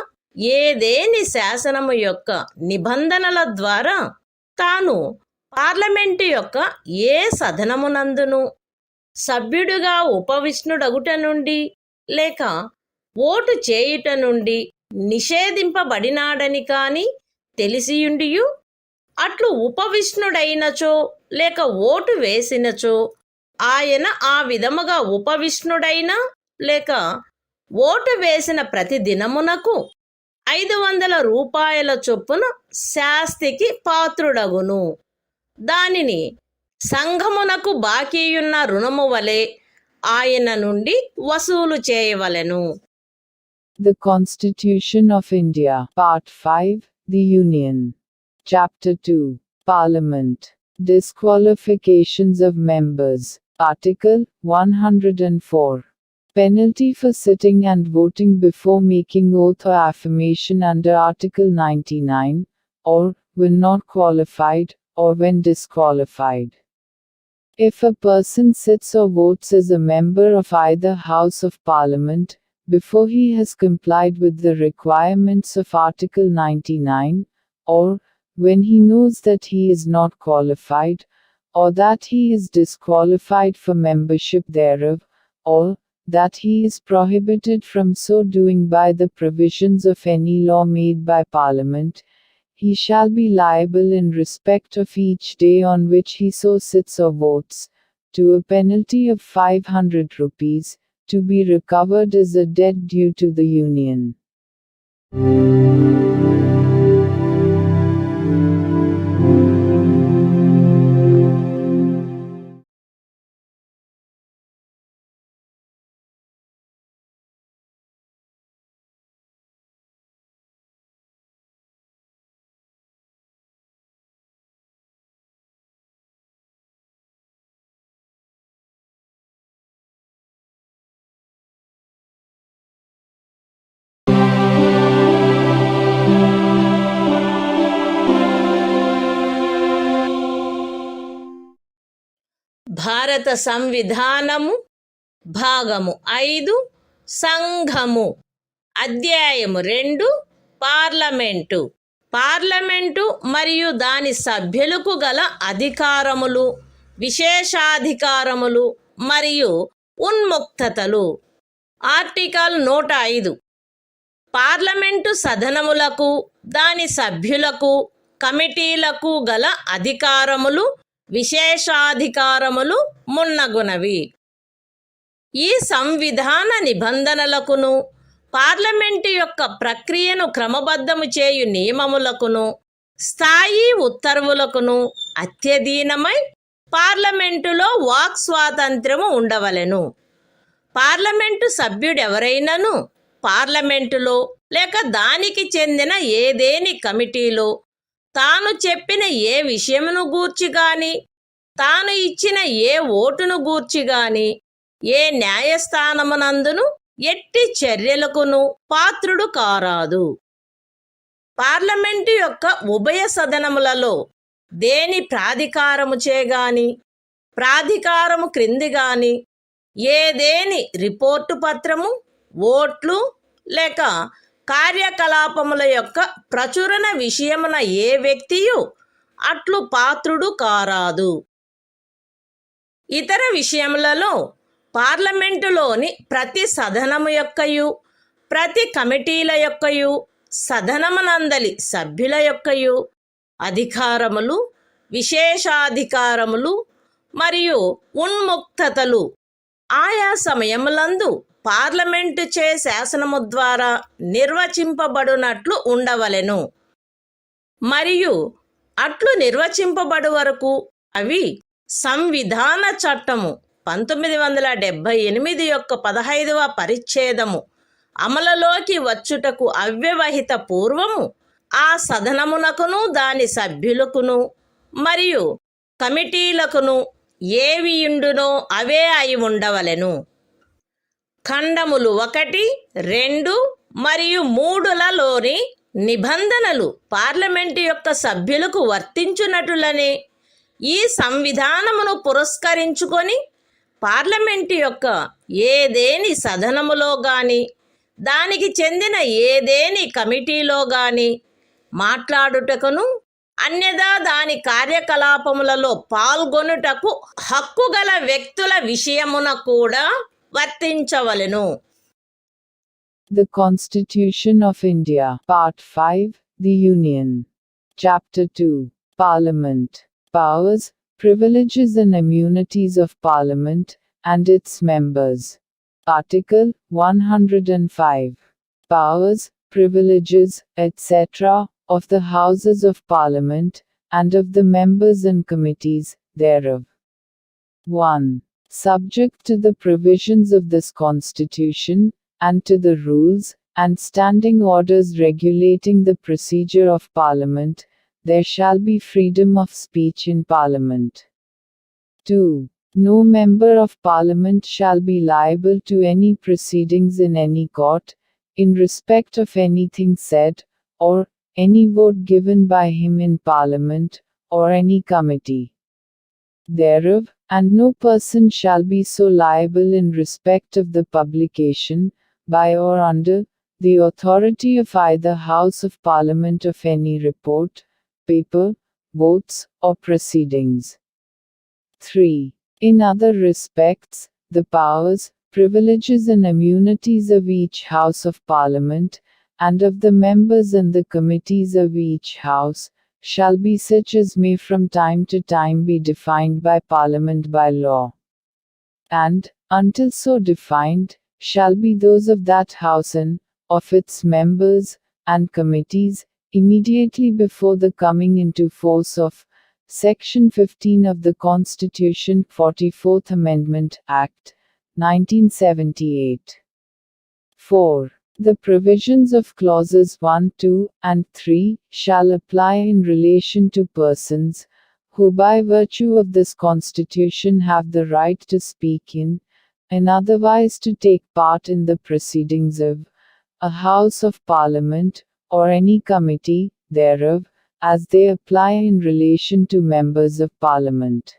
ఏదేని శాసనము యొక్క నిబంధనల ద్వారా తాను పార్లమెంటు యొక్క ఏ సదనమునందును సభ్యుడిగా ఉపవిష్ణుడగుట నుండి లేక ఓటు చేయుట నుండి నిషేధింపబడినాడని కాని తెలిసియుండియు అట్లు ఉపవిష్ణుడైనచో లేక ఓటు వేసినచో ఆయన ఆ విధముగా ఉపవిష్ణుడైనా లేక ఓటు వేసిన ప్రతి దినమునకు 500 రూపాయల చొప్పున శాస్తికి పాత్రుడగును. దానిని సంఘమునకు బాకీయున్న రుణము వలె ఆయన నుండి వసూలు చేయవలెను. The Constitution of India, Part 5, The Union. Chapter 2, Parliament. Disqualifications of Members. Article 104. Penalty for sitting and voting before making oath or affirmation under Article 99, or, when not qualified, or when disqualified. If a person sits or votes as a member of either House of Parliament, before he has complied with the requirements of Article 99, or, when he knows that he is not qualified, or that he is disqualified for membership thereof, or, that he is prohibited from so doing by the provisions of any law made by Parliament, he shall be liable in respect of each day on which he so sits or votes, to a penalty of 500 rupees, to be recovered as a debt due to the Union. భారత సంవిధానము భాగము 5 సంఘము అధ్యాయము 2 parliament. Parliament మరియు దాని సభ్యులకు గల అధికారములు, విశేషాధికారములు మరియు ఉన్ముక్తతలు. Article 105. Parliament సదనములకు, దాని సభ్యులకు, కమిటీలకు గల అధికారములు, విశేషాధికారములు మున్నగునవి. ఈ సంవిధాన నిబంధనలకును, పార్లమెంటు యొక్క ప్రక్రియను క్రమబద్ధము చేయు నియమములకును, స్థాయి ఉత్తర్వులకును అత్యధీనమై పార్లమెంటులో వాక్ స్వాతంత్ర్యము ఉండవలెను. పార్లమెంటు సభ్యుడెవరైనను పార్లమెంటులో లేక దానికి చెందిన ఏదేని కమిటీలో తాను చెప్పిన ఏ విషయమును గూర్చి గాని, తాను ఇచ్చిన ఏ ఓటును గూర్చి గాని, ఏ న్యాయస్థానమునందును ఎట్టి చర్యలకును పాత్రుడు కారాదు. పార్లమెంటు యొక్క ఉభయ సదనములలో దేని ప్రాధికారము చేగాని, ప్రాధికారము క్రింది గాని ఏదేని రిపోర్టు పత్రము, ఓట్లు లేక కార్యకలాపముల యొక్క ప్రచురణ విషయమున ఏ వ్యక్తియు అట్లు పాత్రుడు కారాదు. ఇతర విషయములలో పార్లమెంటులోని ప్రతి సదనము యొక్కయు, ప్రతి కమిటీల యొక్కయు, సదనమునందలి సభ్యుల యొక్కయు అధికారములు, విశేషాధికారములు మరియు ఉన్ముక్తతలు ఆయా సమయములందు పార్లమెంటు చే శాసనము ద్వారా నిర్వచింపబడునట్లు ఉండవలెను. మరియు అట్లు నిర్వచింపబడు వరకు అవి సంవిధాన చట్టము 1978 యొక్క 15వ పరిచ్ఛేదము అమలులోకి వచ్చుటకు అవ్యవహిత పూర్వము ఆ సదనమునకును, దాని సభ్యులకును మరియు కమిటీలకును ఏవియుండునో అవే అయి ఉండవలెను. ఖండములు 1, 2 మరియు 3లలోని నిబంధనలు పార్లమెంటు యొక్క సభ్యులకు వర్తించునట్లనే ఈ సంవిధానమును పురస్కరించుకొని పార్లమెంటు యొక్క ఏదేని సదనములో గాని, దానికి చెందిన ఏదేని కమిటీలో గాని మాట్లాడుటకును, అన్యదా దాని కార్యకలాపములలో పాల్గొనుటకు హక్కు గల వ్యక్తుల విషయమున కూడా వర్తించవలెను. The Constitution of India, Part 5, The Union. Chapter 2, Parliament. Powers, Privileges and Immunities of Parliament, and its Members. Article 105. Powers, privileges, etc., of the Houses of Parliament, and of the members and committees thereof. 1. Subject to the provisions of this Constitution, and to the rules and standing orders regulating the procedure of Parliament, there shall be freedom of speech in Parliament. 2. No member of Parliament shall be liable to any proceedings in any court, in respect of anything said, or any vote given by him in Parliament, or any committee thereof, and no person shall be so liable in respect of the publication, by or under, the authority of either House of Parliament of any report, paper, votes, or proceedings. 3. In other respects, the powers, privileges and immunities of each House of Parliament, and of the members and the committees of each House, shall be such as may from time to time be defined by Parliament by law. And, until so defined, shall be those of that House and, of its members, and committees, immediately before the coming into force of Section 15 of the Constitution, 44th Amendment, Act, 1978. 4. The provisions of clauses 1, 2, and 3 shall apply in relation to persons who by virtue of this Constitution have the right to speak in, and otherwise to take part in the proceedings of a House of Parliament, or any committee thereof, as they apply in relation to members of Parliament.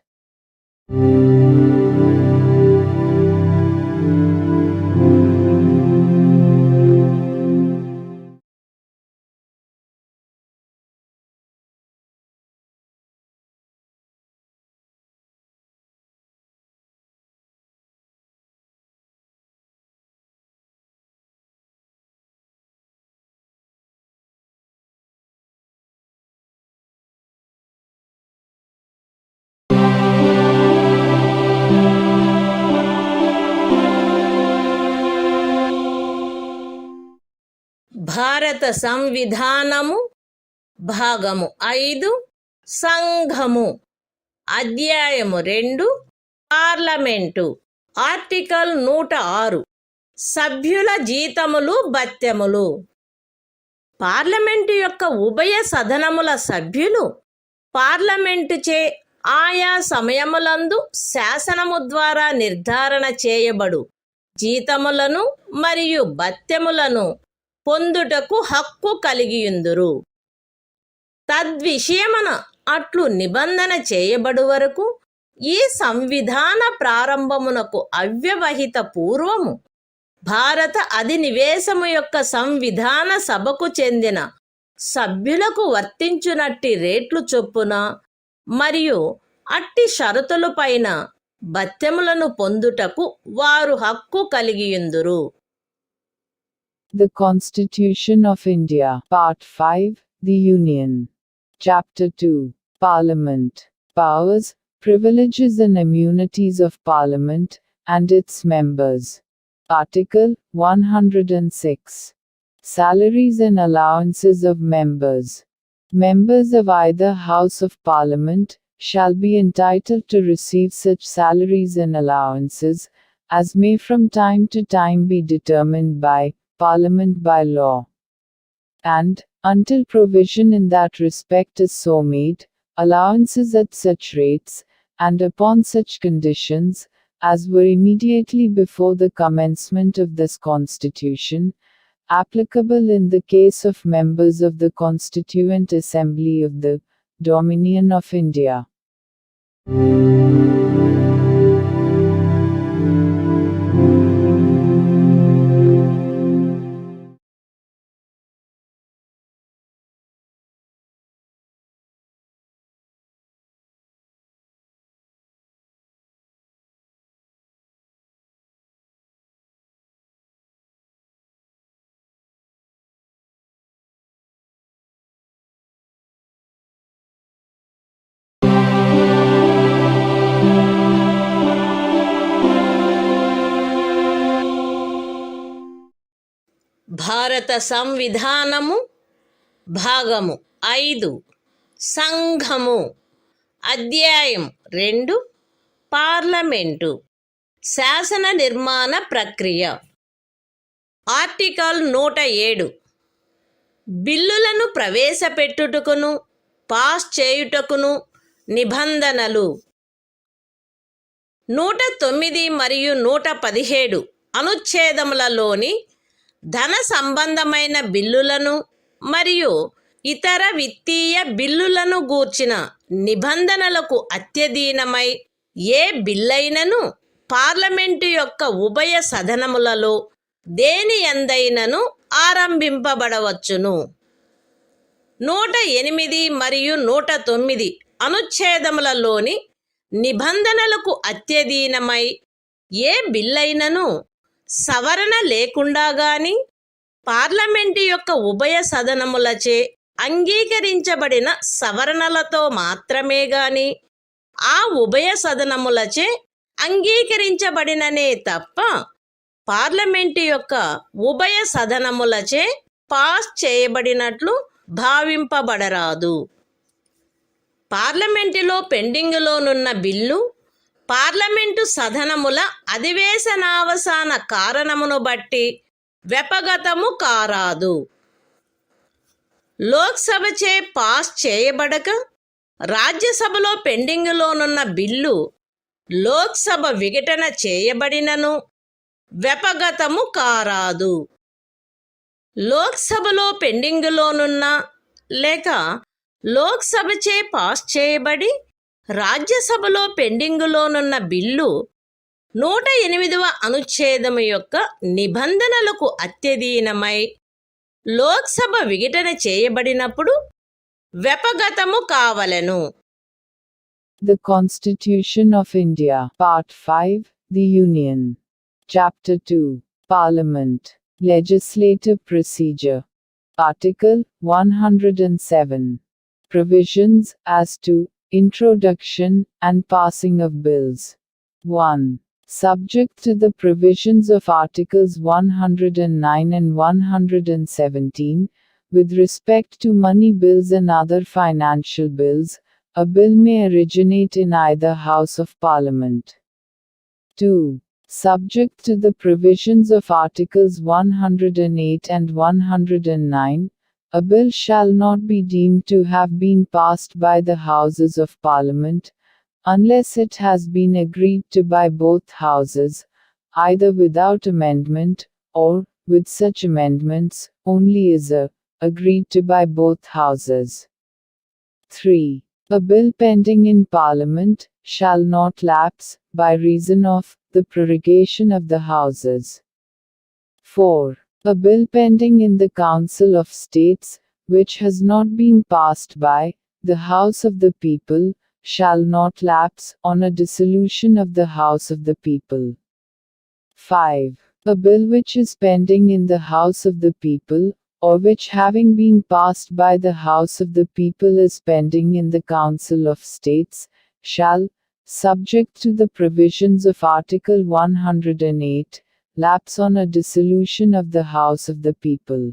భారత సంవిధానము భాగము 5 సంఘము అధ్యాయము 2 parliament article 106 సభ్యుల జీతములు భత్యములు. Parliament యొక్క ఉభయ సదనముల సభ్యులు పార్లమెంటుచే ఆయా సమయములందు శాసనము ద్వారా నిర్ధారణ చేయబడు జీతములను మరియు భత్యములను పొందుటకు హక్కు కలిగియుందురు. తద్విషయమున అట్లు నిబంధన చేయబడు వరకు ఈ సంవిధాన ప్రారంభమునకు అవ్యవహిత పూర్వము భారత అధినివేశము యొక్క సంవిధాన సభకు చెందిన సభ్యులకు వర్తించునట్టి రేట్లు చొప్పున మరియు అట్టి షరతులపైన భత్యములను పొందుటకు వారు హక్కు కలిగియుందురు. The Constitution of India, Part 5, The Union. Chapter 2, Parliament. Powers, Privileges and Immunities of Parliament, and its Members. Article 106. Salaries and Allowances of Members. Members of either House of Parliament shall be entitled to receive such salaries and allowances as may from time to time be determined by Parliament by law. And, until provision in that respect is so made, allowances at such rates, and upon such conditions, as were immediately before the commencement of this Constitution, applicable in the case of members of the Constituent Assembly of the Dominion of India. భారత సంవిధానము భాగము 5 సంఘము అధ్యాయం 2 parliament శాసన నిర్మాణ ప్రక్రియ article 107 బిల్లులను ప్రవేశపెట్టుటకును pass చేయుటకును నిబంధనలు 109 మరియు 117 అనుచ్ఛేదములలోని ధన సంబంధమైన బిల్లులను మరియు ఇతర విత్తీయ బిల్లులను గూర్చిన నిబంధనలకు అత్యధీనమై ఏ బిల్లైనను పార్లమెంటు యొక్క ఉభయ సదనములలో దేని యందైనను ఆరంభింపబడవచ్చును. 108 మరియు 109 అనుచ్ఛేదములలోని నిబంధనలకు అత్యధీనమై ఏ బిల్లైనను సవరణ లేకుండా గాని పార్లమెంటు యొక్క ఉభయ సదనములచే అంగీకరించబడిన సవరణలతో మాత్రమే గాని ఆ ఉభయ సదనములచే అంగీకరించబడిననే తప్ప పార్లమెంటు యొక్క ఉభయ సదనములచే పాస్ చేయబడినట్లు భావింపబడరాదు. పార్లమెంటులో పెండింగులోనున్న బిల్లు పార్లమెంటు సదనముల అధివేశనావసాన కారణమును బట్టి వ్యపగతము కారాదు. లోక్సభచే పాస్ చేయబడక రాజ్యసభలో పెండింగులోనున్న బిల్లు లోక్సభ విఘటన చేయబడినను వ్యపగతము కారాదు. లోక్సభలో పెండింగులోనున్న లేక లోక్సభచే పాస్ చేయబడి రాజ్యసభలో పెండింగులోనున్న బిల్లు 108వ అనుచ్ఛేదము యొక్క నిబంధనలకు అత్యధీనమై లోక్సభ విఘటన చేయబడినప్పుడు వ్యపగతము కావలెను. The Constitution of India, Part 5, The Union. Chapter 2, Parliament, Legislative Procedure. Article 107. Provisions as to introduction and passing of bills. 1. Subject to the provisions of Articles 109 and 117, with respect to money bills and other financial bills, a bill may originate in either House of Parliament. 2. Subject to the provisions of Articles 108 and 109, a bill shall not be deemed to have been passed by the Houses of Parliament, unless it has been agreed to by both Houses, either without amendment, or, with such amendments, only as agreed to by both Houses. 3. A bill pending in Parliament shall not lapse, by reason of the prorogation of the Houses. 4. A bill pending in the Council of States, which has not been passed by the House of the People, shall not lapse on a dissolution of the House of the People. 5. A bill which is pending in the House of the People, or which having been passed by the House of the People is pending in the Council of States, shall, subject to the provisions of Article 108, lapse on a dissolution of the House of the People.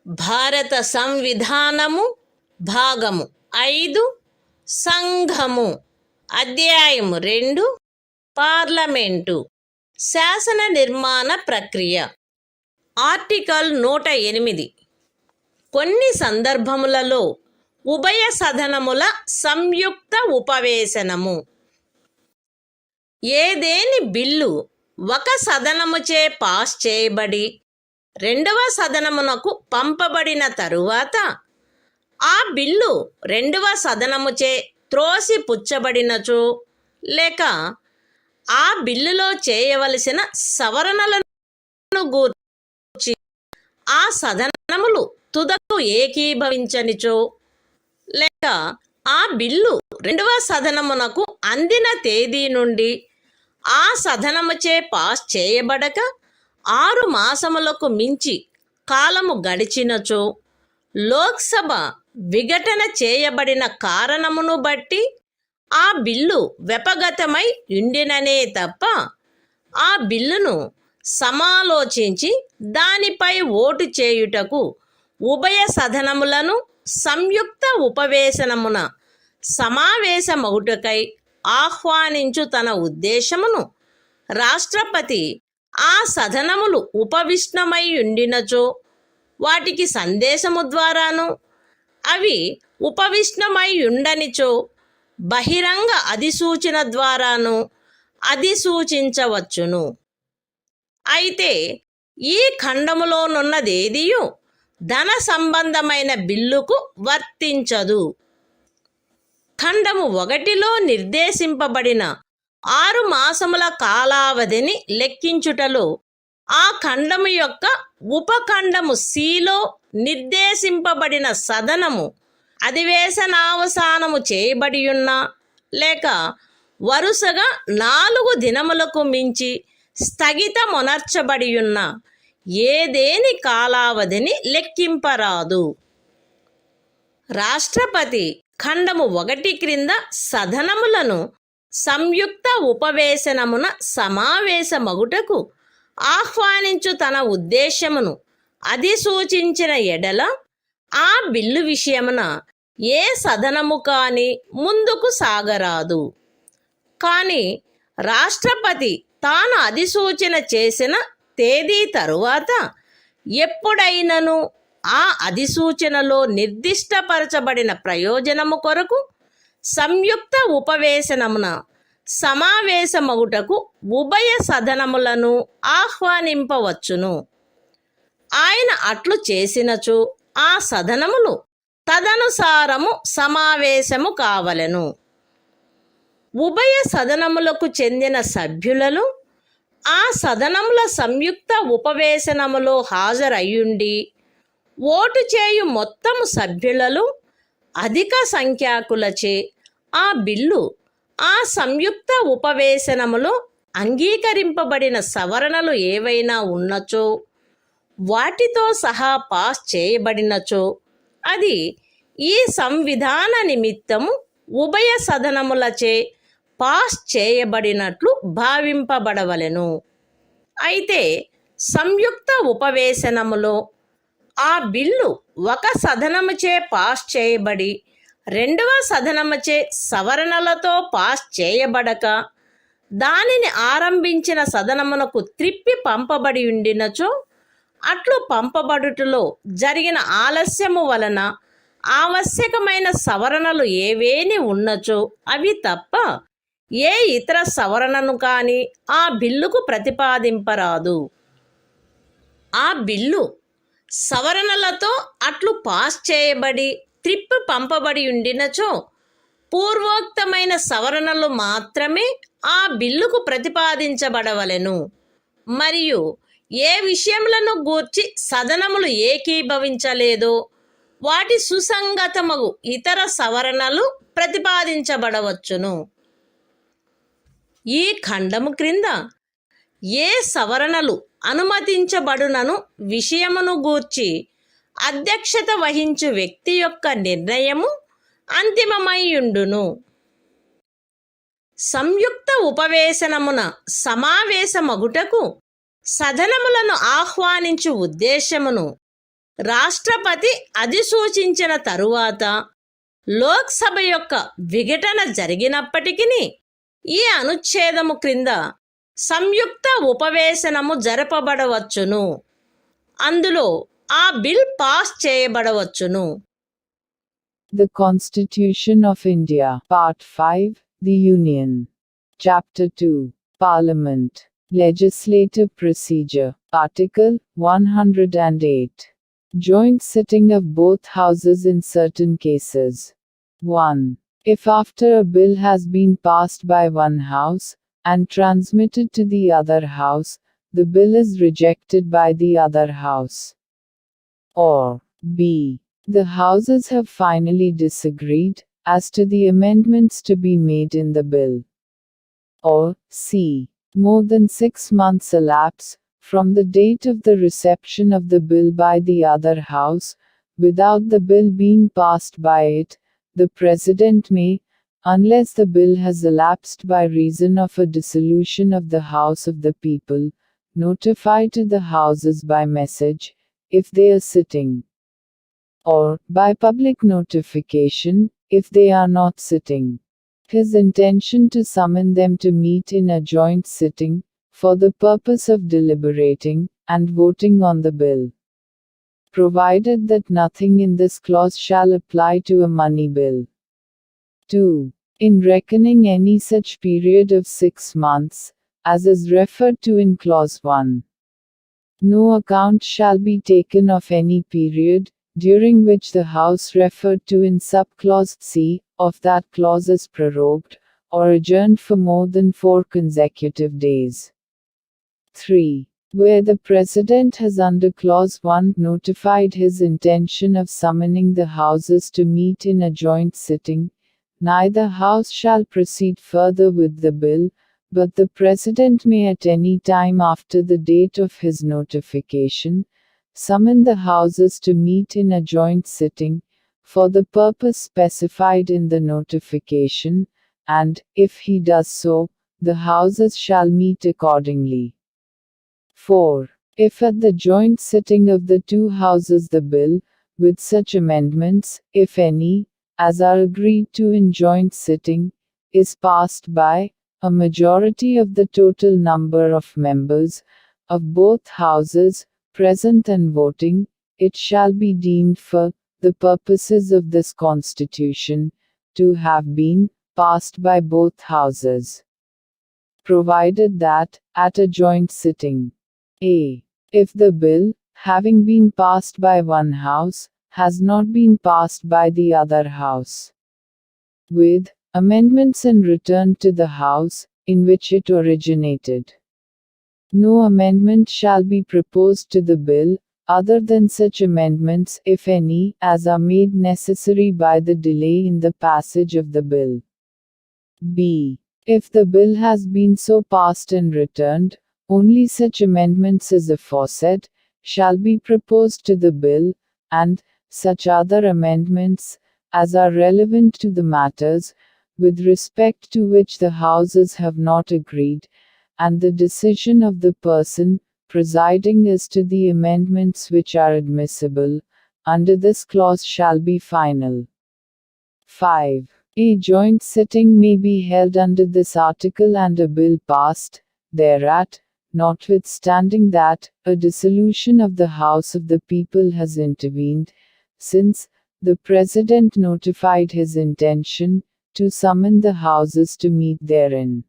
భారత సంవిధానము భాగము 5 సంఘము అధ్యాయము 2 parliament శాసన నిర్మాణ ప్రక్రియ article 108 కొన్ని సందర్భములలో ఉభయ సదనముల సంయుక్త ఉపవేశనము ఏదేని బిల్లు ఒక సదనముచే పాస్ చేయబడి రెండవ సదనమునకు పంపబడిన తరువాత ఆ బిల్లు రెండవ సదనముచే త్రోసిపుచ్చబడినచో లేక ఆ బిల్లులో చేయవలసిన సవరణలను గూర్చి ఆ సదనములు తుదకు ఏకీభవించనిచో లేక ఆ బిల్లు రెండవ సదనమునకు అందిన తేదీ నుండి ఆ సదనముచే పాస్ చేయబడక 6 మాసములకు మించి కాలము గడిచినచో లోక్సభ విఘటన చేయబడిన కారణమును బట్టి ఆ బిల్లు వ్యపగతమై ఉండిననే తప్ప ఆ బిల్లును సమాలోచించి దానిపై ఓటు చేయుటకు ఉభయ సదనములను సంయుక్త ఉపవేశనమున సమావేశమగుటకై ఆహ్వానించు తన ఉద్దేశమును రాష్ట్రపతి ఆ సదనములు ఉపవిష్ణమై ఉండినచో వాటికి సందేశము ద్వారాను అవి ఉపవిష్ణమై ఉండనిచో బహిరంగ అధిసూచన ద్వారాను అధిసూచించవచ్చును. అయితే ఈ ఖండములోనున్నదేదియు ధన సంబంధమైన బిల్లుకు వర్తించదు. ఖండము 1లో నిర్దేశింపబడిన 6 మాసముల కాలావధిని లెక్కించుటలో ఆ ఖండము యొక్క ఉపఖండము సిలో నిర్దేశింపబడిన సదనము అధివేశనావసానము చేయబడియున్నా లేక వరుసగా 4 దినములకు మించి స్థగితమునర్చబడియున్న ఏదేని కాలావధిని లెక్కింపరాదు. రాష్ట్రపతి ఖండము 1 క్రింద సదనములను సంయుక్త ఉపవేశనమున సమావేశమగుటకు ఆహ్వానించు తన ఉద్దేశమును అధిసూచించిన ఎడల ఆ బిల్లు విషయమున ఏ సదనము కాని ముందుకు సాగరాదు. కానీ రాష్ట్రపతి తాను అధిసూచన చేసిన తేదీ తరువాత ఎప్పుడైనను ఆ అధిసూచనలో నిర్దిష్టపరచబడిన ప్రయోజనము కొరకు సంయుక్త ఉపవేశనమున సమావేశమగుటకు ఉభయ సదనములను ఆహ్వానింపవచ్చును. ఆయన అట్లు చేసినచో ఆ సదనములు తదనుసారము సమావేశము కావలెను. ఉభయ సదనములకు చెందిన సభ్యులను ఆ సదనముల సంయుక్త ఉపవేశనములో హాజరయ్యుండి ఓటు చేయు మొత్తము సభ్యులలో అధిక సంఖ్యాకులచే ఆ బిల్లు ఆ సంయుక్త ఉపవేశనములో అంగీకరింపబడిన సవరణలు ఏవైనా ఉన్నచో వాటితో సహా పాస్ చేయబడినచో అది ఈ సంవిధాన నిమిత్తము ఉభయ సదనములచే పాస్ చేయబడినట్లు భావింపబడవలెను. అయితే సంయుక్త ఉపవేశనములో ఆ బిల్లు ఒక సదనముచే పాస్ చేయబడి రెండవ సదనముచే సవరణలతో పాస్ చేయబడక దానిని ఆరంభించిన సదనమునకు త్రిప్పి పంపబడి ఉండినచో అట్లు పంపబడుటలో జరిగిన ఆలస్యము వలన ఆవశ్యకమైన సవరణలు ఏవేని ఉన్నచో అవి తప్ప ఏ ఇతర సవరణను కానీ ఆ బిల్లుకు ప్రతిపాదింపరాదు. ఆ బిల్లు సవరణలతో అట్లు పాస్ చేయబడి త్రిప్పి పంపబడి ఉండినచో పూర్వోక్తమైన సవరణలు మాత్రమే ఆ బిల్లుకు ప్రతిపాదించబడవలెను. మరియు ఏ విషయములను గూర్చి సదనములు ఏకీభవించలేదో వాటి సుసంగతమగు ఇతర సవరణలు ప్రతిపాదించబడవచ్చును. ఈ ఖండము క్రింద ఏ సవరణలు అనుమతించబడునను విషయమును గూర్చి అధ్యక్షత వహించు వ్యక్తి యొక్క నిర్ణయము అంతిమమైయుండును. సంయుక్త ఉపవేశనమున సమావేశమగుటకు సదనములను ఆహ్వానించు ఉద్దేశమును రాష్ట్రపతి అధిసూచించిన తరువాత లోక్సభ యొక్క విఘటన జరిగినప్పటికీ ఈ అనుచ్ఛేదము క్రింద సంయుక్త ఉపవేశనము జరపబడవచ్చును. అందులో ఆ బిల్ పాస్ చేయబడవచ్చును. The Constitution of India, Part 5, The Union. Chapter 2, Parliament. Legislative Procedure. Article 108. Joint sitting of both houses in certain cases. 1. If after a bill has been passed by one house, and transmitted to the other house, the bill is rejected by the other house. Or B. The houses have finally disagreed as to the amendments to be made in the bill. Or C. More than 6 months elapse from the date of the reception of the bill by the other house, without the bill being passed by it, the President may, unless the bill has elapsed by reason of a dissolution of the House of the People, notify to the Houses by message, if they are sitting, or by public notification, if they are not sitting, his intention to summon them to meet in a joint sitting, for the purpose of deliberating and voting on the bill, provided that nothing in this clause shall apply to a money bill. 2. In reckoning any such period of 6 months, as is referred to in clause 1, no account shall be taken of any period, during which the House referred to in subclause C of that clause is prorogued, or adjourned for more than 4 consecutive days. 3. Where the President has under clause 1 notified his intention of summoning the Houses to meet in a joint sitting, neither House shall proceed further with the bill, but the President may at any time after the date of his notification, summon the Houses to meet in a joint sitting, for the purpose specified in the notification, and, if he does so, the Houses shall meet accordingly. 4. If at the joint sitting of the 2 Houses the bill, with such amendments, if any, as are agreed to in joint sitting, is passed by a majority of the total number of members of both Houses, present and voting, it shall be deemed for the purposes of this Constitution to have been passed by both Houses, provided that, at a joint sitting, a. If the bill, having been passed by one House, has not been passed by the other House, with amendments and returned to the House in which it originated, no amendment shall be proposed to the bill, other than such amendments, if any, as are made necessary by the delay in the passage of the bill. B. If the bill has been so passed and returned, only such amendments as aforesaid shall be proposed to the bill, and such other amendments as are relevant to the matters with respect to which the Houses have not agreed, and the decision of the person presiding as to the amendments which are admissible under this clause shall be final. 5. A joint sitting may be held under this article and a bill passed thereat, notwithstanding that a dissolution of the House of the People has intervened, since the President notified his intention to summon the Houses to meet therein.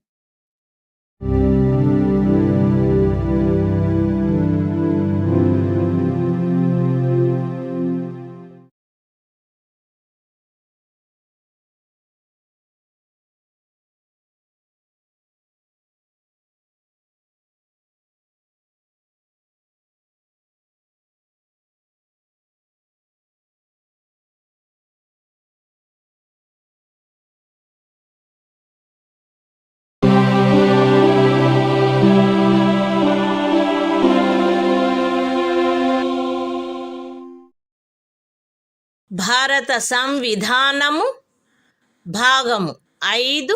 భారత సంవిధానము భాగము 5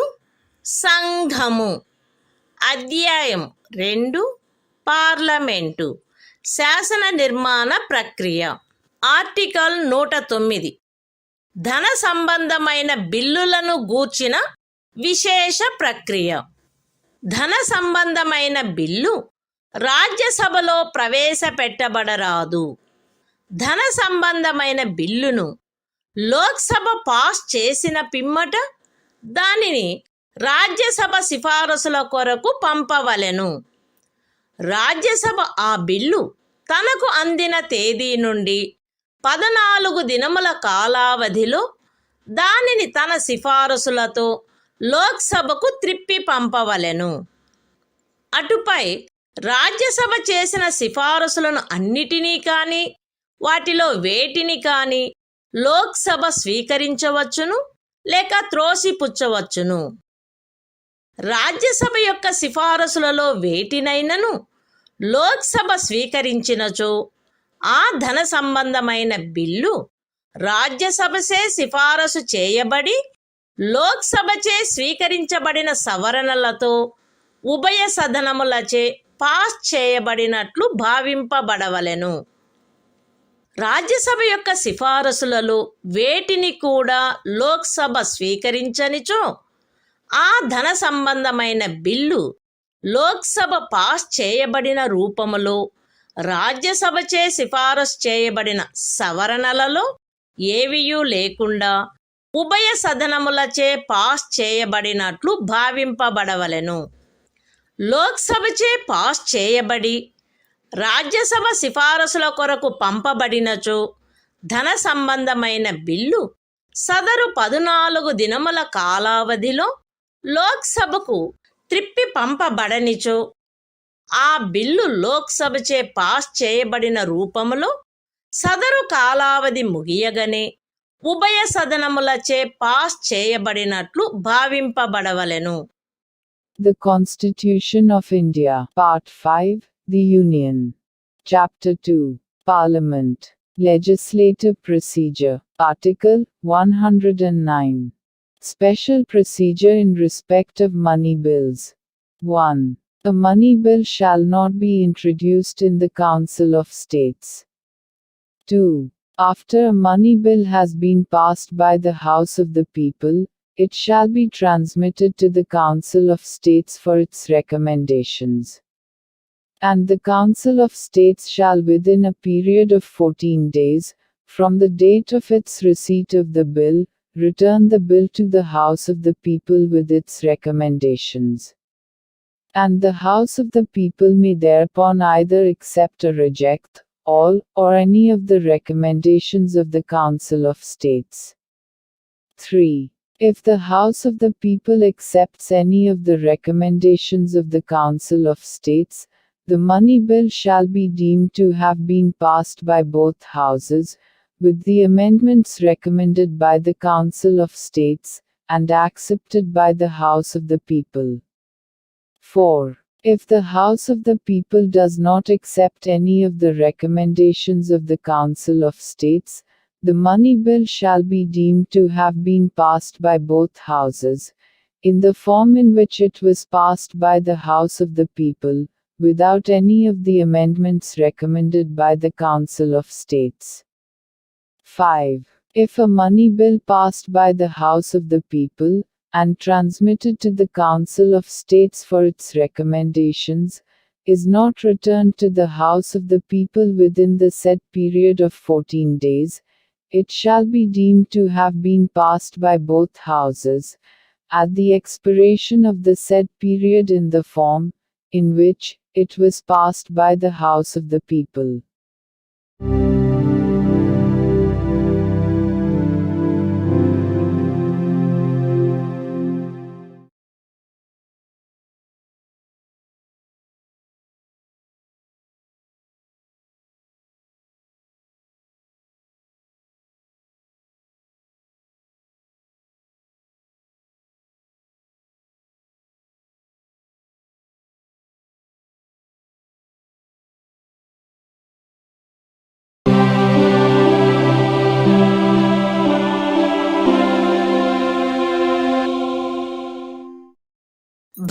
సంఘము అధ్యాయం 2 parliament శాసన నిర్మాణ ప్రక్రియ article 109 ధన సంబంధమైన బిల్లులను గూర్చిన విశేష ప్రక్రియ. ధన సంబంధమైన బిల్లు రాజ్యసభలో ప్రవేశపెట్టబడరాదు. ధన సంబంధమైన బిల్లును లోక్సభ పాస్ చేసిన పిమ్మట దానిని రాజ్యసభ సిఫారసుల కొరకు పంపవలెను. రాజ్యసభ ఆ బిల్లు తనకు అందిన తేదీ నుండి 14 దినముల కాలావధిలో దానిని తన సిఫారసులతో లోక్సభకు త్రిప్పి పంపవలెను. అటుపై రాజ్యసభ చేసిన సిఫారసులను అన్నిటినీ కానీ వాటిలో వేటిని కానీ లోక్సభ స్వీకరించవచ్చును లేక త్రోసిపుచ్చవచ్చును. రాజ్యసభ యొక్క సిఫారసులలో వేటినైనను లోక్సభ స్వీకరించినచో ఆ ధన సంబంధమైన బిల్లు రాజ్యసభచే సిఫారసు చేయబడి లోక్సభచే స్వీకరించబడిన సవరణలతో ఉభయ సదనములచే పాస్ చేయబడినట్లు భావింపబడవలెను. రాజ్యసభ యొక్క సిఫారసులలో వేటిని కూడా లోక్సభ స్వీకరించనిచో ఆ ధన సంబంధమైన బిల్లు లోక్సభ పాస్ చేయబడిన రూపములో రాజ్యసభచే సిఫారసు చేయబడిన సవరణలలో ఏవియూ లేకుండా ఉభయ సదనములచే పాస్ చేయబడినట్లు భావింపబడవలెను. లోక్సభచే పాస్ చేయబడి రాజ్యసభ సిఫారసుల కొరకు పంపబడినచో ధన సంబంధమైన బిల్లు సదరు 14 దినముల కాలావధిలో లోక్సభకు త్రిప్పి పంపబడనిచో ఆ బిల్లు లోక్సభచే పాస్ చేయబడిన రూపములో సదరు కాలావధి ముగియగనే ఉభయ సదనములచే pass చేయబడినట్లు భావింపబడవలెను. The Constitution of India, Part 5, The Union. Chapter 2, Parliament. Legislative Procedure. Article 109. Special procedure in respect of money bills. 1. A money bill shall not be introduced in the Council of States. 2. After a money bill has been passed by the House of the People, it shall be transmitted to the Council of States for its recommendations. And the Council of States shall within a period of 14 days, from the date of its receipt of the bill, return the bill to the House of the People with its recommendations. And the House of the People may thereupon either accept or reject all or any of the recommendations of the Council of States. 3. If the House of the People accepts any of the recommendations of the Council of States, the money bill shall be deemed to have been passed by both houses, with the amendments recommended by the Council of States, and accepted by the House of the People. 4. If the House of the People does not accept any of the recommendations of the Council of States, the money bill shall be deemed to have been passed by both houses, in the form in which it was passed by the House of the People, without any of the amendments recommended by the Council of States. 5. If a money bill passed by the House of the People, and transmitted to the Council of States for its recommendations, is not returned to the House of the People within the said period of 14 days, it shall be deemed to have been passed by both houses, at the expiration of the said period in the form, in which it was passed by the House of the People.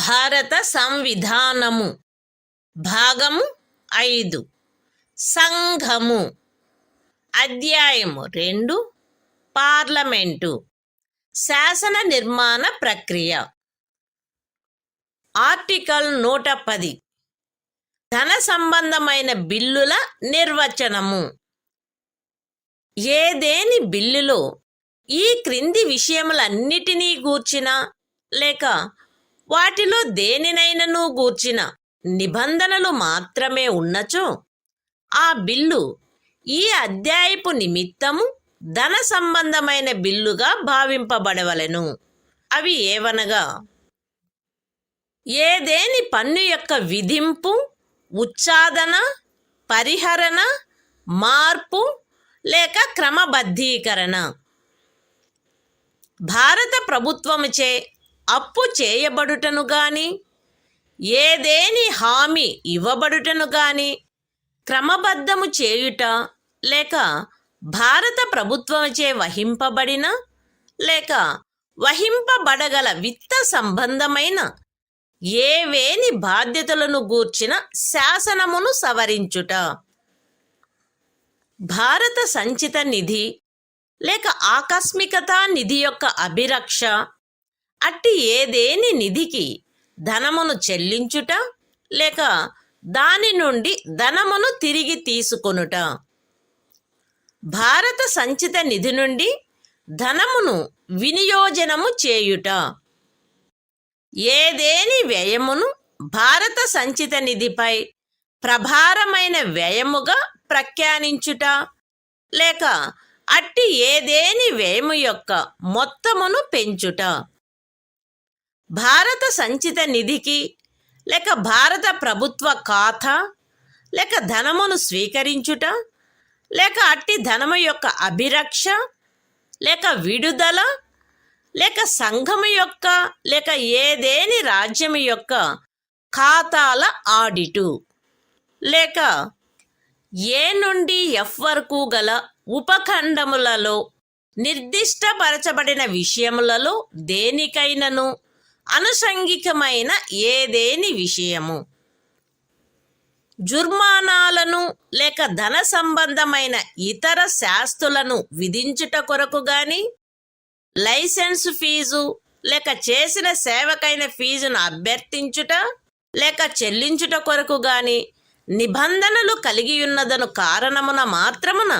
భారత సంవిధానము భాగము 5 సంఘము అధ్యాయము 2 parliament శాసన నిర్మాణ ప్రక్రియ article 110 ధన సంబంధమైన బిల్లుల నిర్వచనము ఏదేని బిల్లులో ఈ క్రింది విషయములన్నిటినీ గూర్చిన లేక వాటిలో దేనినైనను గూర్చిన నిబంధనలు మాత్రమే ఉన్నచో ఆ బిల్లు ఈ అధ్యాయపు నిమిత్తము ధన సంబంధమైన బిల్లుగా భావింపబడవలెను. అవి ఏవనగా, ఏదేని పన్ను యొక్క విధింపు, ఉచ్ఛాదన, పరిహరణ, మార్పు లేక క్రమబద్ధీకరణ, భారత ప్రభుత్వముచే అప్పు చేయబడుటను గాని, ఏదేని హామీ ఇవ్వబడుటను గాని క్రమబద్ధము చేయుట, లేక భారత ప్రభుత్వముచే వహింపబడిన లేక వహింపబడగల విత్త సంబంధమైన ఏవేని బాధ్యతలను గూర్చిన శాసనమును సవరించుట, భారత సంచిత నిధి లేక ఆకస్మికతా నిధి యొక్క అభిరక్ష, అట్టి ఏదేని నిధికి ధనమును చెల్లించుట లేక దాని నుండి ధనమును తిరిగి తీసుకొనుట, భారత సంచిత నిధి నుండి ధనమును వినియోజనము చేయుట, ఏదేని వ్యయమును భారత సంచిత నిధిపై ప్రభారమైన వ్యయముగా ప్రఖ్యానించుట లేక అట్టి ఏదేని వ్యయము యొక్క మొత్తమును పెంచుట, భారత సంచిత నిధికి లేక భారత ప్రభుత్వ ఖాతా లేక ధనమును స్వీకరించుట లేక అట్టి ధనము యొక్క అభిరక్ష లేక విడుదల లేక సంఘము యొక్క లేక ఏదేని రాజ్యము యొక్క ఖాతాల ఆడిటు లేక ఏ నుండి ఎఫ్ వరకు గల ఉపఖండములలో నిర్దిష్టపరచబడిన విషయములలో దేనికైనను అనుషంగికమైన ఏదేని విషయము, జుర్మానాలను లేక ధన సంబంధమైన ఇతర శాస్తులను విధించుట కొరకు గాని, లైసెన్సు ఫీజు లేక చేసిన సేవకైన ఫీజును అభ్యర్థించుట లేక చెల్లించుట కొరకు గాని నిబంధనలు కలిగి ఉన్నదను కారణమున మాత్రమున,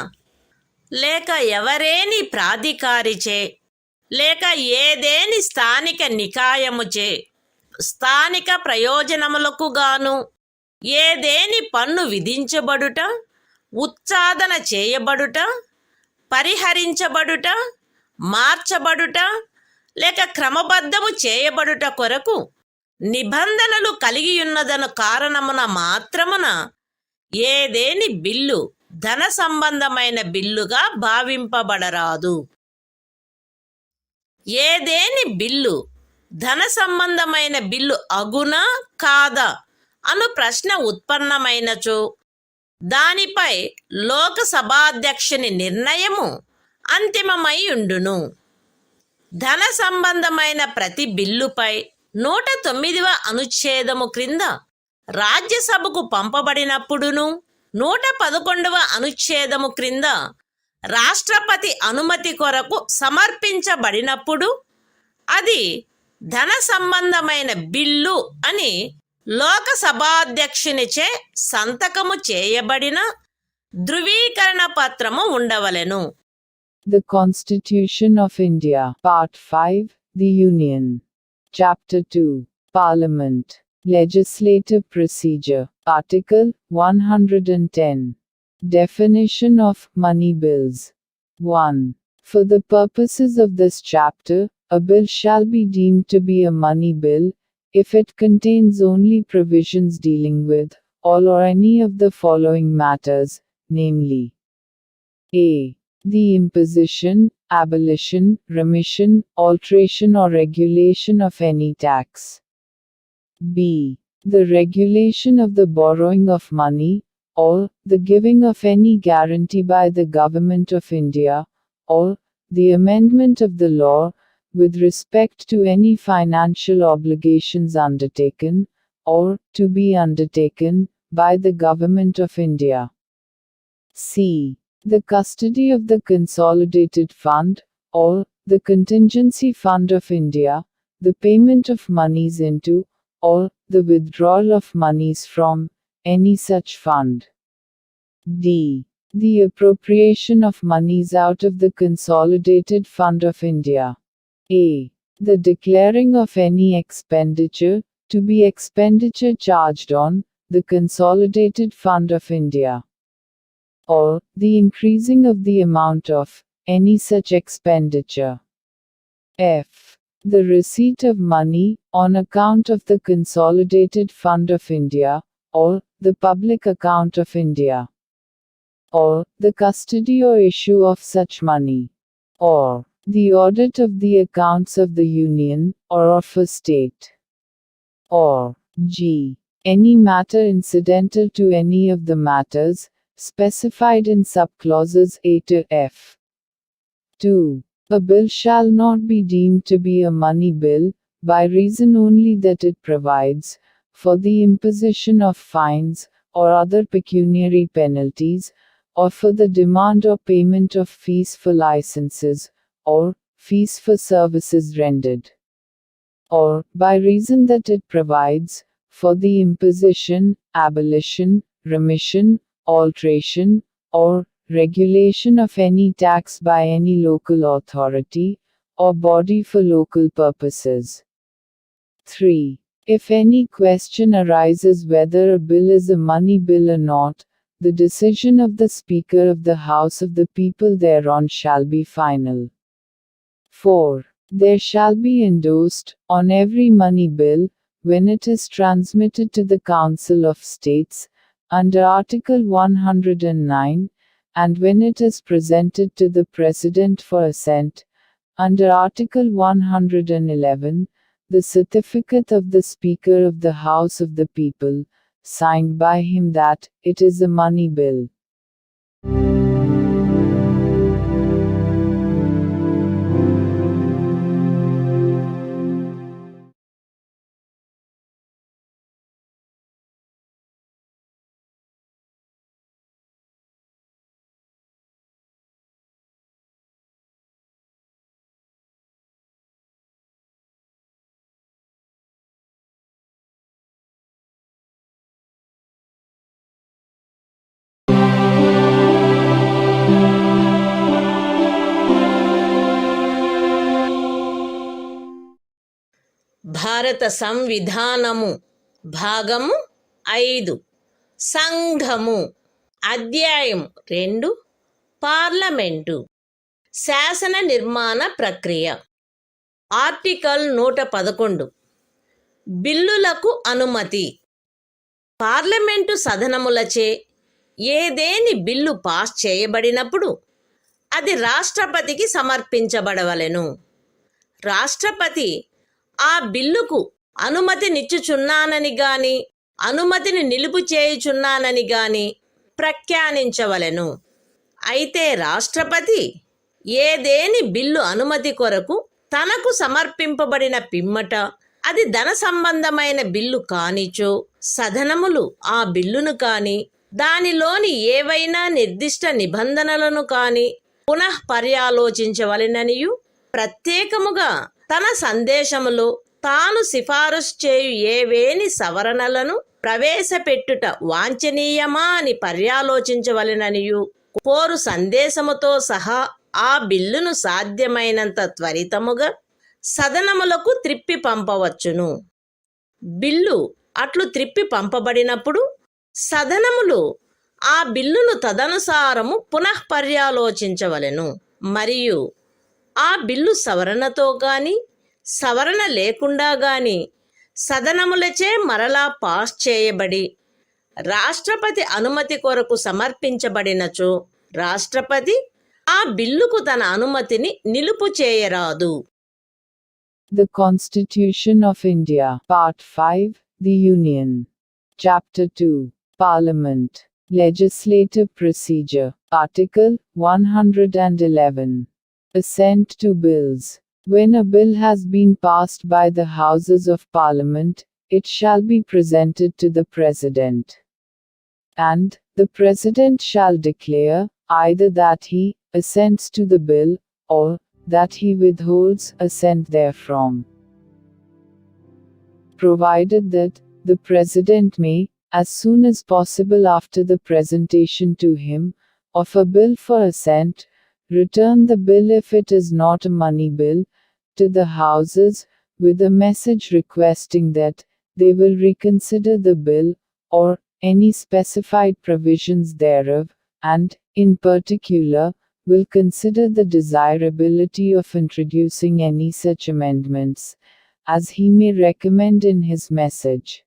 లేక ఎవరేని ప్రాధికారిచే లేక ఏదేని స్థానిక నికాయముచే స్థానిక ప్రయోజనములకు గాను ఏదేని పన్ను విధించబడుట, ఉచ్ఛాదన చేయబడుట, పరిహరించబడుట, మార్చబడుట లేక క్రమబద్ధము చేయబడుట కొరకు నిబంధనలు కలిగి ఉన్నదను కారణమున మాత్రమున ఏదేని బిల్లు ధన సంబంధమైన బిల్లుగా భావింపబడరాదు. ఏదేని బిల్లు ధన సంబంధమైన బిల్లు అగునా కాదా అను ప్రశ్న ఉత్పన్నమైనచో దానిపై లోకసభాధ్యక్షుని నిర్ణయము అంతిమమై ఉండును. ధన సంబంధమైన ప్రతి బిల్లుపై 109వ అనుచ్ఛేదము క్రింద రాజ్యసభకు పంపబడినప్పుడును, 111వ అనుచ్ఛేదము క్రింద రాష్ట్రపతి అనుమతి కొరకు సమర్పించబడినప్పుడు అది ధన సంబంధమైన బిల్లు అని లోకసభాధ్యక్షునిచే సంతకము చేయబడిన ధృవీకరణ పత్రము ఉండవలెను. The Constitution of India, Part 5, The Union. Chapter 2, Parliament. Legislative Procedure. Article 110. Definition of money bills. 1. For the purposes of this chapter, a bill shall be deemed to be a money bill if it contains only provisions dealing with all or any of the following matters, namely: a. The imposition, abolition, remission, alteration or regulation of any tax. b. The regulation of the borrowing of money, or the giving of any guarantee by the Government of India, or the amendment of the law with respect to any financial obligations undertaken, or to be undertaken, by the Government of India. c. The custody of the Consolidated Fund, or the Contingency Fund of India, the payment of monies into, or the withdrawal of monies from, any such fund. d. The appropriation of monies out of the Consolidated Fund of India. a. The declaring of any expenditure, to be expenditure charged on, the Consolidated Fund of India. or the increasing of the amount of any such expenditure. F. The receipt of money, on account of the Consolidated Fund of India, or the Public Account of India, or the custody or issue of such money, or the audit of the accounts of the Union, or of a state, or G. Any matter incidental to any of the matters specified in subclauses A to F. 2. A bill shall not be deemed to be a money bill, by reason only that it provides for the imposition of fines, or other pecuniary penalties, or for the demand or payment of fees for licenses, or fees for services rendered, or by reason that it provides for the imposition, abolition, remission, alteration, or regulation of any tax by any local authority, or body for local purposes. 3. If any question arises whether a bill is a money bill or not, the decision of the Speaker of the House of the People thereon shall be final. 4. There shall be endorsed, on every money bill, when it is transmitted to the Council of States, under Article 109, and when it is presented to the President for assent, under Article 111, the certificate of the Speaker of the House of the People, signed by him that it is a money bill. భారత సంవిధానము భాగము 5 సంఘము అధ్యాయం 2 parliament శాసన నిర్మాణ ప్రక్రియ article 111 బిల్లులకు అనుమతి parliament సదనములచే ఏదేని బిల్లు పాస్ చేయబడినప్పుడు అది రాష్ట్రపతికి సమర్పించబడవలెను. రాష్ట్రపతి ఆ బిల్లుకు అనుమతినిచ్చుచున్నానని గాని అనుమతిని నిలుపు చేయుచున్నానని గాని ప్రఖ్యానించవలెను. అయితే రాష్ట్రపతి ఏదేని బిల్లు అనుమతి కొరకు తనకు సమర్పింపబడిన పిమ్మట అది ధన సంబంధమైన బిల్లు కానిచో సదనములు ఆ బిల్లును కాని దానిలోని ఏవైనా నిర్దిష్ట నిబంధనలను కాని పునః పర్యాలోచించవలెననియు ప్రత్యేకముగా తన సందేశములో తాను సిఫారసు చేయు ఏవేని సవరణలను ప్రవేశపెట్టుట వాంఛనీయమా అని పర్యాలోచించవలెననియు కోరు సందేశముతో సహా ఆ బిల్లును సాధ్యమైనంత త్వరితముగా సదనములకు త్రిప్పి పంపవచ్చును. బిల్లు అట్లు త్రిప్పి పంపబడినప్పుడు సదనములు ఆ బిల్లును తదనుసారము పునః పర్యాలోచించవలెను. మరియు ఆ బిల్లు సవరణతో గాని సవరణ లేకుండా గాని సదనములచే మరలా పాస్ చేయబడి రాష్ట్రపతి అనుమతి కొరకు సమర్పించబడినచో రాష్ట్రపతి ఆ బిల్లుకు తన అనుమతిని నిలుపు చేయరాదు. The Constitution of India, Part 5, The Union. Chapter 2, Parliament. Legislative Procedure. Article 111. Assent to bills. When a bill has been passed by the Houses of Parliament, it shall be presented to the President. And the President shall declare, either that he assents to the bill, or that he withholds assent therefrom. Provided that the President may, as soon as possible after the presentation to him of a bill for assent, return the bill if it is not a money bill, to the Houses, with a message requesting that they will reconsider the bill, or any specified provisions thereof, and, in particular, will consider the desirability of introducing any such amendments, as he may recommend in his message.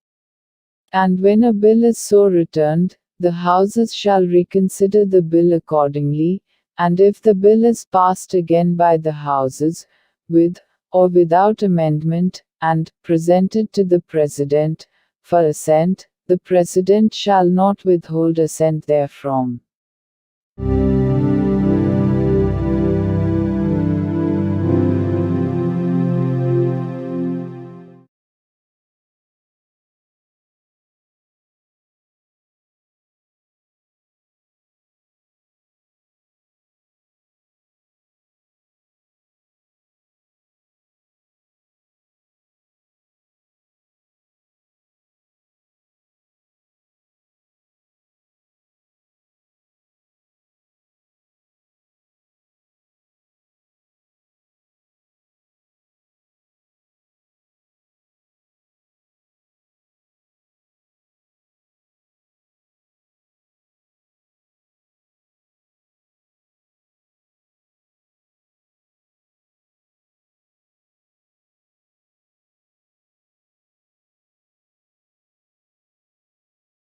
And when a bill is so returned, the Houses shall reconsider the bill accordingly, and if the bill is passed again by the Houses, with or without amendment, and presented to the President for assent, the President shall not withhold assent therefrom.